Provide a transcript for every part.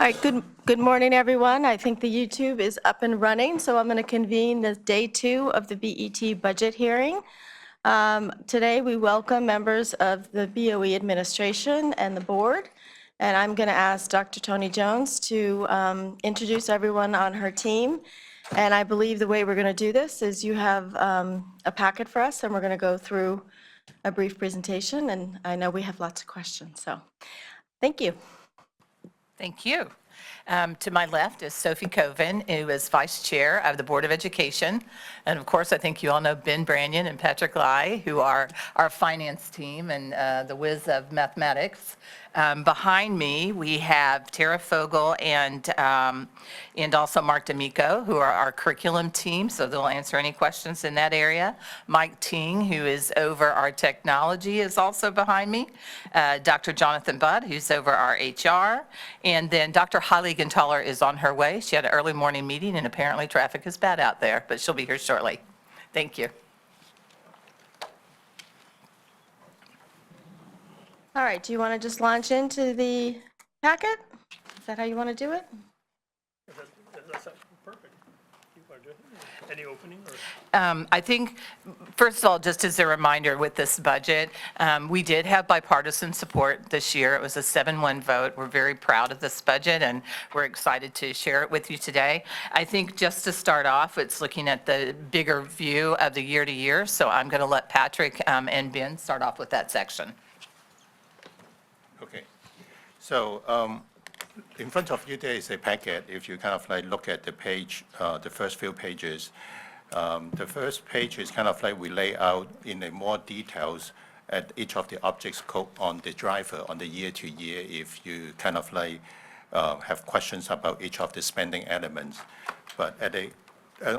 All right, good morning, everyone. I think the YouTube is up and running, so I'm going to convene the day 2 of the BET budget hearing. Today, we welcome members of the BOE administration and the board, and I'm going to ask Dr. Tony Jones to introduce everyone on her team. And I believe the way we're going to do this is you have a packet for us, and we're going to go through a brief presentation, and I know we have lots of questions, so thank you. Thank you. To my left is Sophie Coven, who is Vice Chair of the Board of Education. And of course, I think you all know Ben Branyon and Patrick Lai, who are our finance team and the whiz of mathematics. Behind me, we have Tara Fogel and also Mark D'Amico, who are our curriculum team, so they'll answer any questions in that area. Mike Ting, who is over our technology, is also behind me. Dr. Jonathan Budd, who's over our HR. And then Dr. Holly Genthaler is on her way. She had an early morning meeting, and apparently traffic is bad out there, but she'll be here shortly. Thank you. All right, do you want to just launch into the packet? Is that how you want to do it? That's perfect. You want to do it? Any opening or? I think, first of all, just as a reminder with this budget, we did have bipartisan support this year. It was a 7-1 vote. We're very proud of this budget, and we're excited to share it with you today. I think just to start off, it's looking at the bigger view of the year to year, so I'm going to let Patrick and Ben start off with that section. Okay. So in front of you, there is a packet. If you kind of like look at the page, the first few pages, the first page is kind of like we lay out in a more details at each of the objects code on the driver on the year to year if you kind of like have questions about each of the spending elements. But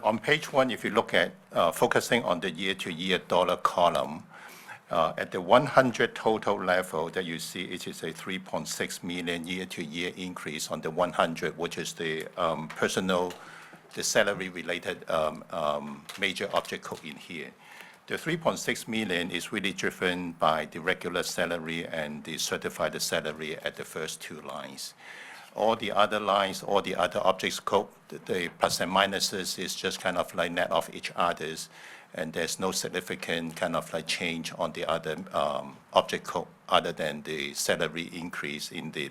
on page 1, if you look at focusing on the year to year dollar column, at the 100 total level that you see, it is a 3.6 million year-to-year increase on the 100, which is the the salary-related major object code in here. The 3.6 million is really driven by the regular salary and the certified salary at the first 2 lines. All the other lines, all the other objects code, the plus and minuses is just kind of like net of each others. And there's no significant kind of like change on the other object code other than the salary increase in the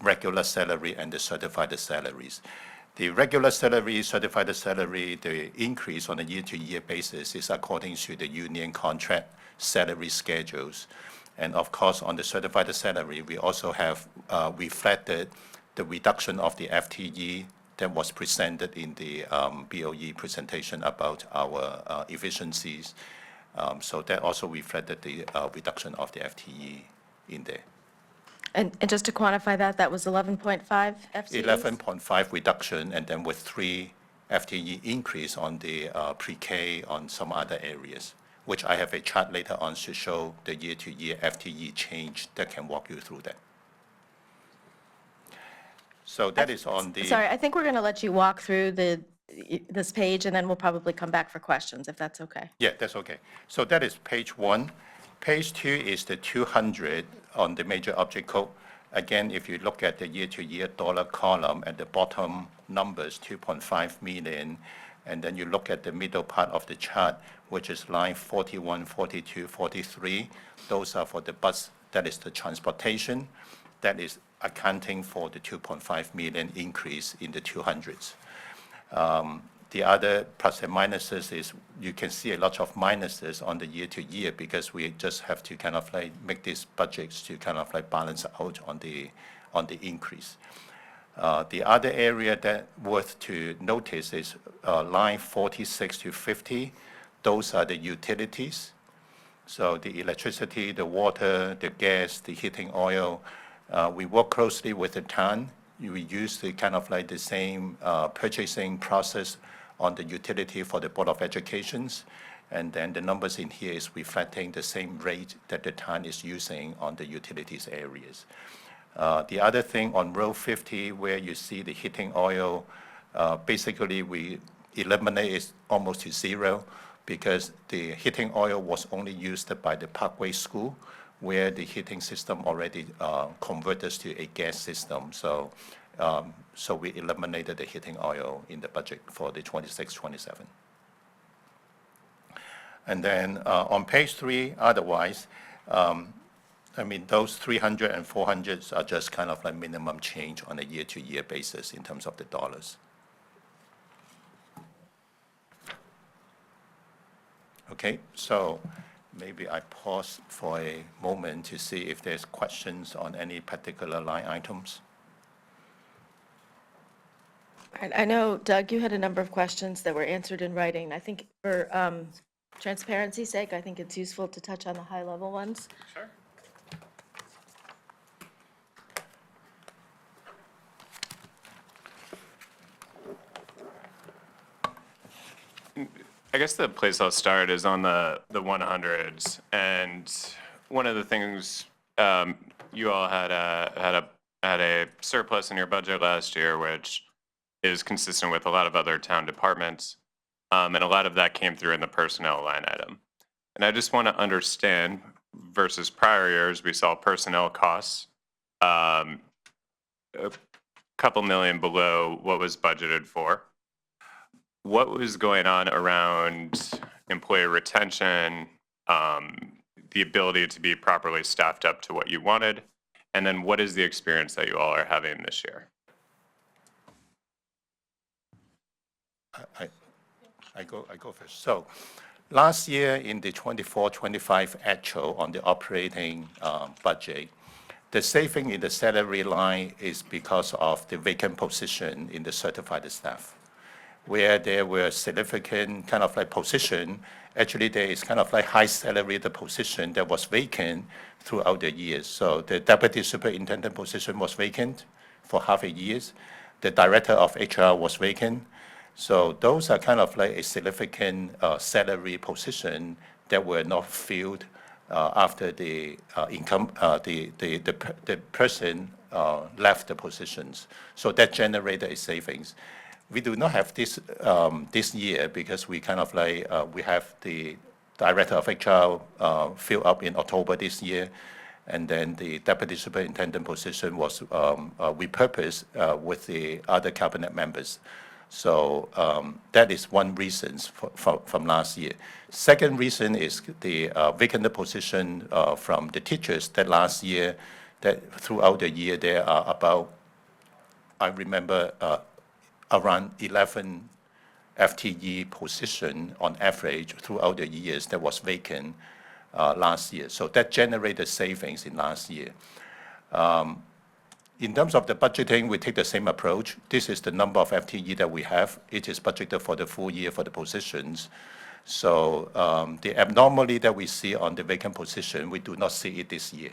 regular salary and the certified salaries. The regular salary, certified salary, the increase on a year-to-year basis is according to the union contract salary schedules. And of course, on the certified salary, we also have reflected the reduction of the FTE that was presented in the BOE presentation about our efficiencies. So that also reflected the reduction of the FTE in there. And just to quantify that, that was 11.5 FTEs? 11.5 reduction, and then with 3 FTE increase on the pre-K on some other areas, which I have a chart later on to show the year-to-year FTE change that can walk you through that. So that is on the... Sorry, I think we're going to let you walk through this page, and then we'll probably come back for questions, if that's okay. Yeah, that's okay. So that is page 1. Page 2 is the 200 on the major object code. Again, if you look at the year-to-year dollar column at the bottom numbers, 2.5 million, and then you look at the middle part of the chart, which is line 41, 42, 43. Those are for the bus, that is the transportation. That is accounting for the 2.5 million increase in the 200s. The other plus and minuses is you can see a lot of minuses on the year to year because we just have to kind of like make these budgets to kind of like balance out on the increase. The other area that worth to notice is line 46 to 50. Those are the utilities. So the electricity, the water, the gas, the heating oil. We work closely with the town. We use the kind of like the same purchasing process on the utility for the Board of Educations. And then the numbers in here is reflecting the same rate that the town is using on the utilities areas. The other thing on row 50, where you see the heating oil, basically we eliminate it almost to 0 because the heating oil was only used by the Parkway School, where the heating system already converted to a gas system. So we eliminated the heating oil in the budget for the 26, 27. And then on page 3, otherwise, I mean, those 300 and 400s are just kind of like minimum change on a year-to-year basis in terms of the dollars. Okay, so maybe I pause for a moment to see if there's questions on any particular line items. I know, Doug, you had a number of questions that were answered in writing. I think for transparency's sake, I think it's useful to touch on the high-level ones. Sure. I guess the place I'll start is on the 100s, and one of the things you all had a surplus in your budget last year, which is consistent with a lot of other town departments, and a lot of that came through in the personnel line item. And I just want to understand, versus prior years, we saw personnel costs a couple million below what was budgeted for. What was going on around employee retention, the ability to be properly staffed up to what you wanted, and then what is the experience that you all are having this year? I go first. So last year in the 24-25 actual on the operating budget, the saving in the salary line is because of the vacant position in the certified staff, where there were significant kind of like position. Actually, there is kind of like high salary the position that was vacant throughout the years. So the deputy superintendent position was vacant for half a year. The director of HR was vacant. So those are kind of like a significant salary position that were not filled after the the person left the positions. So that generated a savings. We do not have this this year because we kind of like we have the director of HR fill up in October this year, and then the deputy superintendent position was repurposed with the other cabinet members. So that is one reason from last year. Second reason is the vacant position from the teachers that last year, that throughout the year there are about, I remember, around 11 FTE position on average throughout the years that was vacant last year. So that generated savings in last year. In terms of the budgeting, we take the same approach. This is the number of FTE that we have. It is budgeted for the full year for the positions. So the abnormality that we see on the vacant position, we do not see it this year.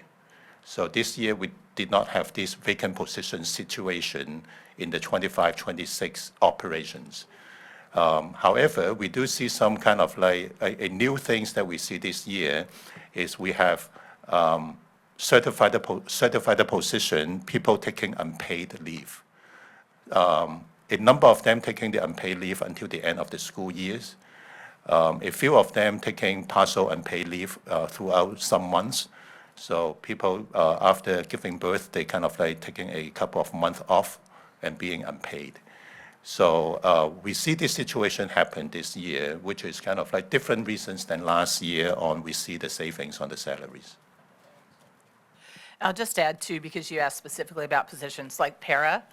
So this year, we did not have this vacant position situation in the 25-26 operations. However, we do see some kind of like a new things that we see this year is we have certified position, people taking unpaid leave. A number of them taking the unpaid leave until the end of the school years. A few of them taking partial unpaid leave throughout some months. So people, after giving birth, they kind of like taking a couple of months off and being unpaid. So we see this situation happen this year, which is kind of like different reasons than last year on we see the savings on the salaries. I'll just add too, because you asked specifically about positions like para,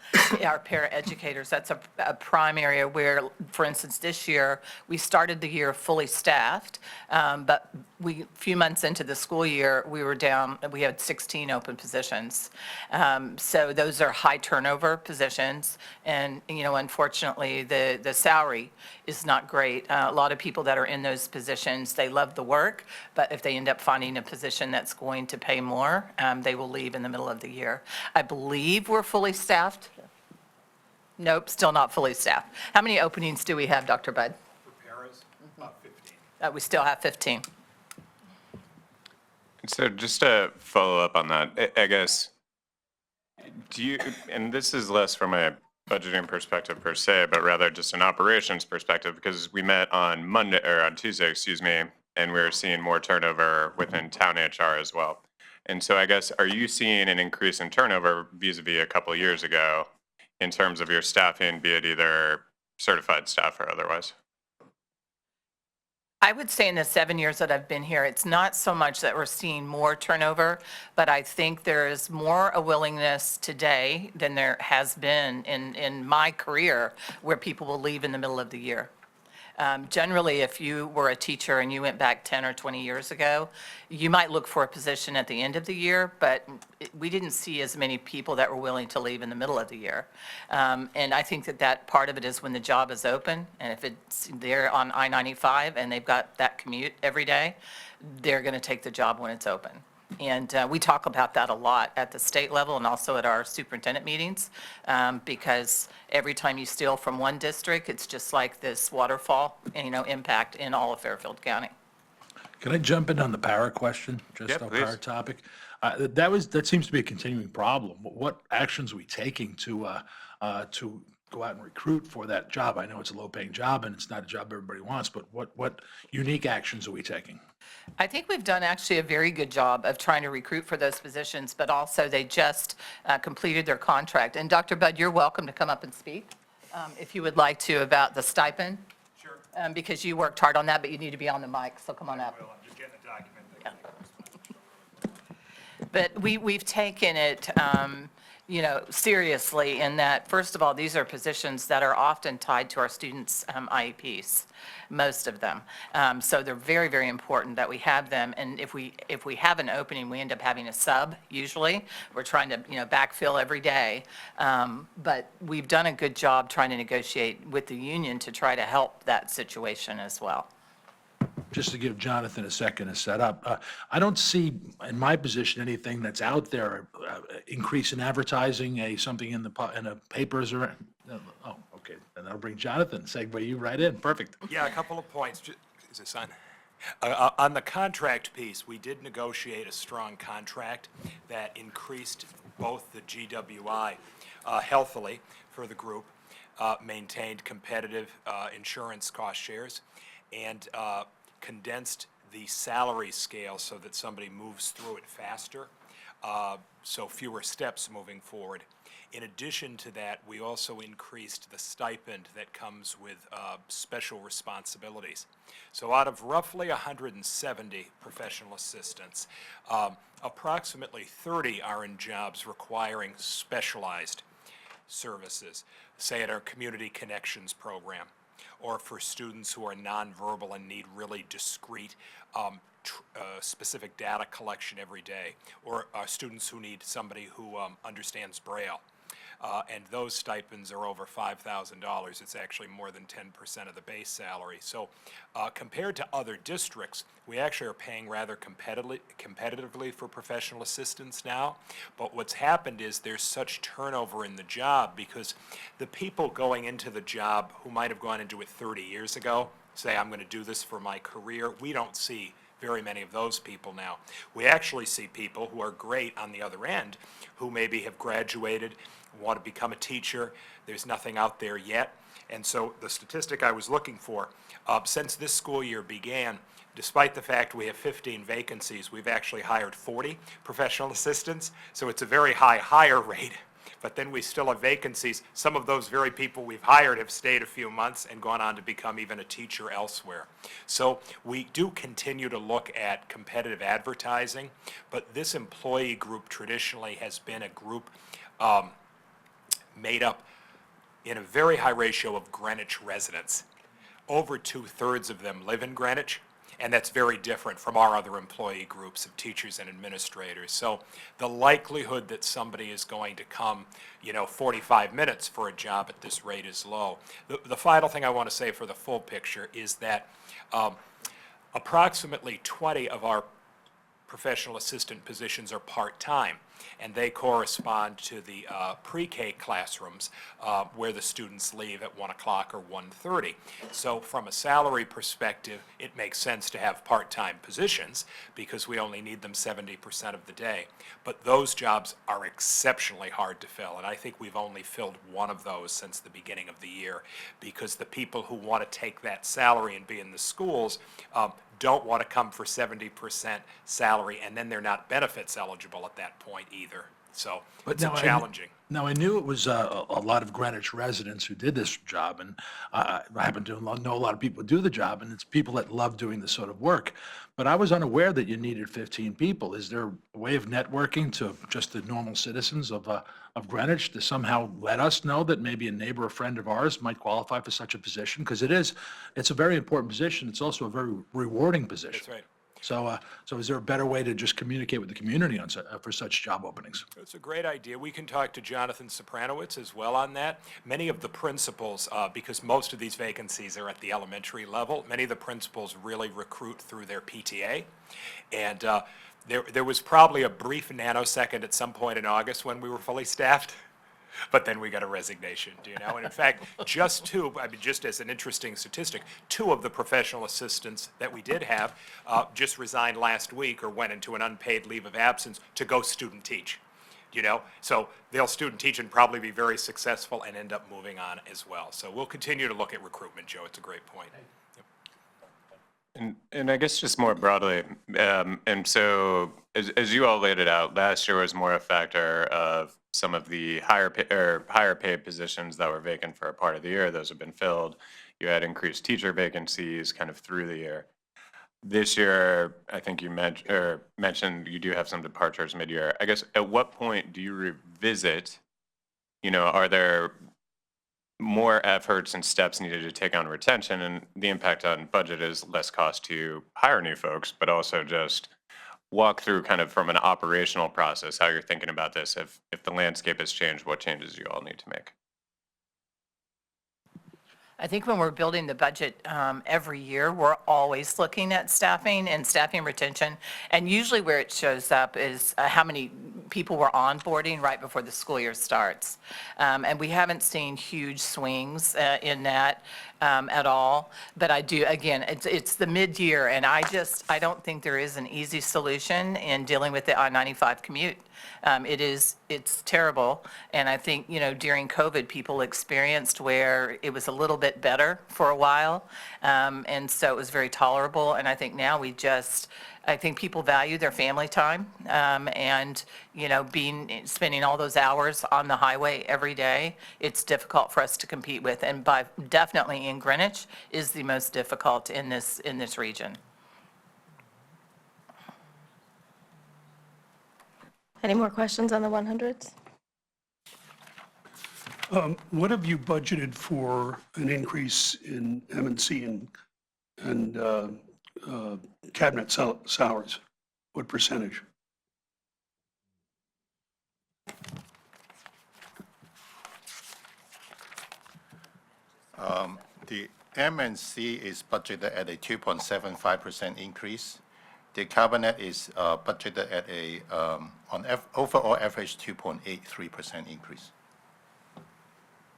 our para educators, that's a prime area where, for instance, this year, we started the year fully staffed, but a few months into the school year, we were down, we had 16 open positions. So those are high turnover positions, and, you know, unfortunately, the salary is not great. A lot of people that are in those positions, they love the work, but if they end up finding a position that's going to pay more, they will leave in the middle of the year. I believe we're fully staffed. Nope, still not fully staffed. How many openings do we have, Dr. Budd? For paras, about 15. We still have 15. So just to follow up on that, I guess, do you, and this is less from a budgeting perspective per se, but rather just an operations perspective, because we met on Monday, or on Tuesday, excuse me, and we were seeing more turnover within town HR as well. And so I guess, are you seeing an increase in turnover vis-a-vis a couple of years ago in terms of your staffing, be it either certified staff or otherwise? I would say in the 7 years that I've been here, it's not so much that we're seeing more turnover, but I think there is more a willingness today than there has been in my career where people will leave in the middle of the year. Generally, if you were a teacher and you went back 10 or 20 years ago, you might look for a position at the end of the year, but we didn't see as many people that were willing to leave in the middle of the year. And I think that part of it is when the job is open, and if it's there on I-95 and they've got that commute every day, they're going to take the job when it's open. And we talk about that a lot at the state level and also at our superintendent meetings, because every time you steal from one district, it's just like this waterfall, impact in all of Fairfield County. Can I jump in on the para question, Yeah, just on please. para topic? That seems to be a continuing problem. What actions are we taking to go out and recruit for that job? I know it's a low-paying job and it's not a job everybody wants, but what unique actions are we taking? I think we've done actually a very good job of trying to recruit for those positions, but also they just completed their contract. And Dr. Budd, you're welcome to come up and speak if you would like to about the stipend. Sure. Because you worked hard on that, but you need to be on the mic, so come on up. Well, I'm just getting a document. But we've taken it, seriously in that, first of all, these are positions that are often tied to our students' IEPs, most of them. So they're very, very important that we have them. And if we have an opening, we end up having a sub usually. We're trying to, backfill every day. But we've done a good job trying to negotiate with the union to try to help that situation as well. Just to give Jonathan a second to set up, I don't see in my position anything that's out there, increase in advertising, something in the papers or, oh, okay. And that'll bring Jonathan, segue you right in. Perfect. Yeah, a couple of points. Is this on? On the contract piece, we did negotiate a strong contract that increased both the GWI healthily for the group, maintained competitive insurance cost shares, and condensed the salary scale so that somebody moves through it faster, so fewer steps moving forward. In addition to that, we also increased the stipend that comes with special responsibilities. So out of roughly 170 professional assistants, approximately 30 are in jobs requiring specialized services, say at our Community Connections program, or for students who are nonverbal and need really discrete, specific data collection every day, or students who need somebody who understands Braille. And those stipends are over $5,000. It's actually more than 10% of the base salary. So compared to other districts, we actually are paying rather competitively for professional assistants now. But what's happened is there's such turnover in the job because the people going into the job who might have gone into it 30 years ago, say, I'm going to do this for my career, we don't see very many of those people now. We actually see people who are great on the other end, who maybe have graduated, want to become a teacher. There's nothing out there yet. And so the statistic I was looking for, since this school year began, despite the fact we have 15 vacancies, we've actually hired 40 professional assistants. So it's a very high hire rate. But then we still have vacancies. Some of those very people we've hired have stayed a few months and gone on to become even a teacher elsewhere. So we do continue to look at competitive advertising, but this employee group traditionally has been a group made up in a very high ratio of Greenwich residents. Over 2/3 of them live in Greenwich, and that's very different from our other employee groups of teachers and administrators. So the likelihood that somebody is going to come, 45 minutes for a job at this rate is low. The final thing I want to say for the full picture is that approximately 20 of our professional assistant positions are part-time, and they correspond to the pre-K classrooms where the students leave at 1 o'clock or 1:30. So from a salary perspective, it makes sense to have part-time positions because we only need them 70% of the day. But those jobs are exceptionally hard to fill, and I think we've only filled one of those since the beginning of the year because the people who want to take that salary and be in the schools don't want to come for 70% salary, and then they're not benefits eligible at that point either. So it's challenging. Now, I knew it was a lot of Greenwich residents who did this job, and I happen to know a lot of people who do the job, and it's people that love doing this sort of work. But I was unaware that you needed 15 people. Is there a way of networking to just the normal citizens of Greenwich to somehow let us know that maybe a neighbor or friend of ours might qualify for such a position? Because it's a very important position. It's also a very rewarding position. That's right. So is there a better way to just communicate with the community for such job openings? It's a great idea. We can talk to Jonathan Sopranowitz as well on that. Many of the principals, because most of these vacancies are at the elementary level, many of the principals really recruit through their PTA. And there was probably a brief nanosecond at some point in August when we were fully staffed. But then we got a resignation, And in fact, just as an interesting statistic, 2 of the professional assistants that we did have just resigned last week or went into an unpaid leave of absence to go student teach, So they'll student teach and probably be very successful and end up moving on as well. So we'll continue to look at recruitment, Joe. It's a great point. And I guess just more broadly, and so as you all laid it out, last year was more a factor of some of the higher paid positions that were vacant for a part of the year. Those have been filled. You had increased teacher vacancies kind of through the year. This year, I think you mentioned you do have some departures mid-year. I guess at what point do you revisit, are there more efforts and steps needed to take on retention, and the impact on budget is less cost to hire new folks, but also just walk through kind of from an operational process, how you're thinking about this. If the landscape has changed, what changes you all need to make? I think when we're building the budget every year, we're always looking at staffing and staffing retention. And usually where it shows up is how many people we're onboarding right before the school year starts. And we haven't seen huge swings in that at all. But I do, again, it's the mid-year, and I don't think there is an easy solution in dealing with the I-95 commute. It's terrible, and I think, during COVID, people experienced where it was a little bit better for a while, and so it was very tolerable, and I think now I think people value their family time, and, spending all those hours on the highway every day, it's difficult for us to compete with, and definitely in Greenwich is the most difficult in this region. Any more questions on the 100s? What have you budgeted for an increase in M&C and cabinet salaries? What percentage? The M&C is budgeted at a 2.75% increase. The cabinet is budgeted at overall average 2.83% increase.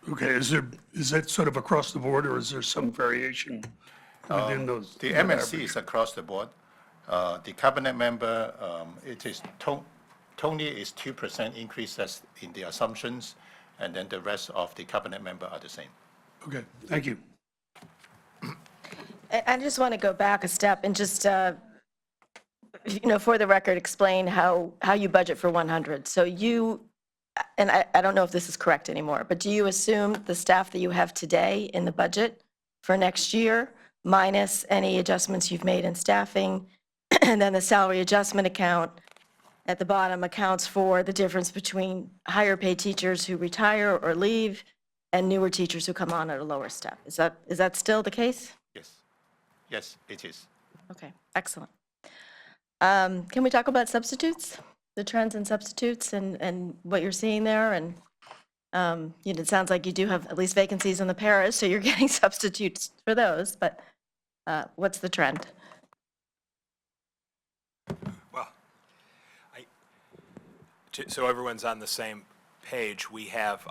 Okay, is that sort of across the board, or is there some variation within those? The M&C is across the board. The cabinet member, Tony is 2% increase, that's in the assumptions, and then the rest of the cabinet member are the same. Okay, thank you. I just want to go back a step and just, for the record, explain how you budget for 100. So and I don't know if this is correct anymore, but do you assume the staff that you have today in the budget for next year, minus any adjustments you've made in staffing, and then the salary adjustment account at the bottom accounts for the difference between higher paid teachers who retire or leave and newer teachers who come on at a lower step? Is that still the case? Yes, it is. Okay, excellent. Can we talk about substitutes, the trends in substitutes and what you're seeing there? And it sounds like you do have at least vacancies in the paras, so you're getting substitutes for those, but what's the trend? Well, so everyone's on the same page, we have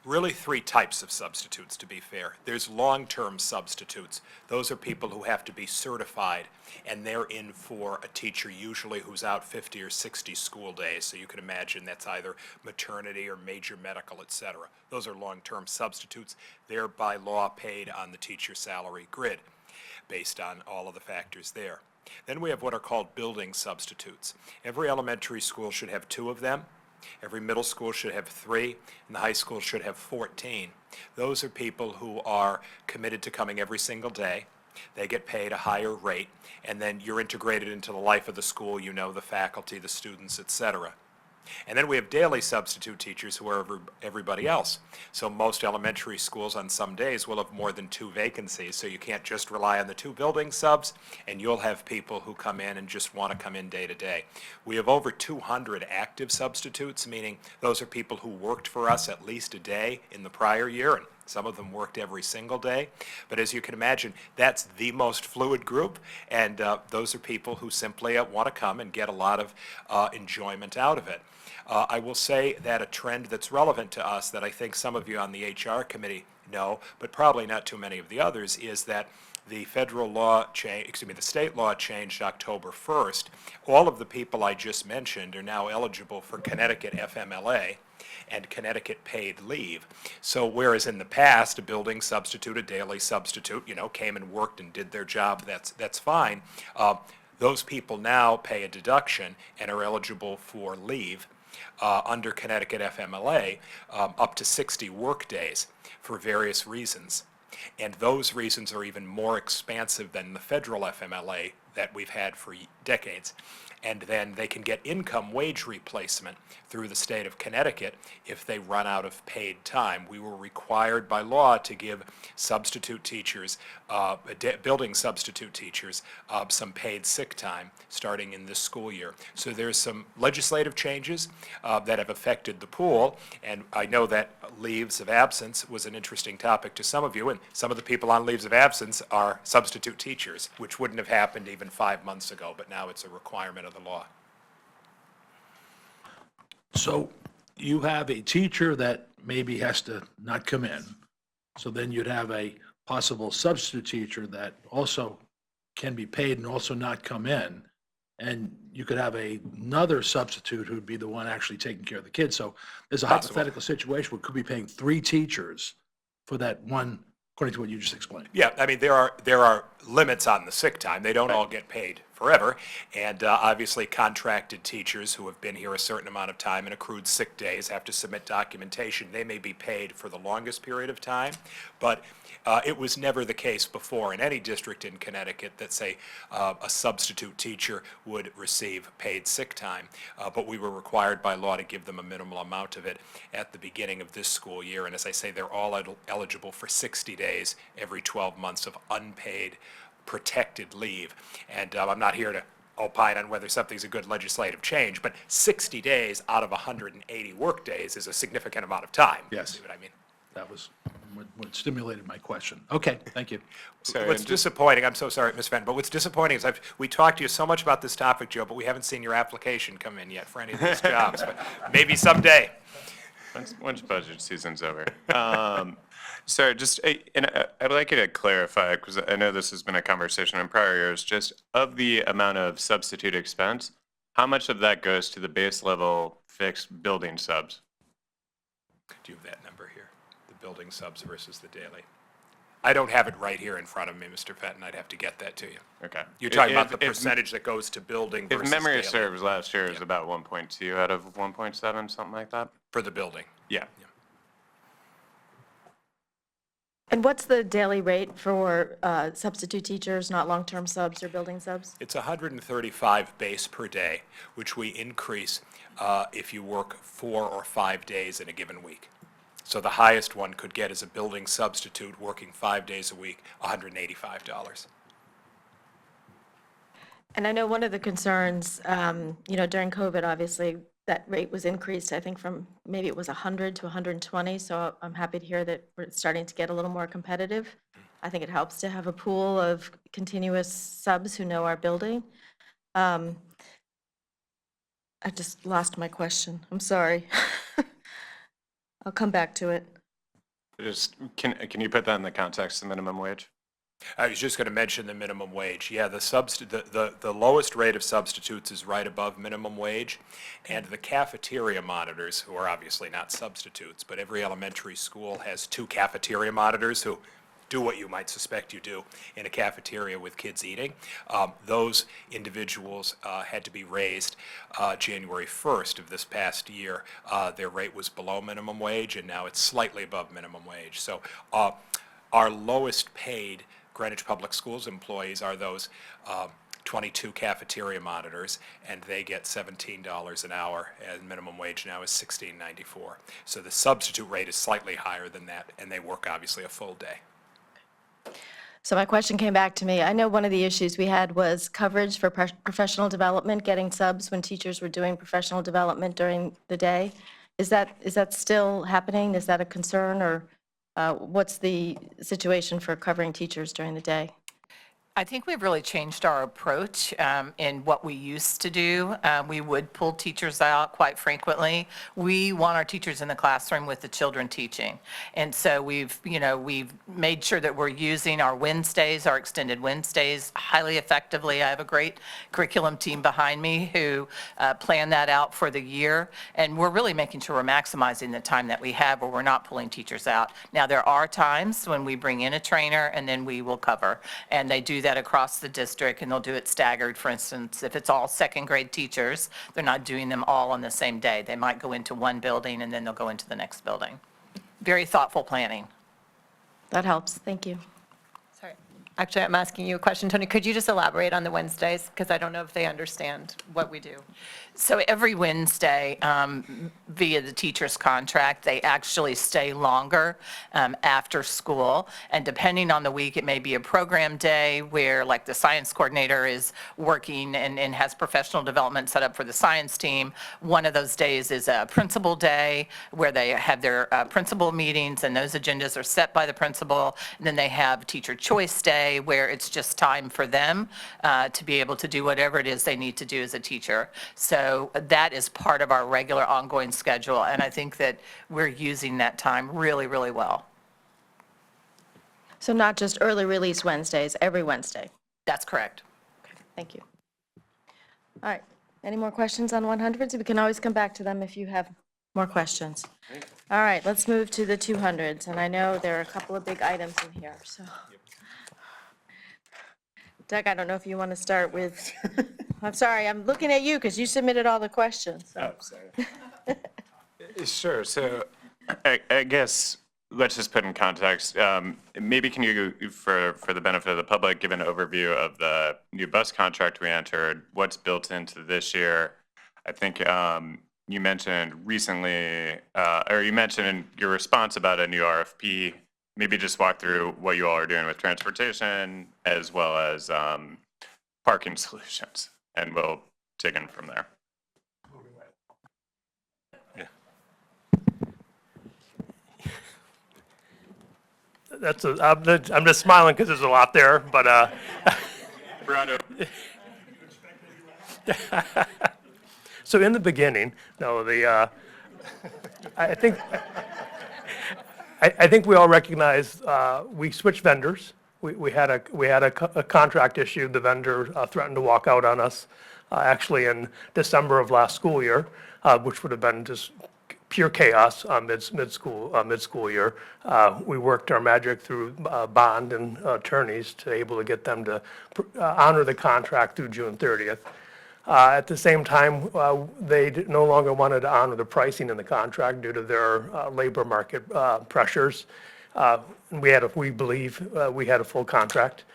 really 3 types of substitutes, to be fair. There's long-term substitutes. Those are people who have to be certified, and they're in for a teacher usually who's out 50 or 60 school days. So you can imagine that's either maternity or major medical, et cetera. Those are long-term substitutes. They're by law paid on the teacher salary grid. based on all of the factors there. Then we have what are called building substitutes. Every elementary school should have 2 of them. Every middle school should have 3, and the high school should have 14. Those are people who are committed to coming every single day. They get paid a higher rate, and then you're integrated into the life of the school. You know the faculty, the students, et cetera. And then we have daily substitute teachers who are everybody else. So most elementary schools on some days will have more than 2 vacancies, so you can't just rely on the 2 building subs, and you'll have people who come in and just want to come in day to day. We have over 200 active substitutes, meaning those are people who worked for us at least a day in the prior year, and some of them worked every single day. But as you can imagine, that's the most fluid group, and those are people who simply want to come and get a lot of enjoyment out of it. I will say that a trend that's relevant to us that I think some of you on the HR committee know, but probably not too many of the others, is that the federal law the state law changed October 1st. All of the people I just mentioned are now eligible for Connecticut FMLA and Connecticut paid leave. So whereas in the past, a building substitute, a daily substitute, came and worked and did their job, that's fine. Those people now pay a deduction and are eligible for leave under Connecticut FMLA up to 60 work days for various reasons. And those reasons are even more expansive than the federal FMLA that we've had for decades. And then they can get income wage replacement through the state of Connecticut if they run out of paid time. We were required by law to give substitute teachers, building substitute teachers, some paid sick time starting in this school year. So there's some legislative changes that have affected the pool, and I know that leaves of absence was an interesting topic to some of you, and some of the people on leaves of absence are substitute teachers, which wouldn't have happened even 5 months ago, but now it's a requirement of the law. So you have a teacher that maybe has to not come in. So then you'd have a possible substitute teacher that also can be paid and also not come in. And you could have another substitute who'd be the one actually taking care of the kids. So there's a hypothetical situation where we could be paying 3 teachers for that one, according to what you just explained. Yeah, I mean, there are limits on the sick time. They don't all get paid forever. And obviously, contracted teachers who have been here a certain amount of time and accrued sick days have to submit documentation. They may be paid for the longest period of time, but it was never the case before in any district in Connecticut that, say, a substitute teacher would receive paid sick time. But we were required by law to give them a minimal amount of it at the beginning of this school year. And as I say, they're all eligible for 60 days every 12 months of unpaid protected leave. And I'm not here to opine on whether something's a good legislative change, but 60 days out of 180 work days is a significant amount of time. Yes. See what I mean? That was what stimulated my question. Okay, thank you. Sorry, What's and just- disappointing, I'm so sorry, Ms. Fenton, but what's disappointing is we talked to you so much about this topic, Joe, but we haven't seen your application come in yet for any of these jobs, but maybe someday. Once budget season's over. So just, I'd like you to clarify, because I know this has been a conversation in prior years, just of the amount of substitute expense, how much of that goes to the base level fixed building subs? Do you have that number here? The building subs versus the daily? I don't have it right here in front of me, Mr. Fenton. I'd have to get that to you. Okay. You're talking about If- the percentage that goes to building If versus memory daily serves, last year is about 1.2 out of 1.7, something like that? for the building. Yeah. And what's the daily rate for substitute teachers, not long-term subs or building subs? It's 135 base per day, which we increase if you work 4 or 5 days in a given week. So the highest one could get as a building substitute working 5 days a week, $185. And I know one of the concerns, during COVID, obviously, that rate was increased, I think, from maybe it was 100 to 120. So I'm happy to hear that we're starting to get a little more competitive. I think it helps to have a pool of continuous subs who know our building. I just lost my question. I'm sorry. I'll come back to it. Just, can you put that in the context of minimum wage? I was just going to mention the minimum wage. Yeah, the lowest rate of substitutes is right above minimum wage, and the cafeteria monitors, who are obviously not substitutes, but every elementary school has 2 cafeteria monitors who do what you might suspect you do in a cafeteria with kids eating. Those individuals had to be raised January 1st of this past year. Their rate was below minimum wage, and now it's slightly above minimum wage. So our lowest paid Greenwich Public Schools employees are those 22 cafeteria monitors, and they get $17 an hour, and minimum wage now is $16.94. So the substitute rate is slightly higher than that, and they work obviously a full day. So my question came back to me. I know one of the issues we had was coverage for professional development, getting subs when teachers were doing professional development during the day. Is that still happening? Is that a concern, or what's the situation for covering teachers during the day? I think we've really changed our approach in what we used to do. We would pull teachers out quite frequently. We want our teachers in the classroom with the children teaching. And so we've made sure that we're using our Wednesdays, our extended Wednesdays, highly effectively. I have a great curriculum team behind me who plan that out for the year. And we're really making sure we're maximizing the time that we have where we're not pulling teachers out. Now, there are times when we bring in a trainer and then we will cover. And they do that across the district, and they'll do it staggered. For instance, if it's all second grade teachers, they're not doing them all on the same day. They might go into one building and then they'll go into the next building. Very thoughtful planning. That helps. Thank you. Sorry. Actually, I'm asking you a question, Tony. Could you just elaborate on the Wednesdays? Because I don't know if they understand what we do. So every Wednesday, via the teacher's contract, they actually stay longer after school. And depending on the week, it may be a program day where, like, the science coordinator is working and has professional development set up for the science team. One of those days is a principal day where they have their principal meetings, and those agendas are set by the principal. And then they have teacher choice day where it's just time for them to be able to do whatever it is they need to do as a teacher. So that is part of our regular ongoing schedule, and I think that we're using that time really, really well. So not just early release Wednesdays, every Wednesday? That's correct. Thank you. All right. Any more questions on 100s? We can always come back to them if you have more questions. All right, let's move to the 200s, and I know there are a couple of big items in here, so. Doug, I don't know if you want to start with, I'm sorry, I'm looking at you because you submitted all the questions. So. Sure. So I guess let's just put in context. Maybe can you, for the benefit of the public, give an overview of the new bus contract we entered, what's built into this year? I think you mentioned recently, or you mentioned in your response about a new RFP. Maybe just walk through what you all are doing with transportation as well as parking solutions, and we'll dig in from there. I'm just smiling because there's a lot there, but so in the beginning, I think we all recognize we switched vendors. We had a contract issue. The vendor threatened to walk out on us actually in December of last school year, which would have been just pure chaos mid-school year. We worked our magic through bond and attorneys to able to get them to honor the contract through June 30th. At the same time, they no longer wanted to honor the pricing in the contract due to their labor market pressures. We believe we had a full contract.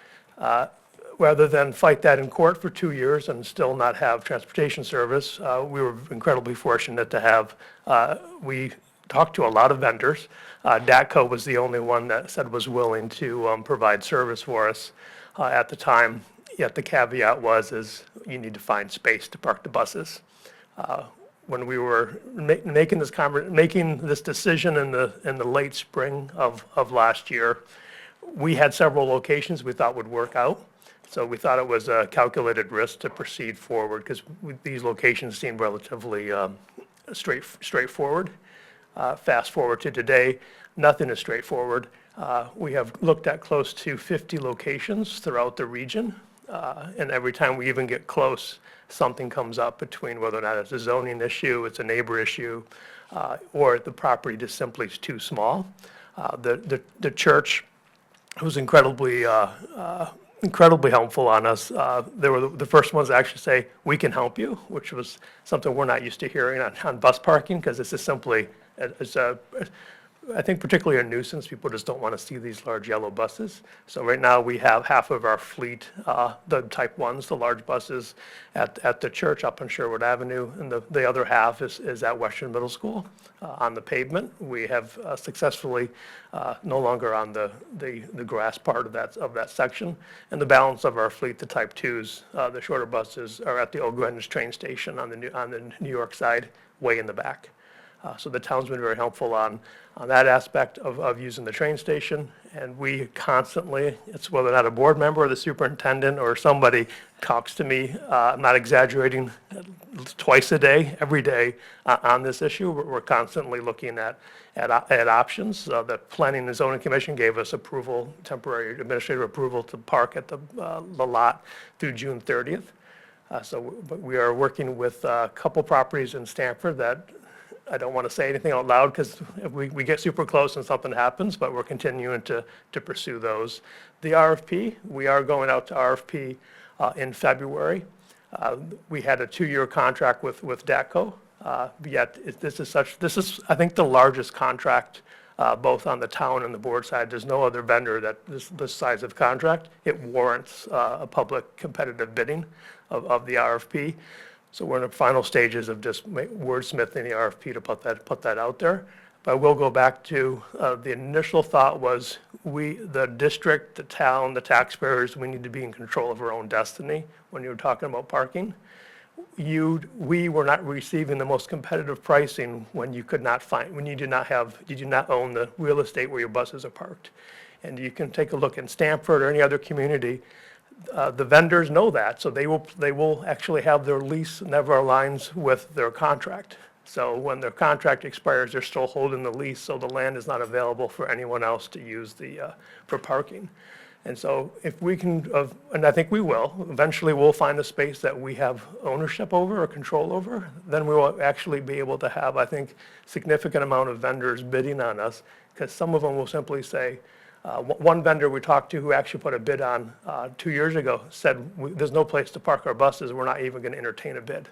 Rather than fight that in court for 2 years and still not have transportation service, we were incredibly fortunate to have, we talked to a lot of vendors. DATCO was the only one that said was willing to provide service for us at the time. Yet the caveat is you need to find space to park the buses. When we were making this decision in the late spring of last year, we had several locations we thought would work out. So we thought it was a calculated risk to proceed forward because these locations seemed relatively straightforward. Fast forward to today, nothing is straightforward. We have looked at close to 50 locations throughout the region. And every time we even get close, something comes up between whether or not it's a zoning issue, it's a neighbor issue, or the property just simply is too small. The church it was incredibly helpful on us. They were the first ones to actually say, "We can help you," which was something we're not used to hearing on bus parking, because this is simply, I think particularly a nuisance. People just don't want to see these large yellow buses. So right now, we have half of our fleet, the type 1s, the large buses, at the church up on Sherwood Avenue, and the other half is at Western Middle School on the pavement. We have successfully no longer on the grass part of that section. And the balance of our fleet, the type 2s, the shorter buses, are at the Old Greenwich train station on the New York side, way in the back. So the town's been very helpful on that aspect of using the train station. And we constantly, it's whether or not a board member or the superintendent or somebody talks to me, I'm not exaggerating, twice a day, every day on this issue. We're constantly looking at options. The Planning and Zoning Commission gave us approval, temporary administrative approval to park at the lot through June 30th. But we are working with a couple properties in Stamford that I don't want to say anything out loud because we get super close and something happens, but we're continuing to pursue those. The RFP, we are going out to RFP in February. We had a 2-year contract with DATCO, yet this is, I think, the largest contract both on the town and the board side. There's no other vendor that this size of contract. It warrants a public competitive bidding of the RFP. So we're in the final stages of just wordsmithing the RFP to put that out there. But I will go back to the initial thought was the district, the town, the taxpayers, we need to be in control of our own destiny when you're talking about parking. We were not receiving the most competitive pricing when you did not own the real estate where your buses are parked. And you can take a look in Stamford or any other community. The vendors know that, so they will actually have their lease never aligns with their contract. So when their contract expires, they're still holding the lease, so the land is not available for anyone else to use for parking. And so if we can, and I think we will, eventually we'll find a space that we have ownership over or control over, then we will actually be able to have, I think, significant amount of vendors bidding on us, because some of them will simply say, one vendor we talked to who actually put a bid on 2 years ago said, there's no place to park our buses, we're not even going to entertain a bid.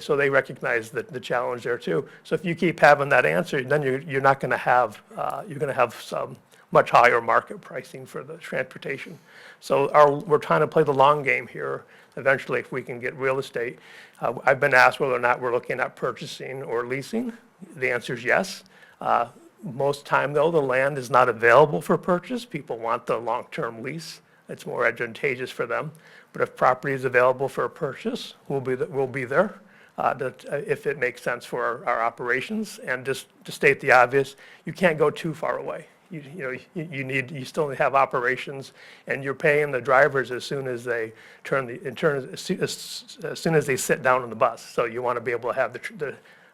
So they recognize the challenge there too. So if you keep having that answer, then you're not going to have, you're going to have some much higher market pricing for the transportation. So we're trying to play the long game here. Eventually, if we can get real estate, I've been asked whether or not we're looking at purchasing or leasing. The answer is yes. Most time, though, the land is not available for purchase. People want the long-term lease. It's more advantageous for them. But if property is available for a purchase, we'll be there if it makes sense for our operations. And just to state the obvious, you can't go too far away. You still have operations, and you're paying the drivers as soon as they as soon as they sit down on the bus. So you want to be able to have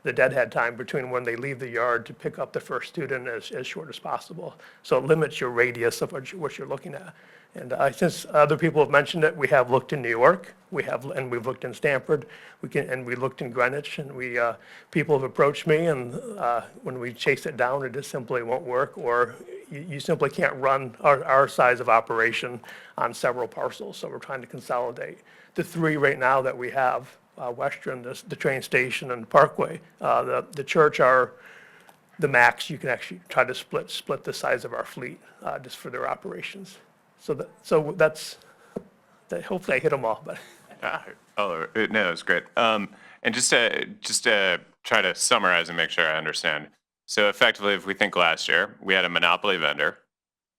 the deadhead time between when they leave the yard to pick up the first student as short as possible. So it limits your radius of what you're looking at. And since other people have mentioned it, we have looked in New York, and we've looked in Stamford, we looked in Greenwich, and people have approached me, and when we chase it down, it just simply won't work, or you simply can't run our size of operation on several parcels. So we're trying to consolidate. The 3 right now that we have, Western, the train station, and Parkway, the church are the max. You can actually try to split the size of our fleet just for their operations. So that's hopefully I hit them all, but. No, it's great. And just to try to summarize and make sure I understand. So effectively, if we think last year, we had a monopoly vendor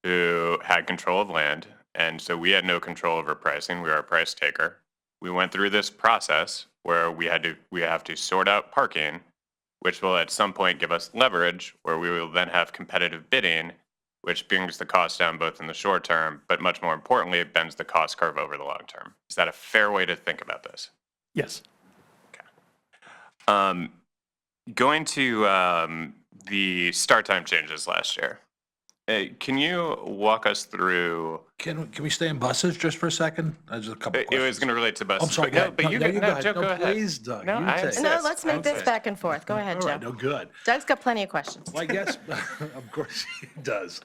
who had control of land, and so we had no control over pricing. We were a price taker. We went through this process where we have to sort out parking, which will at some point give us leverage, where we will then have competitive bidding, which brings the cost down both in the short term, but much more importantly, it bends the cost curve over the long term. Is that a fair way to think about this? Yes. Okay. Going to the start time changes last year. Can you walk us through? Can we stay in buses just for a second? There's a couple It questions. was going to relate to buses. I'm sorry, but no, go but you ahead. can, No, no, Joe, no, go ahead. please, Doug, No, you I take it. insist. No, let's make I this insist. back and forth. Go ahead, All Joe. right, no, good. Doug's got plenty of questions. Well, I guess, of course he does.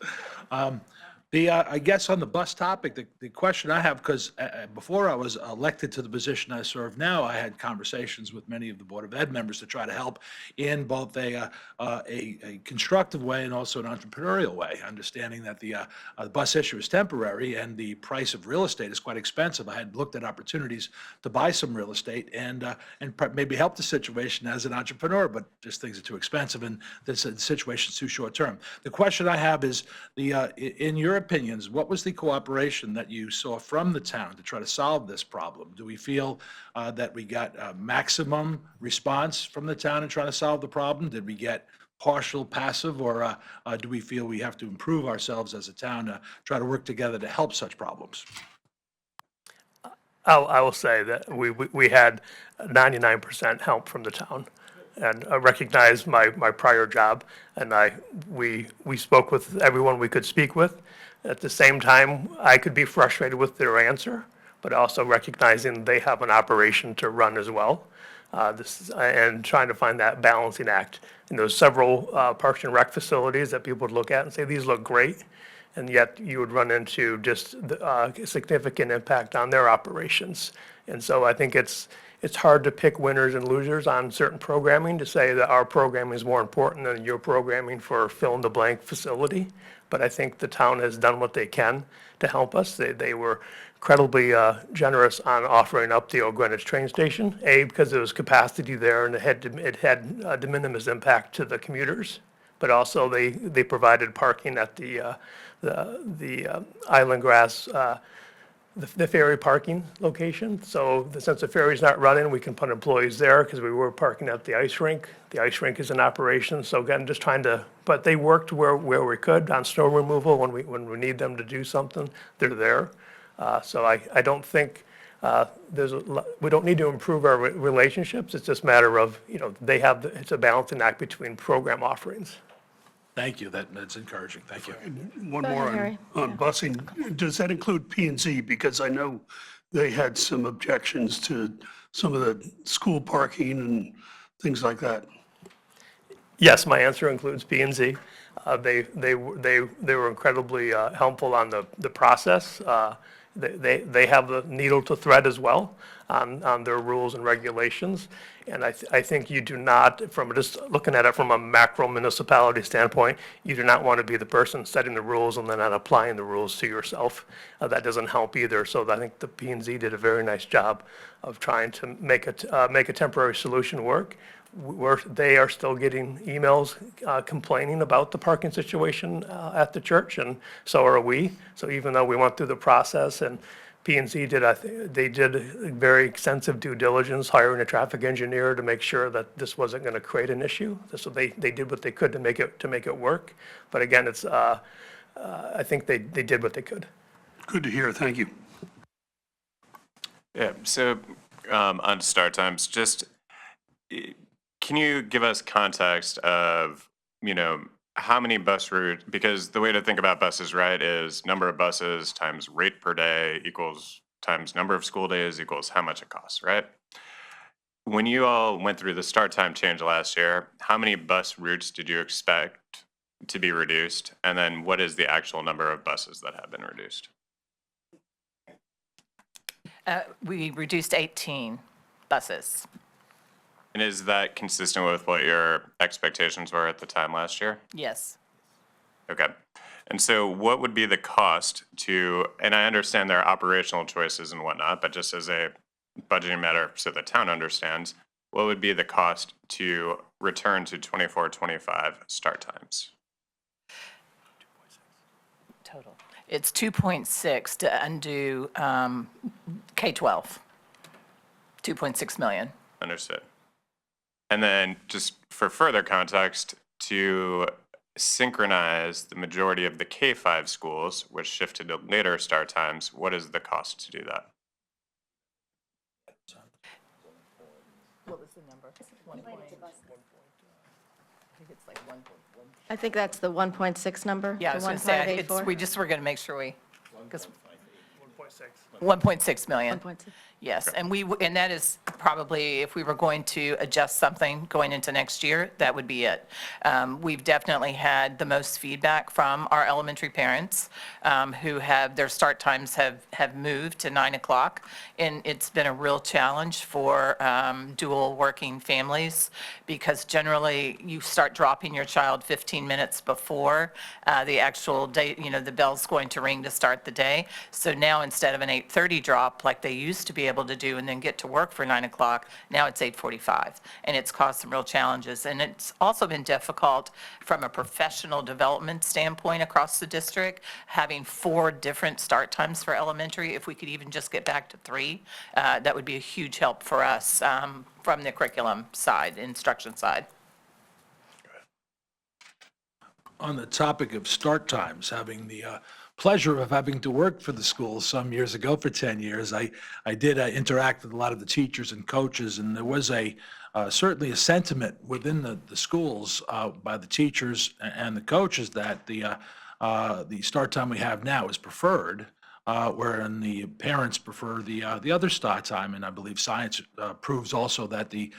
I guess on the bus topic, the question I have, because before I was elected to the position I serve now, I had conversations with many of the Board of Ed members to try to help in both a constructive way and also an entrepreneurial way, understanding that the bus issue is temporary and the price of real estate is quite expensive. I had looked at opportunities to buy some real estate and maybe help the situation as an entrepreneur, but just things are too expensive and the situation's too short term. The question I have is, in your opinions, what was the cooperation that you saw from the town to try to solve this problem? Do we feel that we got maximum response from the town in trying to solve the problem? Did we get partial, passive, or do we feel we have to improve ourselves as a town to try to work together to help such problems? I will say that we had 99% help from the town. And I recognize my prior job, and we spoke with everyone we could speak with. At the same time, I could be frustrated with their answer, but also recognizing they have an operation to run as well. And trying to find that balancing act. And there's several Parks and Rec facilities that people would look at and say, these look great, and yet you would run into just significant impact on their operations. And so I think it's hard to pick winners and losers on certain programming, to say that our programming is more important than your programming for fill-in-the-blank facility. But I think the town has done what they can to help us. They were incredibly generous on offering up the Old Greenwich train station, because there was capacity there and it had de minimis impact to the commuters. But also they provided parking at the Island Grass, the ferry parking location. So since the ferry's not running, we can put employees there, because we were parking at the ice rink. The ice rink is in operation. So again, just trying to, but they worked where we could on snow removal. When we need them to do something, they're there. So I don't think we don't need to improve our relationships. It's just a matter of, it's a balancing act between program offerings. Thank you. That's encouraging. Thank you. One Go ahead, more Harry. on busing. Does that include P and Z? Because I know they had some objections to some of the school parking and things like that. Yes, my answer includes P and Z. They were incredibly helpful on the process. They have the needle to thread as well on their rules and regulations. And I think you do not, from just looking at it from a macro municipality standpoint, you do not want to be the person setting the rules and then not applying the rules to yourself. That doesn't help either. So I think the P and Z did a very nice job of trying to make a temporary solution work. They are still getting emails complaining about the parking situation at the church, and so are we. So even though we went through the process, and P&Z they did very extensive due diligence, hiring a traffic engineer to make sure that this wasn't going to create an issue. So they did what they could to make it work. But again, it's I think they did what they could. Good to hear. Thank you. Yeah, so on start times, just can you give us context of, how many bus routes, because the way to think about buses, right, is number of buses times rate per day equals times number of school days equals how much it costs, right? When you all went through the start time change last year, how many bus routes did you expect to be reduced? And then what is the actual number of buses that have been reduced? We reduced 18 buses. And is that consistent with what your expectations were at the time last year? Yes. Okay. And so what would be the cost to, and I understand there are operational choices and whatnot, but just as a budgeting matter so the town understands, what would be the cost to return to 24-25 start times? Total. It's 2.6 to undo K-12. 2.6 million. Understood. And then just for further context, to synchronize the majority of the K-5 schools, which shifted to later start times, what is the cost to do that? What was the number? I think that's the 1.6 number. Yeah, I the was going to say, 1584. we just were going to make sure because 1.6. 1.6 million. 1.6. Yes, and that is probably, if we were going to adjust something going into next year, that would be it. We've definitely had the most feedback from our elementary parents who have, their start times have moved to 9 o'clock. And it's been a real challenge for dual working families because generally you start dropping your child 15 minutes before the actual day, the bell's going to ring to start the day. So now instead of an 8:30 drop like they used to be able to do and then get to work for 9 o'clock, now it's 8:45. And it's caused some real challenges. And it's also been difficult from a professional development standpoint across the district, having 4 different start times for elementary. If we could even just get back to 3, that would be a huge help for us from the curriculum side, instruction side. On the topic of start times, having the pleasure of having to work for the school some years ago for 10 years, I did interact with a lot of the teachers and coaches, and there was certainly a sentiment within the schools by the teachers and the coaches that the start time we have now is preferred, wherein the parents prefer the other start time. And I believe science proves also that the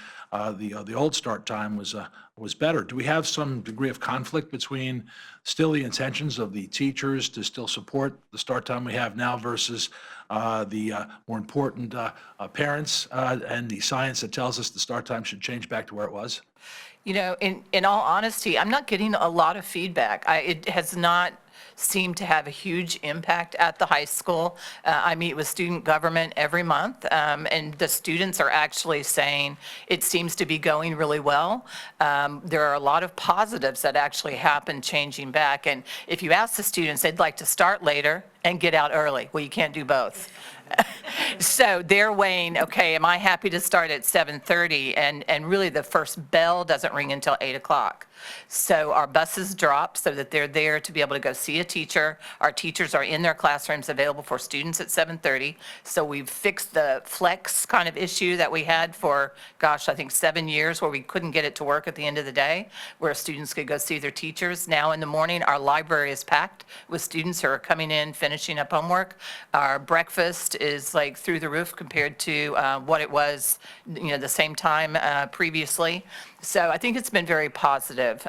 old start time was better. Do we have some degree of conflict between still the intentions of the teachers to still support the start time we have now versus the more important parents and the science that tells us the start time should change back to where it was? In all honesty, I'm not getting a lot of feedback. It has not seemed to have a huge impact at the high school. I meet with student government every month, and the students are actually saying it seems to be going really well. There are a lot of positives that actually happen changing back. And if you ask the students, they'd like to start later and get out early. Well, you can't do both. So they're weighing, okay, am I happy to start at 7:30? And really the first bell doesn't ring until 8 o'clock. So our buses drop so that they're there to be able to go see a teacher. Our teachers are in their classrooms available for students at 7:30. So we've fixed the flex kind of issue that we had for, I think 7 years where we couldn't get it to work at the end of the day, where students could go see their teachers. Now in the morning, our library is packed with students who are coming in, finishing up homework. Our breakfast is like through the roof compared to what it was, the same time previously. So I think it's been very positive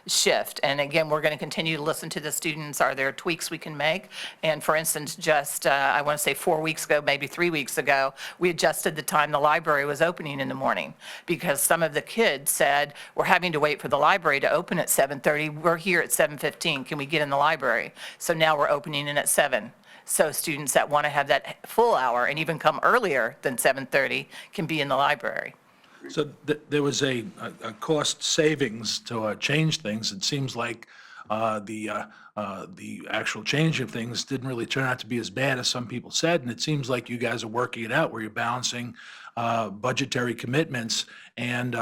shift. And again, we're going to continue to listen to the students. Are there tweaks we can make? And for instance, just I want to say 4 weeks ago, maybe 3 weeks ago, we adjusted the time the library was opening in the morning because some of the kids said, we're having to wait for the library to open at 7:30. We're here at 7:15. Can we get in the library? So now we're opening in at 7. So students that want to have that full hour and even come earlier than 7:30 can be in the library. So there was a cost savings to change things. It seems like the actual change of things didn't really turn out to be as bad as some people said. And it seems like you guys are working it out where you're balancing budgetary commitments and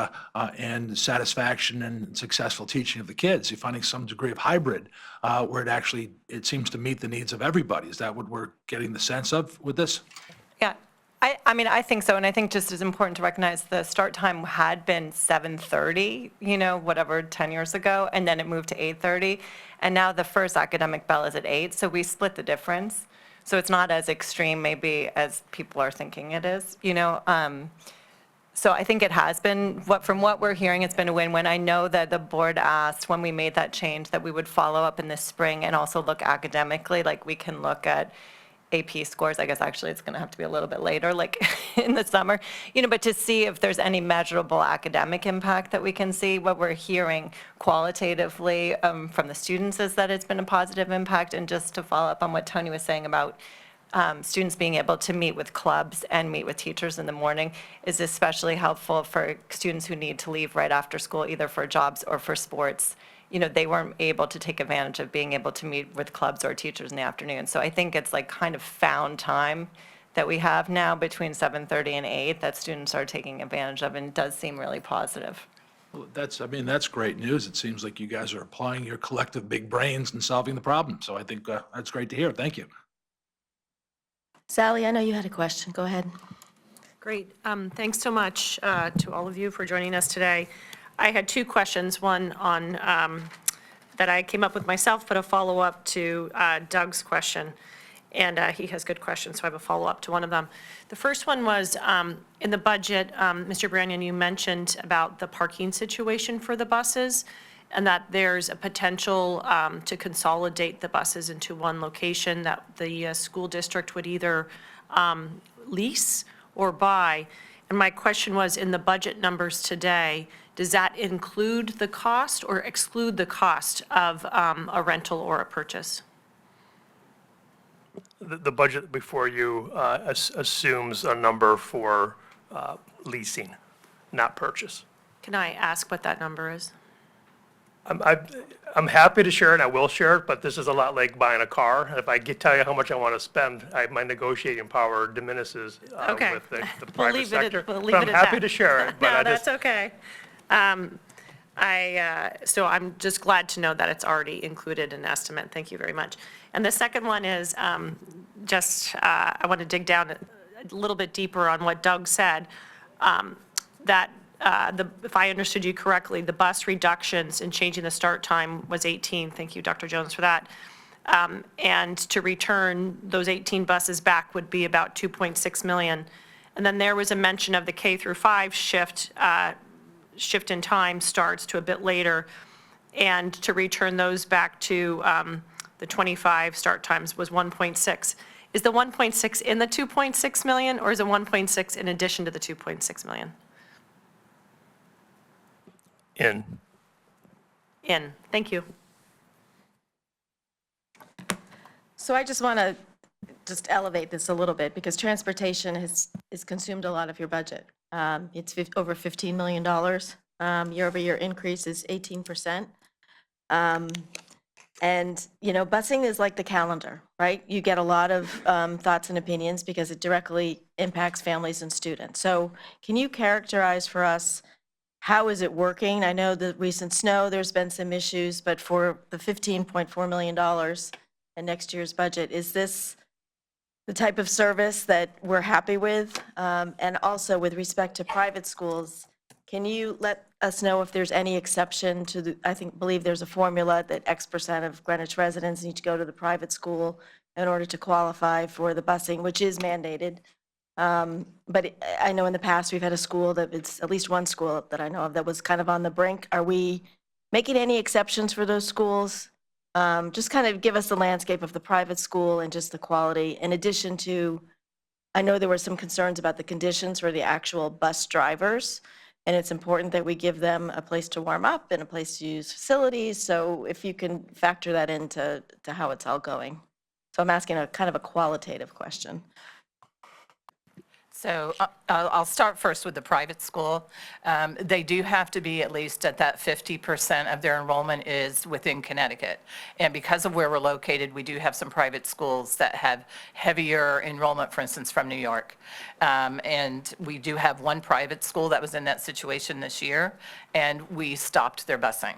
satisfaction and successful teaching of the kids. You're finding some degree of hybrid where it seems to meet the needs of everybody. Is that what we're getting the sense of with this? Yeah, I mean, I think so, and I think just as important to recognize the start time had been 7:30, 10 years ago, and then it moved to 8:30, and now the first academic bell is at 8, so we split the difference. So it's not as extreme maybe as people are thinking it is, So I think it has been, from what we're hearing, it's been a win-win. I know that the board asked when we made that change that we would follow up in the spring and also look academically, like we can look at AP scores. I guess actually it's going to have to be a little bit later, like in the summer, but to see if there's any measurable academic impact that we can see. What we're hearing qualitatively from the students is that it's been a positive impact. And just to follow up on what Tony was saying about students being able to meet with clubs and meet with teachers in the morning is especially helpful for students who need to leave right after school, either for jobs or for sports. They weren't able to take advantage of being able to meet with clubs or teachers in the afternoon. So I think it's like kind of found time that we have now between 7:30 and 8 that students are taking advantage of, and it does seem really positive. Well, that's great news. It seems like you guys are applying your collective big brains and solving the problem. So I think that's great to hear. Thank you. Sally, I know you had a question. Go ahead. Great. Thanks so much to all of you for joining us today. I had 2 questions, one on that I came up with myself, but a follow-up to Doug's question. and he has good questions, so I have a follow-up to one of them. The first one was, in the budget, Mr. Branyan, you mentioned about the parking situation for the buses, and that there's a potential to consolidate the buses into one location that the school district would either lease or buy. And my question was, in the budget numbers today, does that include the cost or exclude the cost of a rental or a purchase? The budget before you assumes a number for leasing, not purchase. Can I ask what that number is? I'm happy to share it, I will share it, but this is a lot like buying a car. If I tell you how much I want to spend, my negotiating power diminishes Okay. with the We'll private leave it at- sector. we'll But leave it I'm at happy that. to share it, but No, I that's just, okay. So I'm just glad to know that it's already included in estimate. Thank you very much. And the second one is I want to dig down a little bit deeper on what Doug said, that if I understood you correctly, the bus reductions and changing the start time was 18. Thank you, Dr. Jones, for that. And to return those 18 buses back would be about 2.6 million. And then there was a mention of the K through 5 shift in time starts to a bit later, and to return those back to the 25 start times was 1.6. Is the 1.6 in the 2.6 million, or is it 1.6 in addition to the 2.6 million? In. Thank you. So I just want to just elevate this a little bit, because transportation has consumed a lot of your budget. It's over $15 million. Year-over-year increase is 18%. And, you know, busing is like the calendar, right? You get a lot of thoughts and opinions because it directly impacts families and students. So can you characterize for us, how is it working? I know the recent snow, there's been some issues, but for the $15.4 million in next year's budget, is this the type of service that we're happy with? And also with respect to private schools, can you let us know if there's any exception to the, believe there's a formula that X% of Greenwich residents need to go to the private school in order to qualify for the busing, which is mandated. But I know in the past, we've had a school that, it's at least one school that I know of that was kind of on the brink. Are we making any exceptions for those schools? Just kind of give us the landscape of the private school and just the quality, in addition to, I know there were some concerns about the conditions for the actual bus drivers, and it's important that we give them a place to warm up and a place to use facilities. So if you can factor that into how it's all going. So I'm asking a kind of a qualitative question. So I'll start first with the private school. They do have to be at least at that 50% of their enrollment is within Connecticut. And because of where we're located, we do have some private schools that have heavier enrollment, for instance, from New York. And we do have one private school that was in that situation this year, and we stopped their busing.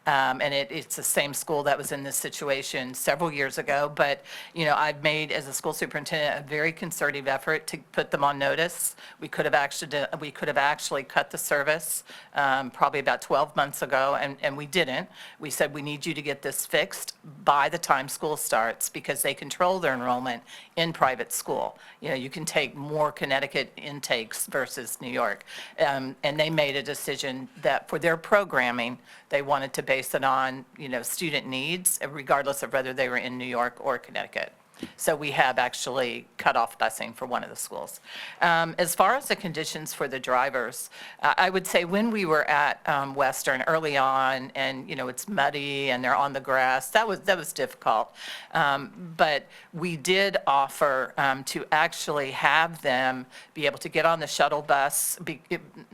And it's the same school that was in this situation several years ago. But, you know, I've made, as a school superintendent, a very concerted effort to put them on notice. We could have actually cut the service probably about 12 months ago, and we didn't. We said, we need you to get this fixed by the time school starts, because they control their enrollment in private school. You know, you can take more Connecticut intakes versus New York. And they made a decision that for their programming, they wanted to base it on, you know, student needs, regardless of whether they were in New York or Connecticut. So we have actually cut off busing for one of the schools. As far as the conditions for the drivers, I would say when we were at Western early on, and, you know, it's muddy and they're on the grass, that was difficult. But we did offer to actually have them be able to get on the shuttle bus.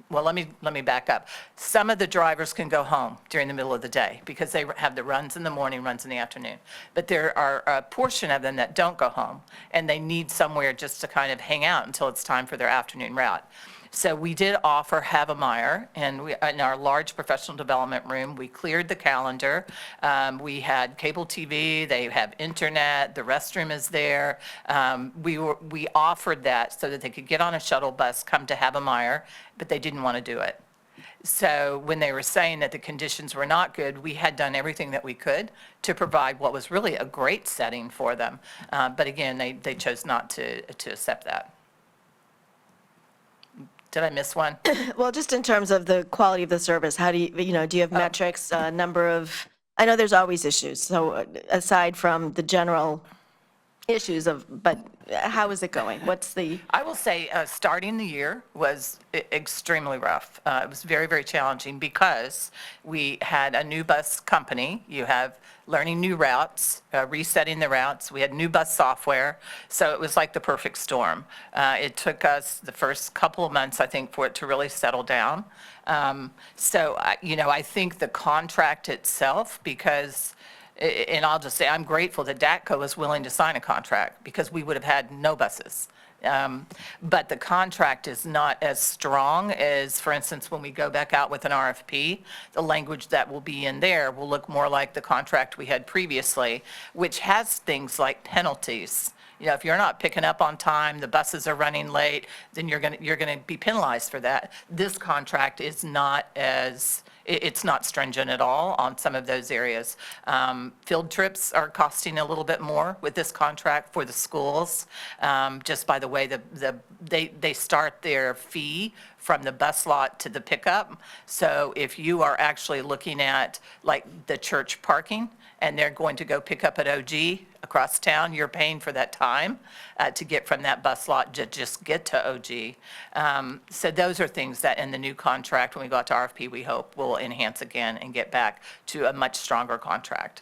Well, let me back up. Some of the drivers can go home during the middle of the day because they have the runs in the morning, runs in the afternoon. But there are a portion of them that don't go home, and they need somewhere just to kind of hang out until it's time for their afternoon route. So we did offer Havemeyer, and in our large professional development room, we cleared the calendar. We had cable TV, they have internet, the restroom is there. We offered that so that they could get on a shuttle bus, come to Havemeyer, but they didn't want to do it. So when they were saying that the conditions were not good, we had done everything that we could to provide what was really a great setting for them. But again, they chose not to accept that. Did I miss one? Well, just in terms of the quality of the service, how do you have metrics, number of, I know there's always issues, so aside from the general issues but how is it going? What's the, I will say, starting the year was extremely rough. It was very, very challenging because we had a new bus company. You have learning new routes, resetting the routes. We had new bus software. So it was like the perfect storm. It took us the first couple of months, I think, for it to really settle down. I think the contract itself, because and I'll just say, I'm grateful that DATCO was willing to sign a contract because we would have had no buses. But the contract is not as strong as, for instance, when we go back out with an RFP, the language that will be in there will look more like the contract we had previously, which has things like penalties. If you're not picking up on time, the buses are running late, then you're going to be penalized for that. This contract is not it's not stringent at all on some of those areas. Field trips are costing a little bit more with this contract for the schools, just by the way they start their fee from the bus lot to the pickup. So if you are actually looking at like the church parking and they're going to go pick up at OG across town, you're paying for that time to get from that bus lot to just get to OG. So those are things that in the new contract, when we go out to RFP, we hope will enhance again and get back to a much stronger contract.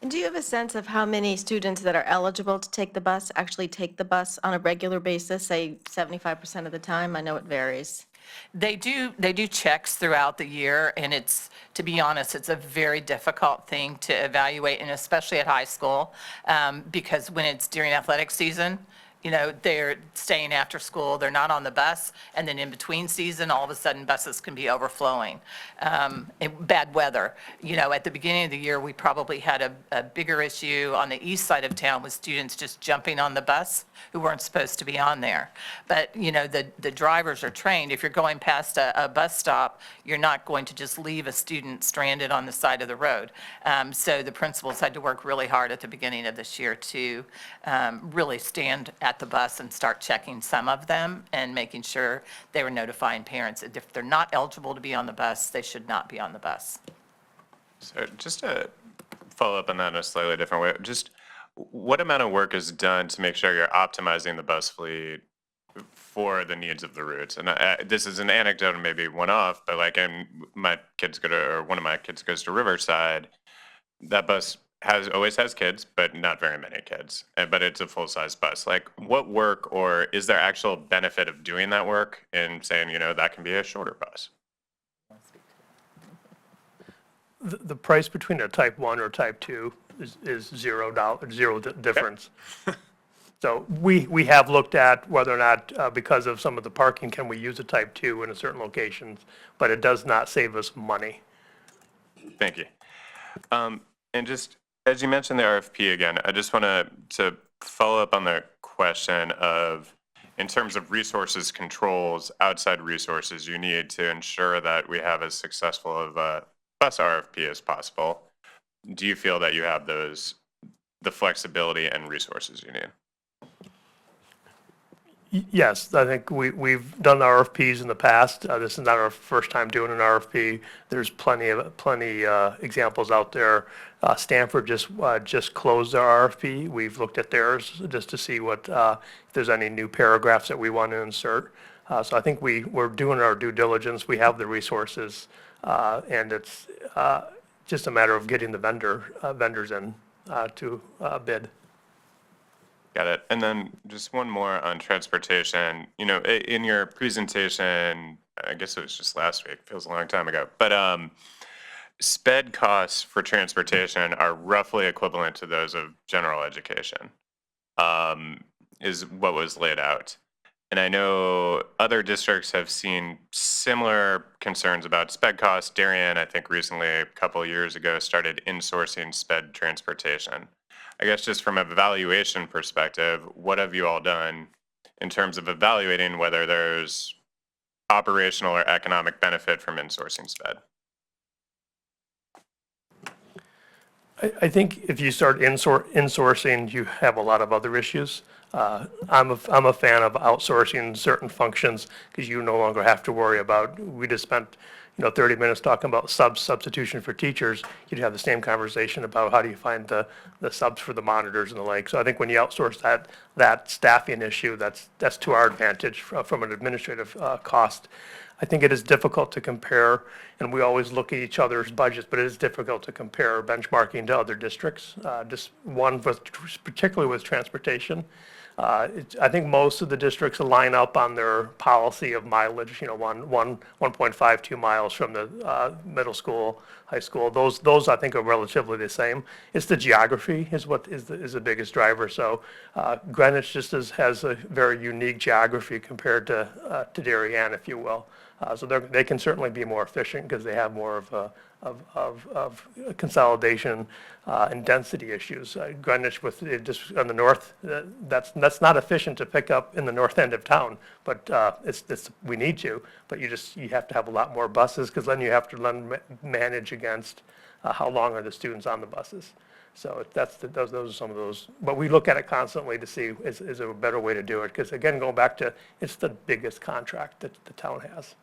and do you have a sense of how many students that are eligible to take the bus actually take the bus on a regular basis, say 75% of the time? I know it varies. They do checks throughout the year, and to be honest, it's a very difficult thing to evaluate, and especially at high school, because when it's during athletic season, they're staying after school, they're not on the bus, and then in between season, all of a sudden, buses can be overflowing. Bad weather. At the beginning of the year, we probably had a bigger issue on the east side of town with students just jumping on the bus who weren't supposed to be on there. But, the drivers are trained. If you're going past a bus stop, you're not going to just leave a student stranded on the side of the road. So the principals had to work really hard at the beginning of this year to really stand at the bus and start checking some of them and making sure they were notifying parents that if they're not eligible to be on the bus, they should not be on the bus. So just to follow up on that in a slightly different way, just what amount of work is done to make sure you're optimizing the bus fleet for the needs of the routes? And this is an anecdote and maybe one off, but like one of my kids goes to Riverside, that bus always has kids, but not very many kids, but it's a full-size bus. Like what work, or is there actual benefit of doing that work and saying, that can be a shorter bus? The price between a type 1 or type 2 is $0, zero difference. So we have looked at whether or not, because of some of the parking, can we use a type 2 in certain locations, but it does not save us money. Thank you. And just as you mentioned the RFP again, I just want to follow up on the question of, in terms of resources controls, outside resources you need to ensure that we have as successful of a bus RFP as possible. Do you feel that you have the flexibility and resources you need? Yes, I think we've done RFPs in the past. This is not our first time doing an RFP. There's plenty examples out there. Stanford just closed their RFP. We've looked at theirs just to see if there's any new paragraphs that we want to insert. So I think we're doing our due diligence. We have the resources, and it's just a matter of getting the vendors in to bid. Got it. And then just one more on transportation. In your presentation, I guess it was just last week, feels a long time ago, but sped costs for transportation are roughly equivalent to those of general education, is what was laid out. And I know other districts have seen similar concerns about sped costs. Darien, I think recently, a couple of years ago, started insourcing sped transportation. I guess just from an evaluation perspective, what have you all done in terms of evaluating whether there's operational or economic benefit from insourcing SPED? I think if you start insourcing, you have a lot of other issues. I'm a fan of outsourcing certain functions because you no longer have to worry about, we just spent, 30 minutes talking about substitution for teachers. You'd have the same conversation about how do you find the subs for the monitors and the like. So I think when you outsource that staffing issue, that's to our advantage from an administrative cost. I think it is difficult to compare, and we always look at each other's budgets, but it is difficult to compare benchmarking to other districts. Just one, particularly with transportation. I think most of the districts line up on their policy of mileage, 1.52 miles from the middle school, high school. Those I think are relatively the same. It's the geography is what is the biggest driver. So Greenwich just has a very unique geography compared to Darien, if you will. So they can certainly be more efficient because they have more of consolidation and density issues. Greenwich with just on the north, that's not efficient to pick up in the north end of town, but we need to. But you have to have a lot more buses because then you have to manage against how long are the students on the buses. So those are some of those. But we look at it constantly to see is there a better way to do it? Because again, going back to it's the biggest contract that the town has.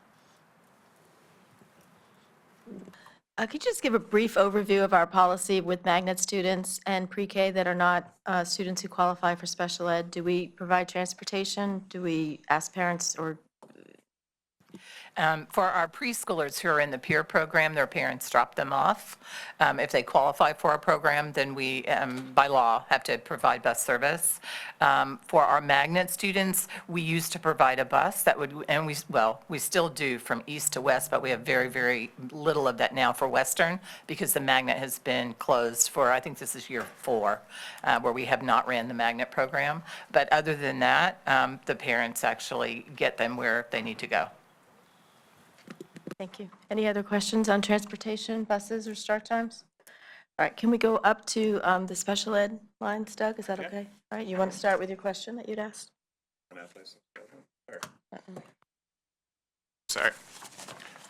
Could you just give a brief overview of our policy with magnet students and pre-K that are not students who qualify for special ed? Do we provide transportation? Do we ask parents or? For our preschoolers who are in the peer program, their parents drop them off. If they qualify for our program, then we, by law, have to provide bus service. For our magnet students, we used to provide a bus that would, and we still do from east to west, but we have very, very little of that now for Western because the magnet has been closed for, I think this is year 4, where we have not ran the magnet program. But other than that, the parents actually get them where they need to go. Thank you. Any other questions on transportation, buses, or start times? All right, can we go up to the special ed lines, Doug? Is that okay? All right, you want to start with your question that you'd asked? Sorry.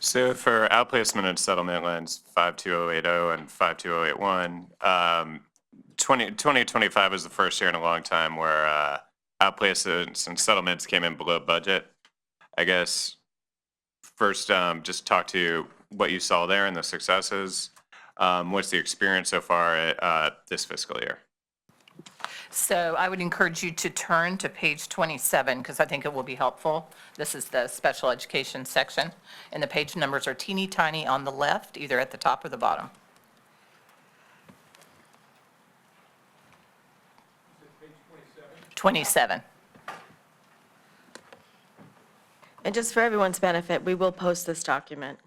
So for outplacement and settlement lines 52080 and 52081, 2025 was the first year in a long time where outplacements and settlements came in below budget. I guess first, just talk to what you saw there and the successes. What's the experience so far this fiscal year? So I would encourage you to turn to page 27 because I think it will be helpful. This is the special education section, and the page numbers are teeny tiny on the left, either at the top or the bottom. Page 27. And just for everyone's benefit, we will post this document.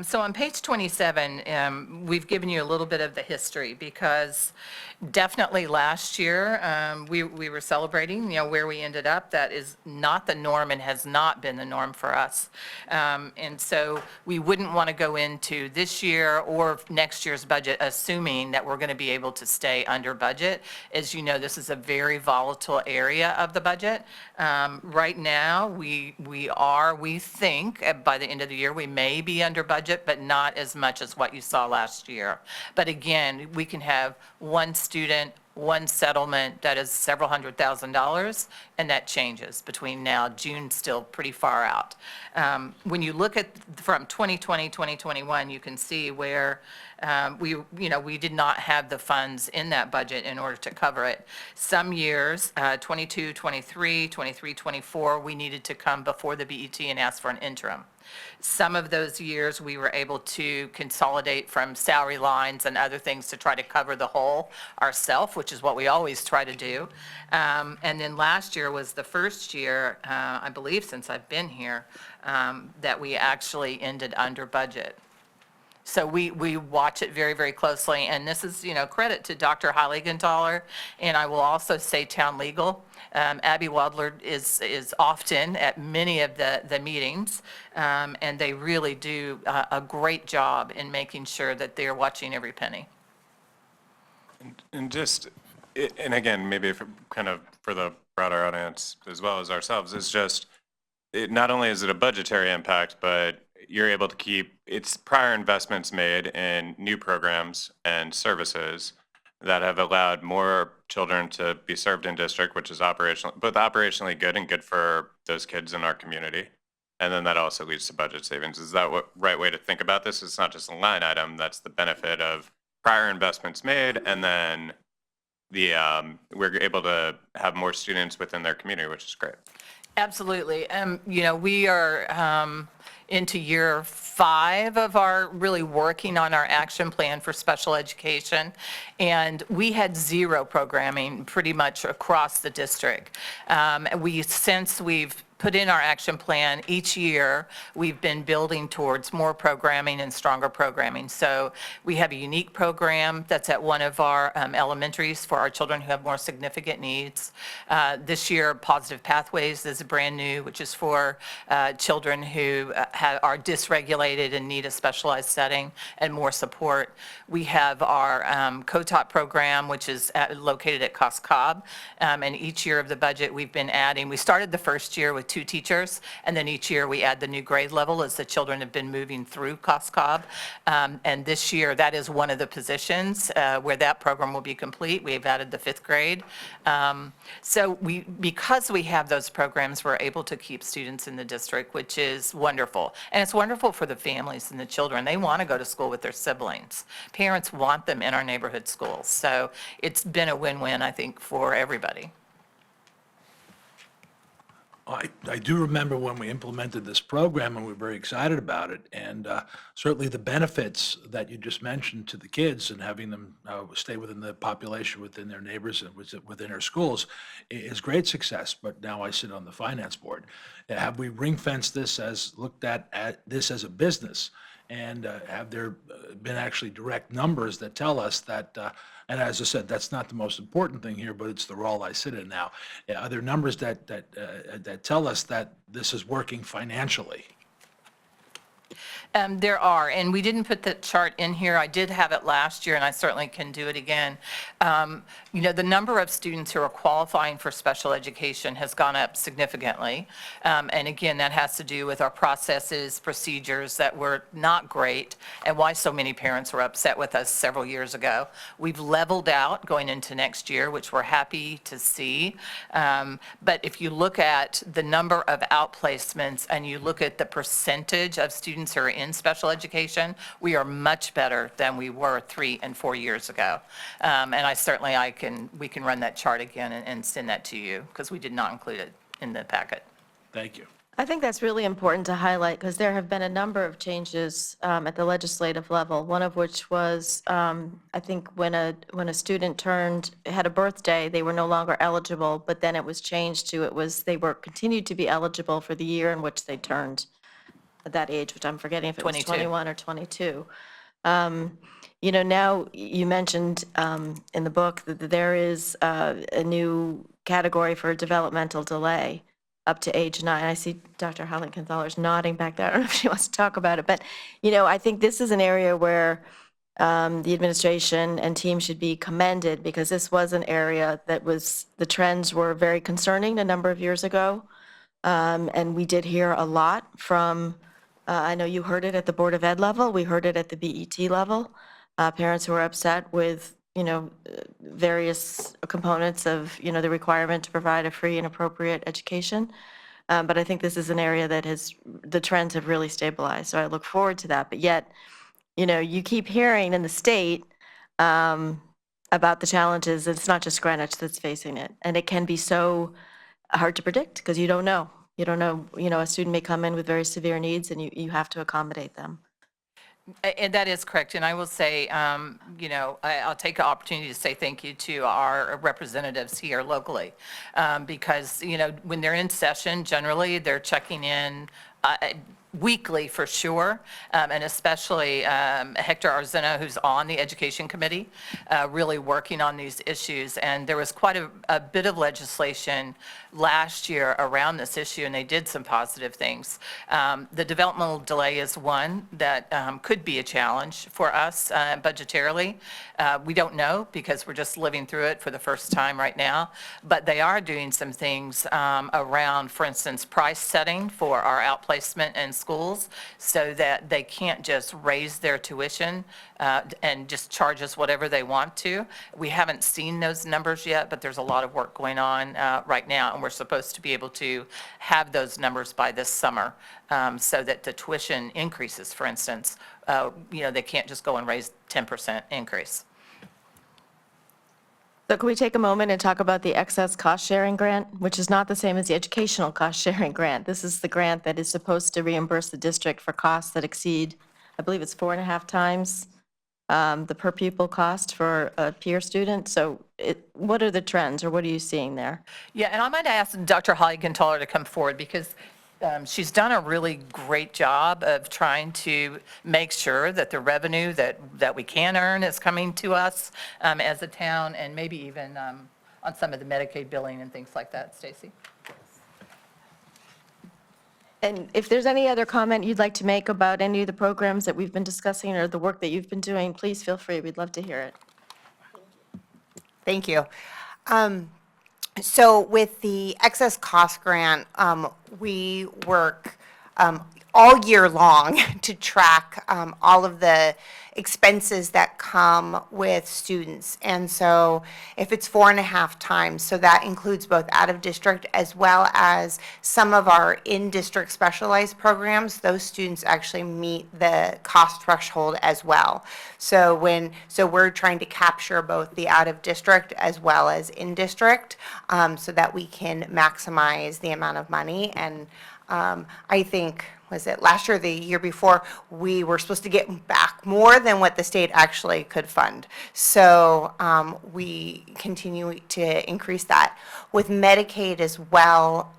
So on page 27, we've given you a little bit of the history because definitely last year, we were celebrating, where we ended up. That is not the norm and has not been the norm for us. And so we wouldn't want to go into this year or next year's budget assuming that we're going to be able to stay under budget. As you know, this is a very volatile area of the budget. Right now, we think by the end of the year, we may be under budget, but not as much as what you saw last year. But again, we can have one student, one settlement that is several $100,000, and that changes between now. June's still pretty far out. When you look at from 2020, 2021, you can see where we did not have the funds in that budget in order to cover it. Some years, 22, 23, 23, 24, we needed to come before the BET and ask for an interim. Some of those years, we were able to consolidate from salary lines and other things to try to cover the hole ourselves, which is what we always try to do. And then last year was the first year, I believe since I've been here, that we actually ended under budget. So we watch it very, very closely, and this is, credit to Dr. Heiligenthaler, and I will also say Town Legal. Abby Wadler is often at many of the meetings, and they really do a great job in making sure that they're watching every penny. And again, maybe kind of for the broader audience as well as ourselves, is just not only is it a budgetary impact, but you're able to keep, it's prior investments made in new programs and services that have allowed more children to be served in district, which is both operationally good and good for those kids in our community. And then that also leads to budget savings. Is that what right way to think about this? It's not just a line item. That's the benefit of prior investments made, and then we're able to have more students within their community, which is great. Absolutely. We are into year 5 of our really working on our action plan for special education. And we had 0 programming pretty much across the district. Since we've put in our action plan, each year, we've been building towards more programming and stronger programming. So we have a unique program that's at one of our elementaries for our children who have more significant needs. This year, Positive Pathways is brand new, which is for children who are dysregulated and need a specialized setting and more support. We have our COTOP program, which is located at Cos Cob. And each year of the budget, we've been adding. We started the first year with 2 teachers, and then each year we add the new grade level as the children have been moving through Cos Cob. And this year, that is one of the positions where that program will be complete. We've added the 5th grade. So because we have those programs, we're able to keep students in the district, which is wonderful. And it's wonderful for the families and the children. They want to go to school with their siblings. Parents want them in our neighborhood schools. So it's been a win-win, I think, for everybody. I do remember when we implemented this program, and we were very excited about it. And certainly the benefits that you just mentioned to the kids and having them stay within the population, within their neighbors, and within their schools is great success. But now I sit on the finance board. Have we ring-fenced this looked at this as a business? And have there been actually direct numbers that tell us that, and as I said, that's not the most important thing here, but it's the role I sit in now. Are there numbers that tell us that this is working financially? There are, and we didn't put the chart in here. I did have it last year, and I certainly can do it again. The number of students who are qualifying for special education has gone up significantly. And again, that has to do with our processes, procedures that were not great, and why so many parents were upset with us several years ago. We've leveled out going into next year, which we're happy to see. But if you look at the number of outplacements and you look at the percentage of students who are in special education, we are much better than we were 3 and 4 years ago. And we can run that chart again and send that to you, because we did not include it in the packet. Thank you. I think that's really important to highlight, because there have been a number of changes at the legislative level, one of which was, I think when a student had a birthday, they were no longer eligible, but then it was changed to they were continued to be eligible for the year in which they turned at that age, which I'm forgetting if it was 22. 21 or 22. Now you mentioned in the book that there is a new category for developmental delay up to age 9. I see Dr. Holland-Kenthaler's nodding back there. I don't know if she wants to talk about it, but I think this is an area where the administration and team should be commended, because this was an area that the trends were very concerning a number of years ago. And we did hear a lot from, I know you heard it at the Board of Ed level, we heard it at the BET level, parents who were upset with, various components of, the requirement to provide a free and appropriate education. But I think this is an area that the trends have really stabilized. So I look forward to that. But yet, you keep hearing in the state about the challenges. It's not just Greenwich that's facing it. And it can be so hard to predict, because you don't know. You don't know, a student may come in with very severe needs, and you have to accommodate them. And that is correct. And I will say, I'll take the opportunity to say thank you to our representatives here locally, because, when they're in session, generally, they're checking in weekly for sure, and especially Hector Arzeno, who's on the Education Committee, really working on these issues. And there was quite a bit of legislation last year around this issue, and they did some positive things. The developmental delay is one that could be a challenge for us budgetarily. We don't know because we're just living through it for the first time right now, but they are doing some things around, for instance, price setting for our outplacement in schools so that they can't just raise their tuition and just charge us whatever they want to. We haven't seen those numbers yet, but there's a lot of work going on right now, and we're supposed to be able to have those numbers by this summer so that the tuition increases, for instance, they can't just go and raise 10% increase. So can we take a moment and talk about the excess cost-sharing grant, which is not the same as the educational cost-sharing grant? This is the grant that is supposed to reimburse the district for costs that exceed, I believe it's 4.5 times the per pupil cost for a peer student. So what are the trends, or what are you seeing there? Yeah, and I might ask Dr. Holly Ginthaler to come forward because she's done a really great job of trying to make sure that the revenue that we can earn is coming to us as a town, and maybe even on some of the Medicaid billing and things like that. Stacy? And if there's any other comment you'd like to make about any of the programs that we've been discussing or the work that you've been doing, please feel free. We'd love to hear it. Thank you. So with the excess cost grant, we work all year long to track all of the expenses that come with students. And so if it's 4.5 times, so that includes both out of district as well as some of our in-district specialized programs, those students actually meet the cost threshold as well. So we're trying to capture both the out of district as well as in district so that we can maximize the amount of money. And I think, was it last year or the year before, we were supposed to get back more than what the state actually could fund. So we continue to increase that. With Medicaid as well,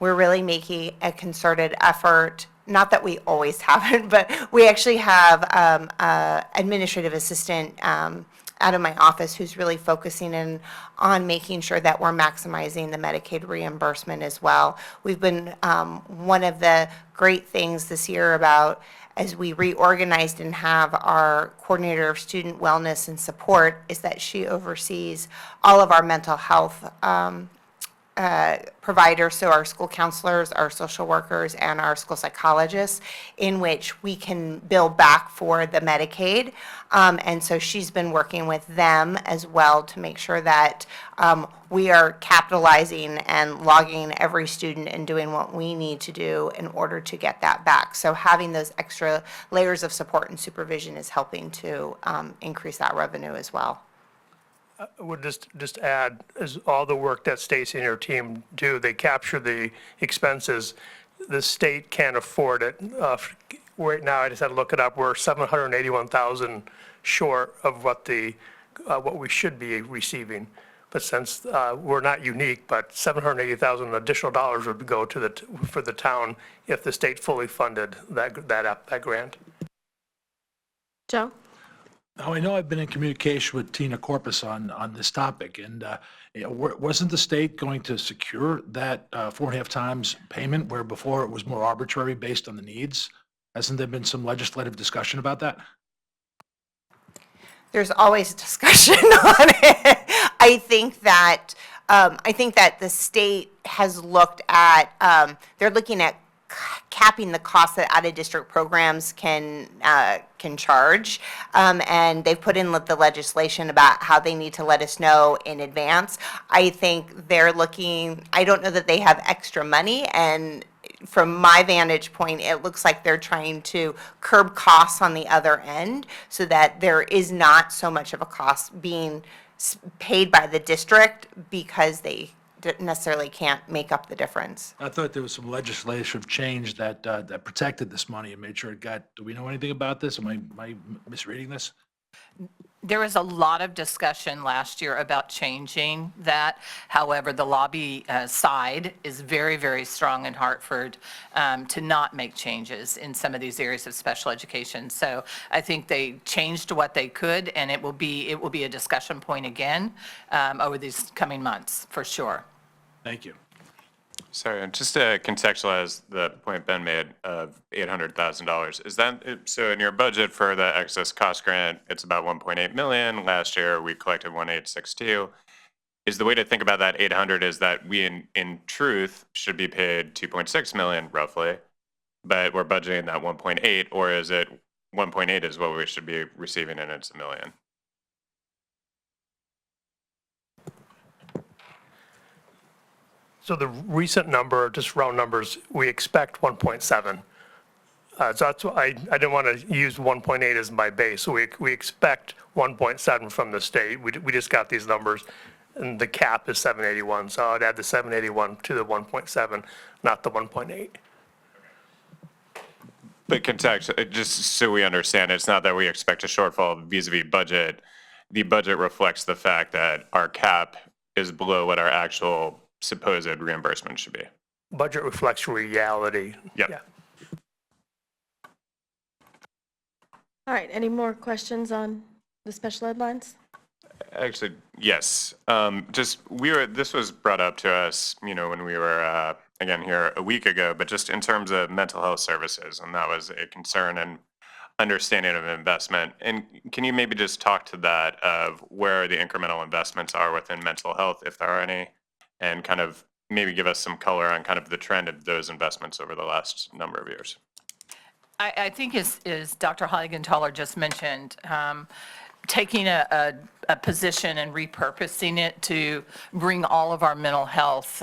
we're really making a concerted effort. Not that we always haven't, but we actually have administrative assistant out of my office who's really focusing in on making sure that we're maximizing the Medicaid reimbursement as well. We've been, one of the great things this year about as we reorganized and have our coordinator of student wellness and support is that she oversees all of our mental health providers, so our school counselors, our social workers, and our school psychologists, in which we can bill back for the Medicaid. And so she's been working with them as well to make sure that we are capitalizing and logging every student and doing what we need to do in order to get that back. So having those extra layers of support and supervision is helping to increase that revenue as well. I would just add, as all the work that Stacy and her team do, they capture the expenses. The state can't afford it. Right now, I just had to look it up, we're 781,000 short of what we should be receiving. But since we're not unique, but 780,000 additional dollars would go to for the town if the state fully funded that grant. Joe? Now, I know I've been in communication with Tina Corpus on this topic, and wasn't the state going to secure that 4.5 times payment where before it was more arbitrary based on the needs? Hasn't there been some legislative discussion about that? There's always discussion on it. I think that the state has looked at, they're looking at capping the cost that out-of-district programs can charge, and they've put in the legislation about how they need to let us know in advance. I think they're looking, I don't know that they have extra money, and from my vantage point, it looks like they're trying to curb costs on the other end so that there is not so much of a cost being paid by the district because they necessarily can't make up the difference. I thought there was some legislative change that protected this money and made sure it got, do we know anything about this? Am I misreading this? There was a lot of discussion last year about changing that. However, the lobby side is very, very strong in Hartford to not make changes in some of these areas of special education. So I think they changed what they could, and it will be a discussion point again over these coming months, for sure. Thank you. Sorry, just to contextualize the point Ben made of $800,000, is that, so in your budget for the excess cost grant, it's about 1.8 million. Last year, we collected 1,862. Is the way to think about that 800 is that we, in truth, should be paid 2.6 million roughly, but we're budgeting that 1.8, or is it 1.8 is what we should be receiving and it's $1 million? So the recent number, just round numbers, we expect 1.7. So that's why I didn't want to use 1.8 as my base. So we expect 1.7 from the state. We just got these numbers, and the cap is 781. So I'd add the 781 to the 1.7, not the 1.8. But context, just so we understand, it's not that we expect a shortfall vis-a-vis budget. The budget reflects the fact that our cap is below what our actual supposed reimbursement should be. Budget reflects reality. Yep. Yeah. All right, any more questions on the special ed lines? Actually, yes. This was brought up to us, when we were, again, here a week ago, but just in terms of mental health services, and that was a concern and understanding of investment. And can you maybe just talk to that of where the incremental investments are within mental health, if there are any, and kind of maybe give us some color on kind of the trend of those investments over the last number of years? I think as Dr. Heigenthaler just mentioned, taking a position and repurposing it to bring all of our mental health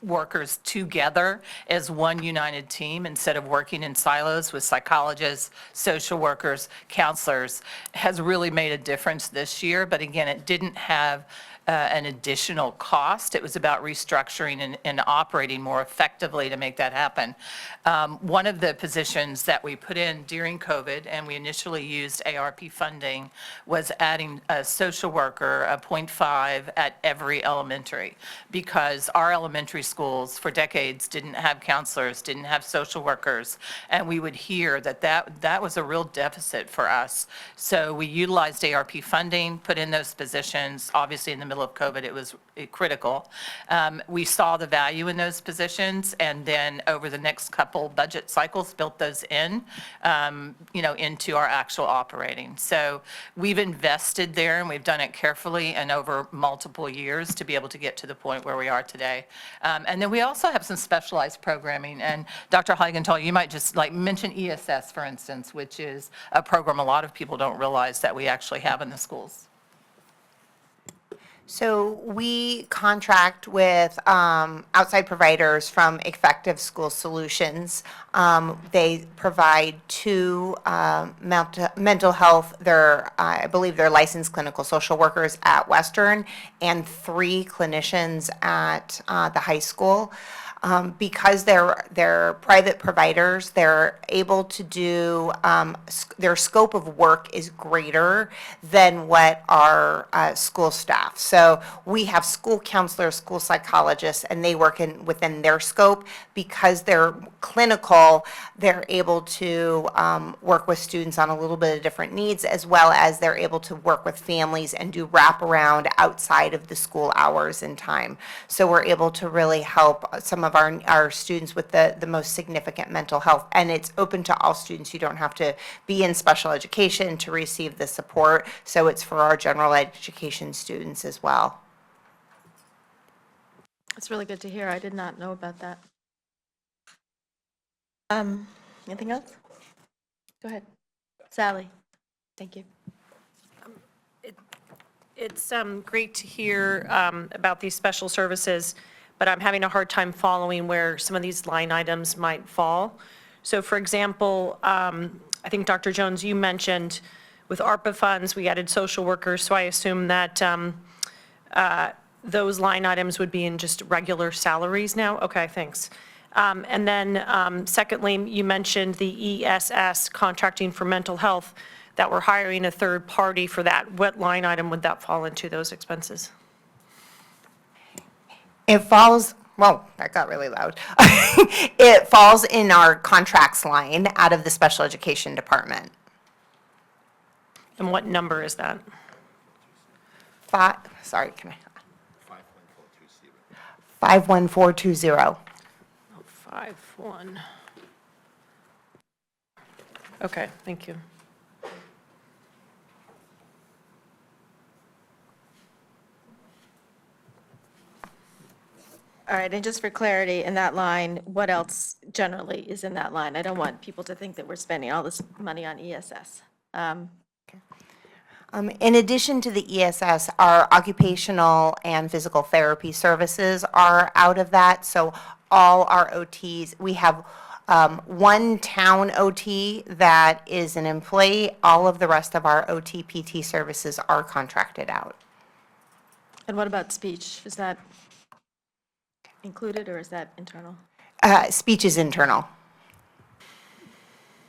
workers together as one united team instead of working in silos with psychologists, social workers, counselors has really made a difference this year. But again, it didn't have an additional cost. It was about restructuring and operating more effectively to make that happen. One of the positions that we put in during COVID, and we initially used ARP funding, was adding a social worker, a 0.5 at every elementary, because our elementary schools for decades didn't have counselors, didn't have social workers, and we would hear that was a real deficit for us. So we utilized ARP funding, put in those positions. Obviously, in the middle of COVID, it was critical. We saw the value in those positions, and then over the next couple budget cycles, built those in, into our actual operating. So we've invested there, and we've done it carefully and over multiple years to be able to get to the point where we are today. And then we also have some specialized programming. And Dr. Heigenthaler, you might just mention ESS, for instance, which is a program a lot of people don't realize that we actually have in the schools. So we contract with outside providers from Effective School Solutions. They provide 2 mental health, I believe they're licensed clinical social workers at Western, and 3 clinicians at the high school. Because they're private providers, they're able to do, their scope of work is greater than what our school staff. So we have school counselors, school psychologists, and they work within their scope. Because they're clinical, they're able to work with students on a little bit of different needs, as well as they're able to work with families and do wraparound outside of the school hours and time. So we're able to really help some of our students with the most significant mental health. And it's open to all students. You don't have to be in special education to receive the support. So it's for our general education students as well. It's really good to hear. I did not know about that. Anything else? Go ahead. Sally. Thank you. It's great to hear about these special services, but I'm having a hard time following where some of these line items might fall. So for example, I think Dr. Jones, you mentioned with ARPA funds, we added social workers, so I assume that those line items would be in just regular salaries now? Okay, thanks. And then secondly, you mentioned the ESS, contracting for mental health. that we're hiring a third party for that, what line item would that fall into, those expenses? It falls, well, that got really loud. It falls in our contracts line out of the special education department. And what number is that? Sorry, can I? 51420. 5-1. Okay, thank you. All right, and just for clarity, in that line, what else generally is in that line? I don't want people to think that we're spending all this money on ESS. In addition to the ESS, our occupational and physical therapy services are out of that. So all our OTs, we have one town OT that is an employee. All of the rest of our OT PT services are contracted out. And what about speech? Is that included or is that internal? Speech is internal.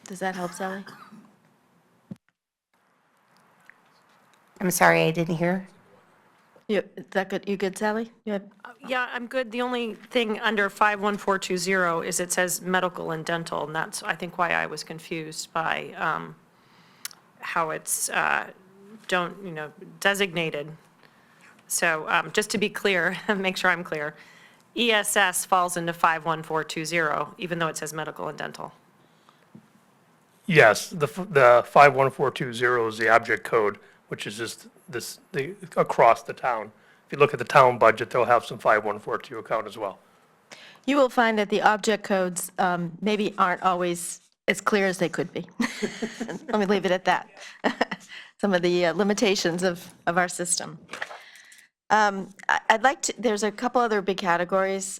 Does that help, Sally? I'm sorry, I didn't hear. Is that good? You good, Sally? You have, Yeah, I'm good. The only thing under 51420 is it says medical and dental, and that's, I think, why I was confused by how it's designated. So just to be clear, make sure I'm clear, ESS falls into 51420, even though it says medical and dental. Yes, the 51420 is the object code, which is just across the town. If you look at the town budget, they'll have some 5142 account as well. you will find that the object codes maybe aren't always as clear as they could be. Let me leave it at that. Some of the limitations of our system. I'd like to, there's a couple other big categories.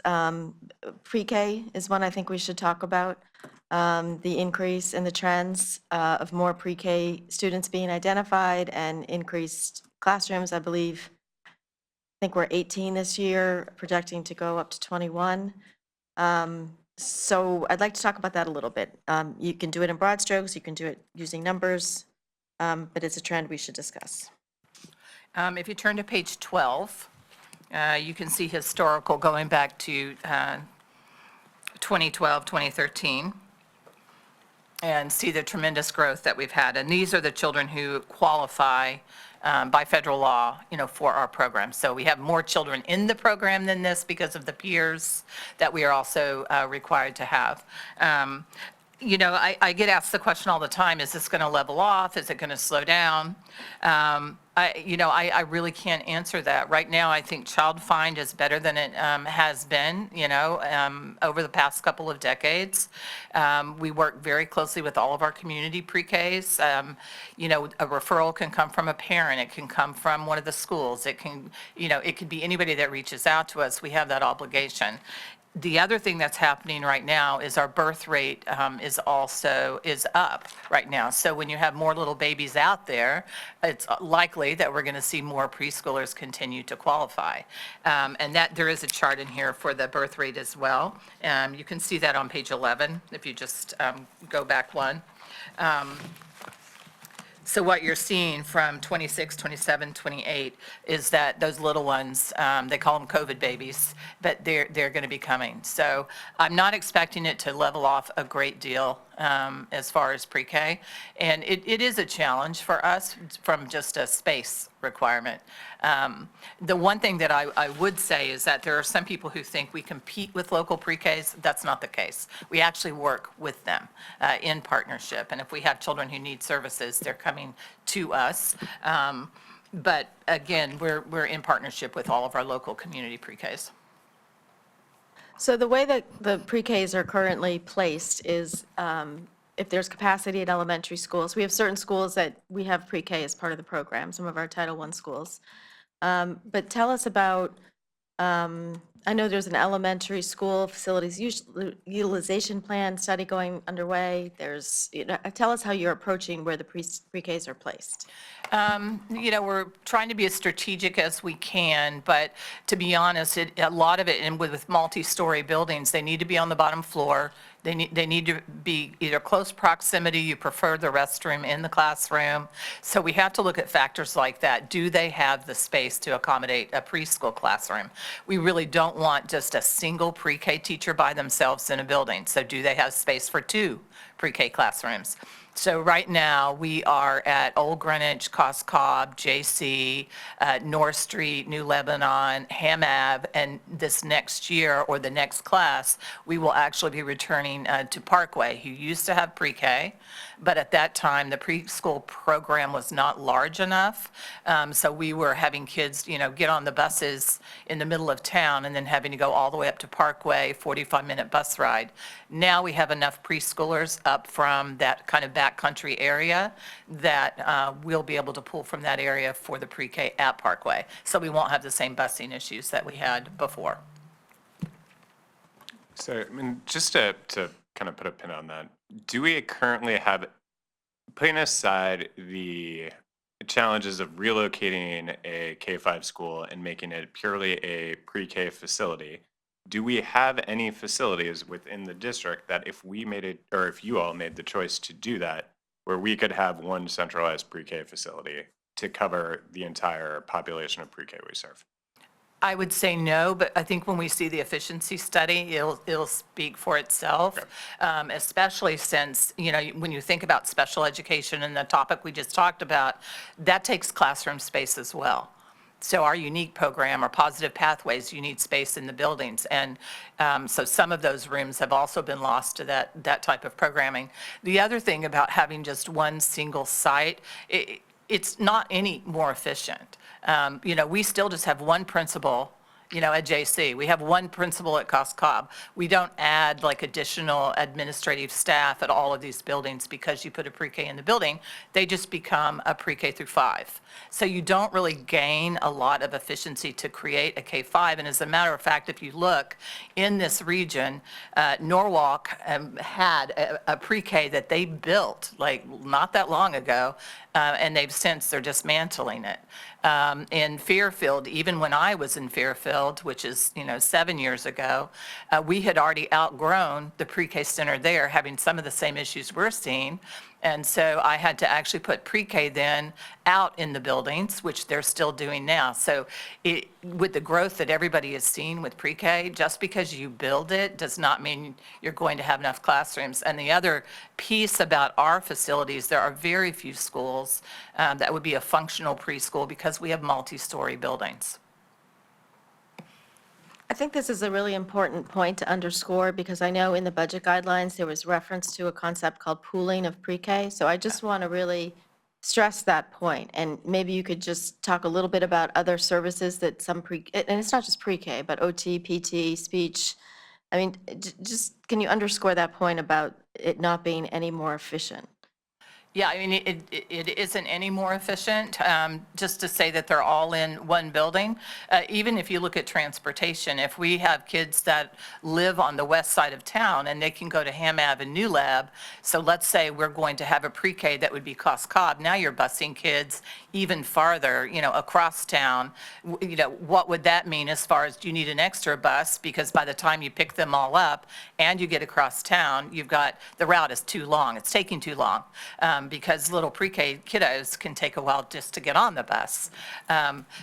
Pre-K is one I think we should talk about. The increase in the trends of more pre-K students being identified and increased classrooms, I believe. I think we're 18 this year, projecting to go up to 21. So I'd like to talk about that a little bit. You can do it in broad strokes, you can do it using numbers, but it's a trend we should discuss. If you turn to page 12, you can see historical going back to 2012, 2013, and see the tremendous growth that we've had. And these are the children who qualify by federal law, for our program. So we have more children in the program than this because of the peers that we are also required to have. I get asked the question all the time, is this going to level off? Is it going to slow down? I really can't answer that. Right now, I think Child Find is better than it has been, over the past couple of decades. We work very closely with all of our community pre-Ks. A referral can come from a parent. It can come from one of the schools. It can, it could be anybody that reaches out to us. We have that obligation. The other thing that's happening right now is our birth rate is up right now. So when you have more little babies out there, it's likely that we're going to see more preschoolers continue to qualify. And that there is a chart in here for the birth rate as well. You can see that on page 11 if you just go back one. So what you're seeing from 26, 27, 28 is that those little ones, they call them COVID babies, but they're going to be coming. So I'm not expecting it to level off a great deal as far as pre-K. And it is a challenge for us from just a space requirement. The one thing that I would say is that there are some people who think we compete with local pre-Ks. That's not the case. We actually work with them in partnership. And if we have children who need services, they're coming to us. But again, we're in partnership with all of our local community pre-Ks. So the way that the pre-Ks are currently placed is if there's capacity at elementary schools, we have certain schools that we have pre-K as part of the program, some of our Title I schools. But tell us about, I know there's an elementary school facilities utilization plan study going underway. Tell us how you're approaching where the pre-Ks are placed. We're trying to be as strategic as we can, but to be honest, a lot of it, and with multi-story buildings, they need to be on the bottom floor. They need to be either close proximity, you prefer the restroom in the classroom. So we have to look at factors like that. Do they have the space to accommodate a preschool classroom? We really don't want just a single pre-K teacher by themselves in a building. So do they have space for 2 pre-K classrooms? So right now, we are at Old Greenwich, Cos Cob, JC, North Street, New Lebanon, Ham Ave, and this next year, or the next class, we will actually be returning to Parkway, who used to have pre-K, but at that time, the preschool program was not large enough, so we were having kids, get on the buses in the middle of town and then having to go all the way up to Parkway, 45-minute bus ride. Now we have enough preschoolers up from that kind of backcountry area that we'll be able to pull from that area for the pre-K at Parkway. So we won't have the same busing issues that we had before. So, I mean, just to kind of put a pin on that, do we currently have, putting aside the challenges of relocating a K-5 school and making it purely a pre-K facility, do we have any facilities within the district that if we made it, or if you all made the choice to do that, where we could have one centralized pre-K facility to cover the entire population of pre-K we serve? I would say no, but I think when we see the efficiency study, it'll speak for itself, especially since, when you think about special education and the topic we just talked about, that takes classroom space as well. So our unique program, our positive pathways, you need space in the buildings. And so some of those rooms have also been lost to that type of programming. The other thing about having just one single site, it's not any more efficient. We still just have one principal, at JC. We have one principal at Cos Cob. We don't add like additional administrative staff at all of these buildings because you put a pre-K in the building. They just become a pre-K through 5. So you don't really gain a lot of efficiency to create a K-5. And as a matter of fact, if you look in this region, Norwalk had a pre-K that they built like not that long ago, and they're dismantling it. In Fairfield, even when I was in Fairfield, which is, 7 years ago, we had already outgrown the pre-K center there, having some of the same issues we're seeing. And so I had to actually put pre-K then out in the buildings, which they're still doing now. So with the growth that everybody is seeing with pre-K, just because you build it does not mean you're going to have enough classrooms. And the other piece about our facilities, there are very few schools that would be a functional preschool because we have multi-story buildings. I think this is a really important point to underscore because I know in the budget guidelines, there was reference to a concept called pooling of pre-K. So I just want to really stress that point. And maybe you could just talk a little bit about other services that some and it's not just pre-K, but OT, PT, speech. I mean, just can you underscore that point about it not being any more efficient? Yeah, I mean, it isn't any more efficient, just to say that they're all in one building. Even if you look at transportation, if we have kids that live on the west side of town and they can go to Ham Ave and New Lab, so let's say we're going to have a pre-K that would be Cos Cob, now you're busing kids even farther, across town. What would that mean as far as, do you need an extra bus? Because by the time you pick them all up and you get across town, the route is too long, it's taking too long. Because little pre-K kiddos can take a while just to get on the bus.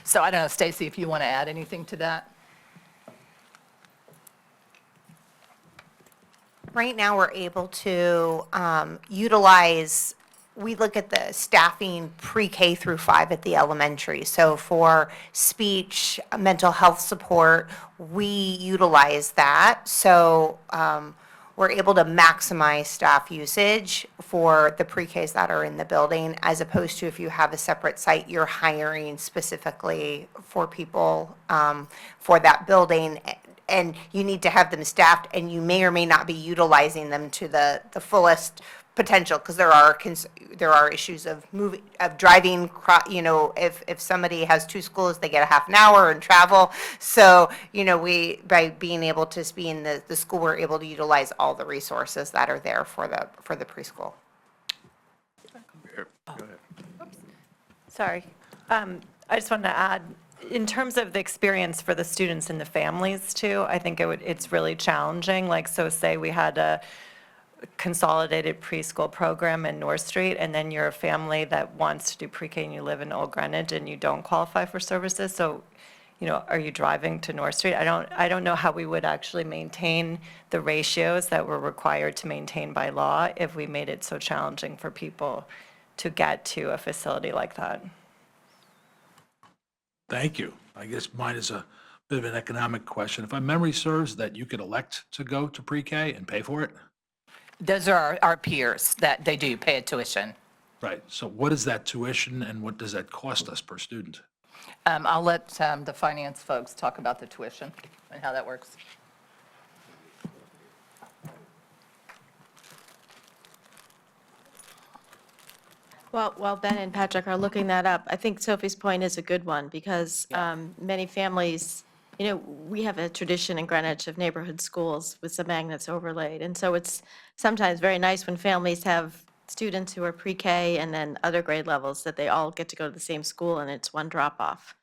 So I don't know, Stacy, if you want to add anything to that? Right now, we're able to utilize, we look at the staffing pre-K through 5 at the elementary. So for speech, mental health support, we utilize that. So we're able to maximize staff usage for the pre-Ks that are in the building, as opposed to if you have a separate site, you're hiring specifically for people for that building, and you need to have them staffed, and you may or may not be utilizing them to the fullest potential, because there are issues of driving, if somebody has 2 schools, they get a half an hour and travel. So, we, by being able to be in the school, we're able to utilize all the resources that are there for the preschool. Sorry. I just wanted to add, in terms of the experience for the students and the families too, I think it's really challenging. Like, so say we had a consolidated preschool program in North Street, and then you're a family that wants to do pre-K and you live in Old Greenwich and you don't qualify for services. So, are you driving to North Street? I don't know how we would actually maintain the ratios that we're required to maintain by law if we made it so challenging for people to get to a facility like that. Thank you. I guess mine is a bit of an economic question. If my memory serves, that you could elect to go to pre-K and pay for it? Those are our peers that they do pay a tuition. Right. So what is that tuition and what does that cost us per student? I'll let the finance folks talk about the tuition and how that works. Well, while Ben and Patrick are looking that up, I think Sophie's point is a good one, because many families, we have a tradition in Greenwich of neighborhood schools with some magnets overlaid. And so it's sometimes very nice when families have students who are pre-K and then other grade levels, that they all get to go to the same school and it's one drop-off.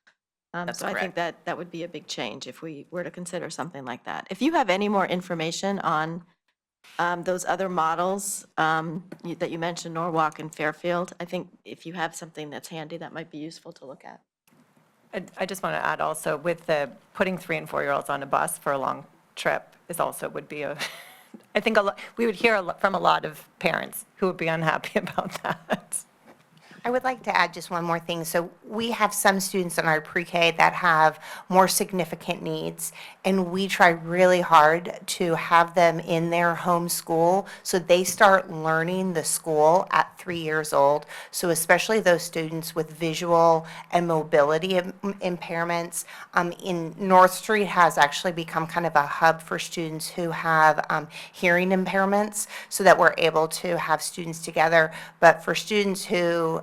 That's So I think correct. that would be a big change if we were to consider something like that. If you have any more information on those other models that you mentioned, Norwalk and Fairfield, I think if you have something that's handy, that might be useful to look at. I just want to add also, with the putting 3- and 4-year-olds on a bus for a long trip would be I think we would hear from a lot of parents who would be unhappy about that. I would like to add just one more thing. So we have some students in our pre-K that have more significant needs, and we try really hard to have them in their home school so they start learning the school at 3 years old. So especially those students with visual and mobility impairments. In North Street has actually become kind of a hub for students who have hearing impairments, so that we're able to have students together. But for students who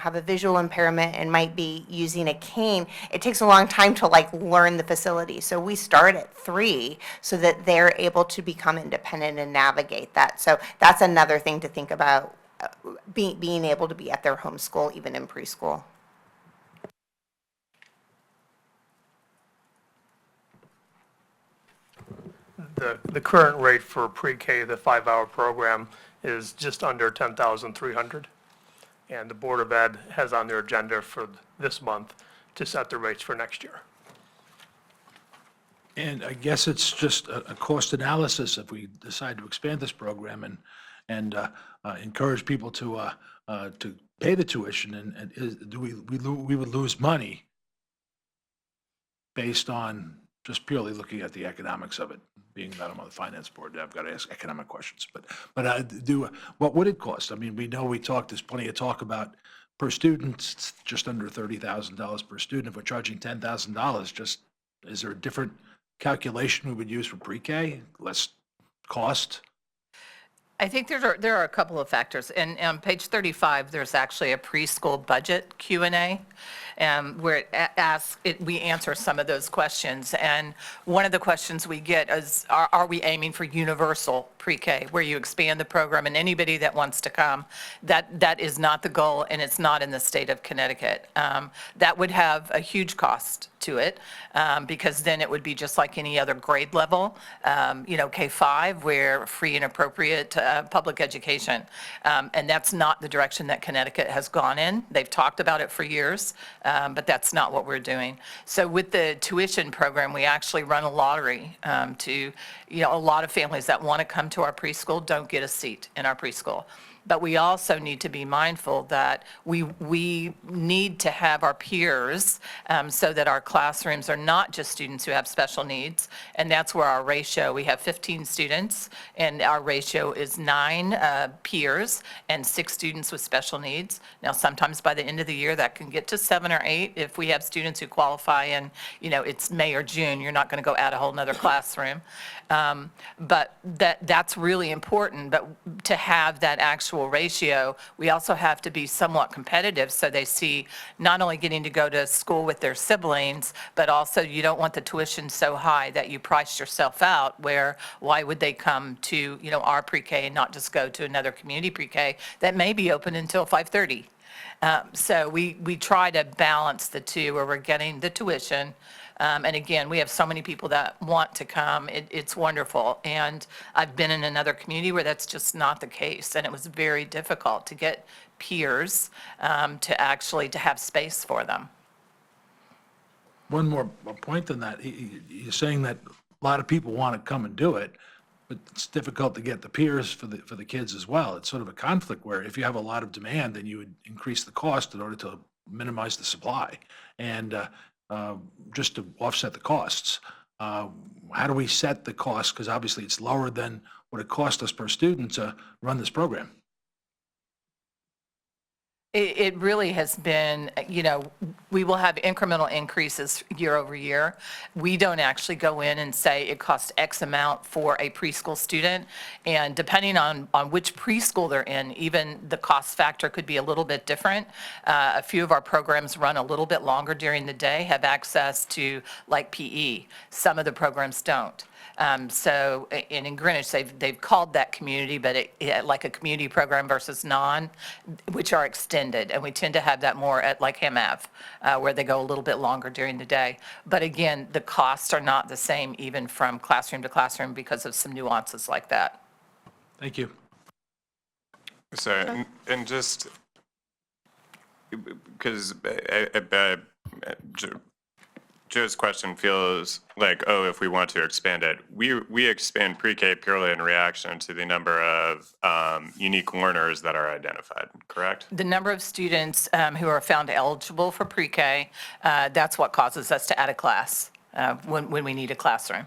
have a visual impairment and might be using a cane, it takes a long time to learn the facility. So we start at 3 so that they're able to become independent and navigate that. So that's another thing to think about, being able to be at their home school, even in preschool. The current rate for pre-K, the 5-hour program, is just under 10,300. And the Board of Ed has on their agenda for this month to set the rates for next year. And I guess it's just a cost analysis if we decide to expand this program and encourage people to pay the tuition, and we would lose money based on just purely looking at the economics of it. Being that I'm on the finance board, I've got to ask economic questions. But what would it cost? I mean, we know there's plenty of talk about per student, it's just under $30,000 per student. If we're charging $10,000, is there a different calculation we would use for pre-K? Less cost? I think there are a couple of factors. And on page 35, there's actually a preschool budget Q&A where we answer some of those questions. And one of the questions we get is, are we aiming for universal pre-K, where you expand the program and anybody that wants to come? That is not the goal, and it's not in the state of Connecticut. That would have a huge cost to it, because then it would be just like any other grade level, K-5, where free and appropriate public education. And that's not the direction that Connecticut has gone in. They've talked about it for years, but that's not what we're doing. So with the tuition program, we actually run a lottery to, a lot of families that want to come to our preschool don't get a seat in our preschool. But we also need to be mindful that we need to have our peers so that our classrooms are not just students who have special needs. And that's where our ratio, we have 15 students, and our ratio is 9 peers and 6 students with special needs. Now, sometimes by the end of the year, that can get to 7 or 8 if we have students who qualify and, it's May or June. You're not going to go add a whole nother classroom. But that's really important. But to have that actual ratio, we also have to be somewhat competitive so they see not only getting to go to school with their siblings, but also you don't want the tuition so high that you price yourself out, where why would they come to, our pre-K and not just go to another community pre-K that may be open until 5:30? So we try to balance the two where we're getting the tuition. And again, we have so many people that want to come. It's wonderful. And I've been in another community where that's just not the case. And it was very difficult to get peers to have space for them. One more point than that, you're saying that a lot of people want to come and do it, but it's difficult to get the peers for the kids as well. It's sort of a conflict where if you have a lot of demand, then you would increase the cost in order to minimize the supply and just to offset the costs. How do we set the cost? Because obviously it's lower than what it cost us per student to run this program. It really has been, we will have incremental increases year over year. We don't actually go in and say it costs X amount for a preschool student. And depending on which preschool they're in, even the cost factor could be a little bit different. A few of our programs run a little bit longer during the day, have access to like PE. Some of the programs don't. So, and in Greenwich, they've called that community, but like a community program versus non, which are extended. And we tend to have that more at like HMAV, where they go a little bit longer during the day. But again, the costs are not the same even from classroom to classroom because of some nuances like that. Thank you. So, and just, because Joe's question feels like, oh, if we want to expand it, we expand pre-K purely in reaction to the number of unique learners that are identified, correct? The number of students who are found eligible for pre-K, that's what causes us to add a class when we need a classroom.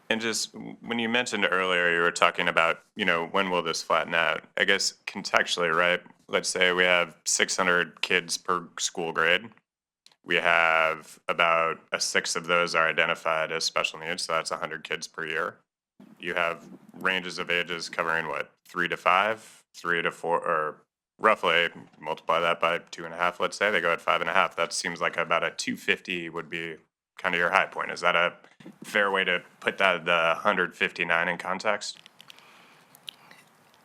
And just when you mentioned earlier, you were talking about, when will this flatten out? I guess contextually, right? Let's say we have 600 kids per school grade. We have about a sixth of those are identified as special needs, so that's 100 kids per year. You have ranges of ages covering what, 3 to 5, 3 to 4, or roughly multiply that by 2.5, let's say, they go at 5.5. That seems like about a 250 would be kind of your high point. Is that a fair way to put the 159 in context?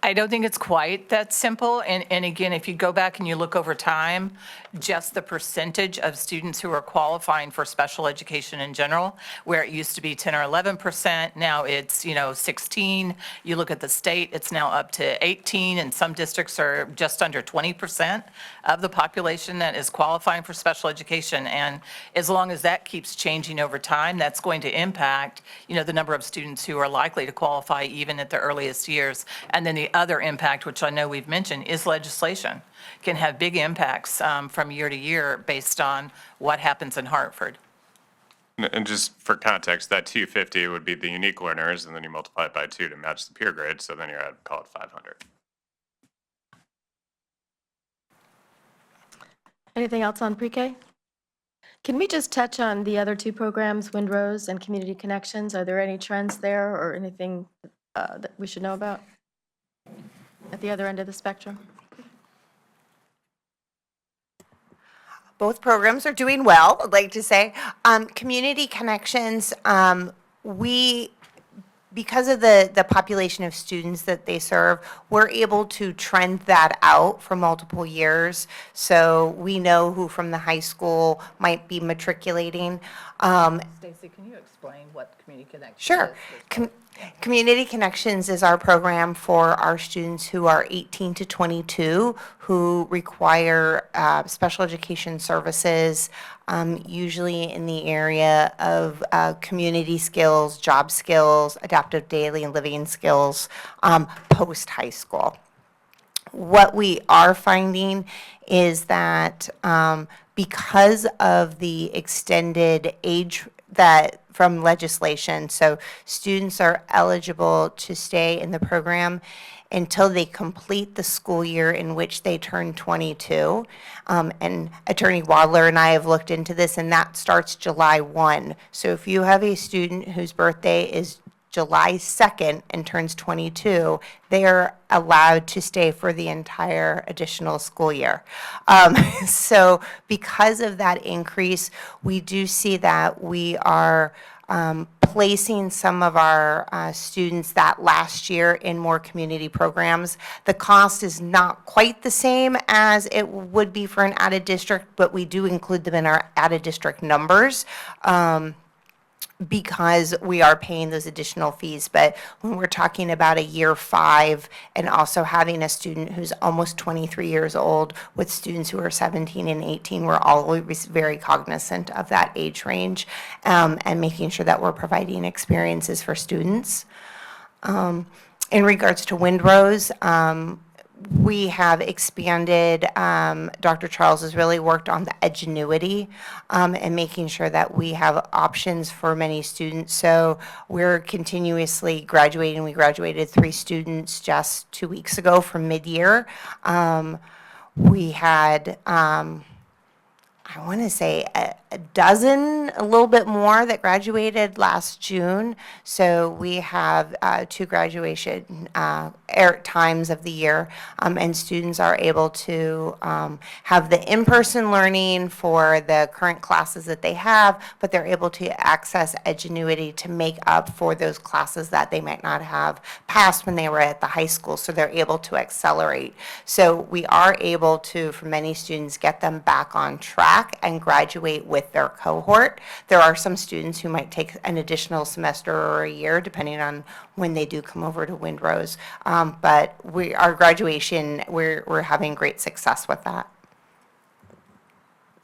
I don't think it's quite that simple. And again, if you go back and you look over time, just the percentage of students who are qualifying for special education in general, where it used to be 10 or 11%, now it's, 16. You look at the state, it's now up to 18, and some districts are just under 20% of the population that is qualifying for special education. And as long as that keeps changing over time, that's going to impact, the number of students who are likely to qualify even at the earliest years. And then the other impact, which I know we've mentioned, is legislation. Can have big impacts from year to year based on what happens in Hartford. And just for context, that 250 would be the unique learners, and then you multiply it by 2 to match the peer grade, so then you're at, call it 500. Anything else on pre-K? Can we just touch on the other two programs, Windrose and Community Connections? Are there any trends there or anything that we should know about at the other end of the spectrum? Both programs are doing well, I'd like to say. Community Connections, because of the population of students that they serve, we're able to trend that out for multiple years. So we know who from the high school might be matriculating. Stacey, can you explain what Community Connections Sure. Community Connections is our program for our students who are 18 to 22 who require special education services, usually in the area of community skills, job skills, adaptive daily and living skills, post-high school. What we are finding is that because of the extended age that from legislation, so students are eligible to stay in the program until they complete the school year in which they turn 22. And Attorney Wadler and I have looked into this, and that starts July 1. So if you have a student whose birthday is July 2nd and turns 22, they are allowed to stay for the entire additional school year. So because of that increase, we do see that we are placing some of our students that last year in more community programs. The cost is not quite the same as it would be for an out-of-district, but we do include them in our out-of-district numbers. Because we are paying those additional fees. But when we're talking about a year 5 and also having a student who's almost 23 years old with students who are 17 and 18, we're always very cognizant of that age range and making sure that we're providing experiences for students. In regards to Windrose, we have expanded, Dr. Charles has really worked on the edgenuity and making sure that we have options for many students. So we're continuously graduating. We graduated 3 students just 2 weeks ago from mid-year. We had, I want to say a dozen, a little bit more that graduated last June. So we have 2 graduation times of the year, and students are able to have the in-person learning for the current classes that they have, but they're able to access Edgenuity to make up for those classes that they might not have passed when they were at the high school. So they're able to accelerate. So we are able to, for many students, get them back on track and graduate with their cohort. There are some students who might take an additional semester or a year, depending on when they do come over to Windrose. But our graduation, we're having great success with that.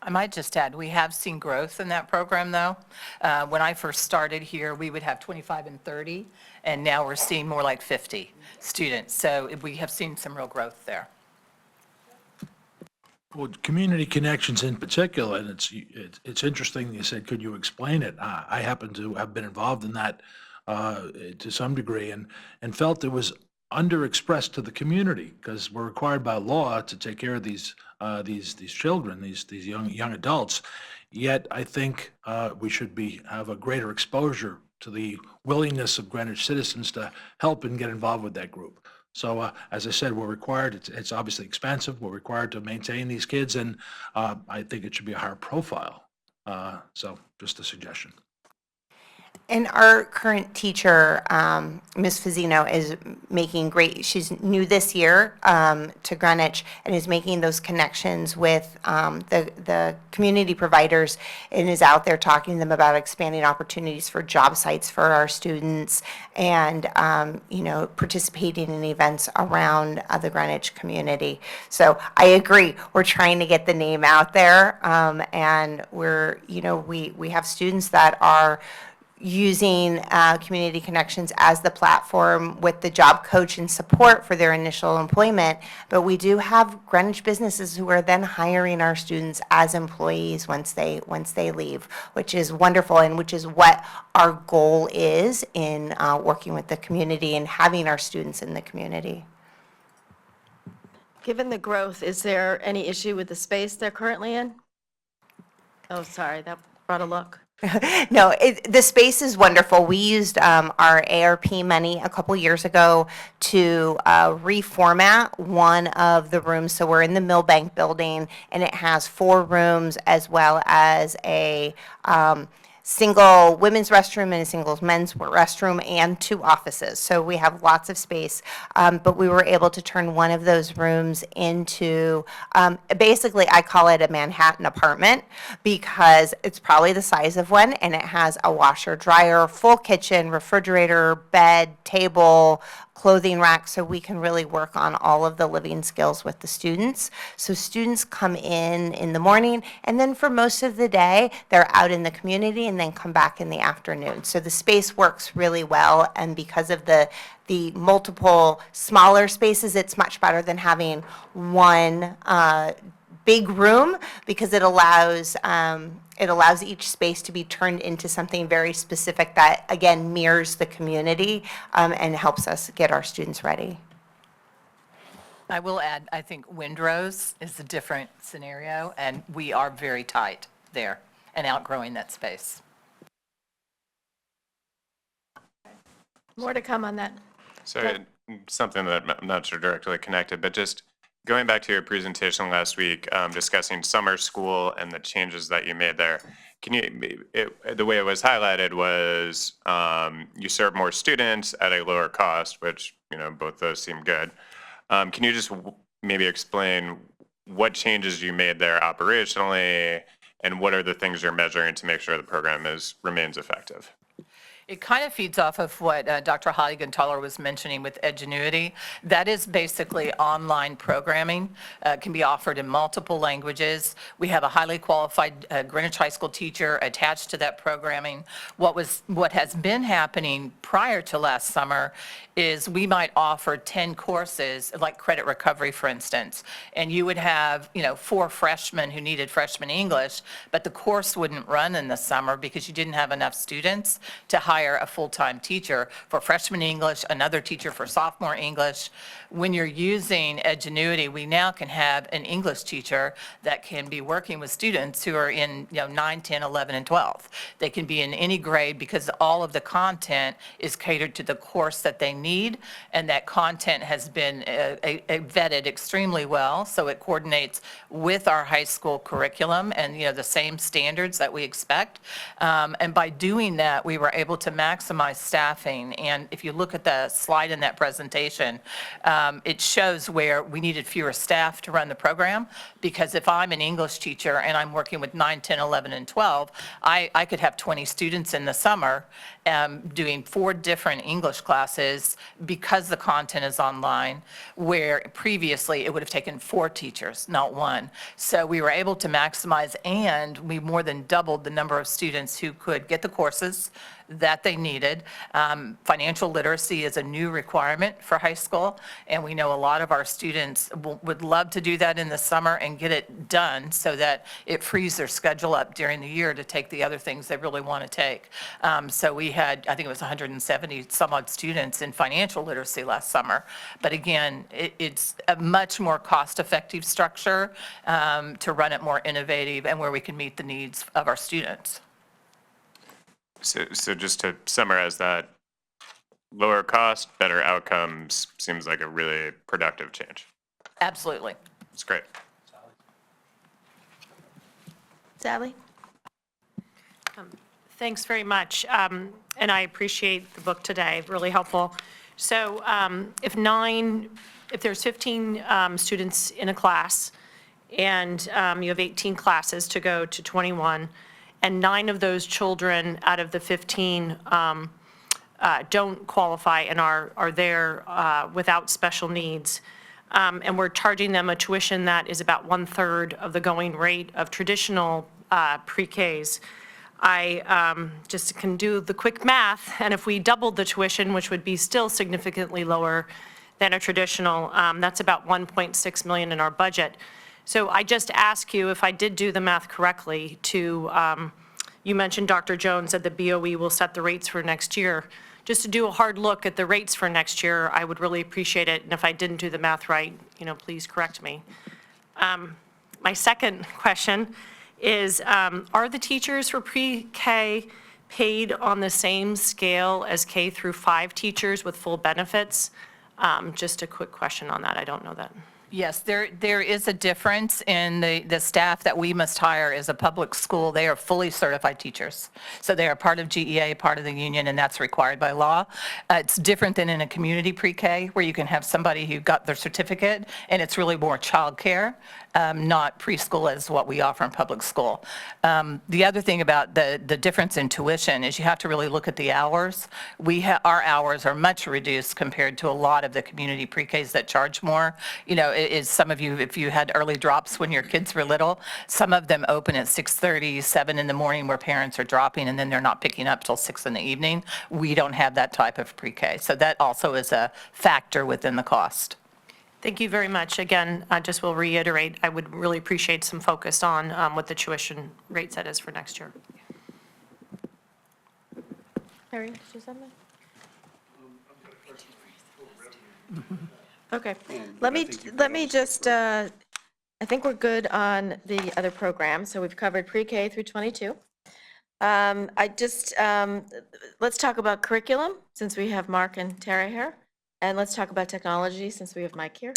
I might just add, we have seen growth in that program, though. When I first started here, we would have 25 and 30, and now we're seeing more like 50 students. So we have seen some real growth there. Well, Community Connections in particular, and it's interesting you said, could you explain it? I happen to have been involved in that to some degree and felt it was underexpressed to the community because we're required by law to take care of these children, these young adults. Yet I think we should have a greater exposure to the willingness of Greenwich citizens to help and get involved with that group. So as I said, we're required, it's obviously expensive, we're required to maintain these kids, and I think it should be a higher profile. So just a suggestion. And our current teacher, Ms. Fazzino, is making she's new this year to Greenwich and is making those connections with the community providers and is out there talking to them about expanding opportunities for job sites for our students and, participating in events around the Greenwich community. So I agree, we're trying to get the name out there and we have students that are using Community Connections as the platform with the job coach and support for their initial employment, but we do have Greenwich businesses who are then hiring our students as employees once they leave, which is wonderful and which is what our goal is in working with the community and having our students in the community. Given the growth, is there any issue with the space they're currently in? Oh, sorry, that brought a look. No, the space is wonderful. We used our ARP money a couple years ago to reformat one of the rooms. So we're in the Millbank building, and it has 4 rooms as well as a single women's restroom and a single men's restroom and 2 offices. So we have lots of space, but we were able to turn one of those rooms into, basically I call it a Manhattan apartment because it's probably the size of one and it has a washer, dryer, full kitchen, refrigerator, bed, table, clothing rack, so we can really work on all of the living skills with the students. So students come in the morning, and then for most of the day, they're out in the community and then come back in the afternoon. So the space works really well, and because of the multiple smaller spaces, it's much better than having one big room because it allows each space to be turned into something very specific that, again, mirrors the community and helps us get our students ready. I will add, I think Windrose is a different scenario, and we are very tight there and outgrowing that space. More to come on that. So something that I'm not sure directly connected, but just going back to your presentation last week, discussing summer school and the changes that you made there, can you, the way it was highlighted was you serve more students at a lower cost, which, both those seem good. Can you just maybe explain what changes you made there operationally, and what are the things you're measuring to make sure the program remains effective? It kind of feeds off of what Dr. Heiligen-Thaler was mentioning with Edgenuity. That is basically online programming, can be offered in multiple languages. We have a highly qualified Greenwich High School teacher attached to that programming. What has been happening prior to last summer is we might offer 10 courses, like credit recovery, for instance, and you would have, 4 freshmen who needed freshman English, but the course wouldn't run in the summer because you didn't have enough students to hire a full-time teacher for freshman English, another teacher for sophomore English. When you're using Edgenuity, we now can have an English teacher that can be working with students who are in 9, 10, 11, and 12. They can be in any grade because all of the content is catered to the course that they need, and that content has been vetted extremely well, so it coordinates with our high school curriculum and the same standards that we expect. And by doing that, we were able to maximize staffing. And if you look at the slide in that presentation, it shows where we needed fewer staff to run the program, because if I'm an English teacher and I'm working with 9, 10, 11, and 12, I could have 20 students in the summer doing 4 different English classes because the content is online, where previously it would have taken 4 teachers, not 1. So we were able to maximize, and we more than doubled the number of students who could get the courses that they needed. Financial literacy is a new requirement for high school, and we know a lot of our students would love to do that in the summer and get it done so that it frees their schedule up during the year to take the other things they really want to take. So we had, I think it was 170 some odd students in financial literacy last summer. But again, it's a much more cost-effective structure to run it more innovative and where we can meet the needs of our students. So just to summarize that, lower cost, better outcomes seems like a really productive change. Absolutely. It's great. Sally? Thanks very much. And I appreciate the book today, really helpful. So if there's 15 students in a class, and you have 18 classes to go to 21, and 9 of those children out of the 15 don't qualify and are there without special needs, and we're charging them a tuition that is about 1/3 of the going rate of traditional pre-Ks. I just can do the quick math, and if we doubled the tuition, which would be still significantly lower than a traditional, that's about 1.6 million in our budget. So I just ask you, if I did do the math correctly, you mentioned Dr. Jones said the BOE will set the rates for next year. Just to do a hard look at the rates for next year, I would really appreciate it. And if I didn't do the math right, please correct me. My second question is, are the teachers for pre-K paid on the same scale as K through 5 teachers with full benefits? Just a quick question on that. I don't know that. Yes, there is a difference in the staff that we must hire as a public school. They are fully certified teachers. So they are part of GEA, part of the union, and that's required by law. It's different than in a community pre-K where you can have somebody who got their certificate, and it's really more childcare, not preschool as what we offer in public school. The other thing about the difference in tuition is you have to really look at the hours. Our hours are much reduced compared to a lot of the community pre-Ks that charge more. Is some of you, if you had early drops when your kids were little, some of them open at 6:30, 7 in the morning where parents are dropping and then they're not picking up till 6 in the evening. We don't have that type of pre-K. So that also is a factor within the cost. Thank you very much. Again, I just will reiterate, I would really appreciate some focus on what the tuition rate set is for next year. Harry, did you say something? Okay, let me just, I think we're good on the other programs, so we've covered pre-K through 22. Let's talk about curriculum, since we have Mark and Tara here, and let's talk about technology, since we have Mike here.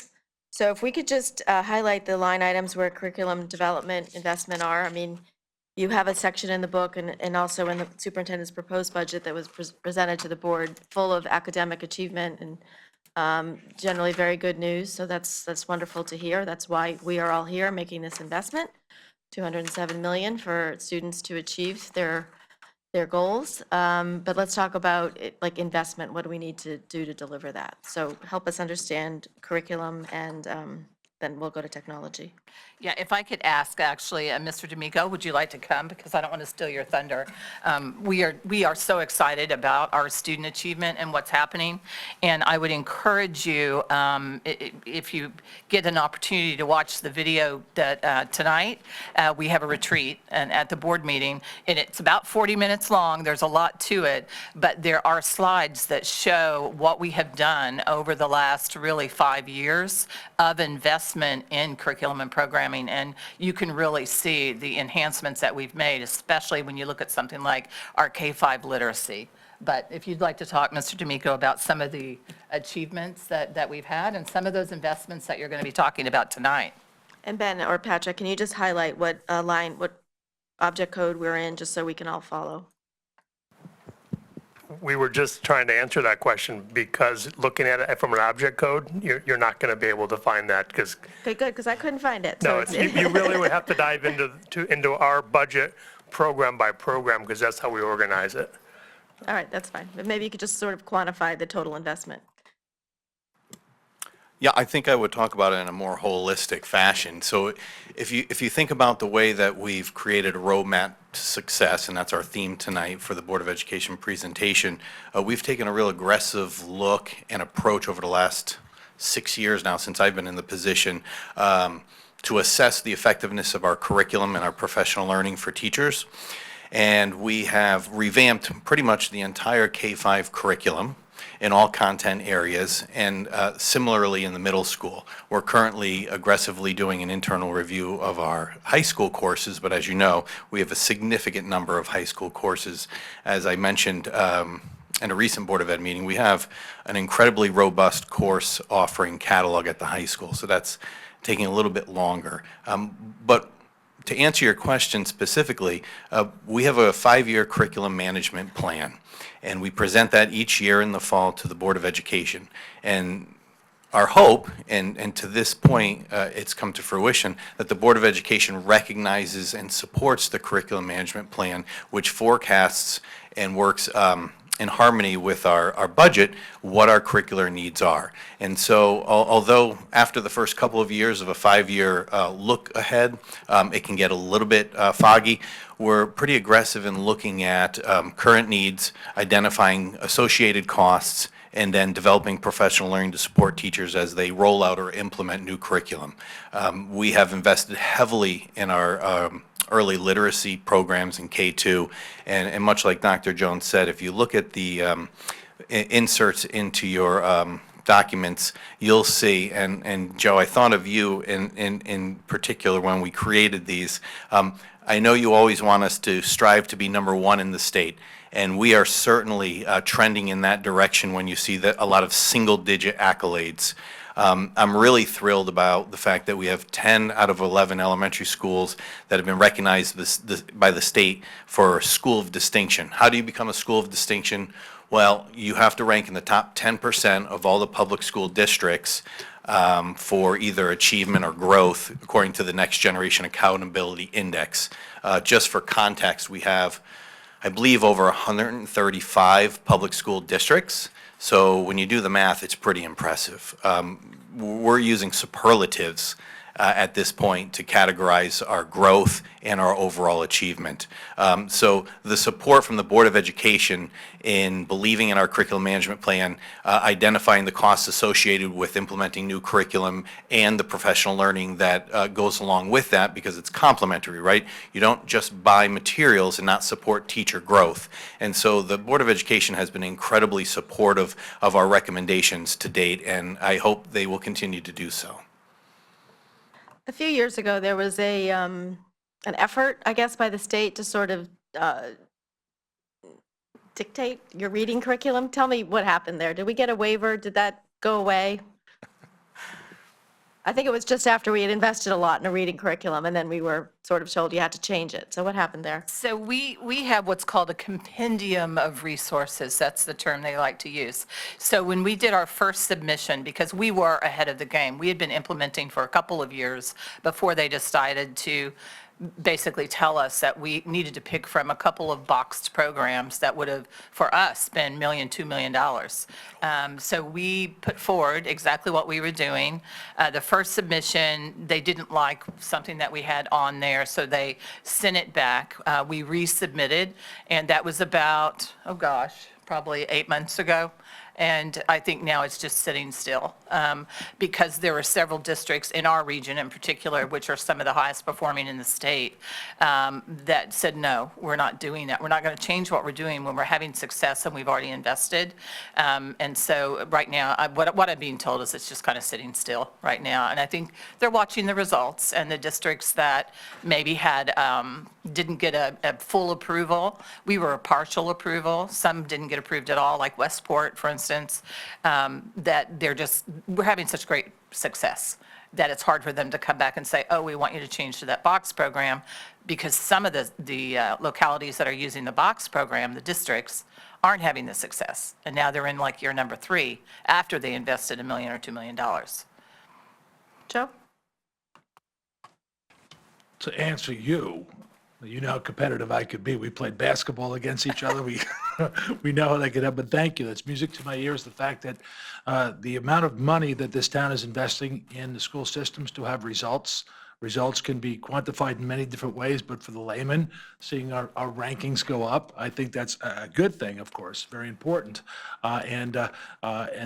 So if we could just highlight the line items where curriculum development investment are. I mean, you have a section in the book and also in the superintendent's proposed budget that was presented to the board, full of academic achievement and generally very good news. So that's wonderful to hear. That's why we are all here making this investment, $207 million for students to achieve their goals. But let's talk about like investment. What do we need to do to deliver that? So help us understand curriculum and then we'll go to technology. Yeah, if I could ask, actually, Mr. D'Amico, would you like to come? Because I don't want to steal your thunder. We are so excited about our student achievement and what's happening, and I would encourage you, if you get an opportunity to watch the video that tonight, we have a retreat and at the board meeting, and it's about 40 minutes long. There's a lot to it, but there are slides that show what we have done over the last really 5 years of investment in curriculum and programming. And you can really see the enhancements that we've made, especially when you look at something like our K-5 literacy. But if you'd like to talk, Mr. D'Amico, about some of the achievements that we've had and some of those investments that you're going to be talking about tonight. And Ben or Patrick, can you just highlight what what object code we're in, just so we can all follow? We were just trying to answer that question because looking at it from an object code, you're not going to be able to find that because, Okay, good, because I couldn't find it. no, So you really would have to dive into our budget program by program because that's how we organize it. All right, that's fine. But maybe you could just sort of quantify the total investment. Yeah, I think I would talk about it in a more holistic fashion. So if you think about the way that we've created a roadmap to success, and that's our theme tonight for the Board of Education presentation, we've taken a real aggressive look and approach over the last 6 years now since I've been in the position to assess the effectiveness of our curriculum and our professional learning for teachers. And we have revamped pretty much the entire K-5 curriculum in all content areas, and similarly in the middle school. We're currently aggressively doing an internal review of our high school courses, but as you know, we have a significant number of high school courses. As I mentioned in a recent Board of Ed meeting, we have an incredibly robust course offering catalog at the high school, so that's taking a little bit longer. But to answer your question specifically, we have a 5-year curriculum management plan, and we present that each year in the fall to the Board of Education. And our hope, and to this point, it's come to fruition, that the Board of Education recognizes and supports the curriculum management plan, which forecasts and works in harmony with our budget, what our curricular needs are. And so, although after the first couple of years of a 5-year look ahead, it can get a little bit foggy, we're pretty aggressive in looking at current needs, identifying associated costs, and then developing professional learning to support teachers as they roll out or implement new curriculum. We have invested heavily in our early literacy programs in K-2, and much like Dr. Jones said, if you look at the inserts into your documents, you'll see, and Joe, I thought of you in particular when we created these. I know you always want us to strive to be number one in the state, and we are certainly trending in that direction when you see that a lot of single-digit accolades. I'm really thrilled about the fact that we have 10 out of 11 elementary schools that have been recognized by the state for School of Distinction. How do you become a School of Distinction? Well, you have to rank in the top 10% of all the public school districts for either achievement or growth, according to the Next Generation Accountability Index. Just for context, we have, I believe, over 135 public school districts. So when you do the math, it's pretty impressive. We're using superlatives at this point to categorize our growth and our overall achievement. So the support from the Board of Education in believing in our curriculum management plan, identifying the costs associated with implementing new curriculum and the professional learning that goes along with that, because it's complementary, right? You don't just buy materials and not support teacher growth. And so the Board of Education has been incredibly supportive of our recommendations to date, and I hope they will continue to do so. A few years ago, there was an effort, I guess, by the state to sort of dictate your reading curriculum. Tell me what happened there. Did we get a waiver? Did that go away? I think it was just after we had invested a lot in a reading curriculum, and then we were sort of told you had to change it. So what happened there? So we have what's called a compendium of resources. That's the term they like to use. So when we did our first submission, because we were ahead of the game, we had been implementing for a couple of years before they decided to basically tell us that we needed to pick from a couple of boxed programs that would have, for us, been $2 million. So we put forward exactly what we were doing. The first submission, they didn't like something that we had on there, so they sent it back. We resubmitted, and that was about, probably 8 months ago. And I think now it's just sitting still because there were several districts in our region in particular, which are some of the highest performing in the state, that said, no, we're not doing that. We're not going to change what we're doing when we're having success and we've already invested. And so right now, what I'm being told is it's just kind of sitting still right now. And I think they're watching the results, and the districts that maybe had didn't get a full approval. We were a partial approval. Some didn't get approved at all, like Westport, for instance, that we're having such great success that it's hard for them to come back and say, oh, we want you to change to that box program, because some of the localities that are using the box program, the districts, aren't having the success. And now they're in like year number 3 after they invested $1 million or $2 million. Joe? To answer you, you know how competitive I could be. We played basketball against each other. We know how they could have, but thank you. That's music to my ears, the fact that the amount of money that this town is investing in the school systems to have results. Results can be quantified in many different ways, but for the layman, seeing our rankings go up, I think that's a good thing, of course, very important. And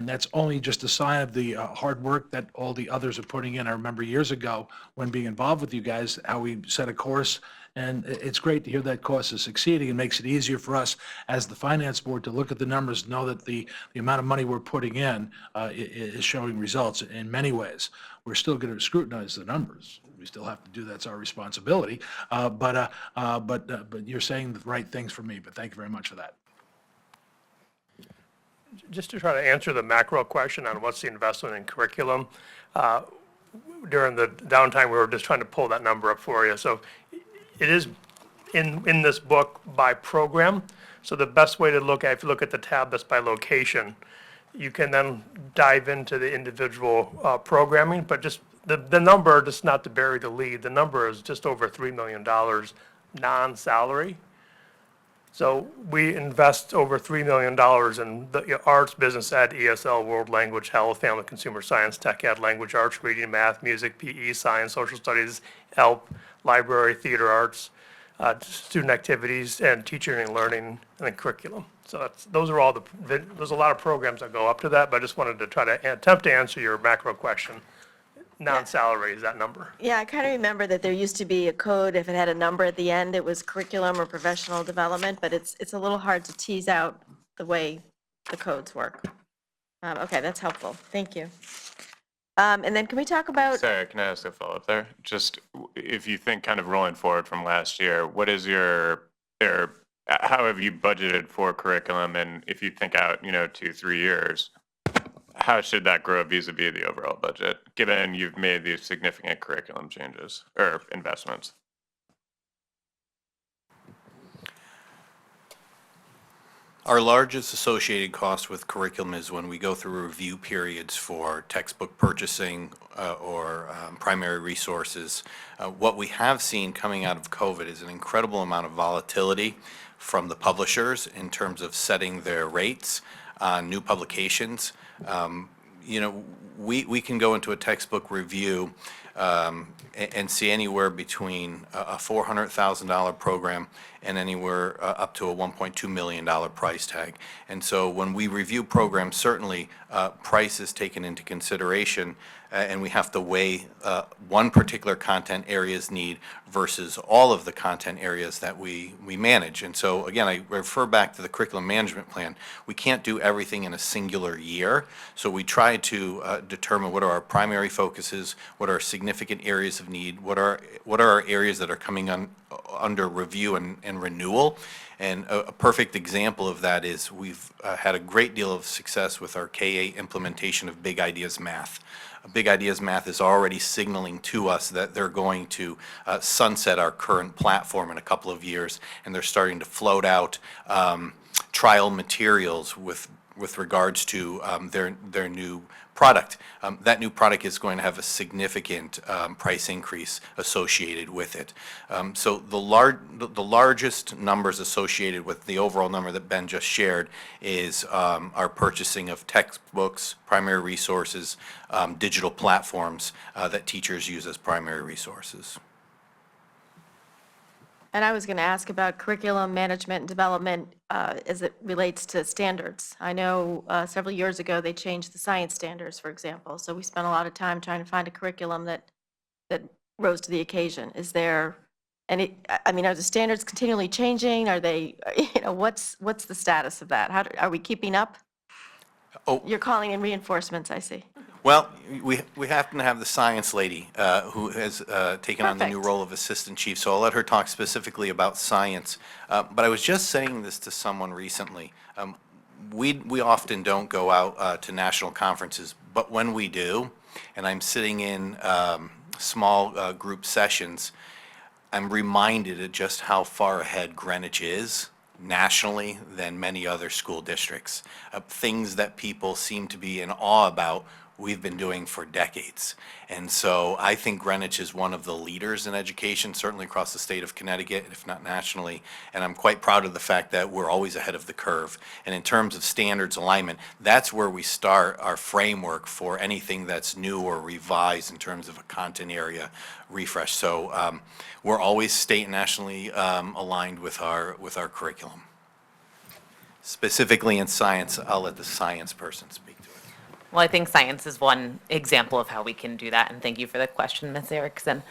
that's only just a sign of the hard work that all the others are putting in. I remember years ago when being involved with you guys, how we set a course, and it's great to hear that course is succeeding. It makes it easier for us as the finance board to look at the numbers, know that the amount of money we're putting in is showing results in many ways. We're still going to scrutinize the numbers. We still have to do that's our responsibility. But you're saying the right things for me. But thank you very much for that. Just to try to answer the macro question on what's the investment in curriculum, during the downtime, we were just trying to pull that number up for you. So it is in this book by program. So the best way to look at, if you look at the tab that's by location, you can then dive into the individual programming, but just the number, just not to bury the lead, the number is just over $3 million non-salary. So we invest over $3 million in the arts, business ed, ESL, world language, health, family, consumer science, tech ed, language arts, reading, math, music, PE, science, social studies, ELP, library, theater arts, student activities, and teaching and learning, and then curriculum. So those are all there's a lot of programs that go up to that, but I just wanted to try to attempt to answer your macro question. Non-salary is that number. Yeah, I kind of remember that there used to be a code, if it had a number at the end, it was curriculum or professional development, but it's a little hard to tease out the way the codes work. Okay, that's helpful. Thank you. And then can we talk about, Sarah, can I ask a follow-up there? Just if you think kind of rolling forward from last year, what is how have you budgeted for curriculum? And if you think out, 2-3 years, how should that grow vis-a-vis the overall budget, given you've made these significant curriculum changes or investments? Our largest associated cost with curriculum is when we go through review periods for textbook purchasing or primary resources. What we have seen coming out of COVID is an incredible amount of volatility from the publishers in terms of setting their rates on new publications. We can go into a textbook review and see anywhere between a $400,000 program and anywhere up to a $1.2 million price tag. And so when we review programs, certainly price is taken into consideration, and we have to weigh one particular content area's need versus all of the content areas that we manage. And so again, I refer back to the curriculum management plan. We can't do everything in a singular year, so we try to determine what are our primary focuses, what are significant areas of need, what are our areas that are coming under review and renewal. And a perfect example of that is we've had a great deal of success with our K-8 implementation of Big Ideas Math. Big Big Ideas Math is already signaling to us that they're going to sunset our current platform in a couple of years, and they're starting to float out trial materials with regards to their new product. That new product is going to have a significant price increase associated with it. So the largest numbers associated with the overall number that Ben just shared is our purchasing of textbooks, primary resources, digital platforms that teachers use as primary resources. And I was going to ask about curriculum management and development as it relates to standards. I know several years ago, they changed the science standards, for example, so we spent a lot of time trying to find a curriculum that rose to the occasion. Is there any, I mean, are the standards continually changing? Are they, what's the status of that? Are we keeping up? Oh. You're calling in reinforcements, I see. Well, we happen to have the science lady who has taken on the new Perfect. role of assistant chief, so I'll let her talk specifically about science. But I was just saying this to someone recently. We often don't go out to national conferences, but when we do, and I'm sitting in small group sessions, I'm reminded of just how far ahead Greenwich is nationally than many other school districts. Things that people seem to be in awe about, we've been doing for decades. And so I think Greenwich is one of the leaders in education, certainly across the state of Connecticut, if not nationally. And I'm quite proud of the fact that we're always ahead of the curve. And in terms of standards alignment, that's where we start our framework for anything that's new or revised in terms of a content area refresh. So we're always state and nationally aligned with our curriculum. Specifically in science, I'll let the science person speak to it. Well, I think science is one example of how we can do that, and thank you for the question, Ms. Erickson.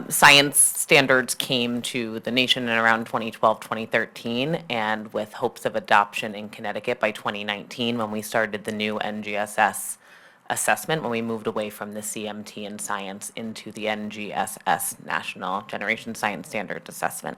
Science standards came to the nation in around 2012, 2013, and with hopes of adoption in Connecticut by 2019 when we started the new NGSS assessment, when we moved away from the CMT in science into the NGSS, National Generation Science Standards Assessment.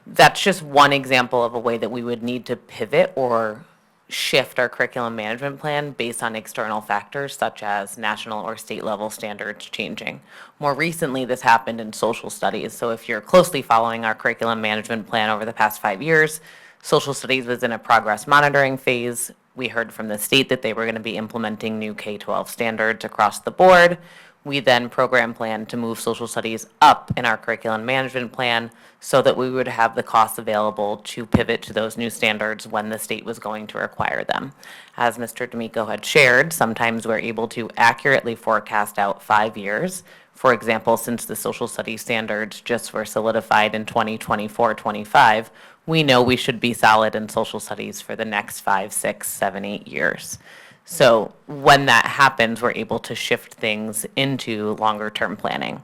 That's just one example of a way that we would need to pivot or shift our curriculum management plan based on external factors such as national or state level standards changing. More recently, this happened in social studies. So if you're closely following our curriculum management plan over the past 5 years, social studies was in a progress monitoring phase. We heard from the state that they were going to be implementing new K-12 standards across the board. We then program planned to move social studies up in our curriculum management plan so that we would have the costs available to pivot to those new standards when the state was going to require them. As Mr. D'Amico had shared, sometimes we're able to accurately forecast out 5 years. For example, since the social studies standards just were solidified in 2024-25, we know we should be solid in social studies for the next 5, 6, 7, 8 years. So when that happens, we're able to shift things into longer term planning.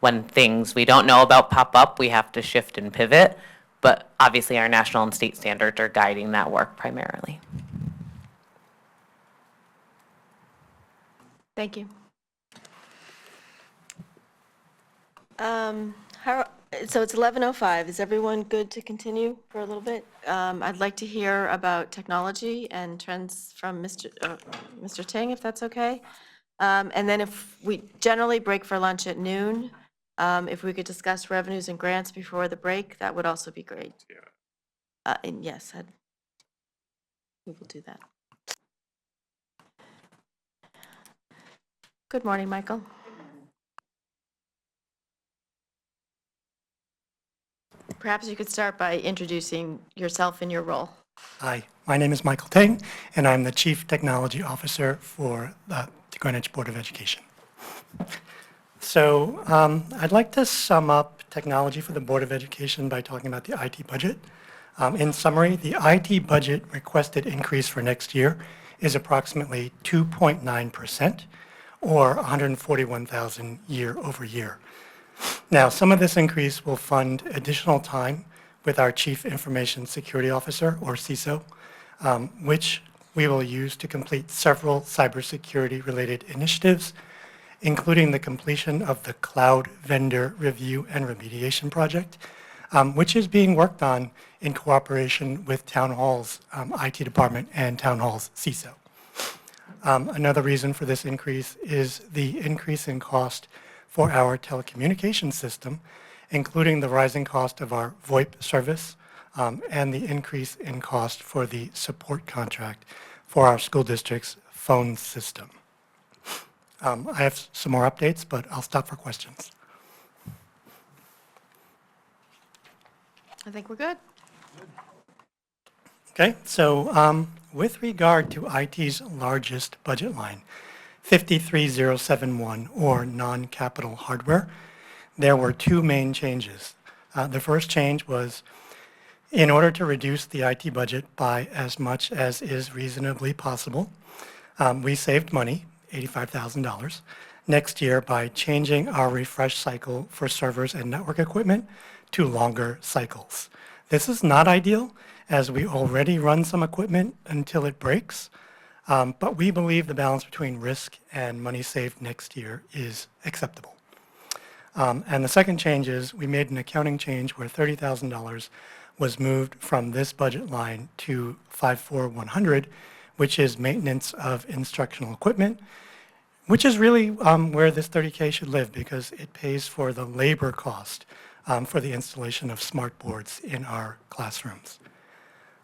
When things we don't know about pop up, we have to shift and pivot, but obviously our national and state standards are guiding that work primarily. Thank you. So it's 11:05. Is everyone good to continue for a little bit? I'd like to hear about technology and trends from Mr. Ting, if that's okay. And then if we generally break for lunch at noon, if we could discuss revenues and grants before the break, that would also be great. And yes, we will do that. Good morning, Michael. Perhaps you could start by introducing yourself and your role. Hi, my name is Michael Ting, and I'm the Chief Technology Officer for the Greenwich Board of Education. So I'd like to sum up technology for the Board of Education by talking about the IT budget. In summary, the IT budget requested increase for next year is approximately 2.9%, or $141,000 year over year. Now, some of this increase will fund additional time with our Chief Information Security Officer, or CISO, which we will use to complete several cybersecurity-related initiatives, including the completion of the Cloud Vendor Review and Remediation Project, which is being worked on in cooperation with Town Hall's IT department and Town Hall's CISO. Another reason for this increase is the increase in cost for our telecommunications system, including the rising cost of our VoIP service and the increase in cost for the support contract for our school district's phone system. I have some more updates, but I'll stop for questions. I think we're good. Okay, so with regard to IT's largest budget line, 53071, or non-capital hardware, there were two main changes. The first change was in order to reduce the IT budget by as much as is reasonably possible, we saved money, $85,000, next year by changing our refresh cycle for servers and network equipment to longer cycles. This is not ideal, as we already run some equipment until it breaks, but we believe the balance between risk and money saved next year is acceptable. And the second change is we made an accounting change where $30,000 was moved from this budget line to 54100, which is maintenance of instructional equipment, which is really where this 30K should live because it pays for the labor cost for the installation of smart boards in our classrooms.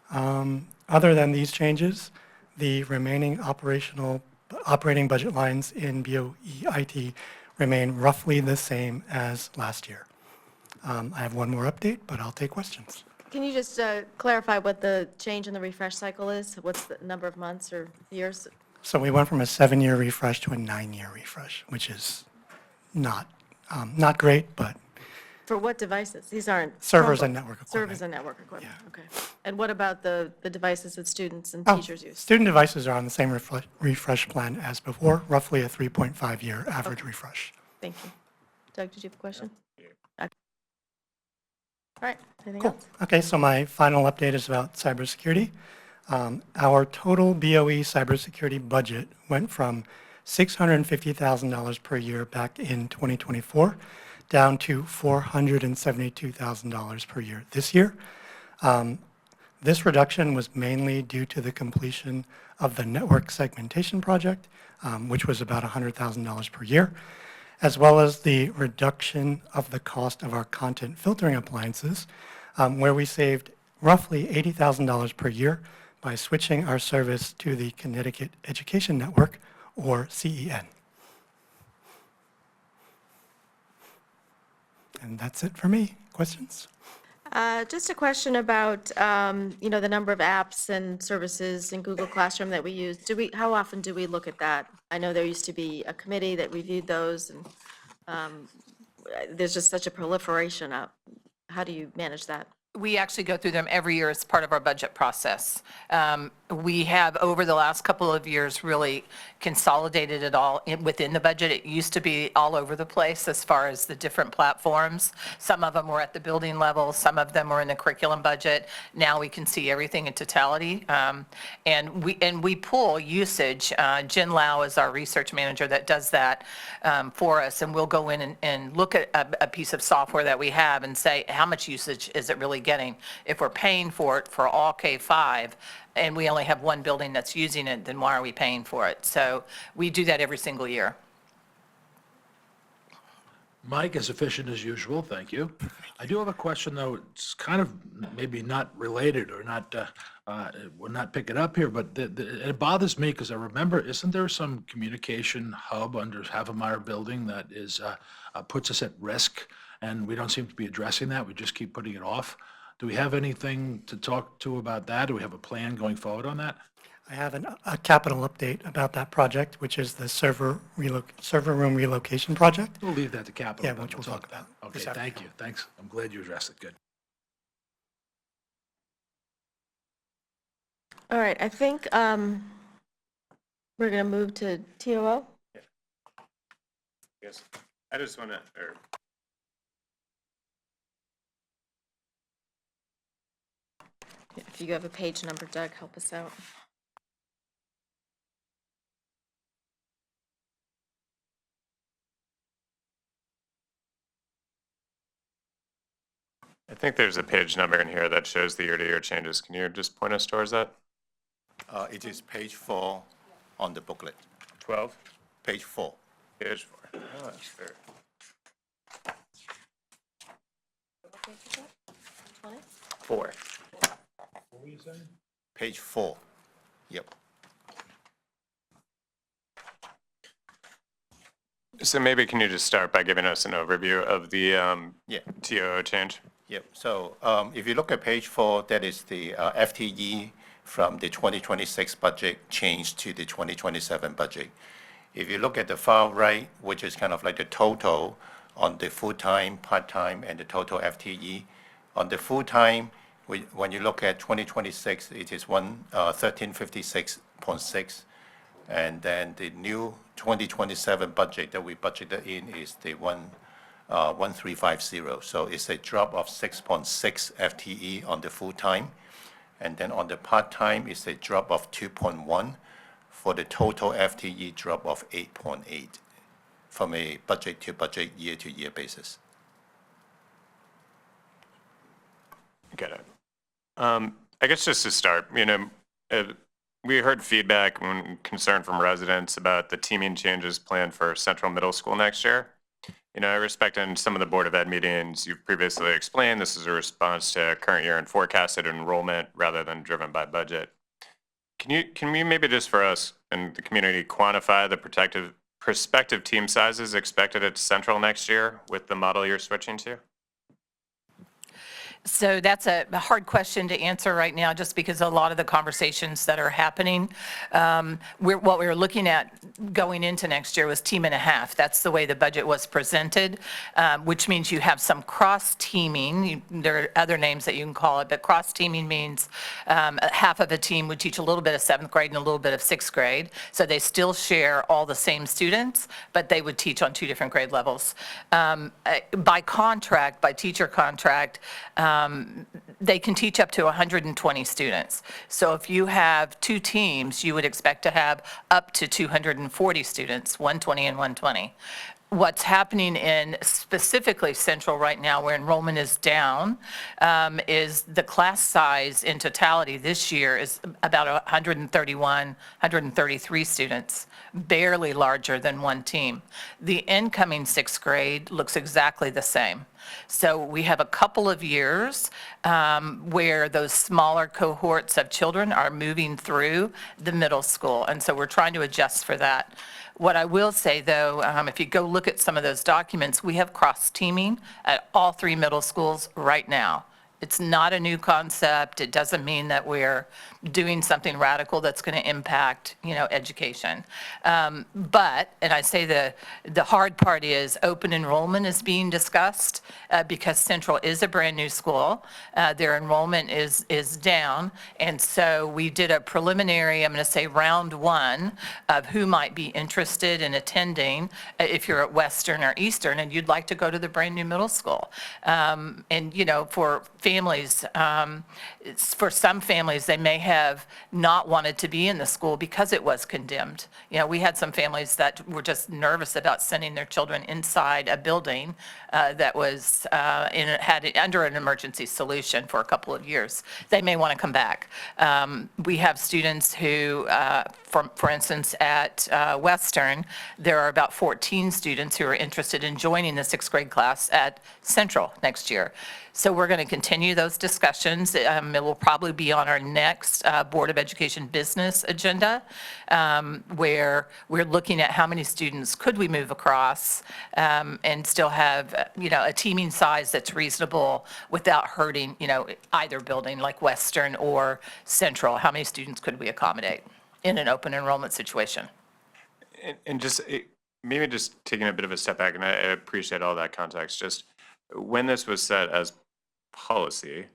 Other than these changes, the remaining operating budget lines in BOE IT remain roughly the same as last year. I have one more update, but I'll take questions. Can you just clarify what the change in the refresh cycle is? What's the number of months or years? So we went from a 7-year refresh to a 9-year refresh, which is not great, but For what devices? These aren't. servers Chromebooks. and network equipment. Servers and network equipment, okay. And what about the devices that students and Oh, teachers use? student devices are on the same refresh plan as before, roughly a 3.5-year average refresh. Thank you. Doug, did you have a question? Okay. All right, anything Cool. else? Okay, so my final update is about cybersecurity. Our total BOE cybersecurity budget went from $650,000 per year back in 2024 down to $472,000 per year this year. This reduction was mainly due to the completion of the network segmentation project, which was about $100,000 per year, as well as the reduction of the cost of our content filtering appliances, where we saved roughly $80,000 per year by switching our service to the Connecticut Education Network, or CEN. And that's it for me. Questions? Just a question about, the number of apps and services in Google Classroom that we use. How often do we look at that? I know there used to be a committee that reviewed those, and there's just such a proliferation of, how do you manage that? We actually go through them every year as part of our budget process. We have, over the last couple of years, really consolidated it all within the budget. It used to be all over the place as far as the different platforms. Some of them were at the building level, some of them were in the curriculum budget. Now we can see everything in totality. And we pull usage. Jen Lau is our research manager that does that for us, and we'll go in and look at a piece of software that we have and say, how much usage is it really getting? If we're paying for it for all K-5 and we only have one building that's using it, then why are we paying for it? So we do that every single year. Mike, as efficient as usual, thank you. I do have a question, though, it's kind of maybe not related or not, we'll not pick it up here, but it bothers me because I remember, isn't there some communication hub under Havemeyer Building that is, puts us at risk, and we don't seem to be addressing that, we just keep putting it off? Do we have anything to talk to about that? Do we have a plan going forward on that? I have a capital update about that project, which is the server room relocation project. We'll leave that to capital. Yeah, but which we'll talk about Okay, this afternoon. thank you, thanks. I'm glad you addressed it, good. All right, I think we're going to move to TOO. Yes. I just want to, If you have a page number, Doug, help us out. I think there's a page number in here that shows the year-to-year changes. Can you just point us towards that? It is page 4. on the booklet, 12? page 4. Page 4. Oh, that's fair. Four. Page 4. Yep. So maybe can you just start by giving us an overview of the Yeah. TOO change? Yep. So if you look at page 4, that is the FTE from the 2026 budget change to the 2027 budget. If you look at the far right, which is kind of like the total on the full-time, part-time, and the total FTE. On the full-time, when you look at 2026, it is 1356.6. And then the new 2027 budget that we budgeted in is the 1350. So it's a drop of 6.6 FTE on the full-time. And then on the part-time, it's a drop of 2.1 for the total FTE drop of 8.8 from a budget-to-budget, year-to-year basis. Get it. I guess just to start, we heard feedback and concern from residents about the teaming changes planned for Central Middle School next year. I respect in some of the Board of Ed meetings, you've previously explained this is a response to current year and forecasted enrollment rather than driven by budget. Can we maybe just for us and the community quantify the prospective team sizes expected at Central next year with the model you're switching to? So that's a hard question to answer right now, just because a lot of the conversations that are happening, what we were looking at going into next year was team and a half. That's the way the budget was presented, which means you have some cross-teaming. There are other names that you can call it, but cross-teaming means half of a team would teach a little bit of 7th grade and a little bit of 6th grade. So they still share all the same students, but they would teach on 2 different grade levels. By contract, by teacher contract, they can teach up to 120 students. So if you have 2 teams, you would expect to have up to 240 students, 120 and 120. What's happening in specifically Central right now, where enrollment is down, is the class size in totality this year is about 131, 133 students, barely larger than 1 team. The incoming 6th grade looks exactly the same. So we have a couple of years where those smaller cohorts of children are moving through the middle school, and so we're trying to adjust for that. What I will say, though, if you go look at some of those documents, we have cross-teaming at all 3 middle schools right now. It's not a new concept. It doesn't mean that we're doing something radical that's going to impact, education. But, and I say the hard part is open enrollment is being discussed because Central is a brand-new school. Their enrollment is down. And so we did a preliminary, I'm going to say round 1, of who might be interested in attending if you're at Western or Eastern and you'd like to go to the brand-new middle school. And, for families, for some families, they may have not wanted to be in the school because it was condemned. We had some families that were just nervous about sending their children inside a building that was had under an emergency solution for a couple of years. They may want to come back. We have students who, for instance, at Western, there are about 14 students who are interested in joining the 6th grade class at Central next year. So we're going to continue those discussions. It will probably be on our next Board of Education business agenda, where we're looking at how many students could we move across and still have, a teaming size that's reasonable without hurting, either building like Western or Central. How many students could we accommodate in an open enrollment situation? And just maybe just taking a bit of a step back, and I appreciate all that context. Just when this was set as policy,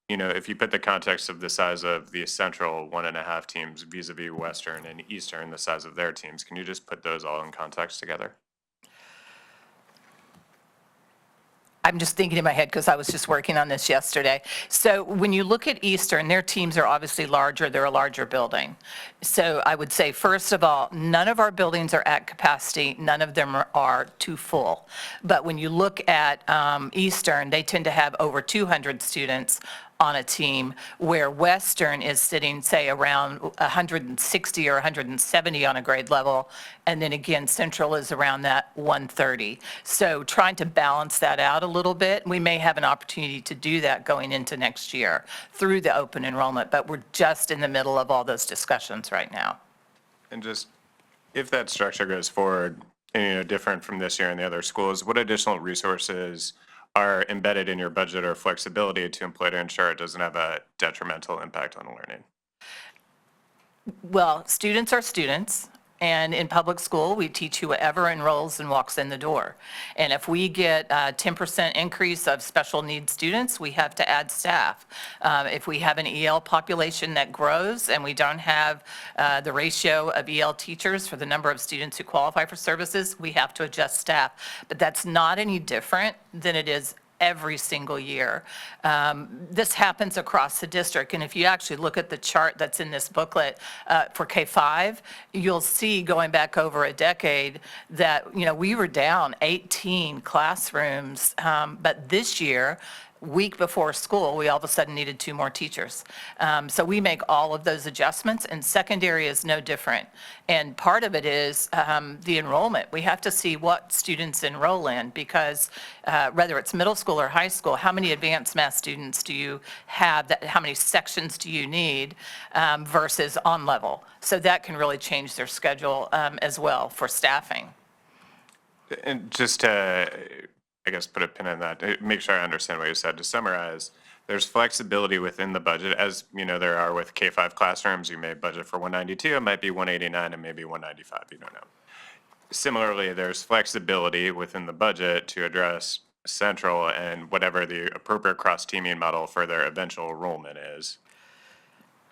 if you put the context of the size of the Central 1.5 teams vis-a-vis Western and Eastern, the size of their teams, can you just put those all in context together? I'm just thinking in my head because I was just working on this yesterday. So when you look at Eastern, their teams are obviously larger. They're a larger building. So I would say, first of all, none of our buildings are at capacity. None of them are too full. But when you look at Eastern, they tend to have over 200 students on a team, where Western is sitting, say, around 160 or 170 on a grade level, and then again, Central is around that 130. So trying to balance that out a little bit, we may have an opportunity to do that going into next year through the open enrollment, but we're just in the middle of all those discussions right now. And just, if that structure goes forward, and, different from this year in the other schools, what additional resources are embedded in your budget or flexibility to employ to ensure it doesn't have a detrimental impact on learning? Well, students are students, and in public school, we teach whoever enrolls and walks in the door. And if we get a 10% increase of special needs students, we have to add staff. If we have an EL population that grows and we don't have the ratio of EL teachers for the number of students who qualify for services, we have to adjust staff. But that's not any different than it is every single year. This happens across the district, and if you actually look at the chart that's in this booklet for K-5, you'll see going back over a decade that, we were down 18 classrooms, but this year, week before school, we all of a sudden needed 2 more teachers. So we make all of those adjustments, and secondary is no different. And part of it is the enrollment. We have to see what students enroll in, because whether it's middle school or high school, how many advanced math students do you have, how many sections do you need versus on level? So that can really change their schedule as well for staffing. And just to, I guess, put a pin in that, make sure I understand what you said. To summarize, there's flexibility within the budget, as there are with K-5 classrooms. You may budget for 192, it might be 189, and maybe 195, you don't know. Similarly, there's flexibility within the budget to address Central and whatever the appropriate cross-teaming model for their eventual enrollment is.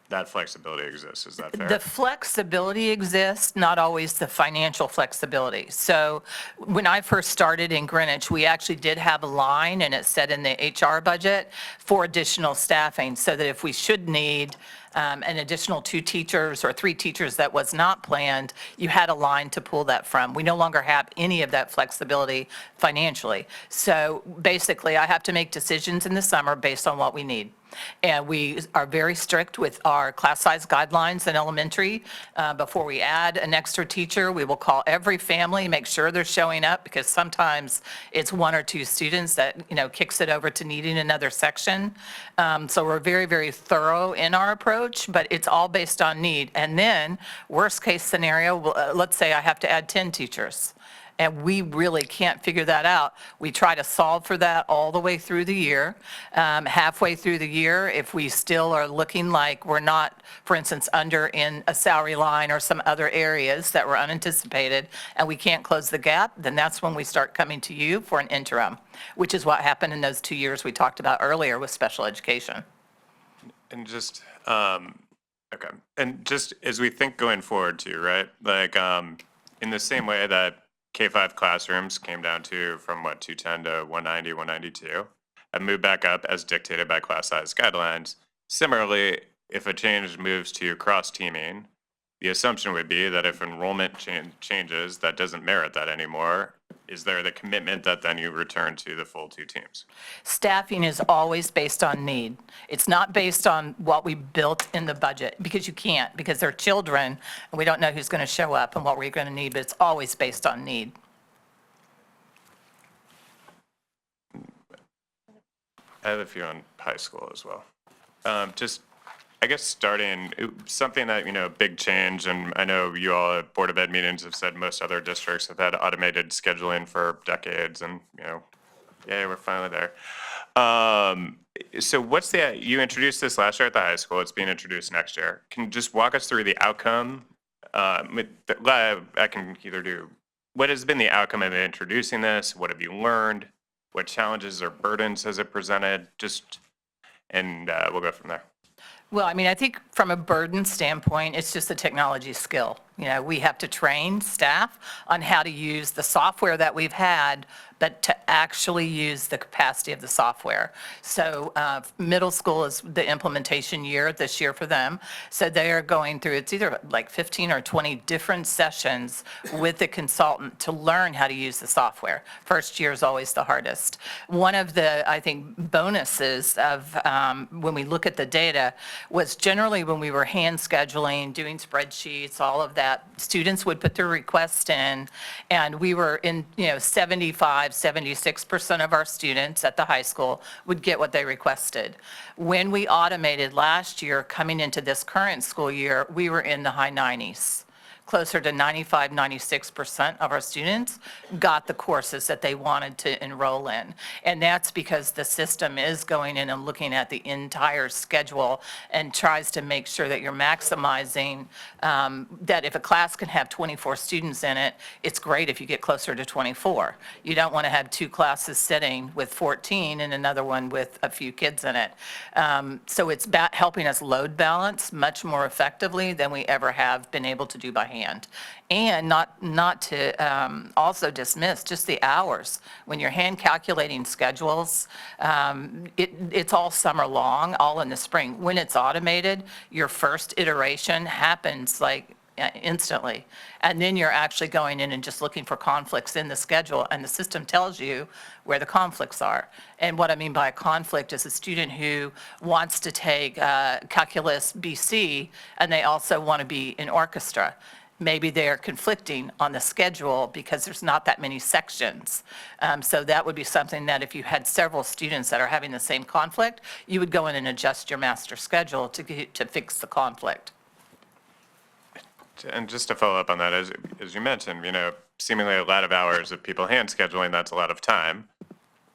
That flexibility exists, is that fair? The flexibility exists, not always the financial flexibility. So when I first started in Greenwich, we actually did have a line, and it said in the HR budget, for additional staffing, so that if we should need an additional 2 teachers or 3 teachers that was not planned, you had a line to pull that from. We no longer have any of that flexibility financially. So basically, I have to make decisions in the summer based on what we need. And we are very strict with our class size guidelines in elementary. Before we add an extra teacher, we will call every family, make sure they're showing up, because sometimes it's 1 or 2 students that, kicks it over to needing another section. So we're very, very thorough in our approach, but it's all based on need. And then, worst case scenario, let's say I have to add 10 teachers, and we really can't figure that out. We try to solve for that all the way through the year. Halfway through the year, if we still are looking like we're not, for instance, under in a salary line or some other areas that were unanticipated, and we can't close the gap, then that's when we start coming to you for an interim, which is what happened in those 2 years we talked about earlier with special education. And just, okay. And just as we think going forward too, right? Like, in the same way that K-5 classrooms came down to from 210 to 190, 192, and moved back up as dictated by class size guidelines. Similarly, if a change moves to cross-teaming, the assumption would be that if enrollment changes, that doesn't merit that anymore. Is there the commitment that then you return to the full 2 teams? Staffing is always based on need. It's not based on what we built in the budget, because you can't, because they're children, and we don't know who's going to show up and what we're going to need, but it's always based on need. I have a few on high school as well. Just, I guess starting, something that, big change, and I know you all at Board of Ed meetings have said most other districts have had automated scheduling for decades, and, yay, we're finally there. So what's you introduced this last year at the high school, it's being introduced next year. Can you just walk us through the outcome? I can either do, what has been the outcome of introducing this? What have you learned? What challenges or burdens has it presented? And we'll go from there. Well, I think from a burden standpoint, it's just a technology skill. We have to train staff on how to use the software that we've had, but to actually use the capacity of the software. So middle school is the implementation year this year for them. So they are going through, it's either like 15 or 20 different sessions with the consultant to learn how to use the software. First year is always the hardest. One of the, I think, bonuses of when we look at the data was generally when we were hand scheduling, doing spreadsheets, all of that, students would put their request in, and we were in, 76% of our students at the high school would get what they requested. When we automated last year, coming into this current school year, we were in the high 90s. Closer to 95, 96% of our students got the courses that they wanted to enroll in. And that's because the system is going in and looking at the entire schedule and tries to make sure that you're maximizing, that if a class can have 24 students in it, it's great if you get closer to 24. You don't want to have two classes sitting with 14 and another one with a few kids in it. So it's helping us load balance much more effectively than we ever have been able to do by hand. And not to also dismiss just the hours. When you're hand calculating schedules, it's all summer long, all in the spring. When it's automated, your first iteration happens like instantly. And then you're actually going in and just looking for conflicts in the schedule, and the system tells you where the conflicts are. And what I mean by a conflict is a student who wants to take Calculus BC, and they also want to be in orchestra. Maybe they're conflicting on the schedule because there's not that many sections. So that would be something that if you had several students that are having the same conflict, you would go in and adjust your master schedule to fix the conflict. And just to follow up on that, as you mentioned, seemingly a lot of hours of people hand scheduling, that's a lot of time.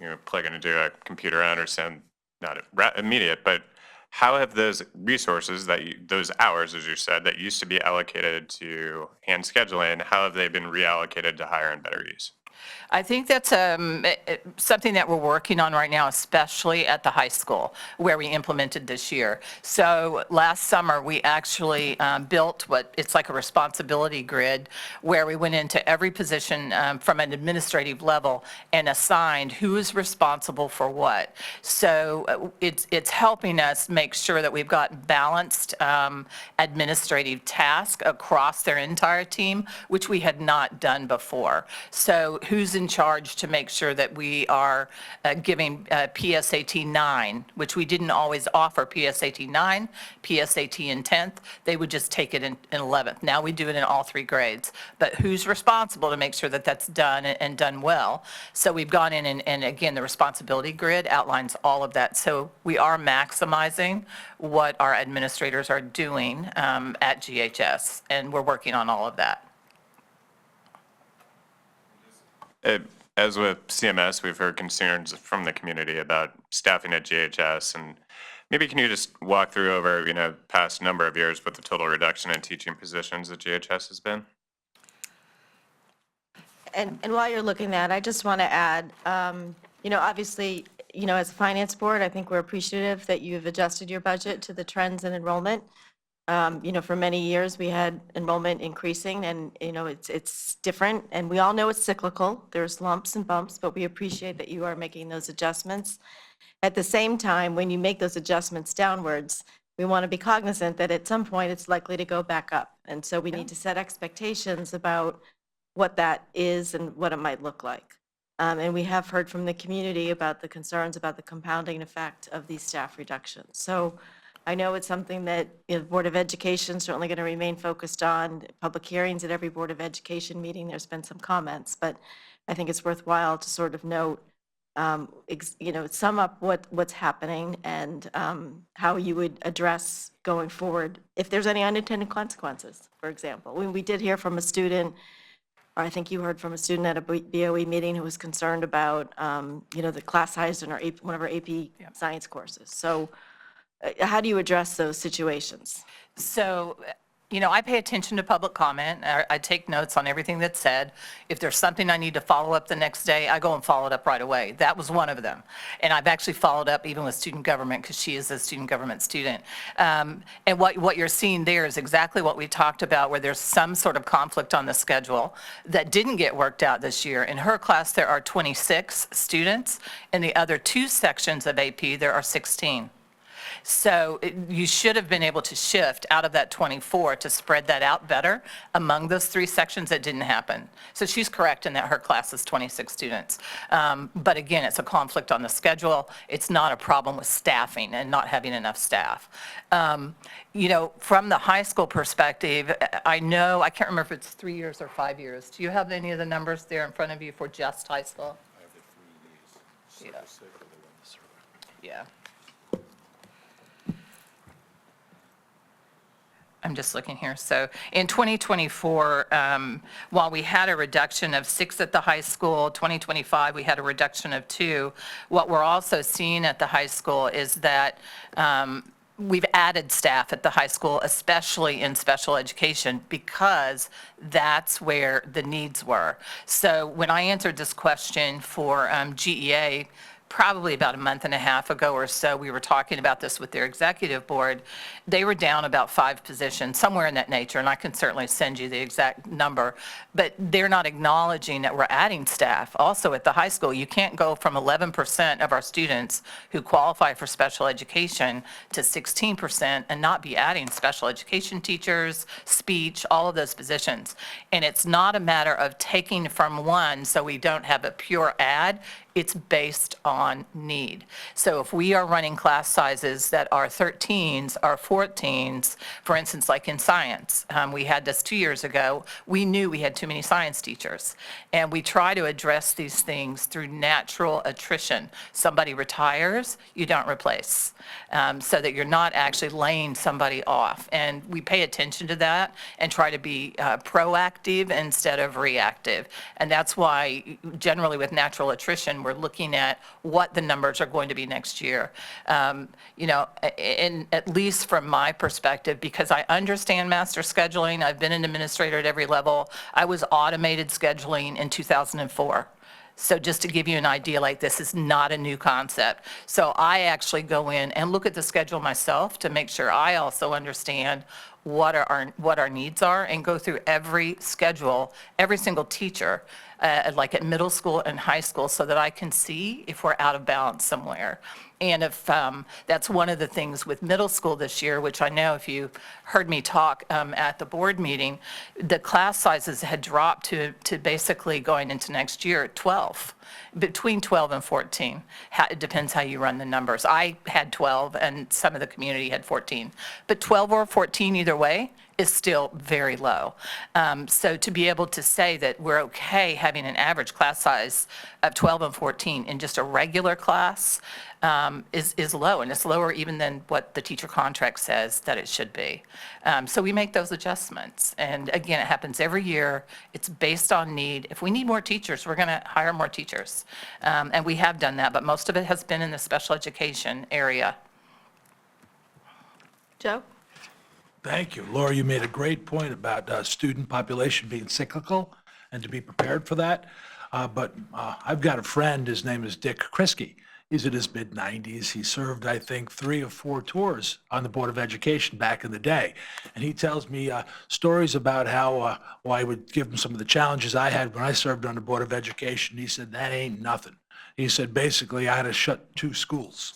You're plugging into a computer, I understand, not immediate, but how have those resources, those hours, as you said, that used to be allocated to hand scheduling, how have they been reallocated to higher and better use? I think that's something that we're working on right now, especially at the high school, where we implemented this year. So last summer, we actually built it's like a responsibility grid, where we went into every position from an administrative level and assigned who is responsible for what. So it's helping us make sure that we've got balanced administrative tasks across their entire team, which we had not done before. So who's in charge to make sure that we are giving PSAT 9, which we didn't always offer PSAT 9, PSAT in 10th. They would just take it in 11th. Now we do it in all three grades. But who's responsible to make sure that that's done and done well? So we've gone in and again, the responsibility grid outlines all of that. So we are maximizing what our administrators are doing at GHS, and we're working on all of that. As with CMS, we've heard concerns from the community about staffing at GHS, and maybe can you just walk through over, past number of years what the total reduction in teaching positions at GHS has been? And while you're looking at that, I just want to add, obviously, as a finance board, I think we're appreciative that you've adjusted your budget to the trends in enrollment. For many years, we had enrollment increasing, and, it's different, and we all know it's cyclical. There's lumps and bumps, but we appreciate that you are making those adjustments. At the same time, when you make those adjustments downwards, we want to be cognizant that at some point, it's likely to go back up. And so we need to set expectations about what that is and what it might look like. And we have heard from the community about the concerns about the compounding effect of these staff reductions. So I know it's something that the Board of Education is certainly going to remain focused on. Public hearings at every Board of Education meeting, there's been some comments, but I think it's worthwhile to sort of note, sum up what's happening and how you would address going forward if there's any unintended consequences, for example. We did hear from a student, or I think you heard from a student at a BOE meeting who was concerned about, the class size in one of our AP science courses. So how do you address those situations? So You know, I pay attention to public comment. I take notes on everything that's said. If there's something I need to follow up the next day, I go and follow it up right away. That was one of them. And I've actually followed up even with student government because she is a student government student. And what you're seeing there is exactly what we talked about, where there's some sort of conflict on the schedule that didn't get worked out this year. In her class, there are 26 students. In the other 2 sections of AP, there are 16. So you should have been able to shift out of that 24 to spread that out better among those 3 sections. That didn't happen. So she's correct in that her class is 26 students. But again, it's a conflict on the schedule. It's not a problem with staffing and not having enough staff. You know, from the high school perspective, I can't remember if it's 3 years or 5 years. Do you have any of the numbers there in front of you for just high school? I have the 3 years. Yeah. I'm just looking here. So in 2024, while we had a reduction of 6 at the high school, 2025, we had a reduction of 2. What we're also seeing at the high school is that we've added staff at the high school, especially in special education, because that's where the needs were. So when I answered this question for GEA, probably about a month and a half ago or so, we were talking about this with their executive board. They were down about 5 positions, somewhere in that nature, and I can certainly send you the exact number, but they're not acknowledging that we're adding staff. Also at the high school, you can't go from 11% of our students who qualify for special education to 16% and not be adding special education teachers, speech, all of those positions. And it's not a matter of taking from one so we don't have a pure add. It's based on need. So if we are running class sizes that are 13s or 14s, for instance, like in science, we had this 2 years ago, we knew we had too many science teachers. And we try to address these things through natural attrition. Somebody retires, you don't replace, so that you're not actually laying somebody off. And we pay attention to that and try to be proactive instead of reactive. And that's why generally with natural attrition, we're looking at what the numbers are going to be next year. You know, at least from my perspective, because I understand master scheduling, I've been an administrator at every level. I was automated scheduling in 2004. So just to give you an idea, like this is not a new concept. So I actually go in and look at the schedule myself to make sure I also understand what our needs are and go through every schedule, every single teacher, like at middle school and high school, so that I can see if we're out of balance somewhere. And if that's one of the things with middle school this year, which I know if you heard me talk at the board meeting, the class sizes had dropped to basically going into next year 12, between 12 and 14. It depends how you run the numbers. I had 12 and some of the community had 14. But 12 or 14 either way is still very low. So to be able to say that we're okay having an average class size of 12 and 14 in just a regular class is low, and it's lower even than what the teacher contract says that it should be. So we make those adjustments. And again, it happens every year. It's based on need. If we need more teachers, we're going to hire more teachers. And we have done that, but most of it has been in the special education area. Joe? Thank you. Laura, you made a great point about student population being cyclical and to be prepared for that. But I've got a friend, his name is Dick Kriske. He's in his mid-90s. He served, I think, 3 or 4 tours on the Board of Education back in the day. And he tells me stories about how I would give him some of the challenges I had when I served on the Board of Education. He said, that ain't nothing. He said, basically, I had to shut 2 schools.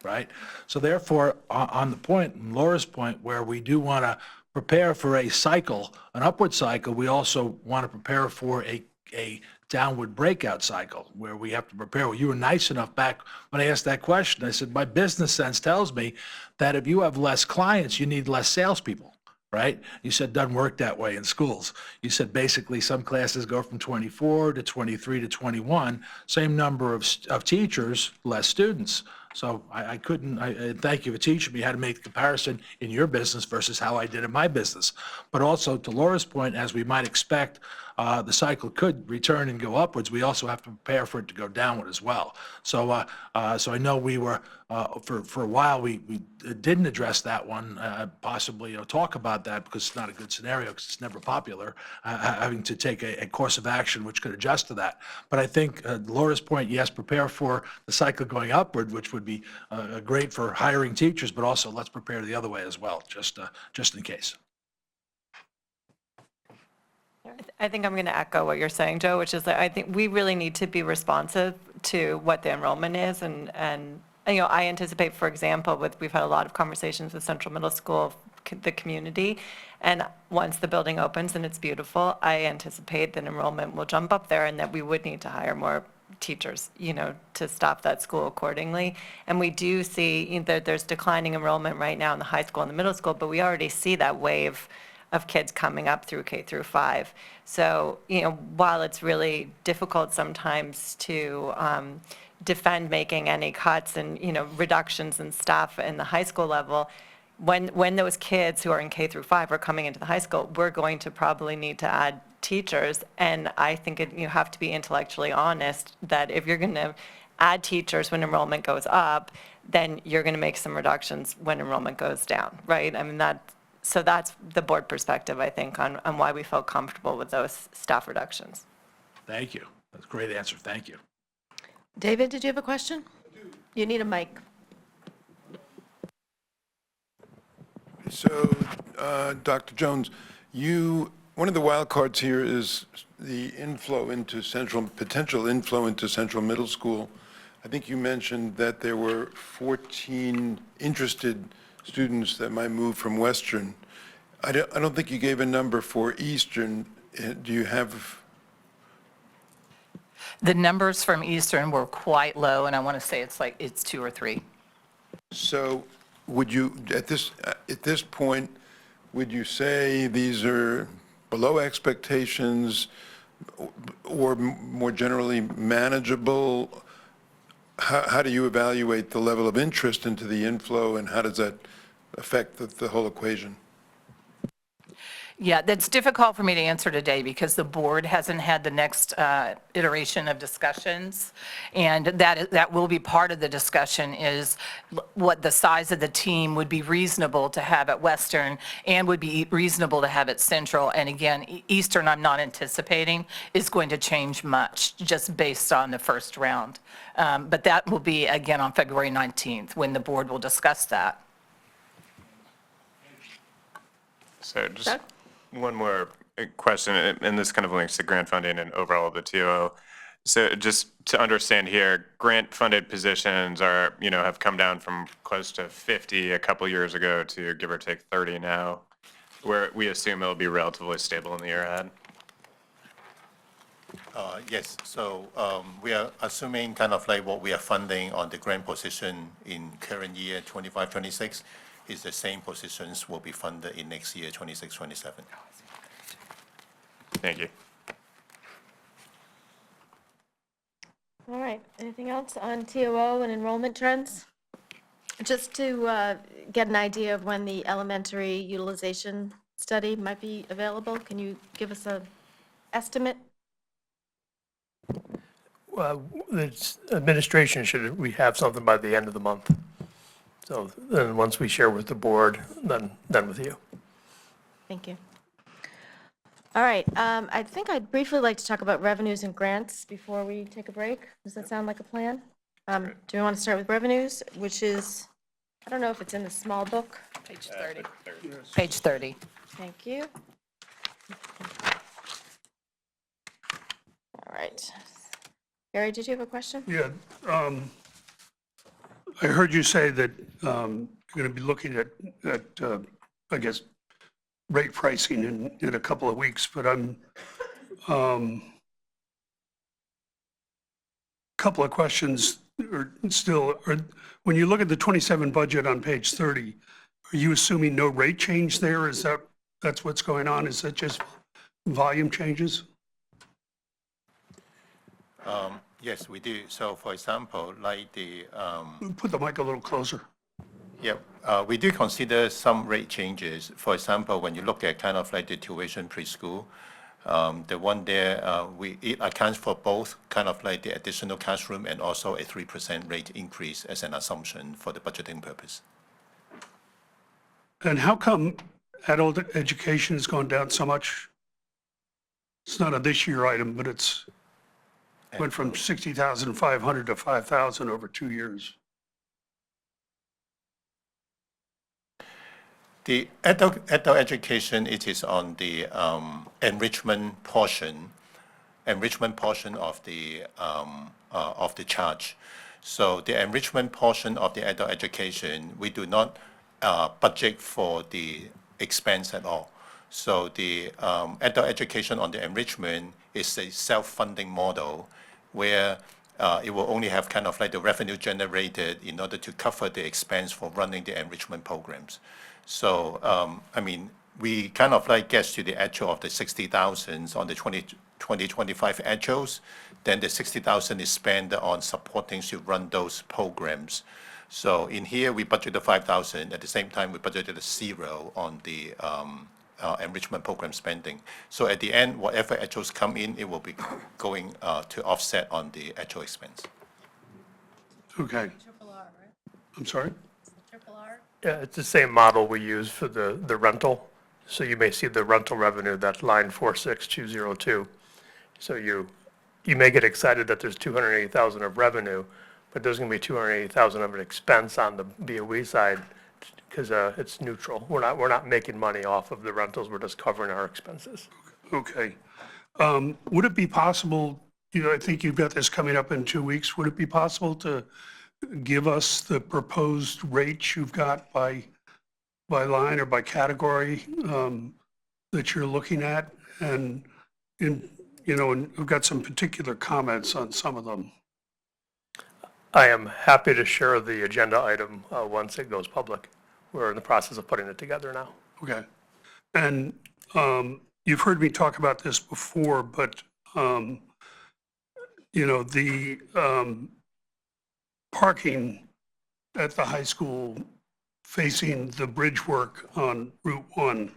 Right? So therefore, on the point, Laura's point, where we do want to prepare for a cycle, an upward cycle, we also want to prepare for a downward breakout cycle where we have to prepare. Well, you were nice enough back when I asked that question. I said, my business sense tells me that if you have less clients, you need less salespeople. Right? You said doesn't work that way in schools. You said basically some classes go from 24 to 23 to 21, same number of teachers, less students. So I couldn't, thank you for teaching me how to make the comparison in your business versus how I did in my business. But also to Laura's point, as we might expect, the cycle could return and go upwards, we also have to prepare for it to go downward as well. So, so I know we were, for a while, we didn't address that one, possibly, talk about that because it's not a good scenario, because it's never popular, having to take a course of action which could adjust to that. But I think Laura's point, yes, prepare for the cycle going upward, which would be great for hiring teachers, but also let's prepare the other way as well, just in case. I think I'm going to echo what you're saying, Joe, which is that I think we really need to be responsive to what the enrollment is. And I anticipate, for example, we've had a lot of conversations with Central Middle School, the community, and once the building opens and it's beautiful, I anticipate that enrollment will jump up there and that we would need to hire more teachers, to staff that school accordingly. And we do see that there's declining enrollment right now in the high school and the middle school, but we already see that wave of kids coming up through K through 5. So, while it's really difficult sometimes to defend making any cuts and, reductions in staff in the high school level, when those kids who are in K through 5 are coming into the high school, we're going to probably need to add teachers. And I think you have to be intellectually honest that if you're going to add teachers when enrollment goes up, then you're going to make some reductions when enrollment goes down, right? I mean, so that's the board perspective, I think, on why we felt comfortable with those staff reductions. Thank you. That's a great answer. Thank you. David, did you have a question? You need a mic. So, Dr. Jones, one of the wild cards here is the potential inflow into Central Middle School. I think you mentioned that there were 14 interested students that might move from Western. I don't think you gave a number for Eastern. Do you have? The numbers from Eastern were quite low, and I want to say it's 2 or 3. So would you, at this point, would you say these are below expectations or more generally manageable? How do you evaluate the level of interest into the inflow, and how does that affect the whole equation? Yeah, that's difficult for me to answer today because the board hasn't had the next iteration of discussions. And that will be part of the discussion is what the size of the team would be reasonable to have at Western and would be reasonable to have at Central. And again, Eastern, I'm not anticipating is going to change much just based on the first round. But that will be again on February 19th when the board will discuss that. So just one more question, and this kind of links to grant funding and overall the TOO. So just to understand here, grant-funded positions are, have come down from close to 50 a couple years ago to give or take 30 now, where we assume it'll be relatively stable in the year ahead. Yes, so we are assuming kind of like what we are funding on the grant position in current year 25-26 is the same positions will be funded in next year 26-27. Thank you. All right, anything else on TOO and enrollment trends? Just to get an idea of when the elementary utilization study might be available, can you give us an estimate? The administration we have something by the end of the month. So then once we share with the board, then with you. Thank you. All right, I think I'd briefly like to talk about revenues and grants before we take a break. Does that sound like a plan? Do we want to start with revenues, which is, I don't know if it's in the small book. Page 30. Page 30. Thank you. All right. Gary, did you have a question? Yeah, I heard you say that you're going to be looking at I guess, rate pricing in a couple of weeks, but couple of questions when you look at the 27 budget on page 30, are you assuming no rate change there? That's what's going on? Is that just volume changes? Yes, we do. So for example, like Put the mic a little closer. Yeah, we do consider some rate changes. For example, when you look at kind of like the tuition preschool, The one there, it accounts for both kind of like the additional classroom and also a 3% rate increase as an assumption for the budgeting purpose. And how come adult education has gone down so much? It's not a this year item, but it's went from 60,500 to 5,000 over 2 years. The adult education, it is on the enrichment portion of the charge. So the enrichment portion of the adult education, we do not budget for the expense at all. So the adult education on the enrichment is a self-funding model where it will only have kind of like the revenue generated in order to cover the expense for running the enrichment programs. So, I mean, we kind of like gets to the actual of the 60,000 on the 2025 actuals, then the 60,000 is spent on supporting to run those programs. So in here, we budgeted 5,000. At the same time, we budgeted 0 on the enrichment program spending. So at the end, whatever actuals come in, it will be going to offset on the actual expense. Okay. I'm sorry? Yeah, it's the same model we use for the rental. So you may see the rental revenue, that's line 46202. So you may get excited that there's 280,000 of revenue, but there's going to be 280,000 of an expense on the BOE side because it's neutral. We're not making money off of the rentals, we're just covering our expenses. Okay. Would it be possible, I think you've got this coming up in 2 weeks, would it be possible to give us the proposed rates you've got by line or by category that you're looking at? And and we've got some particular comments on some of them. I am happy to share the agenda item once it goes public. We're in the process of putting it together now. Okay. And you've heard me talk about this before, but the parking at the high school facing the bridge work on Route 1.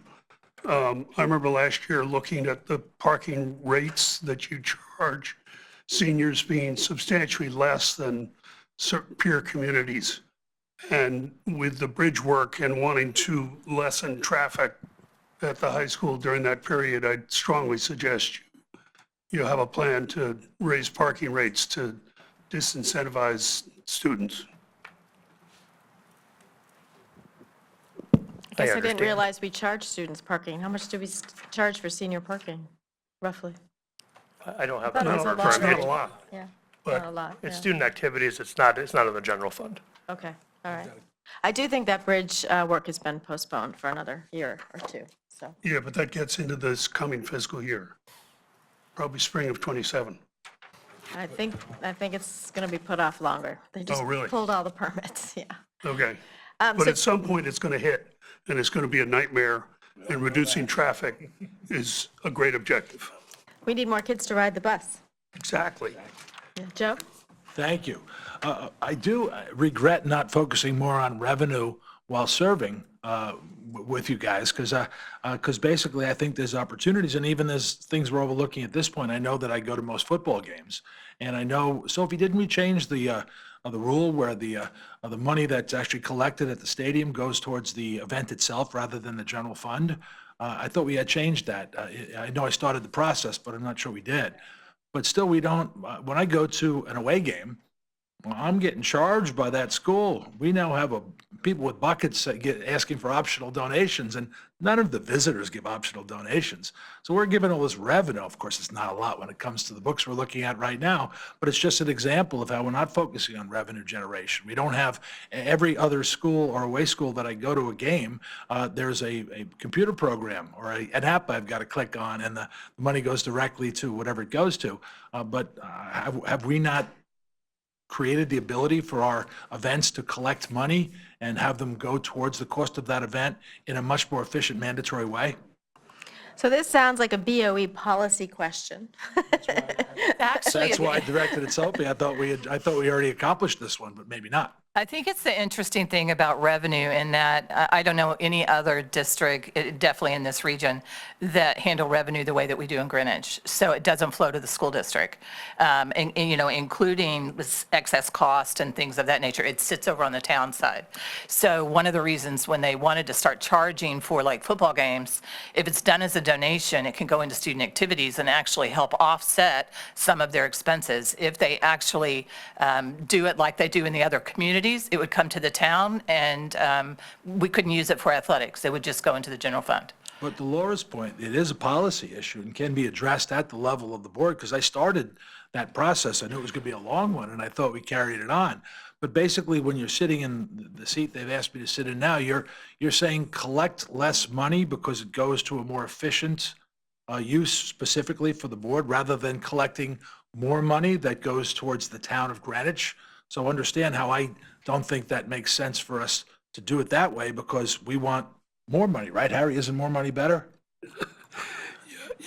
I remember last year looking at the parking rates that you charge seniors being substantially less than certain peer communities. And with the bridge work and wanting to lessen traffic at the high school during that period, I'd strongly suggest you have a plan to raise parking rates to disincentivize students. I guess I didn't understand. realize we charge students parking. How much do we charge for senior parking, roughly? I don't have I that thought it was number a in lot. front of Not me. a lot. Yeah, But not a lot, it's yeah. student activities, it's not in the general fund. Okay, all right. I do think that bridge work has been postponed for another year or two, so. Yeah, but that gets into this coming fiscal year, probably spring of '27. I think it's going to be put off longer. They just really? pulled all the permits, yeah. Okay. Um, But so- at some point, it's going to hit, and it's going to be a nightmare, and reducing traffic is a great objective. We need more kids to ride the bus. Exactly. Yeah, Joe? Thank you. I do regret not focusing more on revenue while serving with you guys, because basically I think there's opportunities, and even there's things we're overlooking at this point. I know that I go to most football games, and I know, Sophie, didn't we change the rule where the money that's actually collected at the stadium goes towards the event itself rather than the general fund? I thought we had changed that. I know I started the process, but I'm not sure we did. But still, we don't, when I go to an away game, I'm getting charged by that school. We now have people with buckets asking for optional donations, and none of the visitors give optional donations. So we're giving all this revenue. Of course, it's not a lot when it comes to the books we're looking at right now, but it's just an example of how we're not focusing on revenue generation. We don't have every other school or away school that I go to a game, there's a computer program or an app I've got to click on, and the money goes directly to whatever it goes to. But have we not created the ability for our events to collect money and have them go towards the cost of that event in a much more efficient, mandatory way? So this sounds like a BOE policy question. Actually, That's why I directed it, Sophie. I thought we already accomplished this one, but maybe not. I think it's the interesting thing about revenue in that I don't know any other district, definitely in this region, that handle revenue the way that we do in Greenwich. So it doesn't flow to the school district. And, you know, including with excess cost and things of that nature, it sits over on the town side. So one of the reasons when they wanted to start charging for like football games, if it's done as a donation, it can go into student activities and actually help offset some of their expenses. If they actually do it like they do in the other communities, it would come to the town, and we couldn't use it for athletics. It would just go into the general fund. But to Laura's point, it is a policy issue and can be addressed at the level of the board, because I started that process. I knew it was going to be a long one, and I thought we carried it on. But basically, when you're sitting in the seat they've asked me to sit in now, you're saying collect less money because it goes to a more efficient use specifically for the board, rather than collecting more money that goes towards the town of Greenwich. So understand how I don't think that makes sense for us to do it that way, because we want more money, right, Harry? Isn't more money better?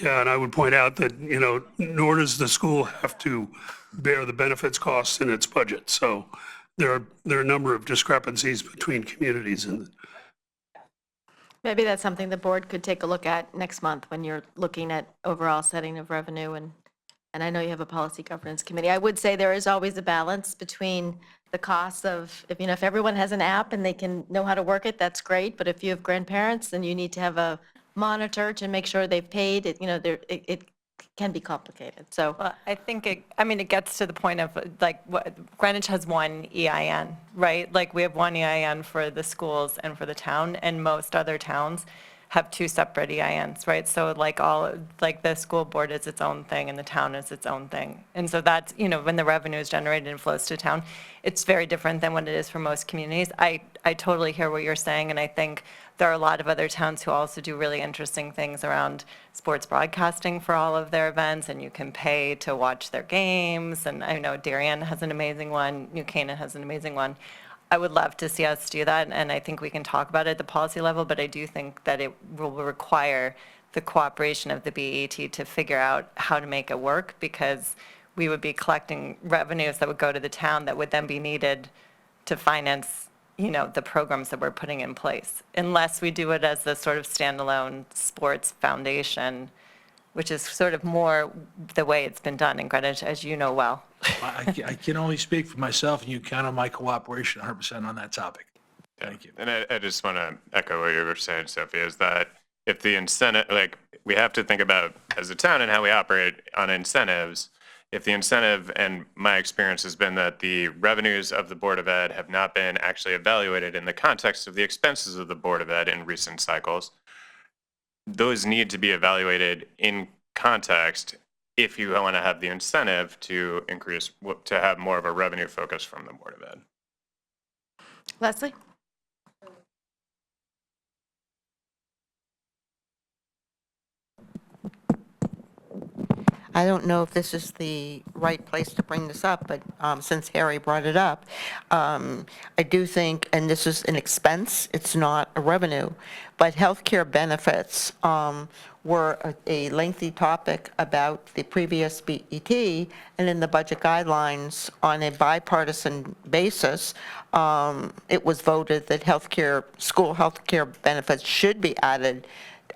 Yeah, and I would point out that, you know, nor does the school have to bear the benefits costs in its budget. So there are a number of discrepancies between communities, and Maybe that's something the board could take a look at next month when you're looking at overall setting of revenue, and I know you have a policy governance committee. I would say there is always a balance between the costs of, if everyone has an app and they can know how to work it, that's great. But if you have grandparents, then you need to have a monitor to make sure they've paid. It can be complicated. So Well, I think it gets to the point of, like, Greenwich has one EIN, right? Like, we have one EIN for the schools and for the town, and most other towns have two separate EINs, right? So like the school board is its own thing and the town is its own thing. And so that's, when the revenue is generated and flows to town, it's very different than what it is for most communities. I totally hear what you're saying, and I think there are a lot of other towns who also do really interesting things around sports broadcasting for all of their events, and you can pay to watch their games. And I know Darien has an amazing one, New Canaan has an amazing one. I would love to see us do that, and I think we can talk about it at the policy level, but I do think that it will require the cooperation of the BET to figure out how to make it work, because we would be collecting revenues that would go to the town that would then be needed to finance, the programs that we're putting in place, unless we do it as a sort of standalone sports foundation, which is sort of more the way it's been done in Greenwich, as you know well. I can only speak for myself, and you count on my cooperation 100% on that topic. Thank you. And I just want to echo what you were saying, Sophie, is that if the incentive, like, we have to think about as a town and how we operate on incentives. If the incentive, and my experience has been that the revenues of the Board of Ed have not been actually evaluated in the context of the expenses of the Board of Ed in recent cycles, those need to be evaluated in context if you want to have the incentive to increase, to have more of a revenue focus from the Board of Ed. Leslie? I don't know if this is the right place to bring this up, but since Harry brought it up, I do think, and this is an expense, it's not a revenue, but healthcare benefits were a lengthy topic about the previous BET, and in the budget guidelines, on a bipartisan basis, it was voted that school healthcare benefits should be added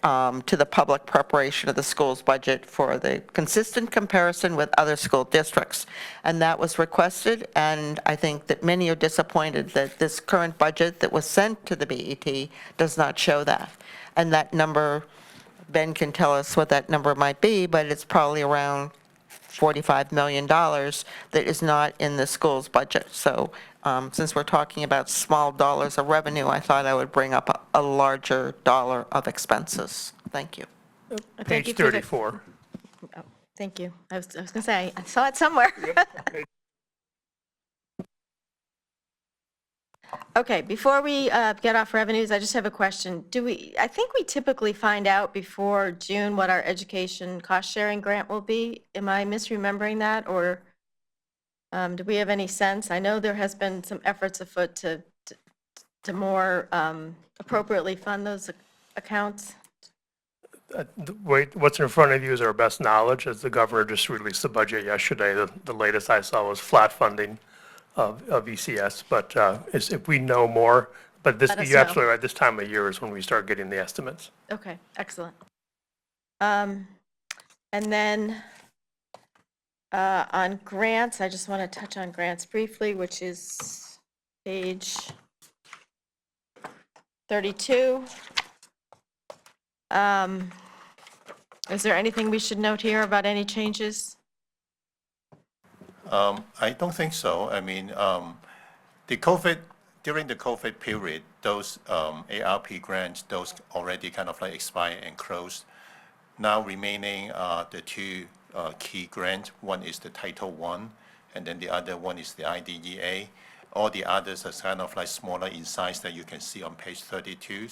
to the public preparation of the school's budget for the consistent comparison with other school districts. And that was requested, and I think that many are disappointed that this current budget that was sent to the BET does not show that. And that number, Ben can tell us what that number might be, but it's probably around $45 million that is not in the school's budget. So since we're talking about small dollars of revenue, I thought I would bring up a larger dollar of expenses. Thank you. Thank you Page for the- 34. Oh, thank you. I was going to say, I saw it somewhere. Okay, before we get off revenues, I just have a question. I think we typically find out before June what our education cost-sharing grant will be. Am I misremembering that, or do we have any sense? I know there has been some efforts afoot to more appropriately fund those accounts. What's in front of you is our best knowledge, as the governor just released the budget yesterday. The latest I saw was flat funding of ECS, but if we know more, but this, Let us you're know. absolutely right, this time of year is when we start getting the estimates. Okay, excellent. And then on grants, I just want to touch on grants briefly, which is page 32. Is there anything we should note here about any changes? I don't think so. I mean, during the COVID period, those ARP grants, those already kind of like expired and closed. Now remaining the two key grants. One is the Title I, and then the other one is the IDEA. All the others are kind of like smaller in size that you can see on page 32.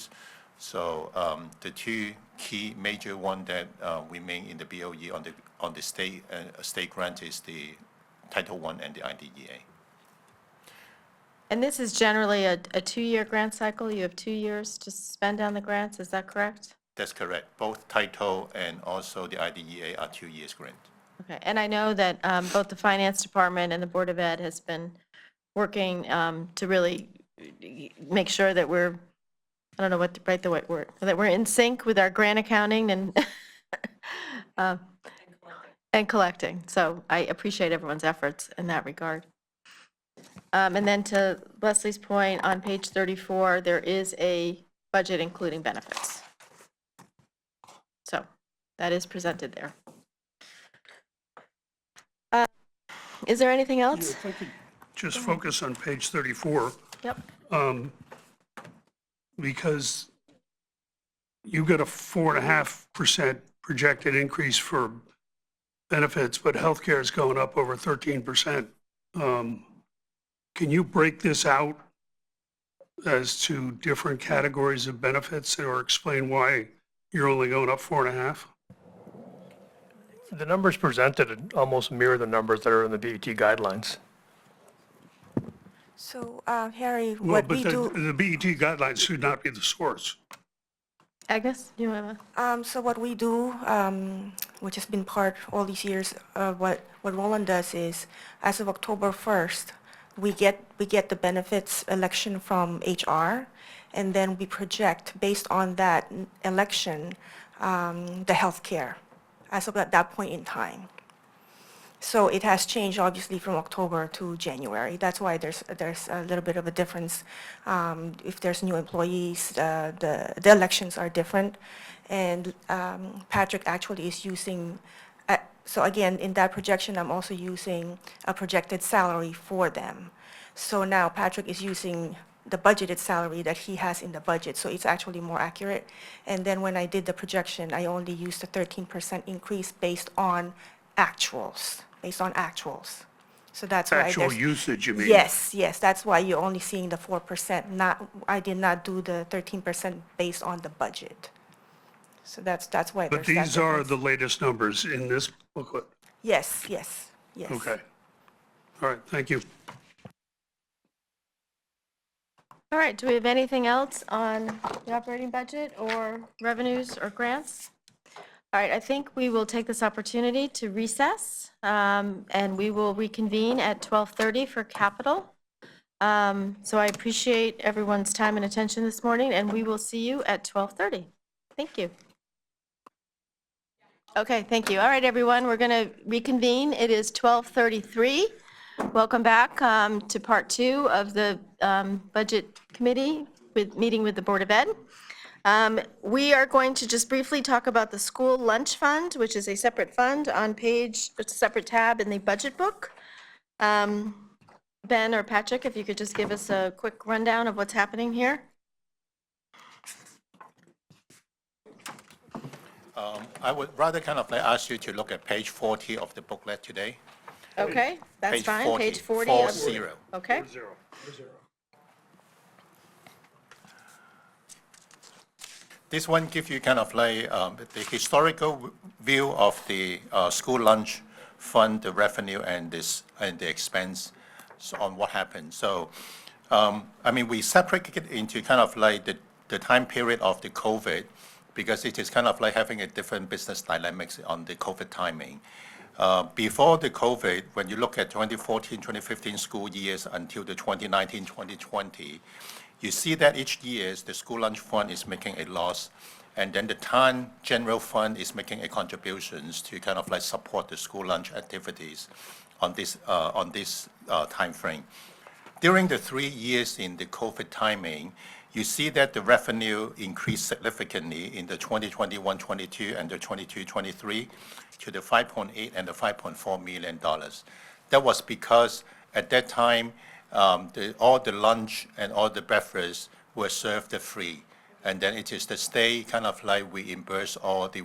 So the two key major one that remain in the BOE on the state grant is the Title I and the IDEA. And this is generally a 2-year grant cycle? You have 2 years to spend on the grants, is that correct? That's correct. Both Title and also the IDEA are 2 years grant. Okay, and I know that both the Finance Department and the Board of Ed has been working to really make sure that we're, I don't know what to write the right word, that we're in sync with our grant accounting and collecting. So I appreciate everyone's efforts in that regard. And then to Leslie's point, on page 34, there is a budget including benefits. So that is presented there. Is there anything else? If I could just focus on page 34. Yep. Because you got a 4.5% projected increase for benefits, but healthcare is going up over 13%. Can you break this out as to different categories of benefits or explain why you're only going up 4.5%? The numbers presented almost mirror the numbers that are in the BET guidelines. So, Harry, Well, what but we do, the BET guidelines should not be the source. Agnes, do you want to? so what we do, which has been part all these years, what Roland does is, as of October 1st, we get the benefits election from HR, and then we project based on that election, the healthcare as of that point in time. So it has changed obviously from October to January. That's why there's a little bit of a difference. If there's new employees, the elections are different. And Patrick actually is using, so again, in that projection, I'm also using a projected salary for them. So now Patrick is using the budgeted salary that he has in the budget, so it's actually more accurate. And then when I did the projection, I only used a 13% increase based on actuals. So that's why Actual there's. usage, you mean? Yes, that's why you're only seeing the 4%, I did not do the 13% based on the budget. So that's why But there's that these are difference. the latest numbers in this booklet? Yes. Okay. All right, thank you. All right, do we have anything else on the operating budget or revenues or grants? All right, I think we will take this opportunity to recess, and we will reconvene at 12:30 for capital. So I appreciate everyone's time and attention this morning, and we will see you at 12:30. Thank you. Okay, thank you. All right, everyone, we're going to reconvene. It is 12:33. Welcome back to part 2 of the Budget Committee meeting with the Board of Ed. We are going to just briefly talk about the school lunch fund, which is a separate fund on it's a separate tab in the budget book. Ben or Patrick, if you could just give us a quick rundown of what's happening here. I would rather kind of like ask you to look at page 40 of the booklet today. Okay, that's Page fine. 40, Page 40. 40. Okay. This one gives you kind of like the historical view of the school lunch fund, the revenue and the expense on what happened. So, I mean, we separate it into kind of like the time period of the COVID, because it is kind of like having a different business dynamics on the COVID timing. Before the COVID, when you look at 2014, 2015 school years until the 2019, 2020, you see that each year the school lunch fund is making a loss, and then the town general fund is making a contributions to kind of like support the school lunch activities on this time frame. During the 3 years in the COVID timing, you see that the revenue increased significantly in the 2021-22 and the 22-23 to the $5.8 and the $5.4 million. That was because at that time, all the lunch and all the breakfast were served free. And then it is the state kind of like we reimburse all the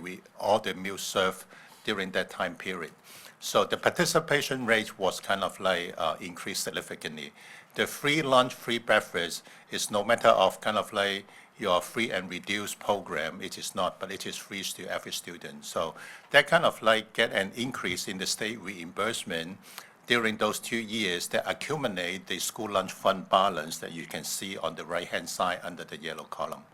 meals served during that time period. So the participation rate was kind of like increased significantly. The free lunch, free breakfast is no matter of kind of like your free and reduced program, it is not, but it is free to every student. So that kind of like get an increase in the state reimbursement during those 2 years that accumulate the school lunch fund balance that you can see on the right-hand side under the yellow column.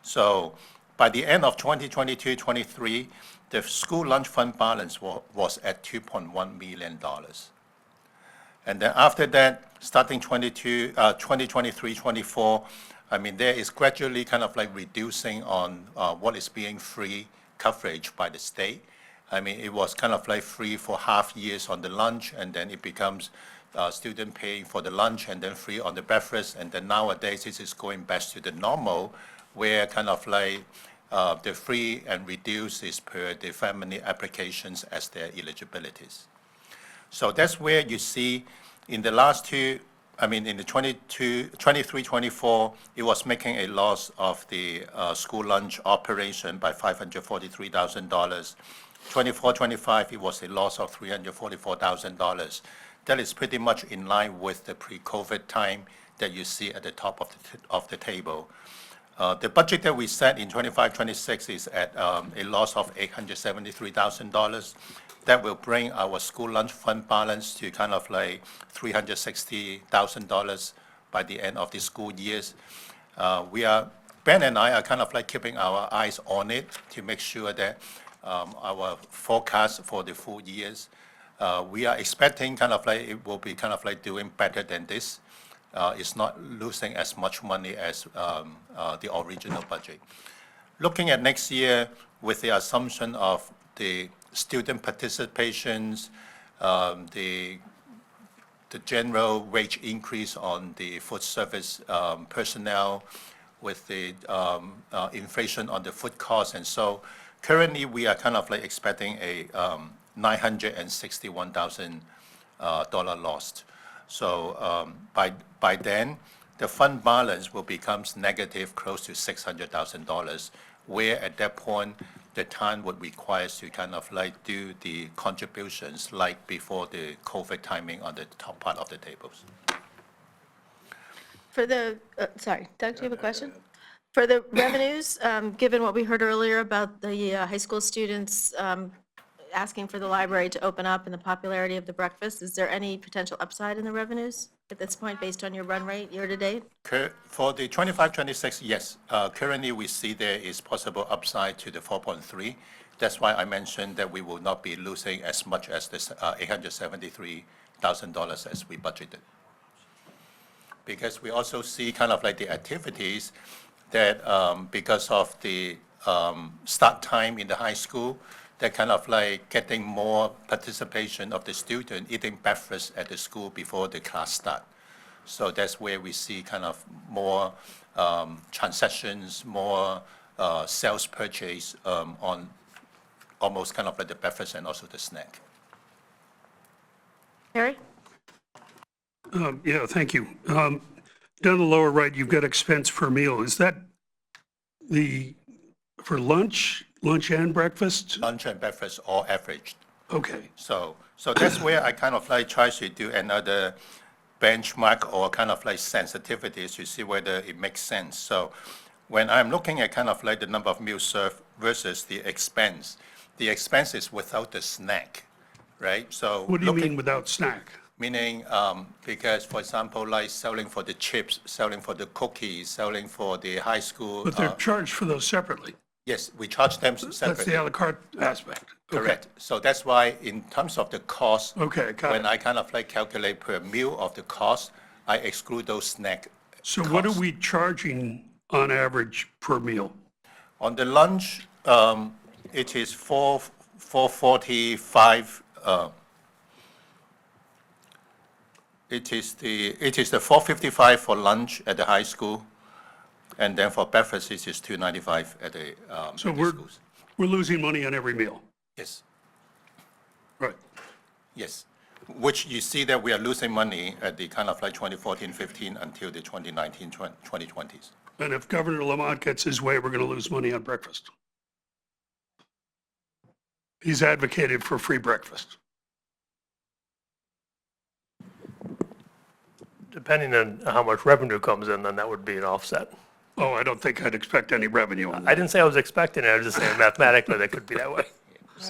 So by the end of 2022-23, the school lunch fund balance was at $2.1 million. And then after that, starting 2023-24, I mean, there is gradually kind of like reducing on what is being free coverage by the state. I mean, it was kind of like free for half years on the lunch, and then it becomes student paying for the lunch and then free on the breakfast. And then nowadays, this is going back to the normal, where kind of like the free and reduced is per the family applications as their eligibilities. So that's where you see in the last two, I mean, in the 23-24, it was making a loss of the school lunch operation by $543,000. 24-25, it was a loss of $344,000. That is pretty much in line with the pre-COVID time that you see at the top of the table. The budget that we set in 25-26 is at a loss of $873,000. That will bring our school lunch fund balance to kind of like $360,000 by the end of the school years. Ben and I are kind of like keeping our eyes on it to make sure that our forecast for the full years, we are expecting kind of like it will be kind of like doing better than this. It's not losing as much money as the original budget. Looking at next year with the assumption of the student participations, the general wage increase on the food service personnel, with the inflation on the food costs, and so currently we are kind of like expecting a $961,000 loss. So by then, the fund balance will become negative, close to $600,000, where at that point, the town would require to kind of like do the contributions like before the COVID timing on the top part of the tables. For the, sorry, Doug, do you have a question? For the revenues, given what we heard earlier about the high school students asking for the library to open up and the popularity of the breakfast, is there any potential upside in the revenues at this point based on your run rate year to date? For the 25-26, yes. Currently, we see there is possible upside to the 4.3. That's why I mentioned that we will not be losing as much as this $873,000 as we budgeted. Because we also see kind of like the activities that because of the start time in the high school, they're kind of like getting more participation of the student eating breakfast at the school before the class start. So that's where we see kind of more transactions, more sales purchase on almost kind of like the breakfast and also the snack. Harry? Yeah, thank you. Down the lower right, you've got expense per meal. Is that for lunch and breakfast? Lunch and breakfast all averaged. Okay. So that's where I kind of like try to do another benchmark or kind of like sensitivities to see whether it makes sense. So when I'm looking at kind of like the number of meals served versus the expense is without the snack, right? So What do you mean without snack? Meaning, because for example, like selling for the chips, selling for the cookies, selling for the high school. But they're charged for those separately. Yes, we charge them That's separately. the à la carte aspect. Okay. Correct. So that's why in terms of the cost. Okay, got When it. I kind of like calculate per meal of the cost, I exclude those snack So what are costs. we charging on average per meal? On the lunch, it is 445. It is the 455 for lunch at the high school, and then for breakfast it is 295 at the So at the schools. we're losing money on every meal. Yes, Right. yes. Which you see that we are losing money at the kind of like 2014-15 until the 2019-2020s. And if Governor Lamont gets his way, we're going to lose money on breakfast. He's advocated for free breakfast. Depending on how much revenue comes in, then that would be an offset. Oh, I don't think I'd expect any revenue on I that. didn't say I was expecting it, I was just saying mathematically that could be that way.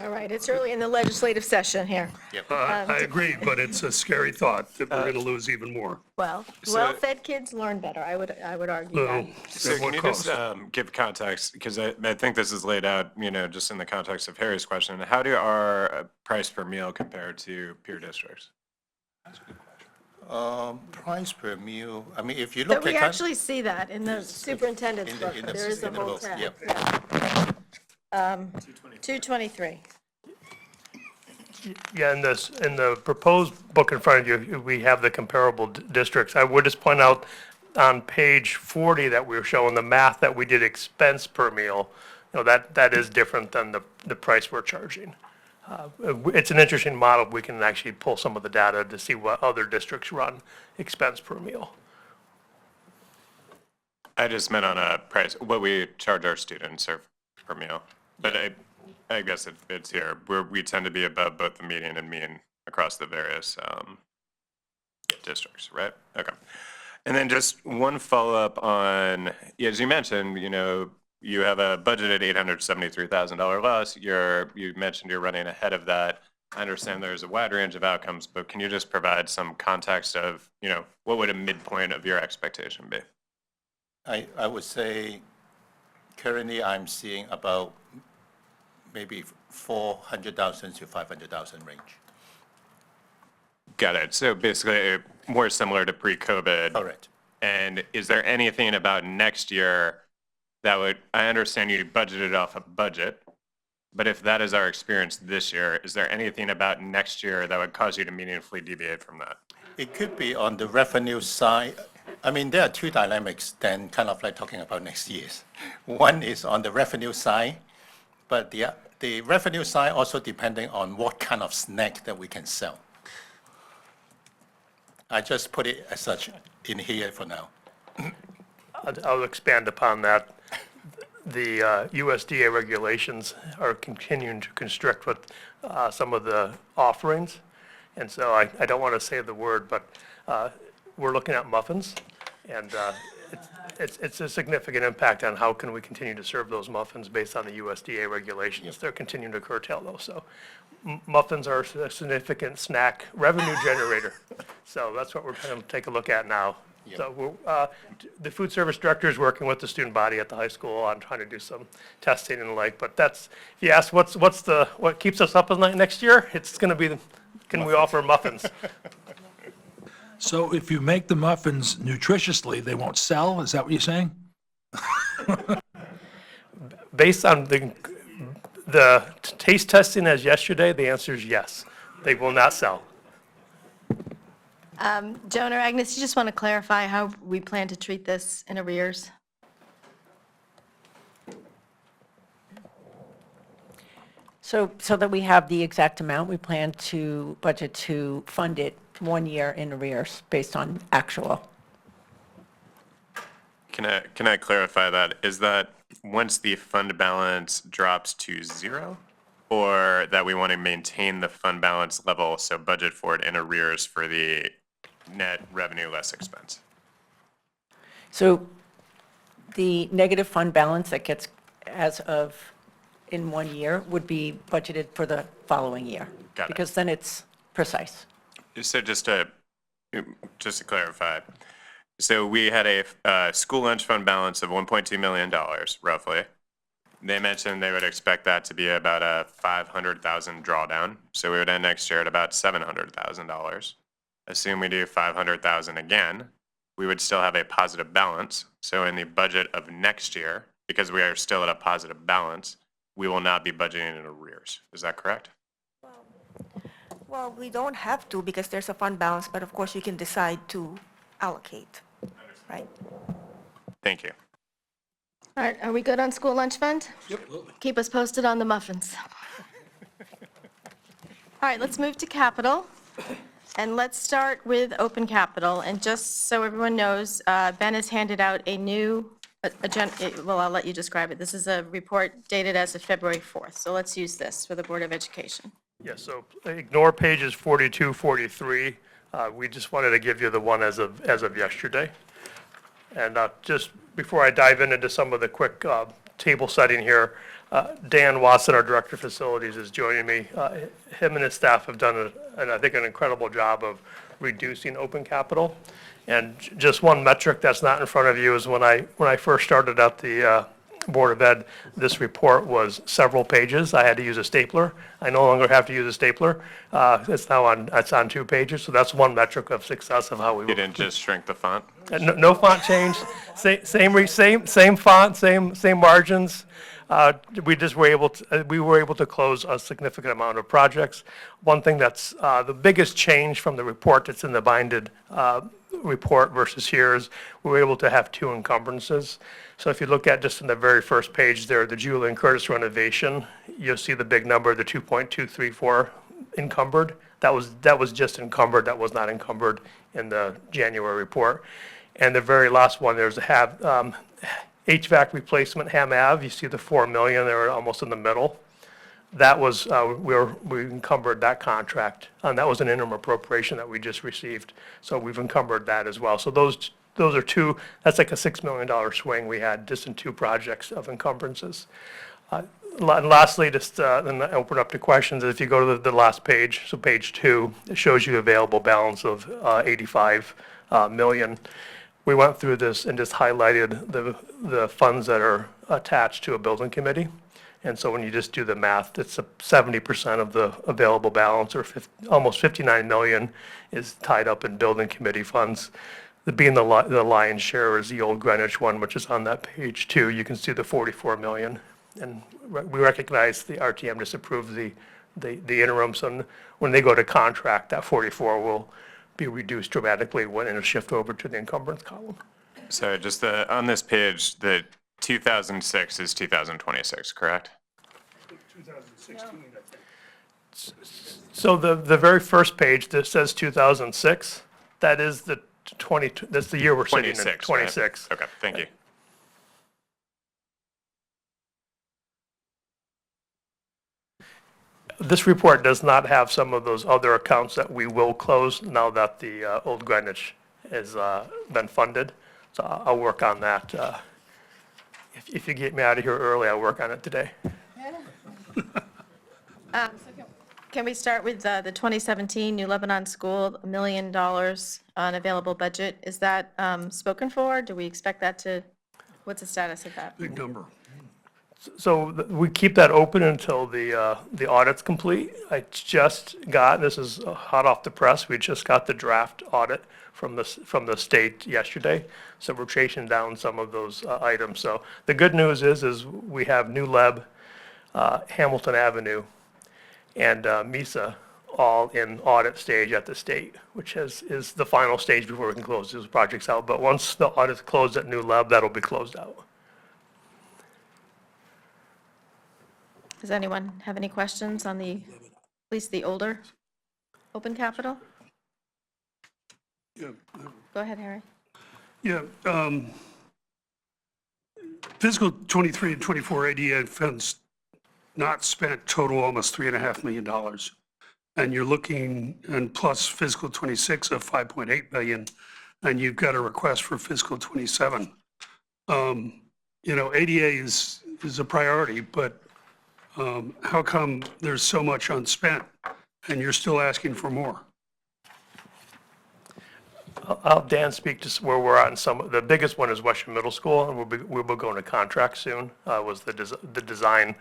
All right, it's early in the legislative session here. I agree, but it's a scary thought that we're going to lose even more. Well, well-fed kids learn better, I would argue that. So At what can you just cost? give context, because I think this is laid out, just in the context of Harry's question. How do our price per meal compare to peer districts? Price per meal, I mean, if you That look we at. actually see that in the superintendent's in the- book. in the- There is a in the whole books, tab. yep. Yeah. 223. Yeah, in the proposed book in front of you, we have the comparable districts. I would just point out on page 40 that we were showing the math that we did expense per meal, that is different than the price we're charging. It's an interesting model. We can actually pull some of the data to see what other districts run expense per meal. I just meant on a price, what we charge our students per meal. But I guess it's here, where we tend to be above both the median and mean across the various districts, right? Okay. And then just one follow-up on, as you mentioned, you have a budgeted $873,000 loss. You mentioned you're running ahead of that. I understand there's a wide range of outcomes, but can you just provide some context of, what would a midpoint of your expectation be? I would say currently I'm seeing about maybe 400,000 to 500,000 range. Got it. So basically more similar to pre-COVID. Correct. And is there anything about next year I understand you budgeted off a budget, but if that is our experience this year, is there anything about next year that would cause you to meaningfully deviate from that? It could be on the revenue side. I mean, there are two dynamics then kind of like talking about next year's. One is on the revenue side, but the revenue side also depending on what kind of snack that we can sell. I just put it as such in here for now. I'll expand upon that. The USDA regulations are continuing to constrict with some of the offerings. And so I don't want to say the word, but we're looking at muffins. And it's a significant impact on how can we continue to serve those muffins based on the USDA regulations. They're continuing to curtail those. So muffins are a significant snack revenue generator. So that's what we're going to take a look at now. So the food service director is working with the student body at the high school on trying to do some testing and the like. But if you ask what keeps us up at night next year, it's going to be, can we offer muffins? So if you make the muffins nutritiously, they won't sell? Is that what you're saying? Based on the taste testing as yesterday, the answer is yes. They will not sell. Joan or Agnes, you just want to clarify how we plan to treat this in arrears? So that we have the exact amount, we plan to budget to fund it 1 year in arrears based on actual. Can I clarify that? Is that once the fund balance drops to zero? Or that we want to maintain the fund balance level, so budget for it in arrears for the net revenue less expense? So the negative fund balance that gets as of in 1 year would be budgeted for the following year. Got it. Because then it's precise. So just to clarify, so we had a school lunch fund balance of $1.2 million roughly. they mentioned they would expect that to be about a 500,000 drawdown. So we would end next year at about $700,000. Assume we do 500,000 again, we would still have a positive balance. So in the budget of next year, because we are still at a positive balance, we will not be budgeting in arrears. Is that correct? Well, we don't have to because there's a fund balance, but of course you can decide to allocate, right? Thank you. All right, are we good on school lunch fund? Yep. Keep us posted on the muffins. All right, let's move to capital. And let's start with open capital. And just so everyone knows, Ben has handed out a new, well, I'll let you describe it. This is a report dated as of February 4th. So let's use this for the Board of Education. Yeah, so ignore pages 42, 43. We just wanted to give you the one as of yesterday. And just before I dive into some of the quick table setting here, Dan Watson, our Director of Facilities, is joining me. Him and his staff have done, I think, an incredible job of reducing open capital. And just one metric that's not in front of you is when I first started at the Board of Ed, this report was several pages. I had to use a stapler. I no longer have to use a stapler. It's on 2 pages. So that's one metric of success of how we. You didn't just shrink the font? No font change. Same font, same margins. We were able to close a significant amount of projects. One thing that's the biggest change from the report that's in the binded report versus here is we were able to have 2 encumbrances. So if you look at just in the very first page there, the Julian Curtis renovation, you'll see the big number, the 2.234 encumbered. That was just encumbered. That was not encumbered in the January report. And the very last one, there's a HVAC replacement, Ham Ave. You see the $4 million there, almost in the middle. That was we encumbered that contract, and that was an interim appropriation that we just received. So we've encumbered that as well. So those are 2. That's like a $6 million swing we had just in 2 projects of encumbrances. And lastly, just then I open up to questions. If you go to the last page, so page 2, it shows you available balance of $85 million. We went through this and just highlighted the funds that are attached to a building committee. And so when you just do the math, it's 70% of the available balance, or almost $59 million, is tied up in building committee funds. Being the lion's share is the Old Greenwich one, which is on that page 2. You can see the $44 million. And we recognize the RTM just approved the interims, and when they go to contract, that 44 will be reduced dramatically when it'll shift over to the encumbrance column. So just on this page, the 2006 is 2026, correct? 2016, I think. So the very first page that says 2006, that is that's the year we're sitting in, 26. 26. Right? Okay, thank you. This report does not have some of those other accounts that we will close now that the Old Greenwich has been funded. So I'll work on that. If you get me out of here early, I'll work on it today. Can we start with the 2017 New Lebanon School, $1 million on available budget? Is that spoken for? Do we expect that to, what's the status of that? Big number. So we keep that open until the audit's complete. I just got, this is hot off the press, we just got the draft audit from the state yesterday. So we're chasing down some of those items. So the good news is we have New Leb, Hamilton Avenue, and MESA all in audit stage at the state, which is the final stage before we can close those projects out. But once the audit's closed at New Leb, that'll be closed out. Does anyone have any questions on at least the older open capital? Yeah. Go ahead, Harry. Yeah. Fiscal 23 and 24 ADA funds not spent total almost $3.5 million. And you're looking, and plus fiscal 26 of 5.8 billion, and you've got a request for fiscal 27. ADA is a priority, but how come there's so much unspent and you're still asking for more? I'll have Dan speak to where we're at in some, the biggest one is Western Middle School, and we'll be going to contract soon, was the design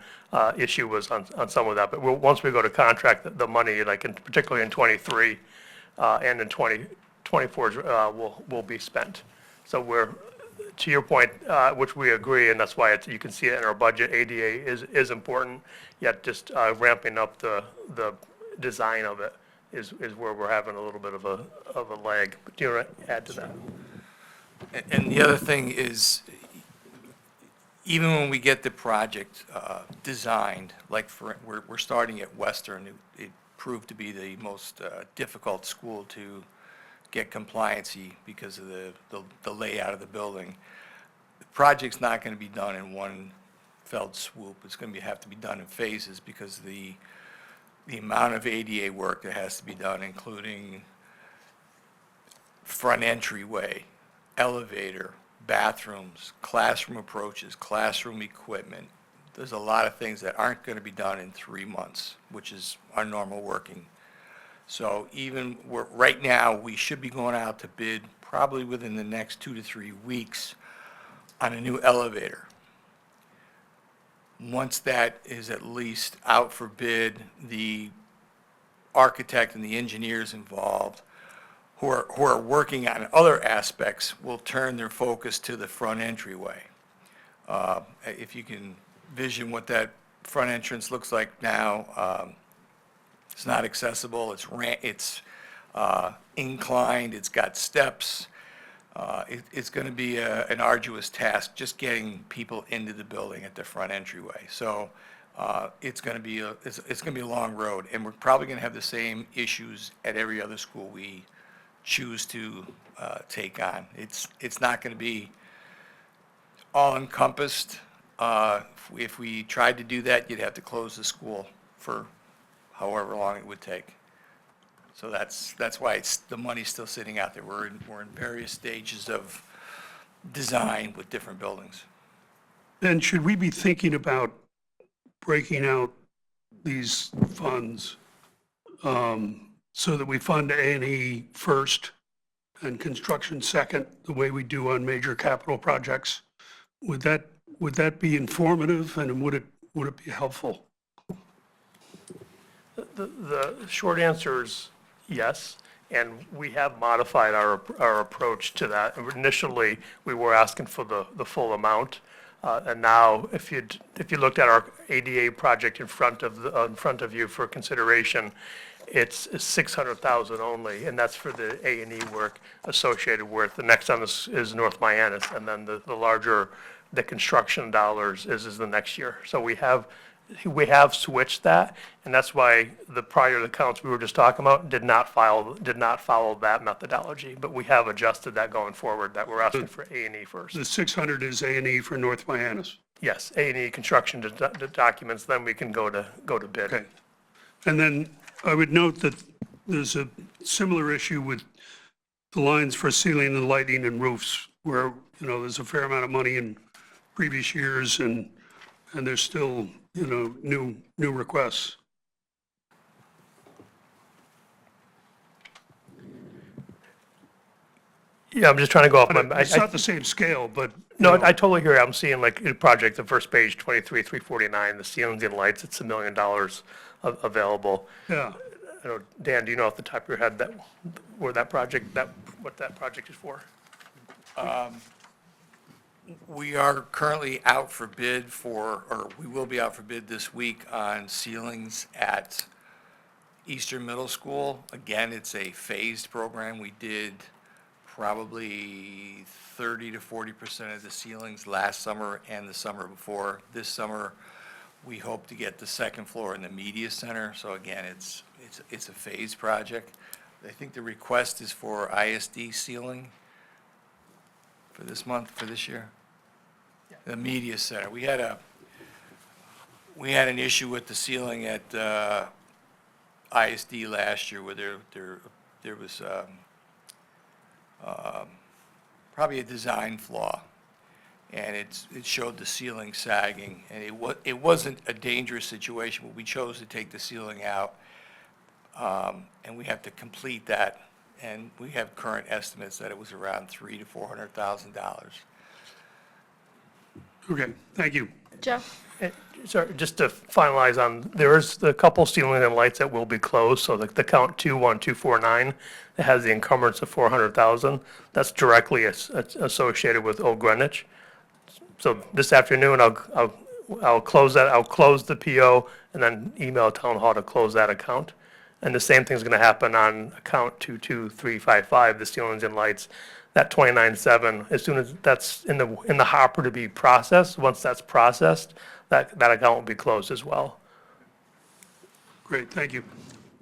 issue was on some of that. But once we go to contract, the money, like particularly in '23 and in 2024 will be spent. So to your point, which we agree, and that's why you can see it in our budget, ADA is important, yet just ramping up the design of it is where we're having a little bit of a lag. But do you want to add to that? And the other thing is, even when we get the project designed, like we're starting at Western, it proved to be the most difficult school to get compliancy because of the layout of the building. The project's not going to be done in one fell swoop. It's going to have to be done in phases because the amount of ADA work that has to be done, including front entryway, elevator, bathrooms, classroom approaches, classroom equipment. There's a lot of things that aren't going to be done in 3 months, which is our normal working. So right now, we should be going out to bid probably within the next 2 to 3 weeks on a new elevator. Once that is at least out for bid, the architect and the engineers involved who are working on other aspects will turn their focus to the front entryway. If you can vision what that front entrance looks like now, it's not accessible, it's inclined, it's got steps. It's going to be an arduous task just getting people into the building at the front entryway. So it's going to be a long road, and we're probably going to have the same issues at every other school we choose to take on. It's not going to be all encompassed. If we tried to do that, you'd have to close the school for however long it would take. So that's why the money's still sitting out there. We're in various stages of design with different buildings. Then should we be thinking about breaking out these funds so that we fund A&E first and construction second, the way we do on major capital projects? Would that be informative, and would it be helpful? The short answer is yes, and we have modified our approach to that. Initially, we were asking for the full amount, and now if you looked at our ADA project in front of you for consideration, it's 600,000 only, and that's for the A&E work associated with. The next on this is North Miami, and then the larger, the construction dollars is the next year. So we have switched that, and that's why the prior accounts we were just talking about did not follow that methodology. But we have adjusted that going forward, that we're asking for A&E first. The 600 is A&E for North Miami. Yes, A&E construction documents, then we can go to bid. Okay. And then I would note that there's a similar issue with the lines for ceiling and lighting and roofs, where, there's a fair amount of money in previous years, and there's still, new requests. Yeah, I'm just trying to go off my. It's not the same scale, but. No, I totally hear you. I'm seeing like a project, the first page, 23,349, the ceilings and lights, it's $1 million available. Yeah. I don't know, Dan, do you know off the top of your head what that project is for? We are currently out for bid or we will be out for bid this week on ceilings at Eastern Middle School. Again, it's a phased program. We did probably 30 to 40% of the ceilings last summer and the summer before. This summer, we hope to get the second floor in the media center. So again, it's a phased project. I think the request is for ISD ceiling for this year. The media center. We had an issue with the ceiling at ISD last year where there was probably a design flaw, and it showed the ceiling sagging, and it wasn't a dangerous situation, but we chose to take the ceiling out, and we have to complete that and we have current estimates that it was around $300,000 to $400,000. Okay, thank you. Joe? Sorry, just to finalize on, there is a couple ceiling and lights that will be closed, so the count 21249, that has the encumbrance of 400,000, that's directly associated with Old Greenwich. So this afternoon, I'll close that, I'll close the PO and then email town hall to close that account. And the same thing's gonna happen on account 22355, the ceilings and lights, that 29.7, as soon as that's in the hopper to be processed, once that's processed, that account will be closed as well. Great, thank you.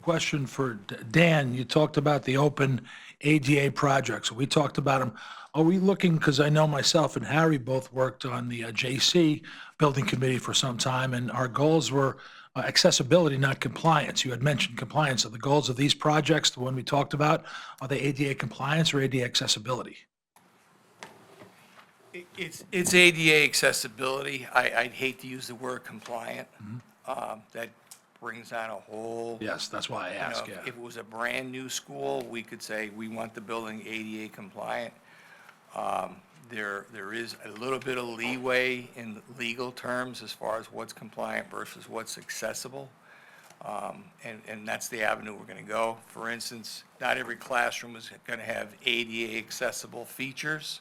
Question for Dan. You talked about the open ADA projects. We talked about them. Are we looking, because I know myself and Harry both worked on the JC Building Committee for some time, and our goals were accessibility, not compliance. You had mentioned compliance. Are the goals of these projects, the one we talked about, are they ADA compliance or ADA accessibility? It's ADA accessibility. I'd hate to use the word compliant. That brings on a whole. Yes, that's why I you know, asked, yeah. If it was a brand-new school, we could say, we want the building ADA compliant. There is a little bit of leeway in legal terms as far as what's compliant versus what's accessible. And that's the avenue we're going to go. For instance, not every classroom is going to have ADA accessible features.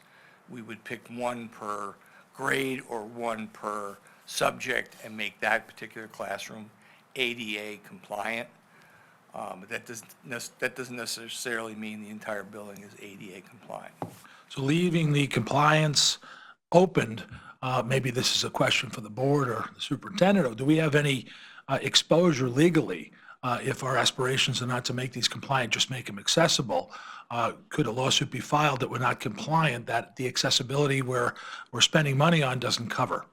We would pick one per grade or one per subject and make that particular classroom ADA compliant. But that doesn't necessarily mean the entire building is ADA compliant. So leaving the compliance opened, maybe this is a question for the board or the superintendent, or do we have any exposure legally if our aspirations are not to make these compliant, just make them accessible? Could a lawsuit be filed that we're not compliant, that the accessibility we're spending money on doesn't cover?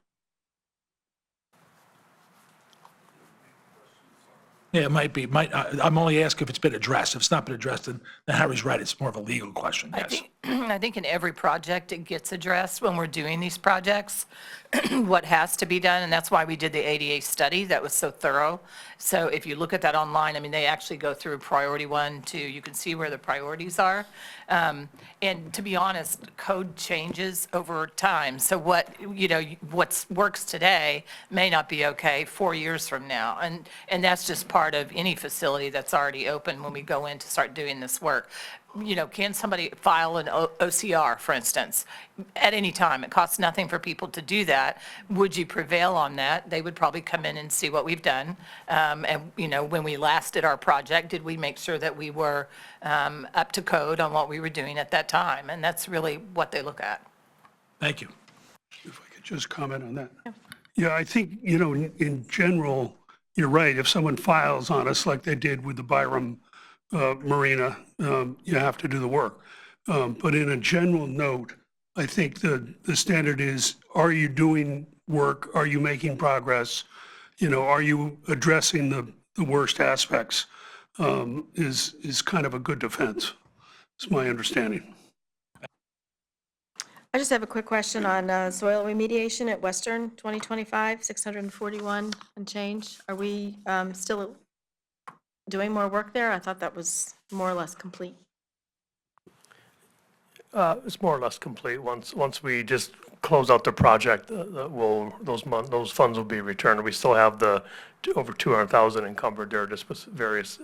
Yeah, it might be. I'm only asking if it's been addressed. If it's not been addressed, then Harry's right. It's more of a legal question, yes. I think in every project, it gets addressed when we're doing these projects, what has to be done, and that's why we did the ADA study. That was so thorough. So if you look at that online, I mean, they actually go through priority 1, 2. You can see where the priorities are. And to be honest, code changes over time. So what works today may not be okay 4 years from now. And that's just part of any facility that's already open when we go in to start doing this work. Can somebody file an OCR, for instance, at any time? It costs nothing for people to do that. Would you prevail on that? They would probably come in and see what we've done. And, when we last did our project, did we make sure that we were up to code on what we were doing at that time? And that's really what they look at. Thank you. If I could just comment on that. Yeah, I think, in general, you're right. If someone files on us like they did with the Byram Marina, you have to do the work. But in a general note, I think the standard is, are you doing work? Are you making progress? Are you addressing the worst aspects? Is kind of a good defense. It's my understanding. I just have a quick question on soil remediation at Western 2025, 641 and change. Are we still doing more work there? I thought that was more or less complete. It's more or less complete. Once we just close out the project, those funds will be returned. We still have the over 200,000 encumbered there, just with various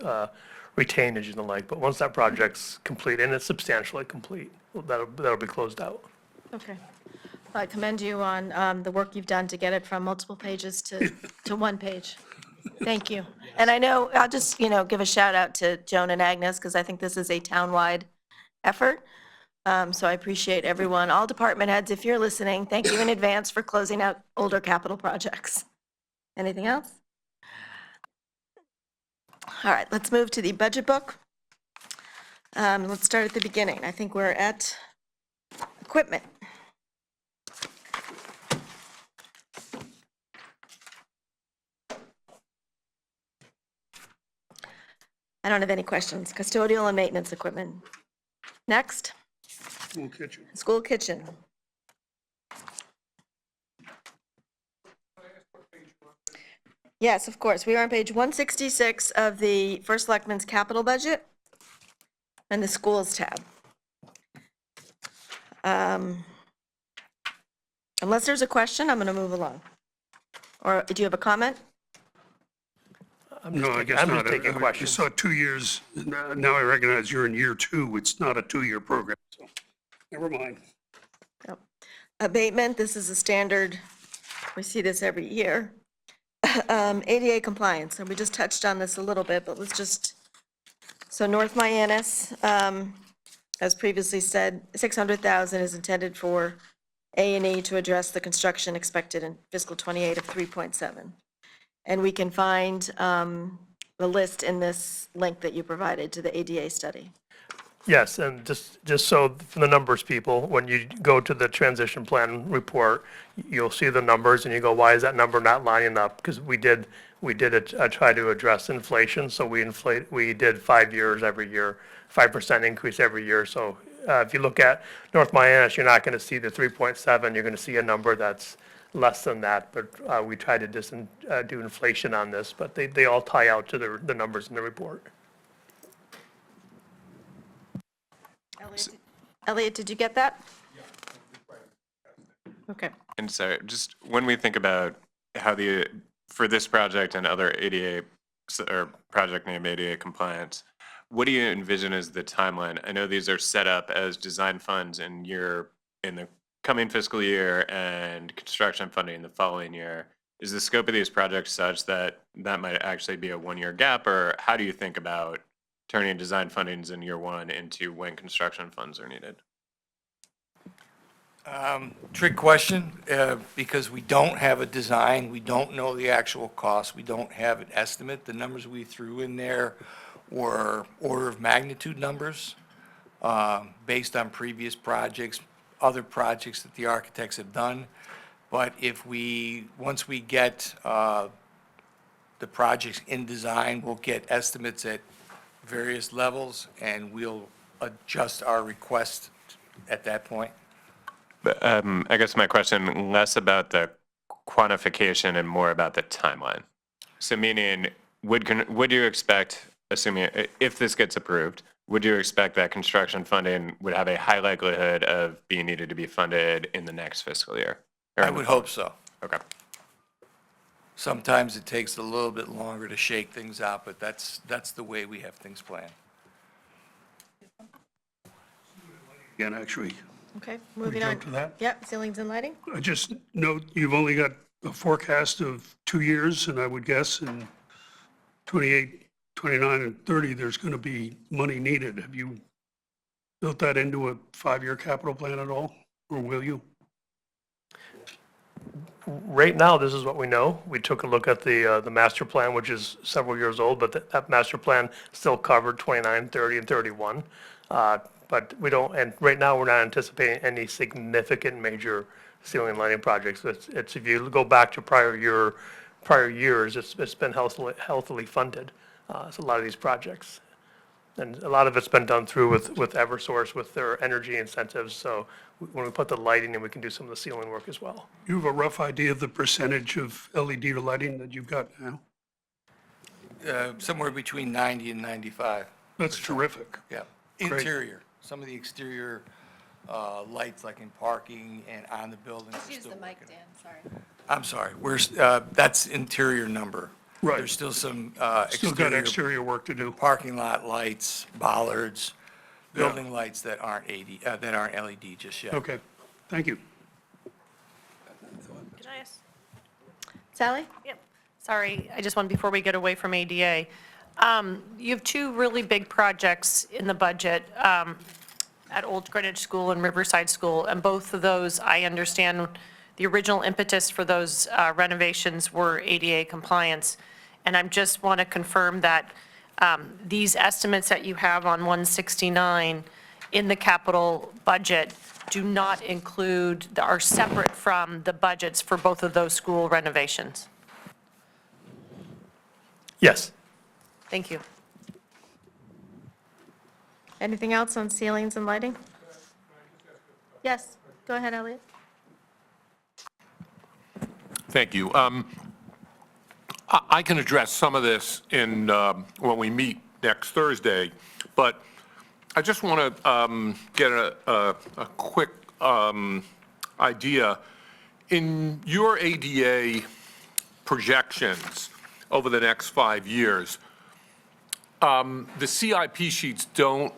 retainage and the like. But once that project's complete, and it's substantially complete, that'll be closed out. Okay. I commend you on the work you've done to get it from multiple pages to one page. Thank you. And I know, I'll just, give a shout out to Joan and Agnes, because I think this is a townwide effort. So I appreciate everyone, all department heads, if you're listening, thank you in advance for closing out older capital projects. Anything else? All right, let's move to the budget book. Let's start at the beginning. I think we're at equipment. I don't have any questions. Custodial and maintenance equipment. Next. School kitchen. School kitchen. Yes, of course. We are on page 166 of the First Selectman's capital budget. and the schools tab. Unless there's a question, I'm going to move along. Or do you have a comment? No, I guess I'm not. just taking I questions. saw 2 years, now I recognize you're in year 2. It's not a 2-year program, so never mind. Abatement, this is a standard, we see this every year. ADA compliance, and we just touched on this a little bit, but let's just, so North Miamis, as previously said, 600,000 is intended for A&E to address the construction expected in fiscal '28 of 3.7. And we can find the list in this link that you provided to the ADA study. Yes, and just so for the numbers people, when you go to the transition plan report, you'll see the numbers and you go, why is that number not lining up? Because we did try to address inflation, so we did 5 years every year, 5% increase every year. So if you look at North Miamis, you're not going to see the 3.7, you're going to see a number that's less than that, but we tried to do inflation on this, but they all tie out to the numbers in the report. Elliot, did you get that? Okay. And so just when we think about how for this project and other ADA, or project named ADA compliance, what do you envision as the timeline? I know these are set up as design funds in the coming fiscal year and construction funding in the following year. Is the scope of these projects such that that might actually be a 1-year gap, or how do you think about turning design fundings in year 1 into when construction funds are needed? Trick question, because we don't have a design, we don't know the actual cost, we don't have an estimate. The numbers we threw in there were order of magnitude numbers based on previous projects, other projects that the architects have done. But once we get the projects in design, we'll get estimates at various levels, and we'll adjust our request at that point. But I guess my question, less about the quantification and more about the timeline. So meaning, would you expect, assuming, if this gets approved, would you expect that construction funding would have a high likelihood of being needed to be funded in the next fiscal year? I would hope so. Okay. Sometimes it takes a little bit longer to shake things out, but that's the way we have things planned. Again, actually, Okay, we moving on. jump to that? Yep, ceilings and lighting? I just note you've only got a forecast of 2 years, and I would guess in 28, 29, and 30, there's going to be money needed. Have you built that into a 5-year capital plan at all, or will you? Right now, this is what we know. We took a look at the master plan, which is several years old, but that master plan still covered 29, 30, and 31. But we don't, and right now, we're not anticipating any significant major ceiling lighting projects. It's if you go back to prior years, it's been healthily funded. So a lot of these projects. And a lot of it's been done through with Eversource, with their energy incentives. So when we put the lighting in, we can do some of the ceiling work as well. You have a rough idea of the percentage of LED lighting that you've got now? Somewhere between 90 and 95. That's terrific. Yeah. Great. Interior, some of the exterior lights, like in parking and on the buildings. Use the mic, Dan, sorry. I'm sorry, that's interior number. Right. There's still some Still got exterior work to do. parking lot lights, bollards, building lights that aren't LED just yet. Okay, thank you. Can I ask? Sally? Yep. Sorry, I just want, before we get away from ADA, you have 2 really big projects in the budget at Old Greenwich School and Riverside School, and both of those, I understand, the original impetus for those renovations were ADA compliance. And I just want to confirm that these estimates that you have on 169 in the capital budget do not include, are separate from the budgets for both of those school renovations. Yes. Thank you. Anything else on ceilings and lighting? Yes, go ahead, Elliot. Thank you. I can address some of this when we meet next Thursday, but I just want to get a quick idea. In your ADA projections over the next 5 years, the CIP sheets don't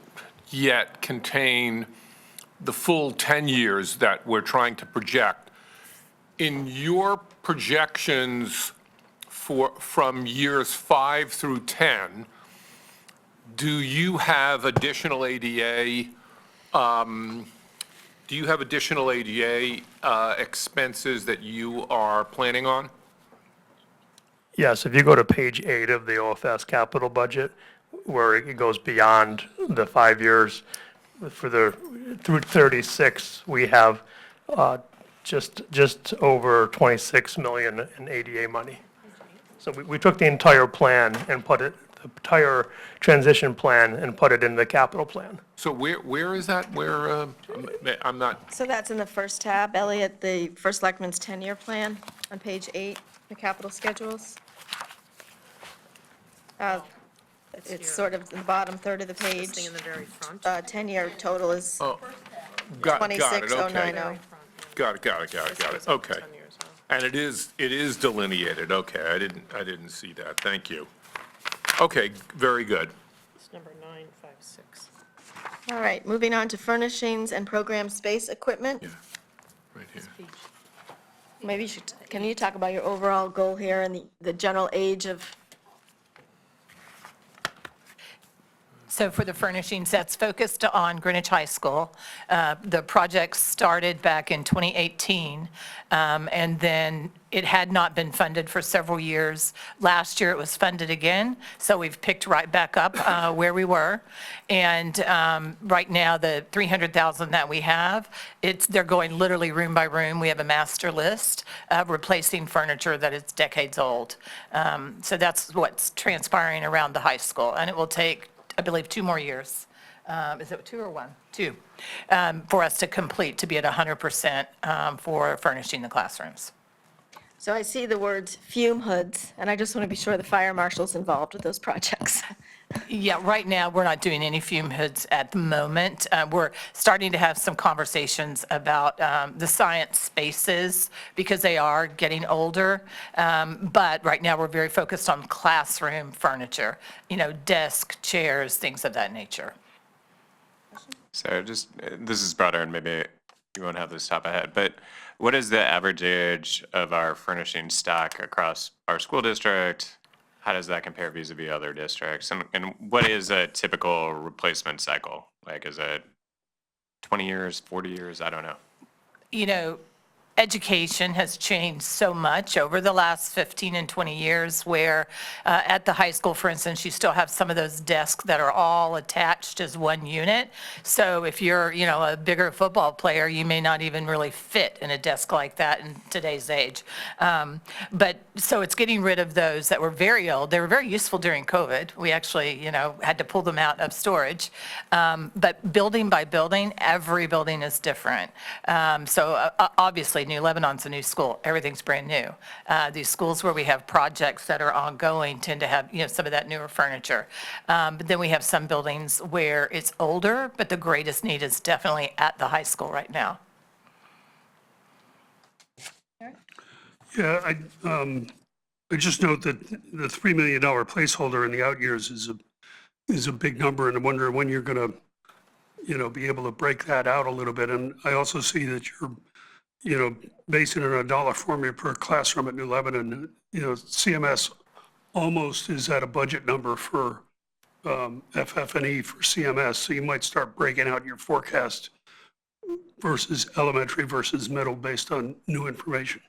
yet contain the full 10 years that we're trying to project. In your projections from years 5 through 10, do you have additional ADA expenses that you are planning on? Yes, if you go to page 8 of the OFS capital budget, where it goes beyond the 5 years, through 36, we have just over 26 million in ADA money. So we took the entire plan and the entire transition plan and put it in the capital plan. So where is that? Where, I'm not, So that's in the first tab, Elliot, the First Selectman's 10-year plan on page 8, the capital schedules. It's sort of the bottom third of the page. Thing in the very front. 10-year total is got it, okay. 26,090. Got it, okay. And it is delineated, okay, I didn't see that, thank you. Okay, very good. It's number 956. All right, moving on to furnishings and program space equipment. Right here. Maybe can you talk about your overall goal here and the general age of? So for the furnishings, that's focused on Greenwich High School. The project started back in 2018, and then it had not been funded for several years. Last year, it was funded again, so we've picked right back up where we were. And right now, the 300,000 that we have, they're going literally room by room. We have a master list of replacing furniture that is decades old. So that's what's transpiring around the high school, and it will take, I believe, 2 more years. Is it 2 or 1? 2, for us to complete, to be at 100% for furnishing the classrooms. So I see the words fume hoods, and I just want to be sure the fire marshal's involved with those projects. Yeah, right now, we're not doing any fume hoods at the moment. We're starting to have some conversations about the science spaces because they are getting older. But right now, we're very focused on classroom furniture, desk, chairs, things of that nature. So this is broader and maybe you won't have this top ahead, but what is the average age of our furnishing stock across our school district? How does that compare vis-a-vis other districts? And what is a typical replacement cycle? Like, is it 20 years, 40 years? I don't know. Education has changed so much over the last 15 and 20 years where at the high school, for instance, you still have some of those desks that are all attached as one unit. So if you're, a bigger football player, you may not even really fit in a desk like that in today's age. But so it's getting rid of those that were very old. They were very useful during COVID. We actually, had to pull them out of storage. But building by building, every building is different. So obviously, New Lebanon's a new school. Everything's brand new. These schools where we have projects that are ongoing tend to have, some of that newer furniture. But then we have some buildings where it's older, but the greatest need is definitely at the high school right now. Yeah, I just note that the $3 million placeholder in the out years is a big number, and I wonder when you're going to, be able to break that out a little bit. And I also see that you're, basing it on a dollar formula per classroom at New Lebanon. CMS almost is at a budget number for FF&E for CMS, so you might start breaking out your forecast versus elementary versus middle based on new information.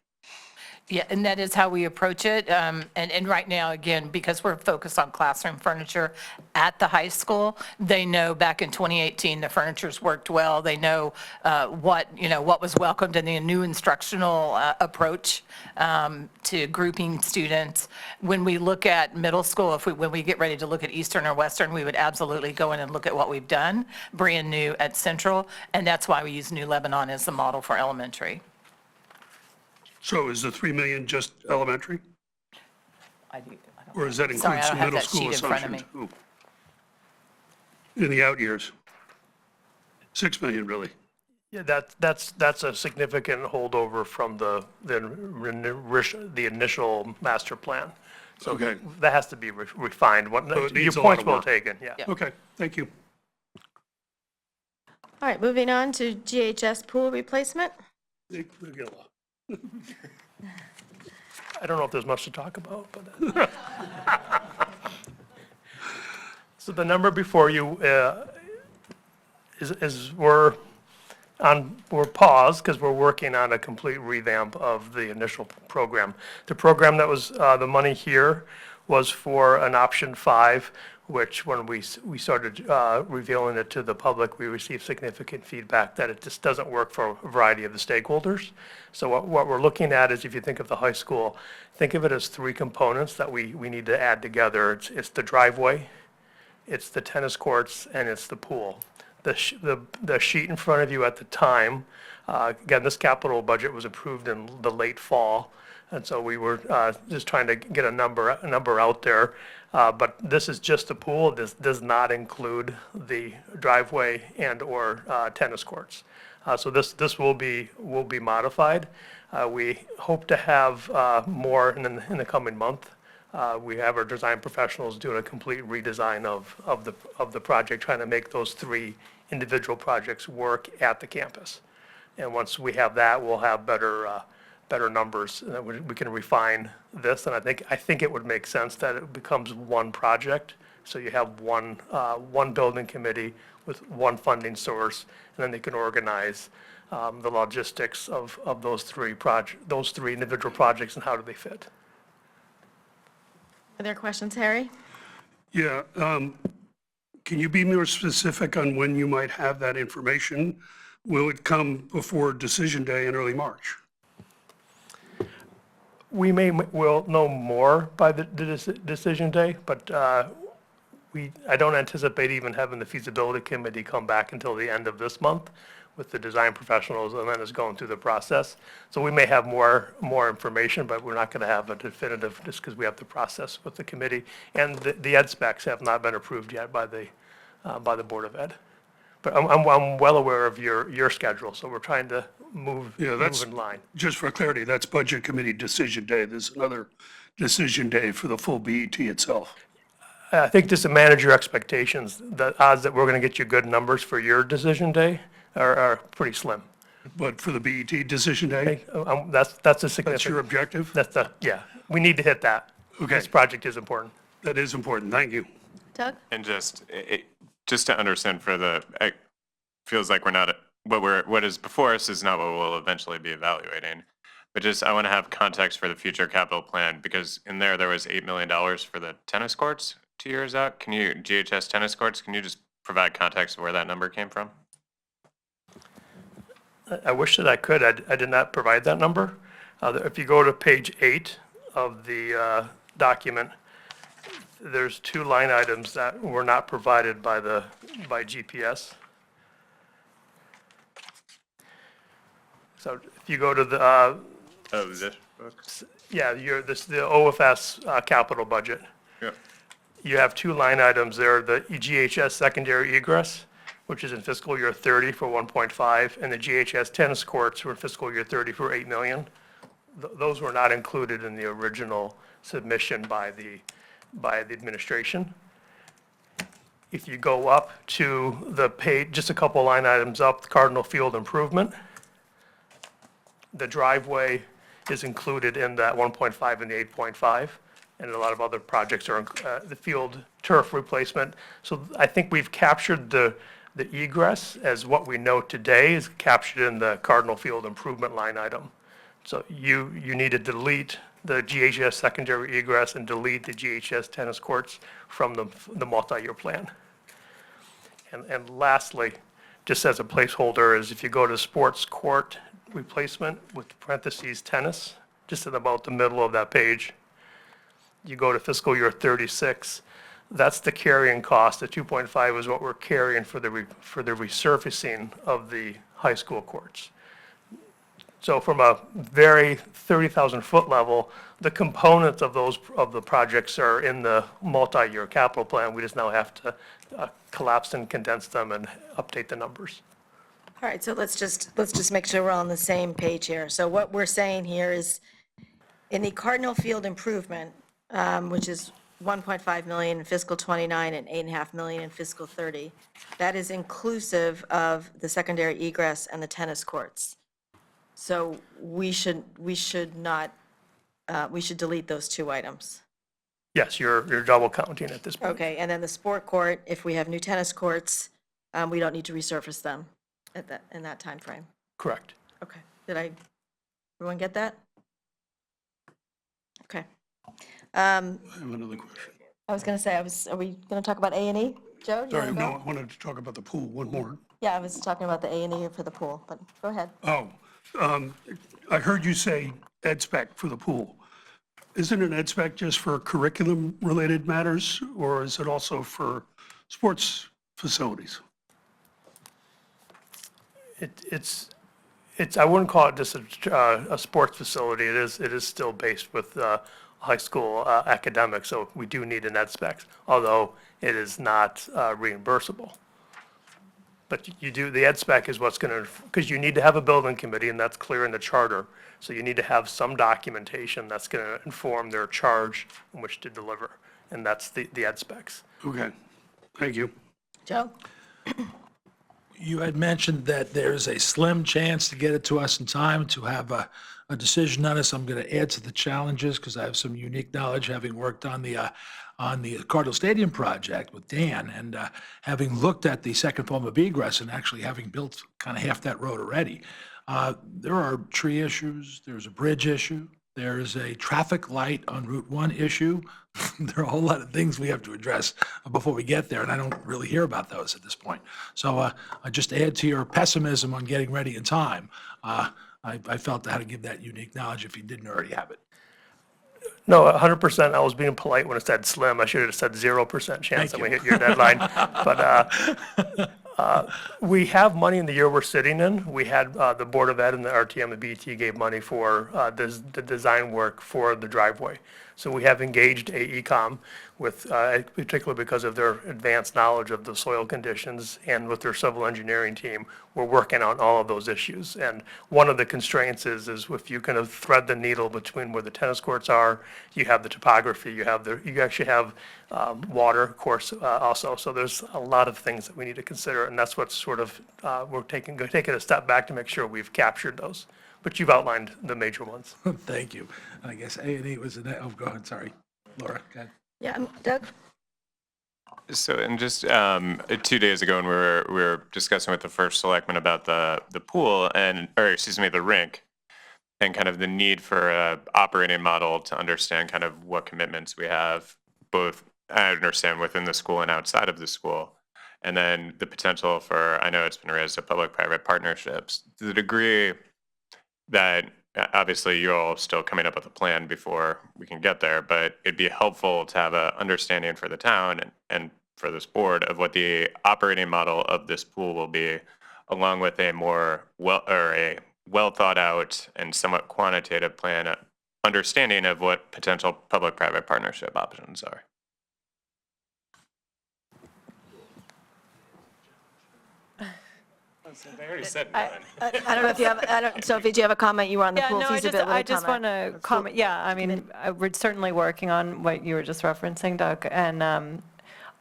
Yeah, and that is how we approach it. And right now, again, because we're focused on classroom furniture at the high school, they know back in 2018, the furniture's worked well. They know what was welcomed in the new instructional approach to grouping students. When we look at middle school, when we get ready to look at Eastern or Western, we would absolutely go in and look at what we've done, brand new at Central, and that's why we use New Lebanon as the model for elementary. So is the 3 million just elementary? Or does that include some middle school assumptions too? In the out years? 6 million, really. Yeah, that's a significant holdover from the initial master plan. So Okay. that has to be refined. So it Your needs a lot point's of well work. taken, yeah. Okay, thank you. All right, moving on to GHS pool replacement. Nick Magilla. I don't know if there's much to talk about, but. So the number before you is we're paused because we're working on a complete revamp of the initial program. The program that was, the money here was for an option 5, which when we started revealing it to the public, we received significant feedback that it just doesn't work for a variety of the stakeholders. So what we're looking at is, if you think of the high school, think of it as 3 components that we need to add together. It's the driveway, it's the tennis courts, and it's the pool. The sheet in front of you at the time, again, this capital budget was approved in the late fall, and so we were just trying to get a number out there. But this is just the pool. This does not include the driveway and/or tennis courts. So this will be modified. We hope to have more in the coming month. We have our design professionals doing a complete redesign of the project, trying to make those 3 individual projects work at the campus. And once we have that, we'll have better numbers, and we can refine this. And I think it would make sense that it becomes one project. So you have one building committee with one funding source, and then they can organize the logistics of those 3 individual projects and how do they fit. Are there questions, Harry? Yeah, can you be more specific on when you might have that information? Will it come before decision day in early March? We'll know more by the decision day, but I don't anticipate even having the feasibility committee come back until the end of this month with the design professionals, and then it's going through the process. So we may have more information, but we're not going to have a definitive, just because we have the process with the committee. And the ed specs have not been approved yet by the Board of Ed. But I'm well aware of your schedule, so we're trying to move in line. Just for clarity, that's budget committee decision day. There's another decision day for the full BET itself. I think just to manage your expectations, the odds that we're going to get you good numbers for your decision day are pretty slim. But for the BET decision day? That's a significant. That's your objective? Yeah, we need to hit that. Okay. This project is important. That is important. Thank you. Doug? And just to understand it feels like we're not, what is before us is not what we'll eventually be evaluating. But I want to have context for the future capital plan, because in there was $8 million for the tennis courts 2 years out. GHS tennis courts, can you just provide context of where that number came from? I wish that I could. I did not provide that number. If you go to page 8 of the document, there's 2 line items that were not provided by GPS. So if you go to the, this book? yeah, the OFS capital budget. Yep. You have 2 line items there, the GHS secondary egress, which is in fiscal year 30 for 1.5, and the GHS tennis courts were in fiscal year 30 for 8 million. Those were not included in the original submission by the administration. If you go up to the page, just a couple line items up, Cardinal Field improvement, the driveway is included in that 1.5 and the 8.5, and a lot of other projects are the field turf replacement. So I think we've captured the egress as what we know today is captured in the Cardinal Field improvement line item. So you need to delete the GHS secondary egress and delete the GHS tennis courts from the multi-year plan. And lastly, just as a placeholder, is if you go to sports court replacement with parentheses tennis, just at about the middle of that page, you go to fiscal year 36, that's the carrying cost. The 2.5 is what we're carrying for the resurfacing of the high school courts. So from a very 30,000-foot level, the components of the projects are in the multi-year capital plan. We just now have to collapse and condense them and update the numbers. All right, so let's just make sure we're on the same page here. So what we're saying here is, in the Cardinal Field improvement, which is 1.5 million in fiscal '29 and 8.5 million in fiscal '30, that is inclusive of the secondary egress and the tennis courts. So we should not, we should delete those two items. Yes, you're double counting at this point. Okay, and then the sport court, if we have new tennis courts, we don't need to resurface them in that timeframe. Correct. Okay, everyone get that? Okay. I have another question. I was going to say, are we going to talk about A&E? Joe, do you Sorry, want to no, go? I wanted to talk about the pool, one more. Yeah, I was talking about the A&E for the pool, but go ahead. Oh, I heard you say ed spec for the pool. Isn't an ed spec just for curriculum-related matters, or is it also for sports facilities? It's, I wouldn't call it just a sports facility. It is still based with high school academics, so we do need an ed specs, although it is not reimbursable. But you do, the ed spec is what's going to, because you need to have a building committee, and that's clear in the charter. So you need to have some documentation that's going to inform their charge in which to deliver, and that's the ed specs. Okay, thank you. Joe? You had mentioned that there's a slim chance to get it to us in time to have a decision on this. I'm going to add to the challenges because I have some unique knowledge, having worked on the Cardinal Stadium project with Dan, and having looked at the second form of egress and actually having built kind of half that road already. There are tree issues, there's a bridge issue, there's a traffic light on Route 1 issue. There are a whole lot of things we have to address before we get there, and I don't really hear about those at this point. So I just add to your pessimism on getting ready in time. I felt I had to give that unique knowledge if you didn't already have it. No, 100%. I was being polite when I said slim. I should have said 0% chance that we hit your deadline. But we have money in the year we're sitting in. We had the Board of Ed and the RTM and BET gave money for the design work for the driveway. So we have engaged AECom with, particularly because of their advanced knowledge of the soil conditions, and with their civil engineering team, we're working on all of those issues. And one of the constraints is if you kind of thread the needle between where the tennis courts are, you have the topography, you actually have water, of course, also. So there's a lot of things that we need to consider, and that's what's sort of, we're taking a step back to make sure we've captured those. But you've outlined the major ones. Thank you. I guess A&E was oh, go ahead, sorry. Laura, go ahead. Yeah, Doug? So, and just 2 days ago, when we were discussing with the first selectman about the pool the rink, and kind of the need for a operating model to understand kind of what commitments we have, both I understand within the school and outside of the school, and then the potential for, I know it's been raised to public-private partnerships, to the degree that obviously you're all still coming up with a plan before we can get there, but it'd be helpful to have a understanding for the town and for this board of what the operating model of this pool will be, along with a more well thought out and somewhat quantitative plan, understanding of what potential public-private partnership options are. I already said mine. I don't know if you have, Sophie, do you have a comment? You were on the Yeah, pool no, feasibility I just want comment. to comment, yeah, I mean, we're certainly working on what you were just referencing, Doug, and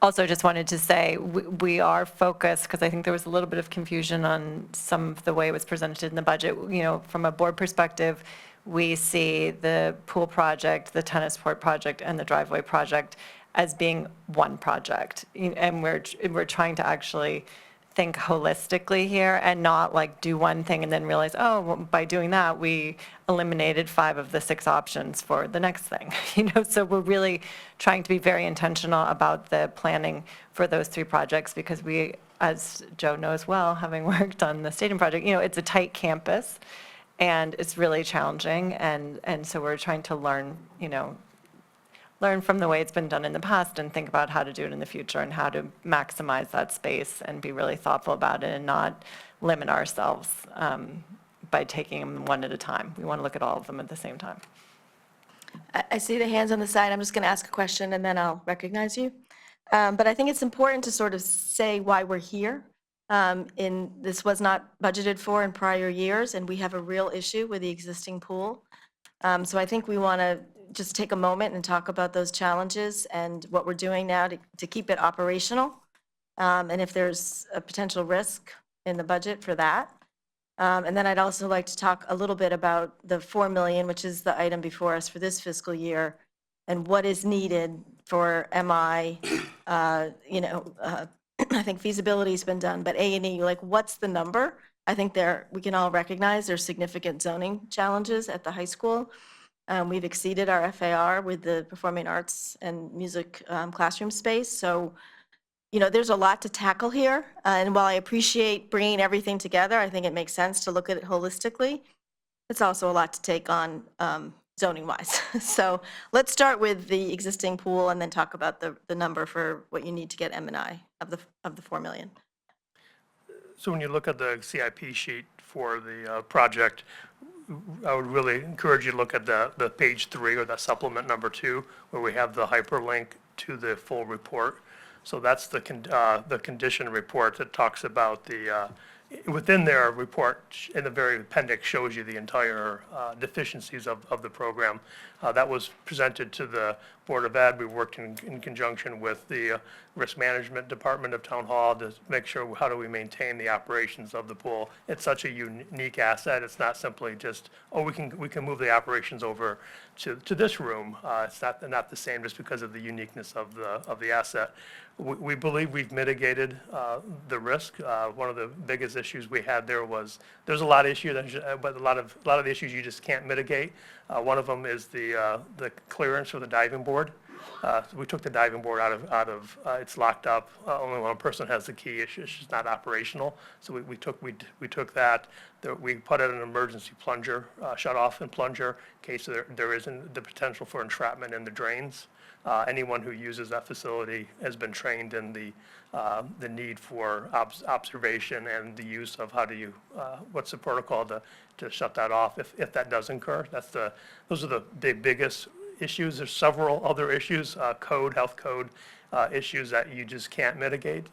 also just wanted to say, we are focused, because I think there was a little bit of confusion on some of the way it was presented in the budget. You know, from a board perspective, we see the pool project, the tennis court project, and the driveway project as being one project. And we're trying to actually think holistically here and not like do one thing and then realize, oh, well, by doing that, we eliminated 5 of the 6 options for the next thing. So we're really trying to be very intentional about the planning for those 3 projects, because we, as Joe knows well, having worked on the stadium project, it's a tight campus and it's really challenging. And so we're trying to learn from the way it's been done in the past and think about how to do it in the future and how to maximize that space and be really thoughtful about it and not limit ourselves by taking them one at a time. We want to look at all of them at the same time. I see the hands on the side. I'm just going to ask a question and then I'll recognize you. But I think it's important to sort of say why we're here. This was not budgeted for in prior years, and we have a real issue with the existing pool. So I think we want to just take a moment and talk about those challenges and what we're doing now to keep it operational, and if there's a potential risk in the budget for that. And then I'd also like to talk a little bit about the 4 million, which is the item before us for this fiscal year, and what is needed for MI. I think feasibility's been done, but A&E, like, what's the number? I think we can all recognize there's significant zoning challenges at the high school. We've exceeded our FAR with the performing arts and music classroom space. So, there's a lot to tackle here. And while I appreciate bringing everything together, I think it makes sense to look at it holistically. It's also a lot to take on zoning-wise. So let's start with the existing pool and then talk about the number for what you need to get M&I of the 4 million. So when you look at the CIP sheet for the project, I would really encourage you to look at the page 3 or the supplement number 2, where we have the hyperlink to the full report. So that's the condition report that talks about within their report, in the very appendix, shows you the entire deficiencies of the program. That was presented to the Board of Ed. We worked in conjunction with the Risk Management Department of Town Hall to make sure how do we maintain the operations of the pool. It's such a unique asset. It's not simply just, we can move the operations over to this room. It's not the same just because of the uniqueness of the asset. We believe we've mitigated the risk. One of the biggest issues we had there's a lot of issues, but a lot of the issues you just can't mitigate. One of them is the clearance for the diving board. So we took the diving board out of it's locked up. Only one person has the key. It's just not operational. So we took that. We put in an emergency plunger, shut off and plunger in case there isn't the potential for entrapment in the drains. Anyone who uses that facility has been trained in the need for observation and the use of what's the protocol to shut that off if that does incur. Those are the biggest issues. There's several other issues, health code issues that you just can't mitigate.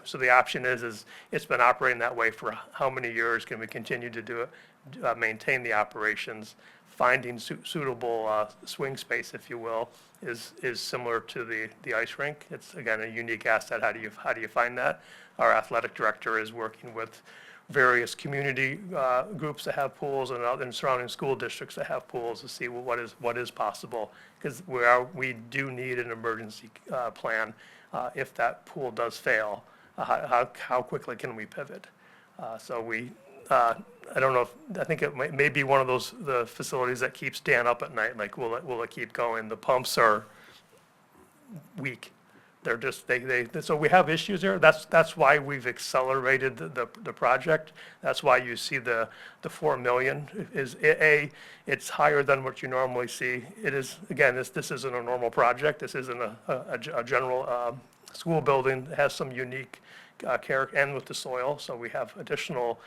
So the option is it's been operating that way for how many years? Can we continue to do it, maintain the operations? Finding suitable swing space, if you will, is similar to the ice rink. It's, again, a unique asset. How do you find that? Our athletic director is working with various community groups that have pools and surrounding school districts that have pools to see what is possible, because we do need an emergency plan if that pool does fail. How quickly can we pivot? I don't know I think it may be one of the facilities that keeps Dan up at night. Like, will it keep going? The pumps are weak. They're just, so we have issues there. That's why we've accelerated the project. That's why you see the 4 million it's higher than what you normally see. It is, again, this isn't a normal project. This isn't a general school building. It has some unique character and with the soil. So we have additional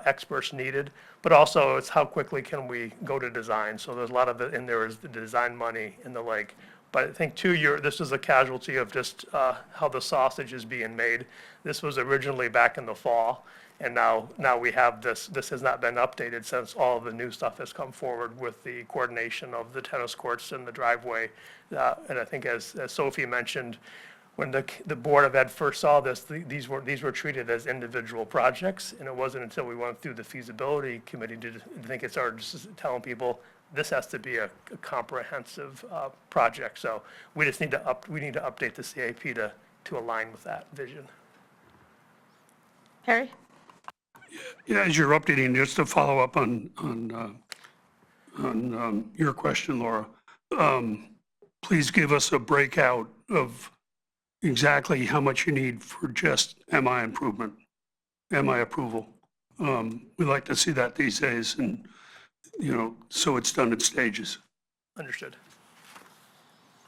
experts needed, but also it's how quickly can we go to design. So there's a lot of it in there is the design money and the like. But I think this is a casualty of just how the sausage is being made. This was originally back in the fall, and now we have this. This has not been updated since all of the new stuff has come forward with the coordination of the tennis courts and the driveway. And I think as Sophie mentioned, when the Board of Ed first saw this, these were treated as individual projects, and it wasn't until we went through the feasibility committee I think it started just telling people this has to be a comprehensive project. So we just need to update the CIP to align with that vision. Harry? Yeah, as you're updating, just to follow up on your question, Laura, please give us a breakout of exactly how much you need for just MI improvement, MI approval. We like to see that these days, and so it's done in stages. Understood.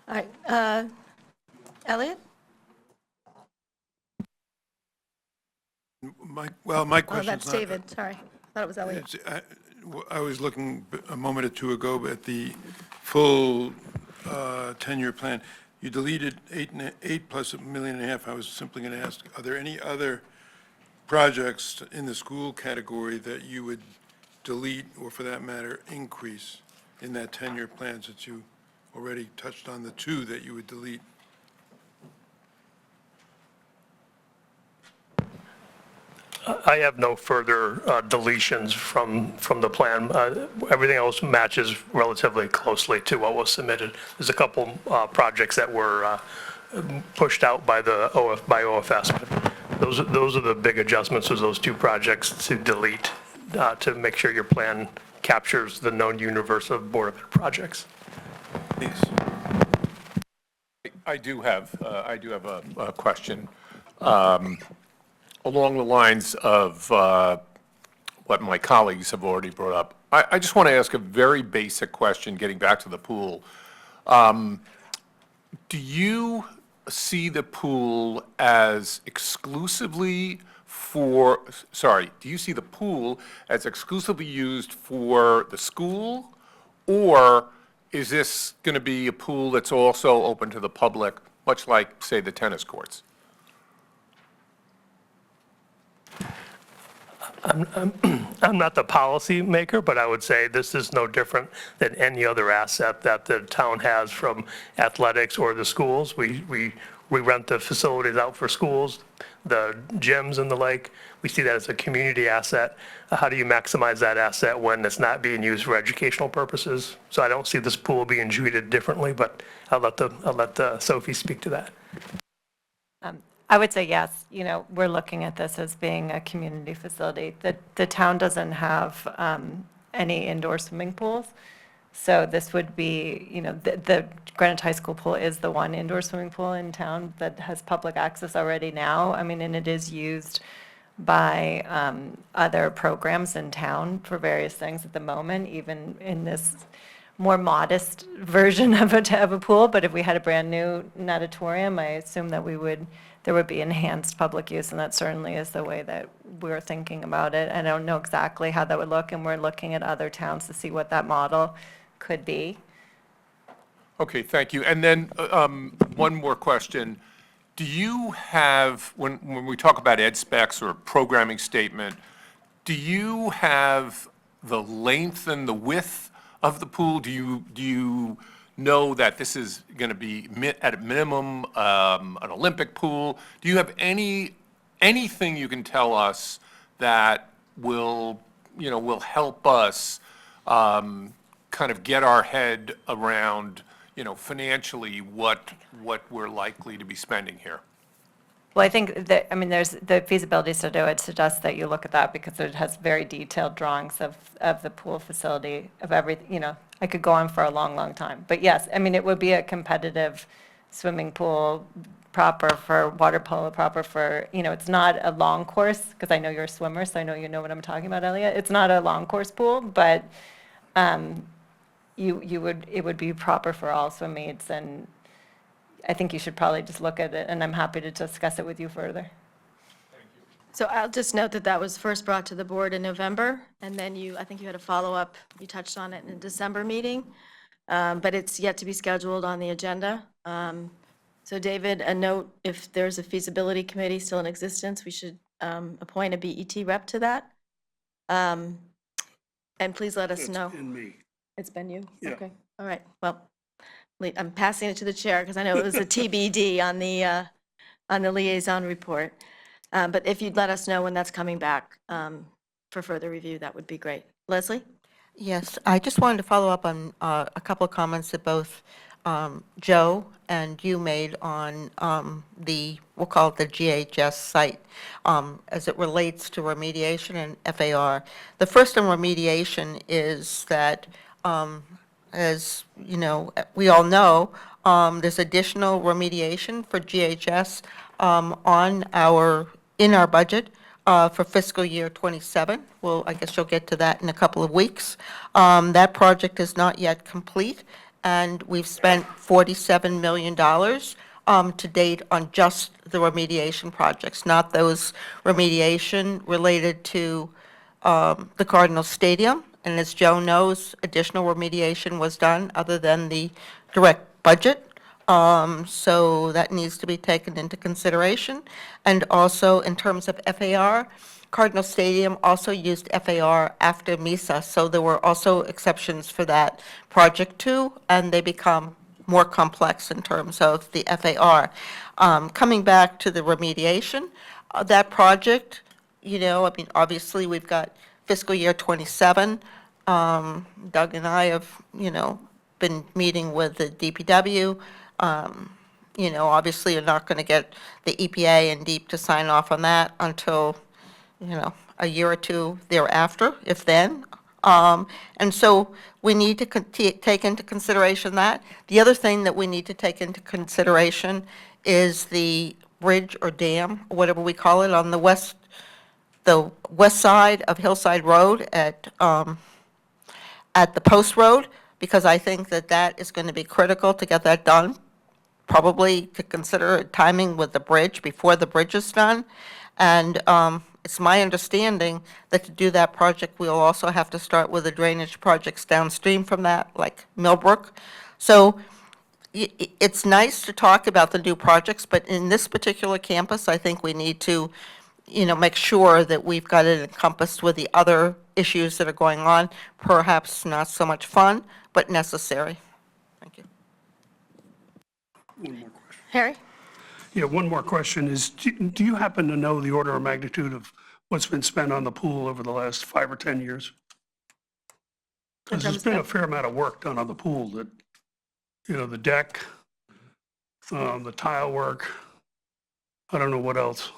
All right. Elliot? My Oh, question's that's not- David. Sorry. I thought it was Elliot. I was looking a moment or two ago at the full 10-year plan. You deleted 8 plus $1.5 million. I was simply going to ask, are there any other projects in the school category that you would delete, or for that matter, increase in that 10-year plan, since you already touched on the two that you would delete? I have no further deletions from the plan. Everything else matches relatively closely to what was submitted. There's a couple projects that were pushed out by OFS. But those are the big adjustments, was those two projects to delete, to make sure your plan captures the known universe of Board of Ed projects. Please. I do have a question. Along the lines of what my colleagues have already brought up. I just want to ask a very basic question, getting back to the pool. Do you see the pool as exclusively do you see the pool as exclusively used for the school? Or is this going to be a pool that's also open to the public, much like, say, the tennis courts? I'm not the policy maker, but I would say this is no different than any other asset that the town has, from athletics or the schools. We rent the facilities out for schools, the gyms and the like. We see that as a community asset. How do you maximize that asset when it's not being used for educational purposes? So I don't see this pool being treated differently, but I'll let Sophie speak to that. I would say yes. You know, we're looking at this as being a community facility. The town doesn't have any indoor swimming pools. So this would be, you know, the Greenwich High School pool is the one indoor swimming pool in town that has public access already now. I mean, and it is used by other programs in town for various things at the moment, even in this more modest version of a pool. But if we had a brand-new natatorium, I assume that there would be enhanced public use, and that certainly is the way that we're thinking about it. I don't know exactly how that would look, and we're looking at other towns to see what that model could be. Okay, thank you. And then one more question. Do you have, when we talk about ed specs or programming statement, do you have the length and the width of the pool? Do you know that this is going to be at a minimum an Olympic pool? Do you have anything you can tell us that will help us kind of get our head around, financially what we're likely to be spending here? Well, I think that, I mean, there's the feasibility study. I would suggest that you look at that because it has very detailed drawings of the pool facility, of everything, I could go on for a long, long time. But yes, I mean, it would be a competitive swimming pool, proper for water polo, proper for, it's not a long course, because I know you're a swimmer, so I know you know what I'm talking about, Elliot. It's not a long course pool, but it would be proper for all swim meets, and I think you should probably just look at it, and I'm happy to discuss it with you further. So I'll just note that was first brought to the board in November, and then I think you had a follow-up, you touched on it in a December meeting, but it's yet to be scheduled on the agenda. So David, a note, if there's a feasibility committee still in existence, we should appoint a BET rep to that. And please let us know. It's been me. It's been you? Yeah. Okay, all right, well, I'm passing it to the chair because I know it was a TBD on the liaison report. But if you'd let us know when that's coming back for further review, that would be great. Leslie? Yes, I just wanted to follow up on a couple of comments that both Joe and you made on we'll call it the GHS site, as it relates to remediation and FAR. The first on remediation is that, as you know, we all know, there's additional remediation for GHS in our budget for fiscal year ·27. Well, I guess you'll get to that in a couple of weeks. That project is not yet complete, and we've spent $47 million to date on just the remediation projects, not those remediation related to the Cardinal Stadium. And as Joe knows, additional remediation was done other than the direct budget so that needs to be taken into consideration. And also, in terms of FAR, Cardinal Stadium also used FAR after MISA, so there were also exceptions for that project too, and they become more complex in terms of the FAR. Coming back to the remediation, that project, you know, I mean, obviously, we've got fiscal year '27. Doug and I have, you know, been meeting with the DPW. You know, obviously, you're not going to get the EPA and DEEP to sign off on that until, you know, a year or two thereafter, if then. And so we need to take into consideration that. The other thing that we need to take into consideration is the bridge or dam, whatever we call it, on the west side of Hillside Road at the Post Road, because I think that that is going to be critical to get that done, probably to consider timing with the bridge before the bridge is done. And it's my understanding that to do that project, we'll also have to start with the drainage projects downstream from that, like Millbrook. So it's nice to talk about the new projects, but in this particular campus, I think we need to, you know, make sure that we've got it encompassed with the other issues that are going on, perhaps not so much fun, but necessary. Thank you. One more question. Harry? Yeah, one more question is, do you happen to know the order of magnitude of what's been spent on the pool over the last 5 or 10 years? Because there's been a fair amount of work done on the pool that, you know, the deck, the tile work, I don't know what else.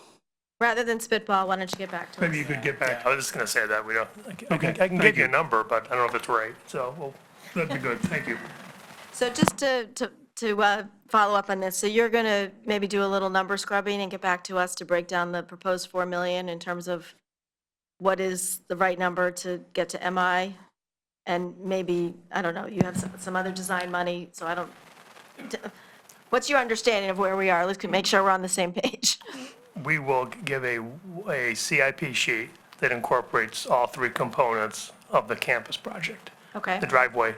Rather than spitball, why don't you get back to us? Maybe you could get back. I was just going to say that, we don't, Okay, I can thank give you a you. number, but I don't know if it's right, so we'll. That'd be good, thank you. So just to follow up on this, so you're going to maybe do a little number scrubbing and get back to us to break down the proposed 4 million in terms of what is the right number to get to MI? And maybe, I don't know, you have some other design money, so I don't, what's your understanding of where we are? Let's make sure we're on the same page. We will give a CIP sheet that incorporates all 3 components of the campus project. Okay, The driveway,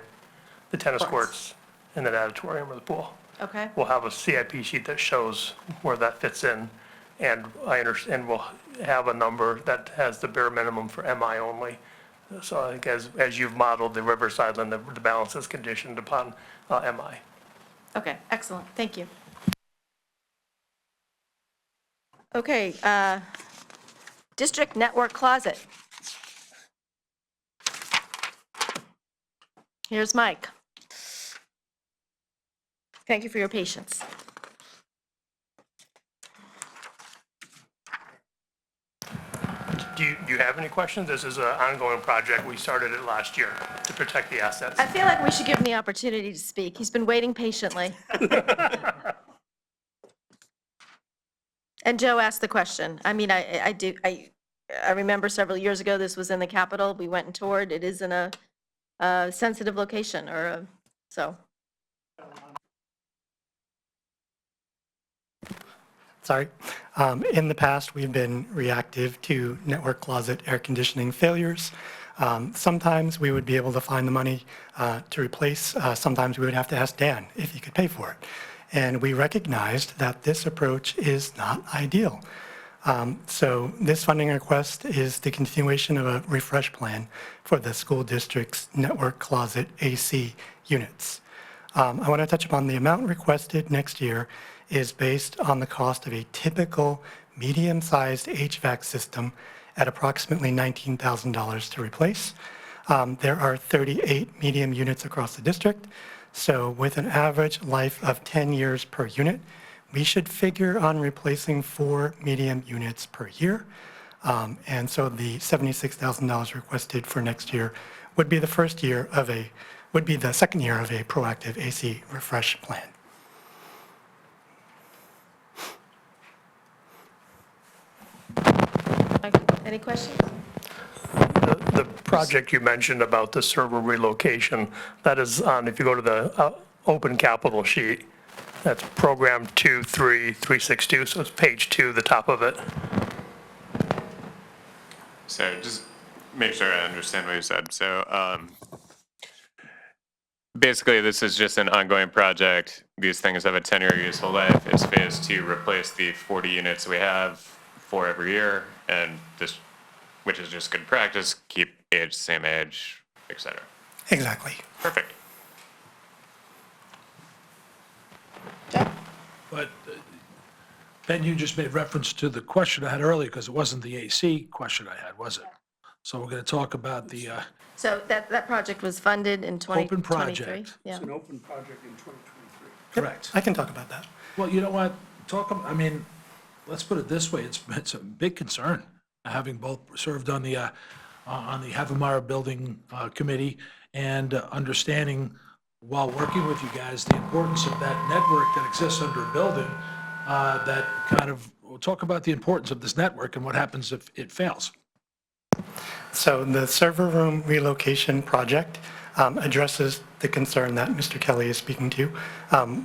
the tennis Courts. courts, and the auditorium or the pool. okay, We'll have a CIP sheet that shows where that fits in, and we'll have a number that has the bare minimum for MI only. So I think as you've modeled the Riverside Land, the balance is conditioned upon MI. okay, excellent, thank you. Okay, district network closet. Here's Mike. Thank you for your patience. Do you have any questions? This is an ongoing project. We started it last year to protect the assets. I feel like we should give him the opportunity to speak. He's been waiting patiently. And Joe asked the question. I mean, I remember several years ago, this was in the Capitol. We went and toured. It is in a sensitive location, so. Sorry. In the past, we've been reactive to network closet air conditioning failures. Sometimes we would be able to find the money to replace. Sometimes we would have to ask Dan if he could pay for it. And we recognized that this approach is not ideal. So this funding request is the continuation of a refresh plan for the school district's network closet AC units. I want to touch upon the amount requested next year is based on the cost of a typical medium-sized HVAC system at approximately $19,000 to replace. There are 38 medium units across the district, so with an average life of 10 years per unit, we should figure on replacing 4 medium units per year. And so the $76,000 requested for next year would be the second year of a proactive AC refresh plan. Any questions? The project you mentioned about the server relocation, that is on, if you go to the open capital sheet, that's program 23362, so it's page 2, the top of it. So just make sure I understand what you said. So basically, this is just an ongoing project. These things have a 10-year useful life. It's phase 2, replace the 40 units we have 4 every year, and this, which is just good practice, keep age, same age, et cetera. Exactly. Perfect. But Ben, you just made reference to the question I had earlier, because it wasn't the AC question I had, was it? So we're going to talk about the So that project was funded in 2023? open project. Yeah. It's an open project in 2023. Correct. I can talk about that. Well, you know what? I mean, let's put it this way, it's a big concern, having both served on the Havemeyer Building Committee and understanding, while working with you guys, the importance of that network that exists under a building, that kind of, we'll talk about the importance of this network and what happens if it fails. So the server room relocation project addresses the concern that Mr. Kelly is speaking to,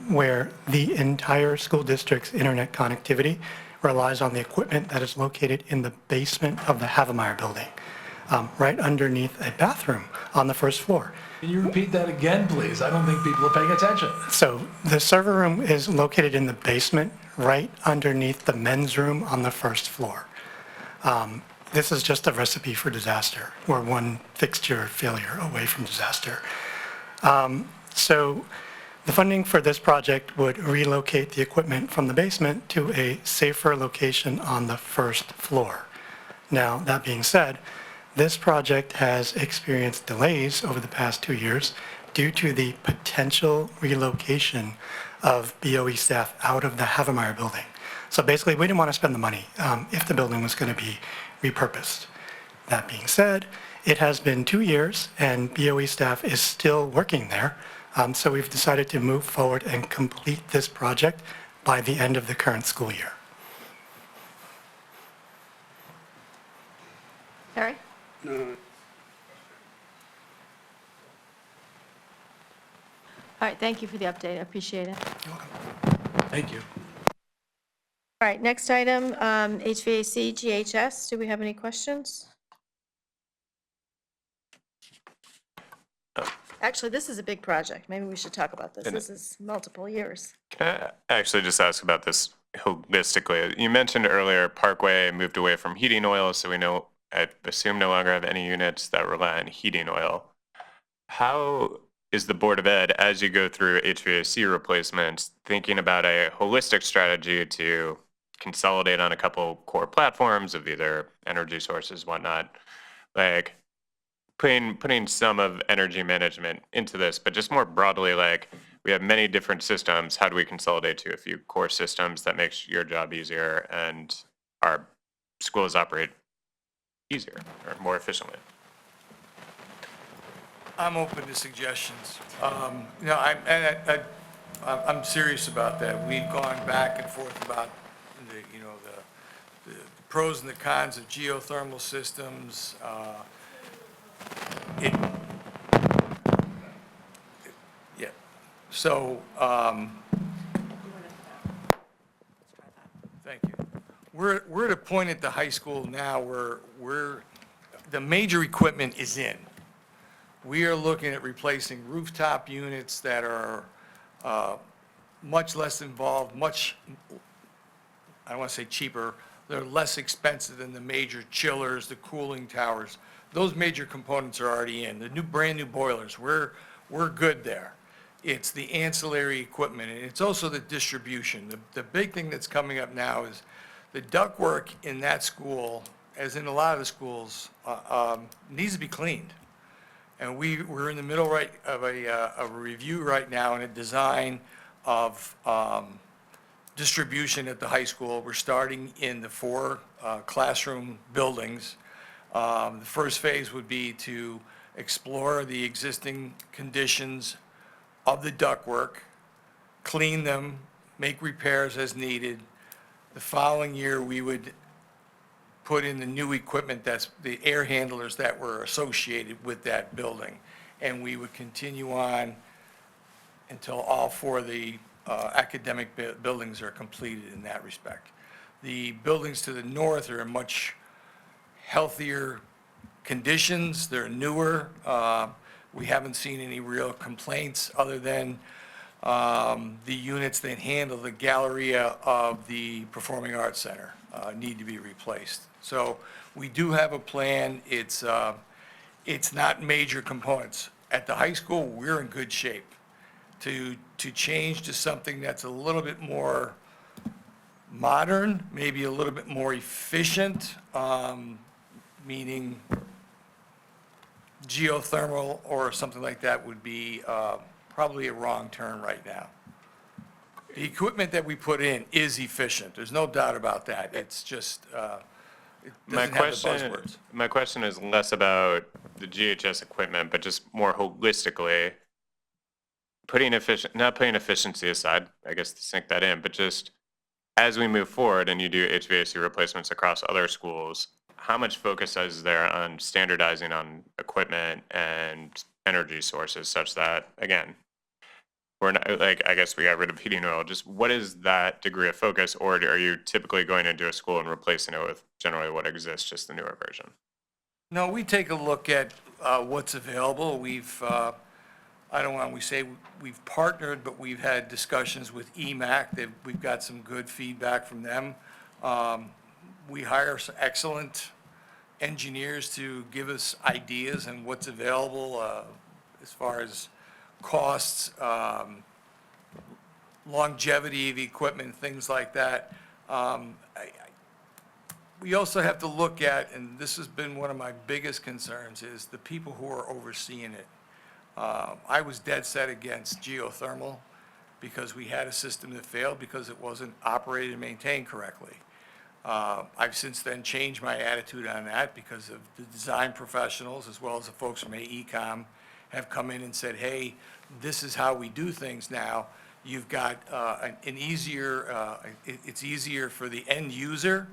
where the entire school district's internet connectivity relies on the equipment that is located in the basement of the Havemeyer Building, right underneath a bathroom on the first floor. Can you repeat that again, please? I don't think people are paying attention. So the server room is located in the basement, right underneath the men's room on the first floor. This is just a recipe for disaster. We're one fixture failure away from disaster. So the funding for this project would relocate the equipment from the basement to a safer location on the first floor. Now, that being said, this project has experienced delays over the past 2 years due to the potential relocation of BOE staff out of the Havemeyer Building. So basically, we didn't want to spend the money if the building was going to be repurposed. That being said, it has been 2 years and BOE staff is still working there. So we've decided to move forward and complete this project by the end of the current school year. Harry? No, All right, thank you for the update, I appreciate it. Thank you. All right, next item, HVAC, GHS, do we have any questions? Actually, this is a big project, maybe we should talk about this. This is multiple years. Can I actually just ask about this holistically? You mentioned earlier Parkway moved away from heating oil, so we know, I assume, no longer have any units that rely on heating oil. How is the Board of Ed, as you go through HVAC replacements, thinking about a holistic strategy to consolidate on a couple core platforms of either energy sources, whatnot, like putting some of energy management into this, but just more broadly, like we have many different systems. How do we consolidate to a few core systems that makes your job easier and our schools operate easier or more efficiently? I'm open to suggestions. I'm serious about that. We've gone back and forth about the pros and the cons of geothermal systems. So, thank you. We're at a point at the high school now where the major equipment is in. We are looking at replacing rooftop units that are much less involved, I don't want to say cheaper, they're less expensive than the major chillers, the cooling towers. Those major components are already in. The brand new boilers, we're good there. It's the ancillary equipment, and it's also the distribution. The big thing that's coming up now is the ductwork in that school, as in a lot of the schools, needs to be cleaned. And we're in the middle of a review right now and a design of distribution at the high school. We're starting in the 4 classroom buildings. The first phase would be to explore the existing conditions of the ductwork, clean them, make repairs as needed. The following year, we would put in the new equipment, that's the air handlers that were associated with that building. And we would continue on until all 4 of the academic buildings are completed in that respect. The buildings to the north are in much healthier conditions, they're newer. We haven't seen any real complaints other than the units that handle the Galleria of the Performing Arts Center need to be replaced. So we do have a plan. It's not major components. At the high school, we're in good shape. To change to something that's a little bit more modern, maybe a little bit more efficient, meaning geothermal or something like that would be probably a wrong turn right now. The equipment that we put in is efficient. There's no doubt about that. It's just, it doesn't have the buzzwords. My question is less about the GHS equipment, but just more holistically, not putting efficiency aside, I guess to sink that in, but just as we move forward and you do HVAC replacements across other schools, how much focus is there on standardizing on equipment and energy sources such that, again, we're not, like, I guess we got rid of heating oil. Just what is that degree of focus, or are you typically going into a school and replacing it with generally what exists, just the newer version? No, we take a look at what's available. We've, I don't want to say we've partnered, but we've had discussions with EMAC. We've got some good feedback from them. We hire some excellent engineers to give us ideas on what's available as far as costs, longevity of equipment, things like that. We also have to look at, and this has been one of my biggest concerns, is the people who are overseeing it. I was dead set against geothermal because we had a system that failed because it wasn't operated and maintained correctly. I've since then changed my attitude on that because of the design professionals as well as the folks from AECOM have come in and said, hey, this is how we do things now. You've got an easier, it's easier for the end user.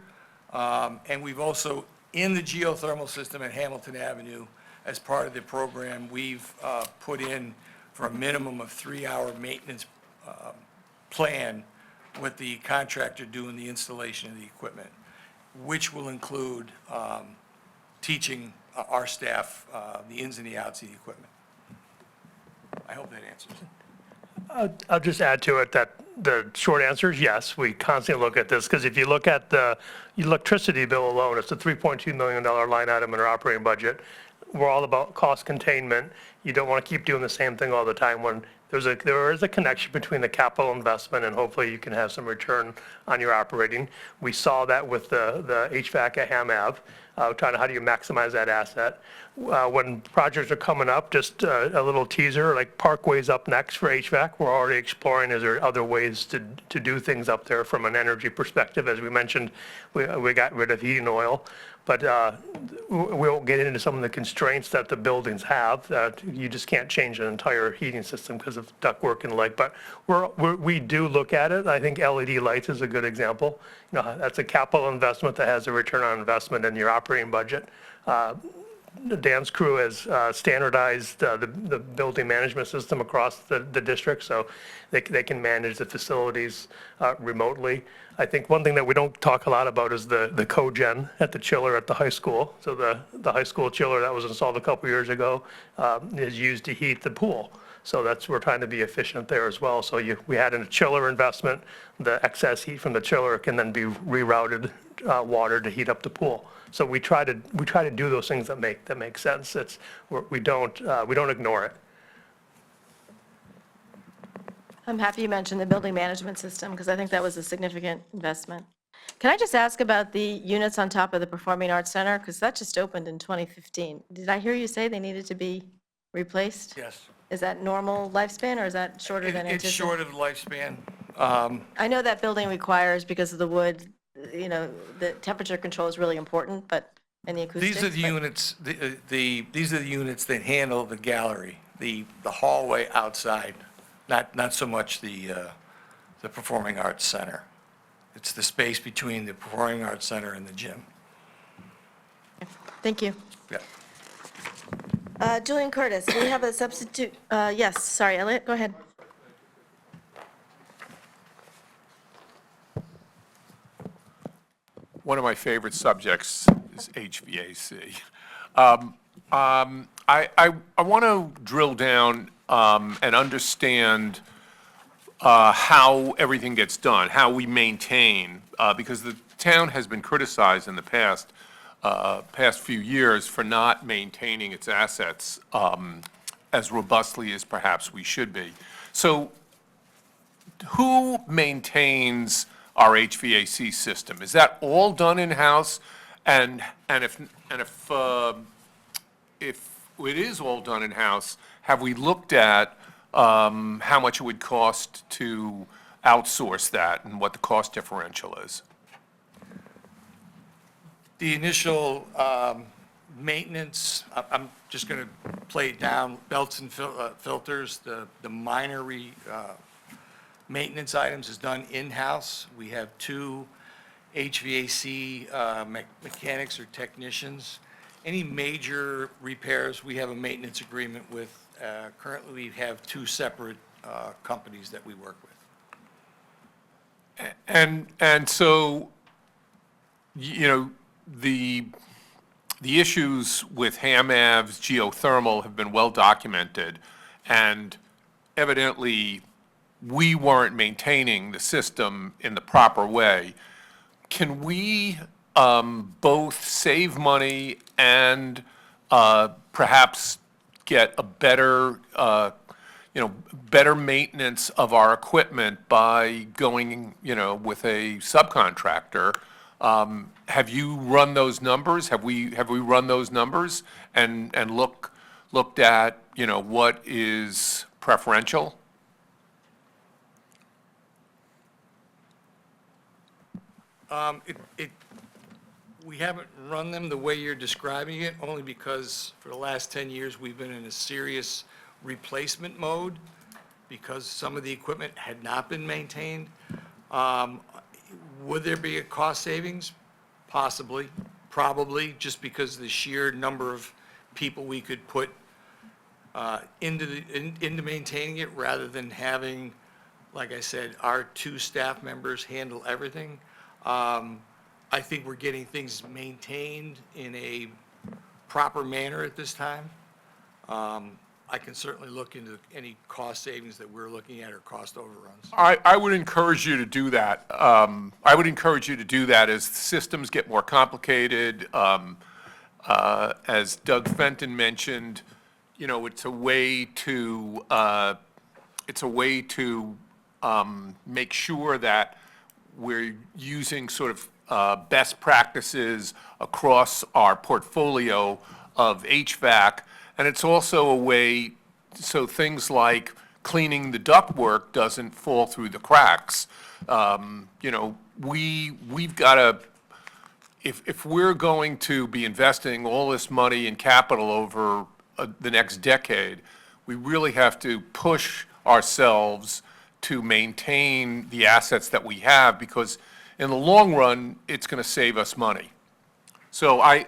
And we've also, in the geothermal system at Hamilton Avenue, as part of the program, we've put in for a minimum of 3-hour maintenance plan with the contractor doing the installation of the equipment, which will include teaching our staff the ins and the outs of the equipment. I hope that answers it. I'll just add to it that the short answer is yes. We constantly look at this because if you look at the electricity bill alone, it's a $3.2 million line item in our operating budget. We're all about cost containment. You don't want to keep doing the same thing all the time when there is a connection between the capital investment and hopefully you can have some return on your operating. We saw that with the HVAC at Ham Ave, trying to how do you maximize that asset. When projects are coming up, just a little teaser, like Parkway's up next for HVAC. We're already exploring, is there other ways to do things up there from an energy perspective? As we mentioned, we got rid of heating oil. But we won't get into some of the constraints that the buildings have, that you just can't change an entire heating system because of ductwork and the like. But we do look at it. I think LED lights is a good example. You know, that's a capital investment that has a return on investment in your operating budget. Dan's crew has standardized the building management system across the district, so they can manage the facilities remotely. I think one thing that we don't talk a lot about is the cogen at the chiller at the high school. So the high school chiller that was installed a couple years ago is used to heat the pool. So we're trying to be efficient there as well. So we had a chiller investment. The excess heat from the chiller can then be rerouted water to heat up the pool. So we try to do those things that make sense. We don't ignore it. I'm happy you mentioned the building management system because I think that was a significant investment. Can I just ask about the units on top of the Performing Arts Center? Because that just opened in 2015. Did I hear you say they needed to be replaced? Yes. Is that normal lifespan or is that shorter than anticipated? It's short of lifespan. I know that building requires, because of the wood, you know, the temperature control is really important, but, and the acoustics. These are the units, these are the units that handle the gallery, the hallway outside, not so much the Performing Arts Center. It's the space between the Performing Arts Center and the gym. Thank you. Yeah. Julian Curtis, we have a substitute, yes, sorry, Elliot, go ahead. One of my favorite subjects is HVAC. I want to drill down and understand how everything gets done, how we maintain, because the town has been criticized in the past few years for not maintaining its assets as robustly as perhaps we should be. So who maintains our HVAC system? Is that all done in-house? And if it is all done in-house, have we looked at how much it would cost to outsource that and what the cost differential is? The initial maintenance, I'm just going to play it down, belts and filters, the minor maintenance items is done in-house. We have 2 HVAC mechanics or technicians. Any major repairs, we have a maintenance agreement with. Currently, we have 2 separate companies that we work with. And so, you know, the issues with Hamav's geothermal have been well documented, and evidently, we weren't maintaining the system in the proper way. Can we both save money and perhaps get a better, better maintenance of our equipment by going, with a subcontractor? Have you run those numbers? Have we run those numbers and looked at, what is preferential? We haven't run them the way you're describing it, only because for the last 10 years, we've been in a serious replacement mode because some of the equipment had not been maintained. Would there be a cost savings? Possibly, probably, just because of the sheer number of people we could put into maintaining it rather than having, like I said, our 2 staff members handle everything. I think we're getting things maintained in a proper manner at this time. I can certainly look into any cost savings that we're looking at or cost overruns. I would encourage you to do that. I would encourage you to do that as systems get more complicated. As Doug Fenton mentioned, it's a way to make sure that we're using sort of best practices across our portfolio of HVAC. And it's also a way so things like cleaning the ductwork doesn't fall through the cracks. We've got to, if we're going to be investing all this money in capital over the next decade, we really have to push ourselves to maintain the assets that we have, because in the long run, it's going to save us money. So I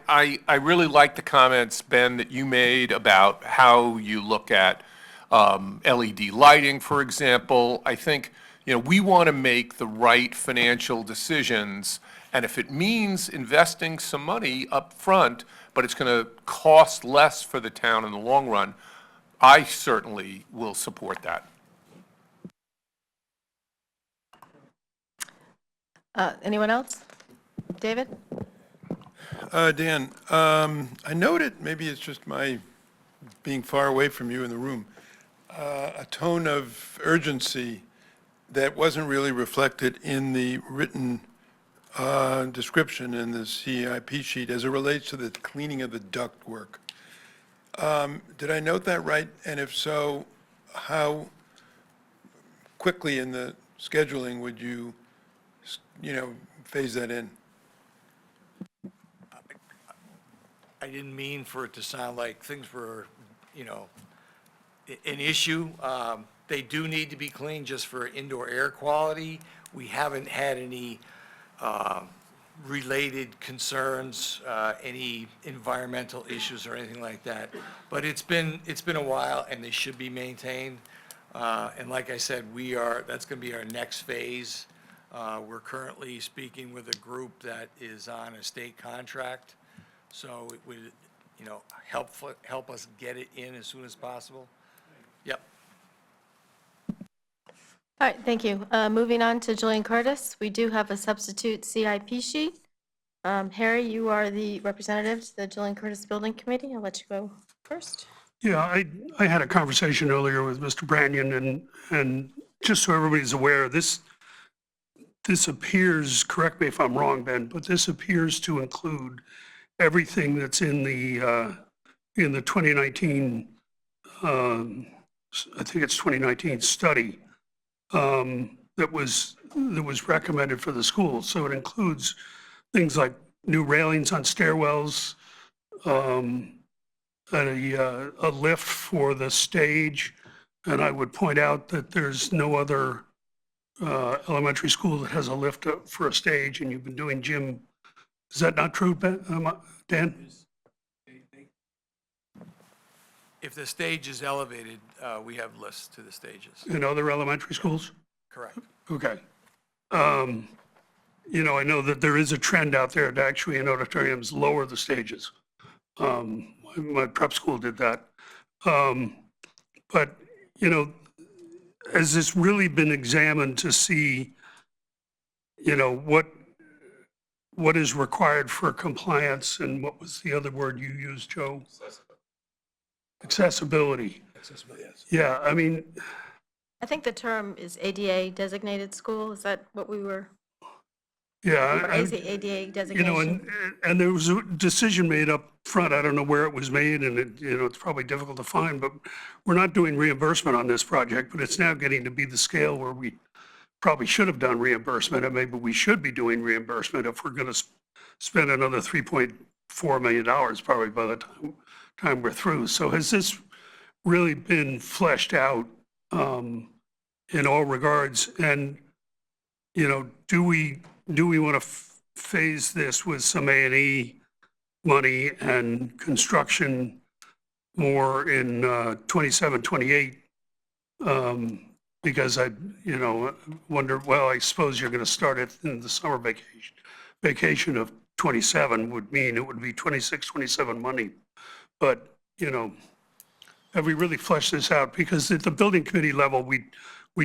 really like the comments, Ben, that you made about how you look at LED lighting, for example. I think, we want to make the right financial decisions, and if it means investing some money up front, but it's going to cost less for the town in the long run, I certainly will support that. Anyone else? David? Dan, I noted, maybe it's just my being far away from you in the room, a tone of urgency that wasn't really reflected in the written description in the CIP sheet as it relates to the cleaning of the ductwork. Did I note that right? And if so, how quickly in the scheduling would you, phase that in? I didn't mean for it to sound like things were, an issue. They do need to be cleaned just for indoor air quality. We haven't had any related concerns, any environmental issues or anything like that. But it's been a while, and they should be maintained. And like I said, that's going to be our next phase. We're currently speaking with a group that is on a state contract. So it would help us get it in as soon as possible. Yep. All right, thank you. Moving on to Julian Curtis, we do have a substitute CIP sheet. Harry, you are the representative to the Julian Curtis Building Committee. I'll let you go first. Yeah, I had a conversation earlier with Mr. Branyan, and just so everybody's aware, this appears, correct me if I'm wrong, Ben, but this appears to include everything that's in the 2019, I think it's 2019 study that was recommended for the school. So it includes things like new railings on stairwells, a lift for the stage, and I would point out that there's no other elementary school that has a lift up for a stage, and you've been doing gym. Is that not true, Dan? If the stage is elevated, we have lifts to the stages. In other elementary schools? Correct. Okay. I know that there is a trend out there to actually in auditoriums lower the stages. My prep school did that. But, has this really been examined to see, what is required for compliance, and what was the other word you used, Joe? Accessibility. Accessibility, yes. Yeah, I mean, I think the term is ADA designated school. Is that what we were, yeah. or ADA You designation? know, and there was a decision made up front. I don't know where it was made, and it's probably difficult to find, but we're not doing reimbursement on this project, but it's now getting to be the scale where we probably should have done reimbursement, and maybe we should be doing reimbursement if we're going to spend another $3.4 million probably by the time we're through. So has this really been fleshed out in all regards? And, do we want to phase this with some A&E money and construction more in 27, 28? Because I wonder, well, I suppose you're going to start it in the summer vacation of 27 would mean it would be 26, 27 money. But, have we really fleshed this out? Because at the building committee level, we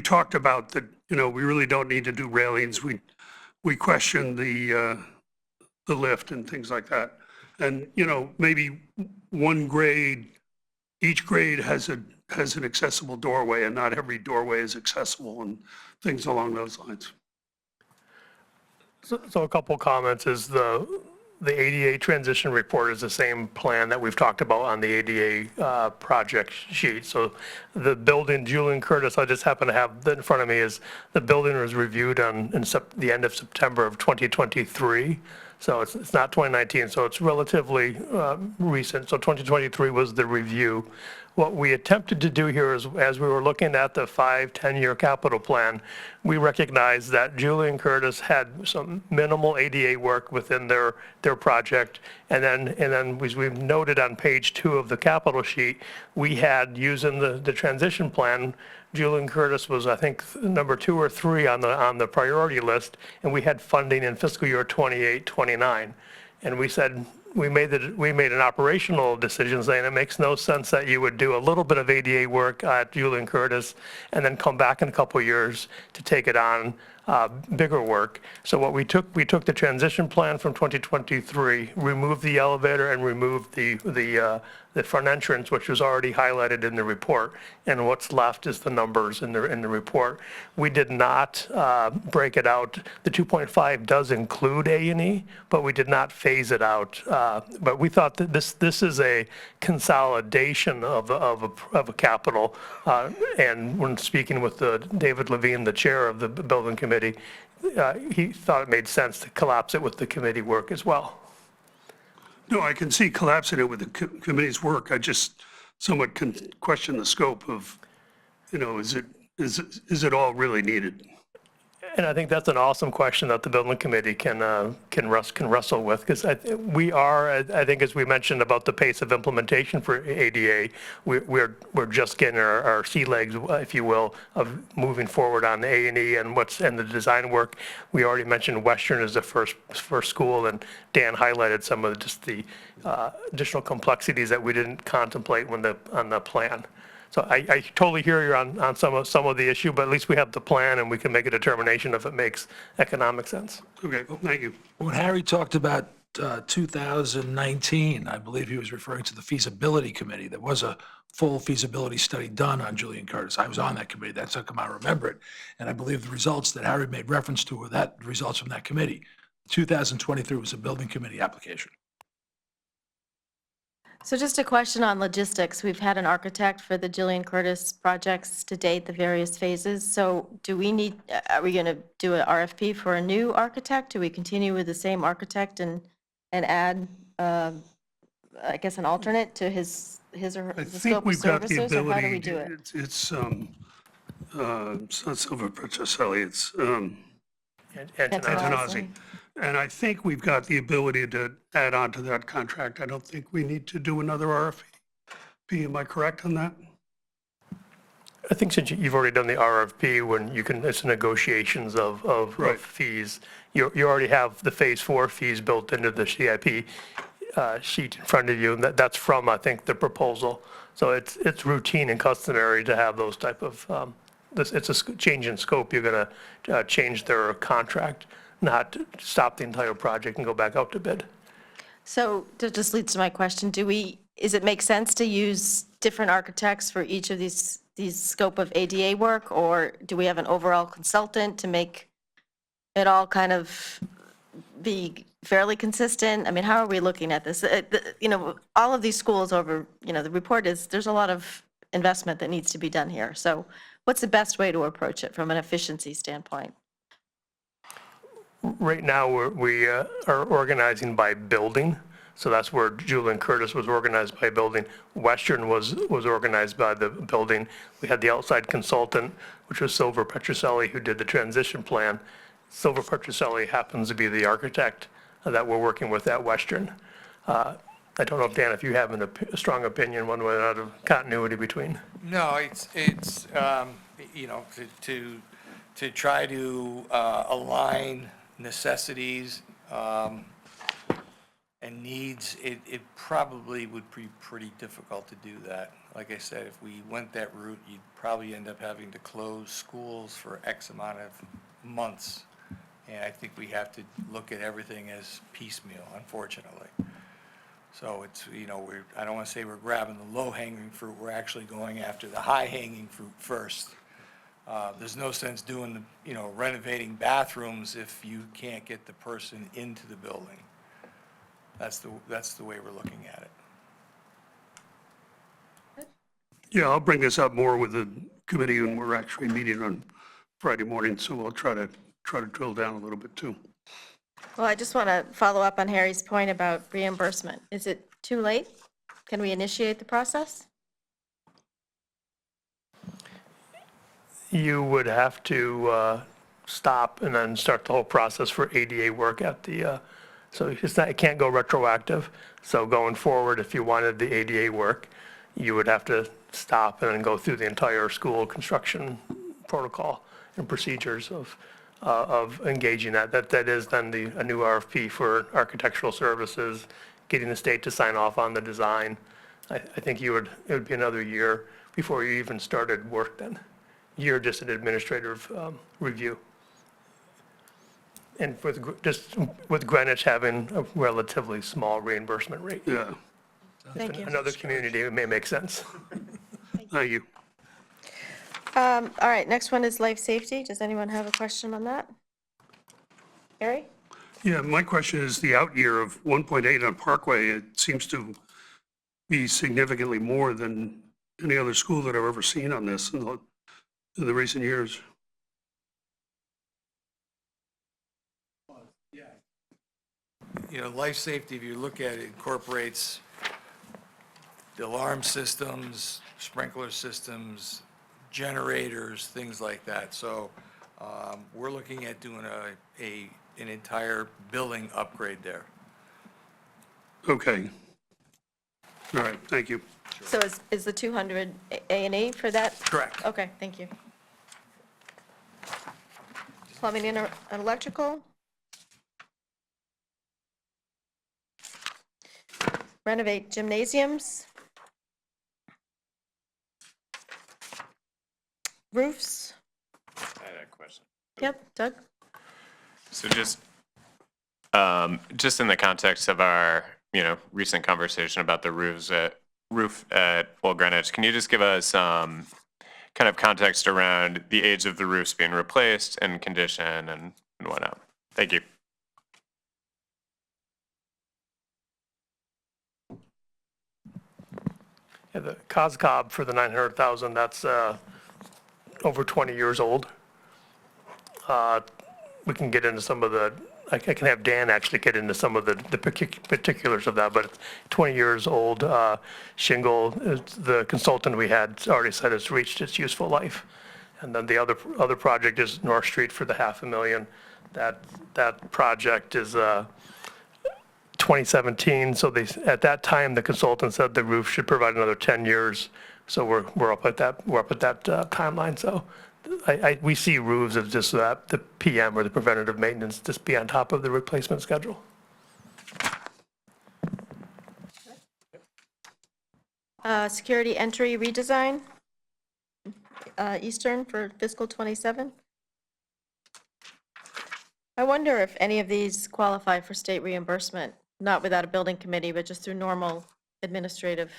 talked about that, we really don't need to do railings. We questioned the lift and things like that. And, maybe each grade has an accessible doorway, and not every doorway is accessible, and things along those lines. So a couple comments is the ADA transition report is the same plan that we've talked about on the ADA project sheet. So the building, Julian Curtis, I just happen to have that in front of me, is the building was reviewed in the end of September of 2023. So it's not 2019, so it's relatively recent. So 2023 was the review. What we attempted to do here is, as we were looking at the 5-10-year capital plan, we recognized that Julian Curtis had some minimal ADA work within their project. And then as we've noted on page 2 of the capital sheet, we had, using the transition plan, Julian Curtis was, I think, number 2 or 3 on the priority list, and we had funding in fiscal year 28, 29. And we said, we made an operational decision saying it makes no sense that you would do a little bit of ADA work at Julian Curtis and then come back in a couple of years to take it on bigger work. So what we took the transition plan from 2023, removed the elevator and removed the front entrance, which was already highlighted in the report. And what's left is the numbers in the report. We did not break it out. The 2.5 does include A&E, but we did not phase it out. But we thought that this is a consolidation of a capital. And when speaking with David Levine, the chair of the building committee, he thought it made sense to collapse it with the committee work as well. No, I can see collapsing it with the committee's work. I just somewhat can question the scope of, is it all really needed? And I think that's an awesome question that the building committee can wrestle with, because we are, I think, as we mentioned about the pace of implementation for ADA, we're just getting our sea legs, if you will, of moving forward on the A&E and the design work. We already mentioned Western as the first school, and Dan highlighted some of just the additional complexities that we didn't contemplate on the plan. So I totally hear you on some of the issue, but at least we have the plan and we can make a determination if it makes economic sense. Okay, well, thank you. When Harry talked about 2019, I believe he was referring to the feasibility committee. There was a full feasibility study done on Julian Curtis. I was on that committee. That's how come I remember it. And I believe the results that Harry made reference to were the results from that committee. 2023 was a building committee application. So just a question on logistics. We've had an architect for the Jillian Curtis projects to date, the various phases. So are we going to do an RFP for a new architect? Do we continue with the same architect and add, I guess, an alternate to his or her I the think scope of we've got the services? Or how do we ability, do it? it's not Silver Petroselli, it's Antonazzi. And I think we've got the ability to add on to that contract. I don't think we need to do another RFP. Am I correct on that? I think since you've already done the RFP, when it's negotiations of Right. fees, you already have the Phase 4 fees built into the CIP sheet in front of you, and that's from, I think, the proposal. So it's routine and customary to have those type of, it's a change in scope. You're going to change their contract, not stop the entire project and go back out to bid. So that just leads to my question. Does it make sense to use different architects for each of these scope of ADA work? Or do we have an overall consultant to make it all kind of be fairly consistent? I mean, how are we looking at this? All of these schools the report is, there's a lot of investment that needs to be done here. So what's the best way to approach it from an efficiency standpoint? Right now, we are organizing by building, so that's where Julian Curtis was organized by building. Western was organized by the building. We had the outside consultant, which was Silver Petroselli, who did the transition plan. Silver Petroselli happens to be the architect that we're working with at Western. I don't know if, Dan, if you have a strong opinion one way or another, continuity between. No, it's to try to align necessities and needs, it probably would be pretty difficult to do that. Like I said, if we went that route, you'd probably end up having to close schools for X amount of months. And I think we have to look at everything as piecemeal, unfortunately. So it's, I don't want to say we're grabbing the low-hanging fruit, we're actually going after the high-hanging fruit first. There's no sense doing, renovating bathrooms if you can't get the person into the building. That's the way we're looking at it. Yeah, I'll bring this up more with the committee when we're actually meeting on Friday morning, so we'll try to drill down a little bit too. Well, I just want to follow up on Harry's point about reimbursement. Is it too late? Can we initiate the process? You would have to stop and then start the whole process for ADA work at the, so it can't go retroactive. So going forward, if you wanted the ADA work, you would have to stop and then go through the entire school construction protocol and procedures of engaging that. That is then a new RFP for architectural services, getting the state to sign off on the design. I think it would be another year before you even started work then. Year just an administrative review. And with Greenwich having a relatively small reimbursement rate. Yeah, Thank you. Another community, it may make sense. thank you. All right, next one is life safety. Does anyone have a question on that? Harry? Yeah, my question is the out year of 1.8 on Parkway, it seems to be significantly more than any other school that I've ever seen on this in the recent years. Life safety, if you look at it, incorporates the alarm systems, sprinkler systems, generators, things like that. So We're looking at doing an entire building upgrade there. Okay. All right, thank you. So is the 200 A&E for that? Correct. Okay, thank you. Plumbing and electrical? Renovate gymnasiums? Roofs? I had a question. Yep, Doug? So just in the context of our, recent conversation about the roof at Old Greenwich, can you just give us kind of context around the age of the roofs being replaced and condition and whatnot? Thank you. Yeah, the COSCOB for the 900,000, that's over 20 years old. We can get into some of I can have Dan actually get into some of the particulars of that, but it's 20 years old shingle. The consultant we had already said it's reached its useful life. And then the other project is North Street for the $500,000. That project is 2017, so at that time, the consultant said the roof should provide another 10 years. So we're up at that timeline. So we see roofs as just the PM or the preventative maintenance, just be on top of the replacement schedule. Security entry redesign, Eastern for fiscal '27. I wonder if any of these qualify for state reimbursement, not without a building committee, but just through normal administrative.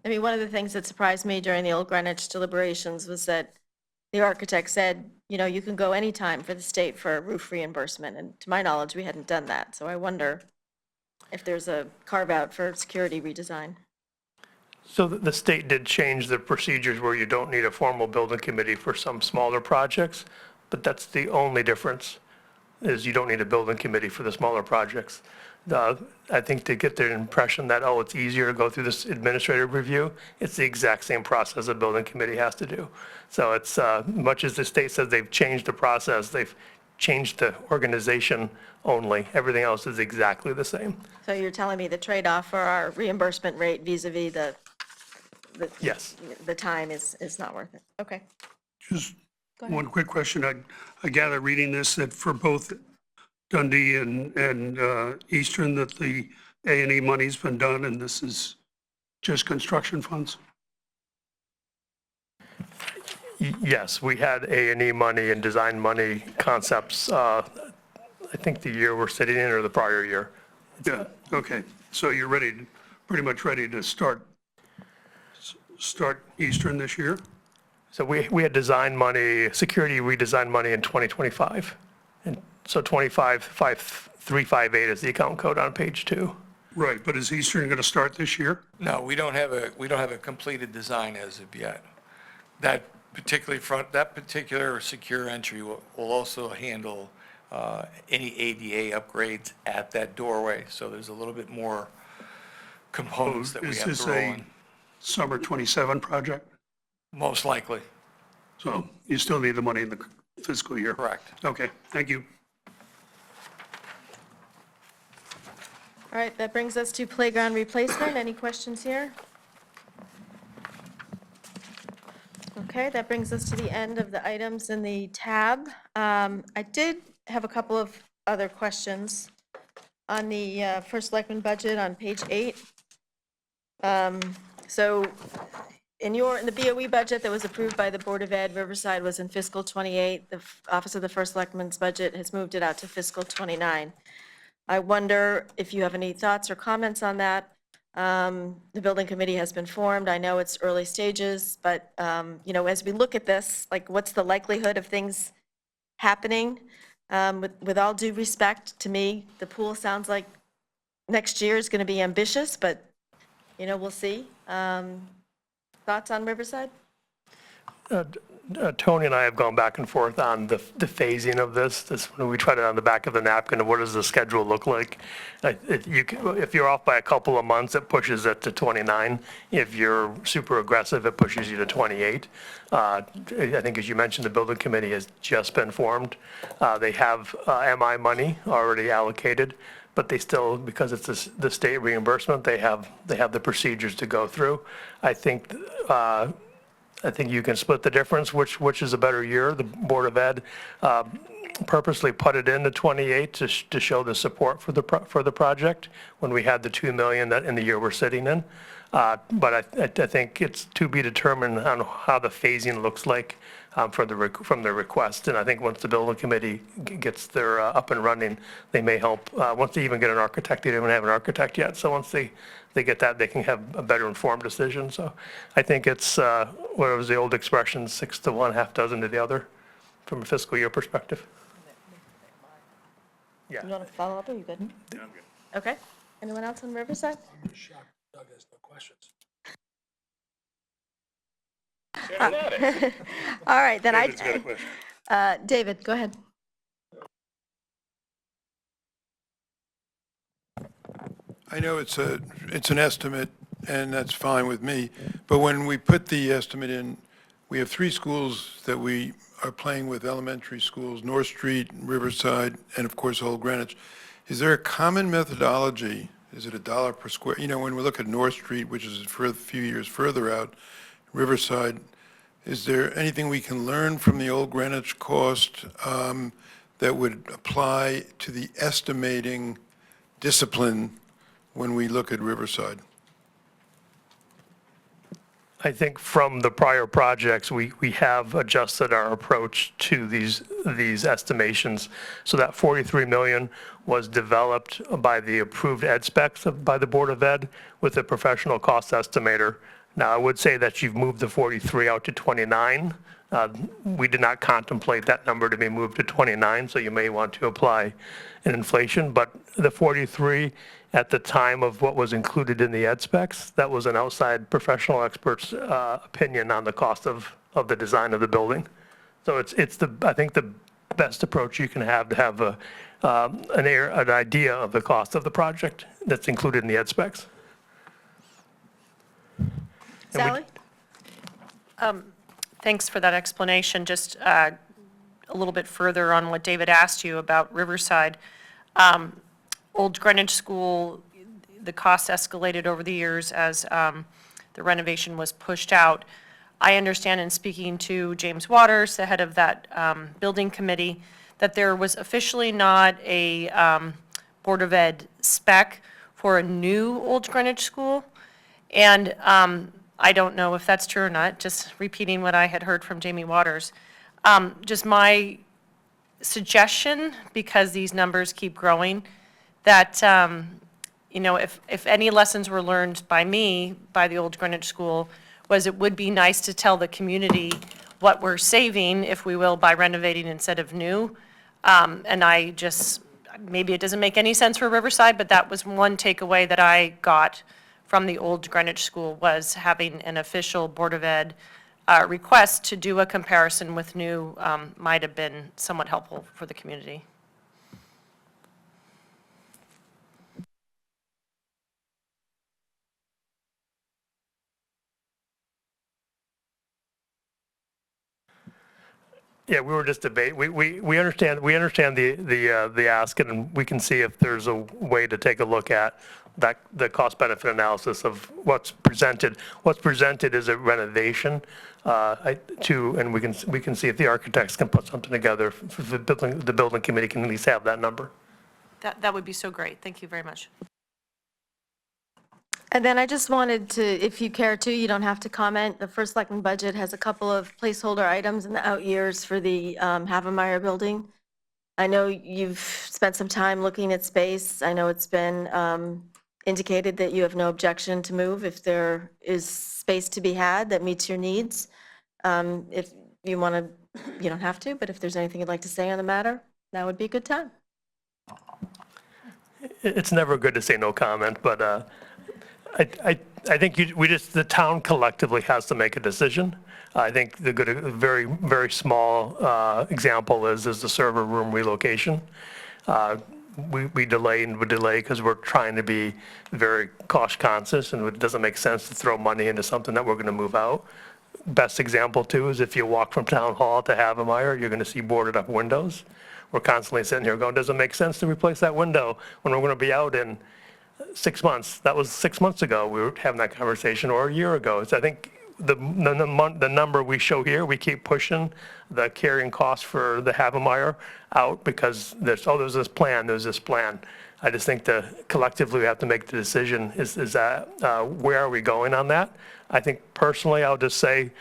I mean, one of the things that surprised me during the Old Greenwich deliberations was that the architect said, you can go anytime for the state for roof reimbursement. And to my knowledge, we hadn't done that. So I wonder if there's a carve out for security redesign. So the state did change the procedures where you don't need a formal building committee for some smaller projects, but that's the only difference, is you don't need a building committee for the smaller projects. I think to get the impression that, it's easier to go through this administrative review, it's the exact same process a building committee has to do. So it's, much as the state says they've changed the process, they've changed the organization only. Everything else is exactly the same. So you're telling me the trade-off for our reimbursement rate vis-à-vis Yes. the time is not worth it. Okay. Just Go ahead. one quick question. I gather reading this that for both Dundee and Eastern, that the A&E money's been done, and this is just construction funds? Yes, we had A&E money and design money concepts, I think the year we're sitting in or the prior year. Yeah, okay. So you're pretty much ready to start Eastern this year? So we had design money, security redesign money in 2025. And so 25358 is the account code on page 2. Right, but is Eastern going to start this year? No, we don't have a completed design as of yet. That particular secure entry will also handle any ADA upgrades at that doorway. So there's a little bit more components that we have to roll in. Is this a summer '27 project? Most likely. So you still need the money in the fiscal year? Correct. Okay, thank you. All right, that brings us to playground replacement. Any questions here? Okay, that brings us to the end of the items in the tab. I did have a couple of other questions on the First Selectman budget on page 8. So in the BOE budget that was approved by the Board of Ed, Riverside was in fiscal '28. The Office of the First Selectman's budget has moved it out to fiscal '29. I wonder if you have any thoughts or comments on that. The building committee has been formed. I know it's early stages, but, as we look at this, what's the likelihood of things happening? With all due respect, to me, the pool sounds like next year is going to be ambitious, but, we'll see. Thoughts on Riverside? Tony and I have gone back and forth on the phasing of this. When we tried it on the back of the napkin, what does the schedule look like? If you're off by a couple of months, it pushes it to 29. If you're super aggressive, it pushes you to 28. I think, as you mentioned, the building committee has just been formed. They have MI money already allocated, but they still, because it's the state reimbursement, they have the procedures to go through. I think you can split the difference, which is a better year. The Board of Ed purposely put it into 28 to show the support for the project when we had the 2 million that in the year we're sitting in. But I think it's to be determined on how the phasing looks like from the request. And I think once the building committee gets their up and running, they may help. Once they even get an architect, they don't even have an architect yet. So once they get that, they can have a better informed decision. So I think it's, what was the old expression, 6 to 1, half dozen to the other, from a fiscal year perspective. Yeah. You want to follow up, or are you good? Yeah, I'm good. Okay. Anyone else on Riverside? I'm shocked Doug has no questions. All right, then David's got a question. David, go ahead. I know it's an estimate, and that's fine with me, but when we put the estimate in, we have 3 schools that we are playing with, elementary schools, North Street, Riverside, and of course, Old Greenwich. Is there a common methodology? Is it $1 per square? You know, when we look at North Street, which is for a few years further out, Riverside, is there anything we can learn from the Old Greenwich cost that would apply to the estimating discipline when we look at Riverside? I think from the prior projects, we have adjusted our approach to these estimations. So that 43 million was developed by the approved ed specs by the Board of Ed with a professional cost estimator. Now, I would say that you've moved the 43 out to 29. We did not contemplate that number to be moved to 29, so you may want to apply an inflation. But the 43, at the time of what was included in the ed specs, that was an outside professional expert's opinion on the cost of the design of the building. So it's I think the best approach you can have to have an idea of the cost of the project that's included in the ed specs. Sally? Thanks for that explanation. Just a little bit further on what David asked you about Riverside. Old Greenwich School, the cost escalated over the years as the renovation was pushed out. I understand in speaking to James Waters, the head of that building committee, that there was officially not a Board of Ed spec for a new Old Greenwich School. And I don't know if that's true or not, just repeating what I had heard from Jamie Waters. Just my suggestion, because these numbers keep growing, that, if any lessons were learned by me, by the Old Greenwich School, was it would be nice to tell the community what we're saving, if we will, by renovating instead of new. And maybe it doesn't make any sense for Riverside, but that was one takeaway that I got from the Old Greenwich School, was having an official Board of Ed request to do a comparison with new might have been somewhat helpful for the community. Yeah, we were just debating. We understand the ask, and we can see if there's a way to take a look at that, the cost benefit analysis of what's presented. What's presented is a renovation and we can see if the architects can put something together. The building committee can at least have that number. That would be so great. Thank you very much. And then I just wanted to, if you care to, you don't have to comment. The First Selectman budget has a couple of placeholder items in the out years for the Havemeyer building. I know you've spent some time looking at space. I know it's been indicated that you have no objection to move if there is space to be had that meets your needs. If you want to, you don't have to, but if there's anything you'd like to say on the matter, that would be a good time. It's never good to say no comment, but I think the town collectively has to make a decision. I think the good, very, very small example is the server room relocation. We delay and we delay because we're trying to be very cost conscious, and it doesn't make sense to throw money into something that we're going to move out. Best example too is if you walk from Town Hall to Havemeyer, you're going to see boarded up windows. We're constantly sitting here going, does it make sense to replace that window when we're going to be out in 6 months? That was 6 months ago. We were having that conversation, or a year ago. So I think the number we show here, we keep pushing the carrying cost for the Havemeyer out because there's this plan. I just think collectively we have to make the decision, is that, where are we going on that? I think personally, I'll just say,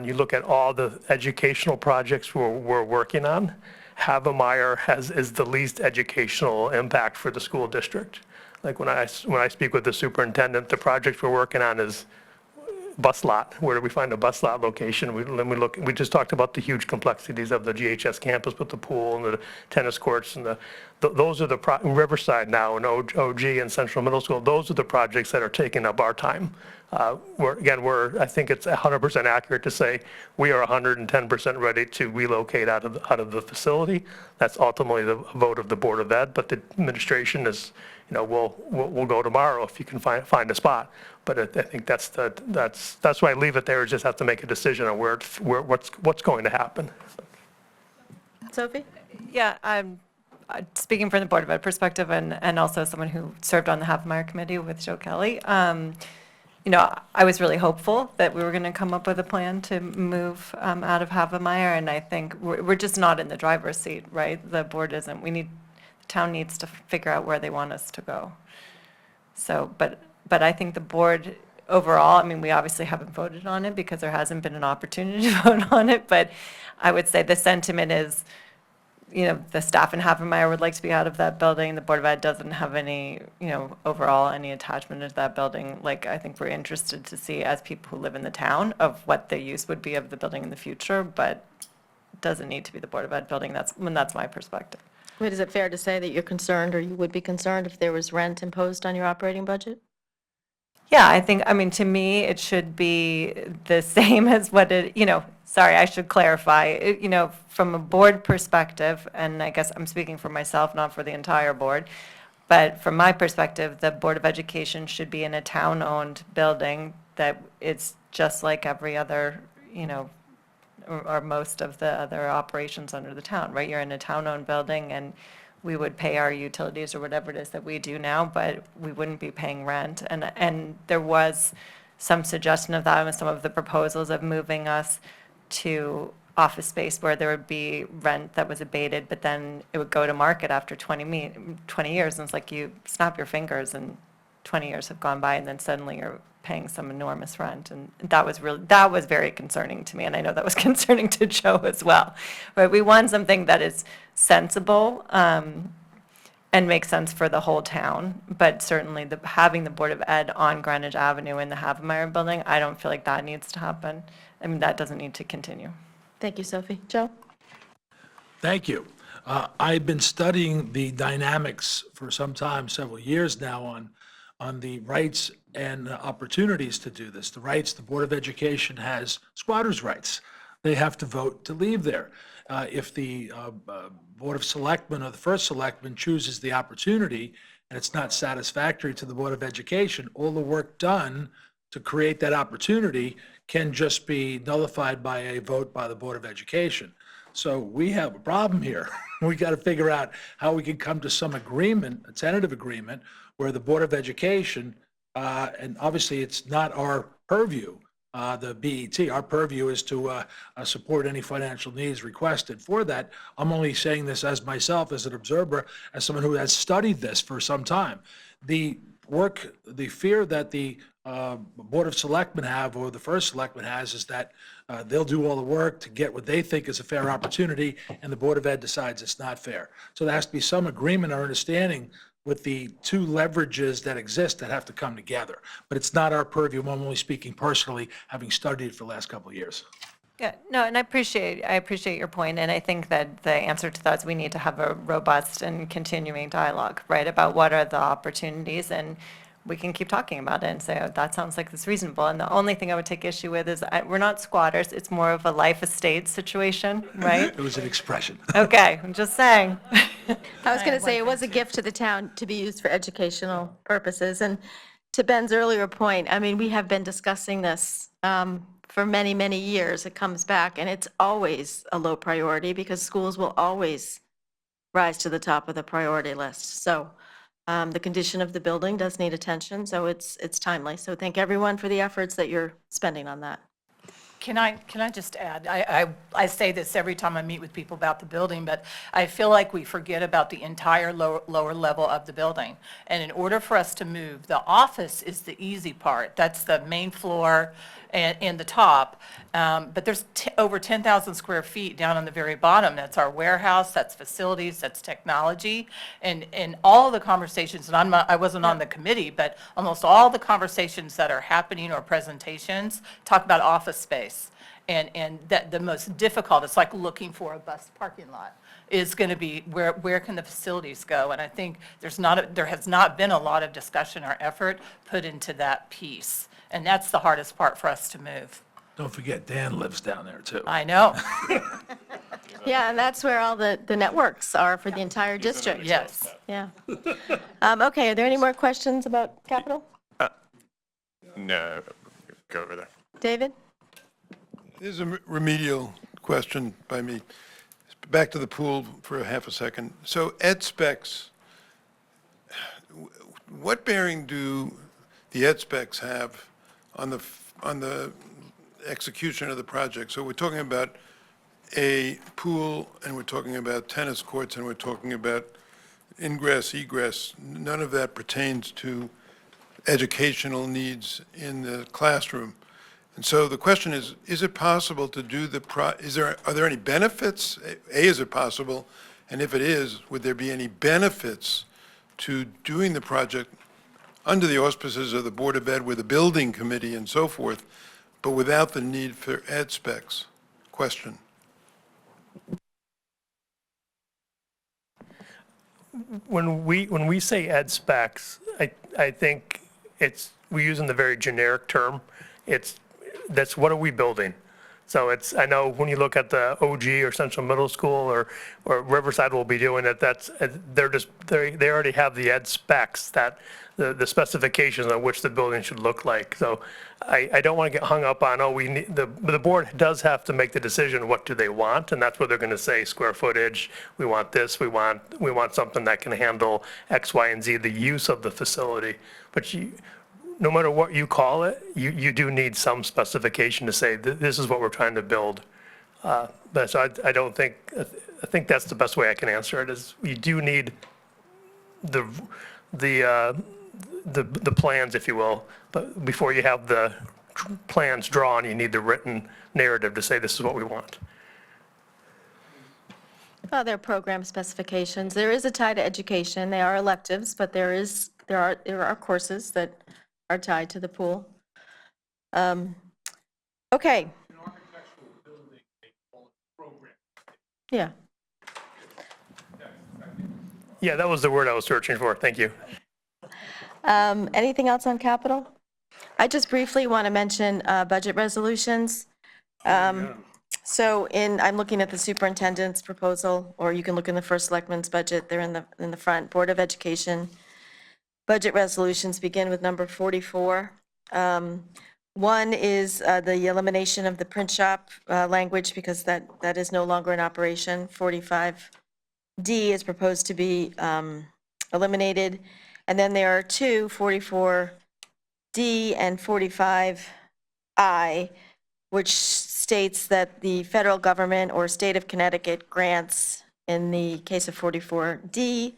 you look at all the educational projects we're working on, Havemeyer is the least educational impact for the school district. Like when I speak with the superintendent, the project we're working on is bus lot. Where do we find a bus lot location? We just talked about the huge complexities of the GHS campus with the pool and the tennis courts and those are Riverside now and OG and Central Middle School. Those are the projects that are taking up our time. I think it's 100% accurate to say we are 110% ready to relocate out of the facility. That's ultimately the vote of the Board of Ed, but the administration is, we'll go tomorrow if you can find a spot. But I think that's why I leave it there, is just have to make a decision on what's going to happen. Sophie? Yeah, I'm speaking from the Board of Ed perspective and also someone who served on the Havemeyer Committee with Joe Kelly. I was really hopeful that we were going to come up with a plan to move out of Havemeyer, and I think we're just not in the driver's seat, right? The board isn't. The town needs to figure out where they want us to go. So, but I think the board overall, we obviously haven't voted on it because there hasn't been an opportunity to vote on it, but I would say the sentiment is, the staff in Havemeyer would like to be out of that building. The Board of Ed doesn't have any, overall any attachment to that building. Like, I think we're interested to see, as people who live in the town, of what the use would be of the building in the future, but it doesn't need to be the Board of Ed building. That's my perspective. Wait, is it fair to say that you're concerned, or you would be concerned, if there was rent imposed on your operating budget? Yeah, I think, to me, it should be the same as what sorry, I should clarify, from a board perspective, and I guess I'm speaking for myself, not for the entire board, but from my perspective, the Board of Education should be in a town-owned building that it's just like every other, or most of the other operations under the town, right? You're in a town-owned building, and we would pay our utilities or whatever it is that we do now, but we wouldn't be paying rent. And there was some suggestion of that in some of the proposals of moving us to office space where there would be rent that was abated, but then it would go to market after 20 years. And it's like you snap your fingers and 20 years have gone by, and then suddenly you're paying some enormous rent. And that was very concerning to me. And I know that was concerning to Joe as well. But we want something that is sensible and makes sense for the whole town. But certainly having the Board of Ed on Greenwich Avenue in the Havemeyer building, I don't feel like that needs to happen. That doesn't need to continue. Thank you, Sophie. Joe? Thank you. I've been studying the dynamics for some time, several years now, on the rights and opportunities to do this. The rights, the Board of Education has squatters' rights. They have to vote to leave there. If the Board of Selectmen or the first Selectman chooses the opportunity and it's not satisfactory to the Board of Education, all the work done to create that opportunity can just be nullified by a vote by the Board of Education. So we have a problem here. We got to figure out how we can come to some agreement, a tentative agreement, where the Board of Education, and obviously it's not our purview, the BET, our purview is to support any financial needs requested for that. I'm only saying this as myself, as an observer, as someone who has studied this for some time. The fear that the Board of Selectmen have, or the first Selectman has, is that they'll do all the work to get what they think is a fair opportunity, and the Board of Ed decides it's not fair. So there has to be some agreement or understanding with the two leverages that exist that have to come together. But it's not our purview. I'm only speaking personally, having studied it for the last couple of years. Yeah, no, and I appreciate your point, and I think that the answer to that is we need to have a robust and continuing dialogue, right, about what are the opportunities, and we can keep talking about it and say, oh, that sounds like it's reasonable. And the only thing I would take issue with is, we're not squatters, it's more of a life estate situation, right? It was an expression. Okay, I'm just saying. I was going to say, it was a gift to the town to be used for educational purposes. And to Ben's earlier point, I mean, we have been discussing this for many, many years. It comes back, and it's always a low priority because schools will always rise to the top of the priority list. So the condition of the building does need attention, so it's timely. So thank everyone for the efforts that you're spending on that. Can I just add, I say this every time I meet with people about the building, but I feel like we forget about the entire lower level of the building. And in order for us to move, the office is the easy part. That's the main floor and the top. But there's over 10,000 square feet down on the very bottom. That's our warehouse, that's facilities, that's technology. And all the conversations, and I wasn't on the committee, but almost all the conversations that are happening or presentations talk about office space. And that the most difficult, it's like looking for a bus parking lot, is going to be where can the facilities go? And I think there has not been a lot of discussion or effort put into that piece. And that's the hardest part for us to move. Don't forget, Dan lives down there, too. I know. Yeah, and that's where all the networks are for the entire district. Yes. Yeah. Okay, are there any more questions about capital? No, go over there. David? There's a remedial question by me. Back to the pool for a half a second. So ed specs, what bearing do the ed specs have on the execution of the project? So we're talking about a pool, and we're talking about tennis courts, and we're talking about ingress, egress. None of that pertains to educational needs in the classroom. And so the question is it possible to do are there any benefits? A, is it possible? And if it is, would there be any benefits to doing the project under the auspices of the Board of Ed with a building committee and so forth, but without the need for ed specs? Question. When we say ed specs, I think we're using the very generic term. That's what are we building? So I know when you look at the OG or Central Middle School or Riverside will be doing it, they already have the ed specs, that the specifications on which the building should look like. So I don't want to get hung up on, the board does have to make the decision, what do they want? And that's what they're going to say, square footage, we want this, we want something that can handle X, Y, and Z, the use of the facility. But no matter what you call it, you do need some specification to say, this is what we're trying to build. But so I think that's the best way I can answer it, is you do need the plans, if you will, but before you have the plans drawn, you need the written narrative to say, this is what we want. There are program specifications. There is a tie to education. They are electives, but there are courses that are tied to the pool. Okay. Yeah. Yeah, that was the word I was searching for. Thank you. Anything else on capital? I just briefly want to mention budget resolutions. So I'm looking at the superintendent's proposal, or you can look in the first selectman's budget. They're in the front. Board of Education budget resolutions begin with number 44. One is the elimination of the print shop language, because that is no longer in operation. 45D is proposed to be eliminated. And then there are two, 44D and 45I, which states that the federal government or state of Connecticut grants, in the case of 44D,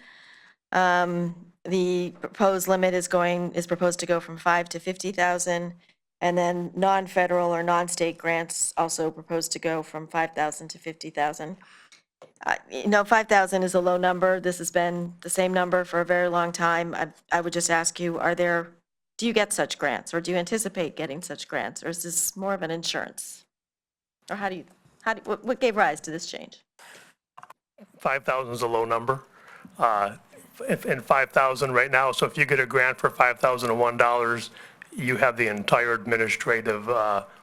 the proposed limit is proposed to go from 5 to 50,000, and then non-federal or non-state grants also proposed to go from 5,000 to 50,000. 5,000 is a low number. This has been the same number for a very long time. I would just ask you, do you get such grants, or do you anticipate getting such grants, or is this more of an insurance? Or what gave rise to this change? 5,000 is a low number. and 5,000 right now. So if you get a grant for $5,001, you have the entire administrative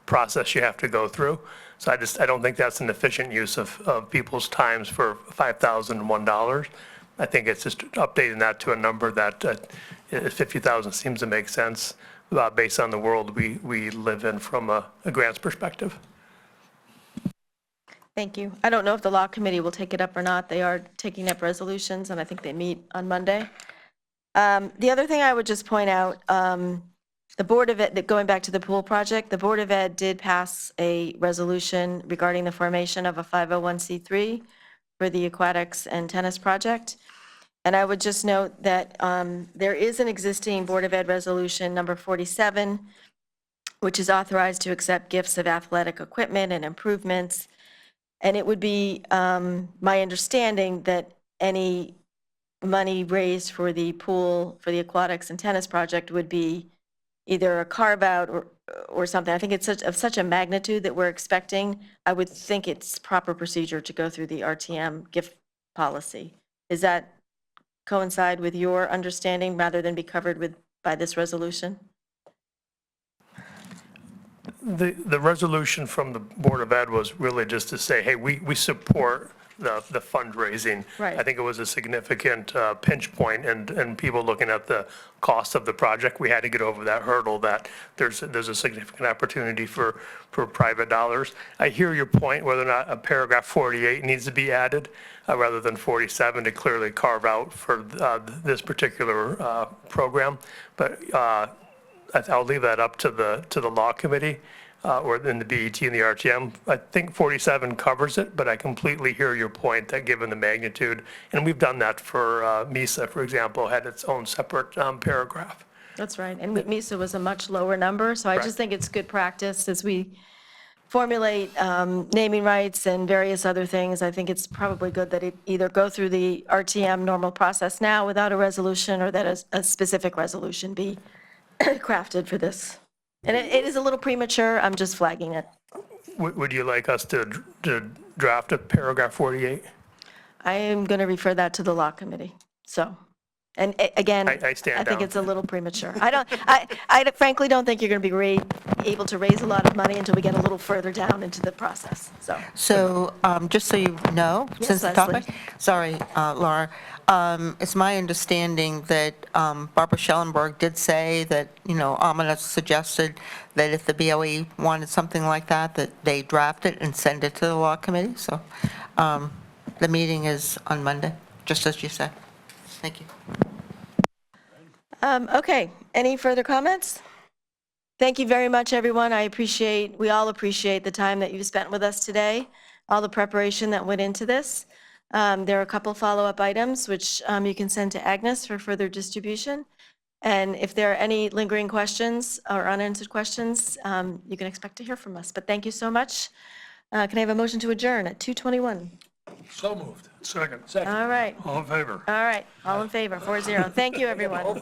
process you have to go through. So I don't think that's an efficient use of people's times for $5,001. I think it's just updating that to a number that 50,000 seems to make sense based on the world we live in from a grants perspective. Thank you. I don't know if the law committee will take it up or not. They are taking up resolutions, and I think they meet on Monday. The other thing I would just point out, the Board of Ed, going back to the pool project, the Board of Ed did pass a resolution regarding the formation of a 501c3 for the aquatics and tennis project. And I would just note that there is an existing Board of Ed resolution number 47, which is authorized to accept gifts of athletic equipment and improvements. And it would be my understanding that any money raised for the pool, for the aquatics and tennis project would be either a carve-out or something. I think it's of such a magnitude that we're expecting. I would think it's proper procedure to go through the RTM gift policy. Does that coincide with your understanding rather than be covered by this resolution? The resolution from the Board of Ed was really just to say, hey, we support the fundraising. Right. I think it was a significant pinch point, and people looking at the cost of the project, we had to get over that hurdle that there's a significant opportunity for private dollars. I hear your point, whether or not a paragraph 48 needs to be added rather than 47 to clearly carve out for this particular program. But I'll leave that up to the law committee or in the BET and the RTM. I think 47 covers it, but I completely hear your point that given the magnitude, and we've done that for MISA, for example, had its own separate paragraph. That's right. And MISA was a much lower number, so I Right. just think it's good practice as we formulate naming rights and various other things. I think it's probably good that it either go through the RTM normal process now without a resolution, or that a specific resolution be crafted for this. And it is a little premature, I'm just flagging it. Would you like us to draft a paragraph 48? I am going to refer that to the law committee, so. And again, I stand I think down. it's a little premature. I frankly don't think you're going to be able to raise a lot of money until we get a little further down into the process, so. So, just so you know, Yes, since the Leslie. topic, sorry, Laura, it's my understanding that Barbara Schellenberg did say that, Amina suggested that if the BOE wanted something like that they draft it and send it to the law committee. So, the meeting is on Monday, just as you said. Thank you. Okay, any further comments? Thank you very much, everyone. We all appreciate the time that you've spent with us today, all the preparation that went into this. There are a couple follow-up items which you can send to Agnes for further distribution. And if there are any lingering questions or unanswered questions, you can expect to hear from us. But thank you so much. Can I have a motion to adjourn at 2:21? So moved. Second. All right, All in favor? all right, all in favor, 4-0. Thank you, everyone.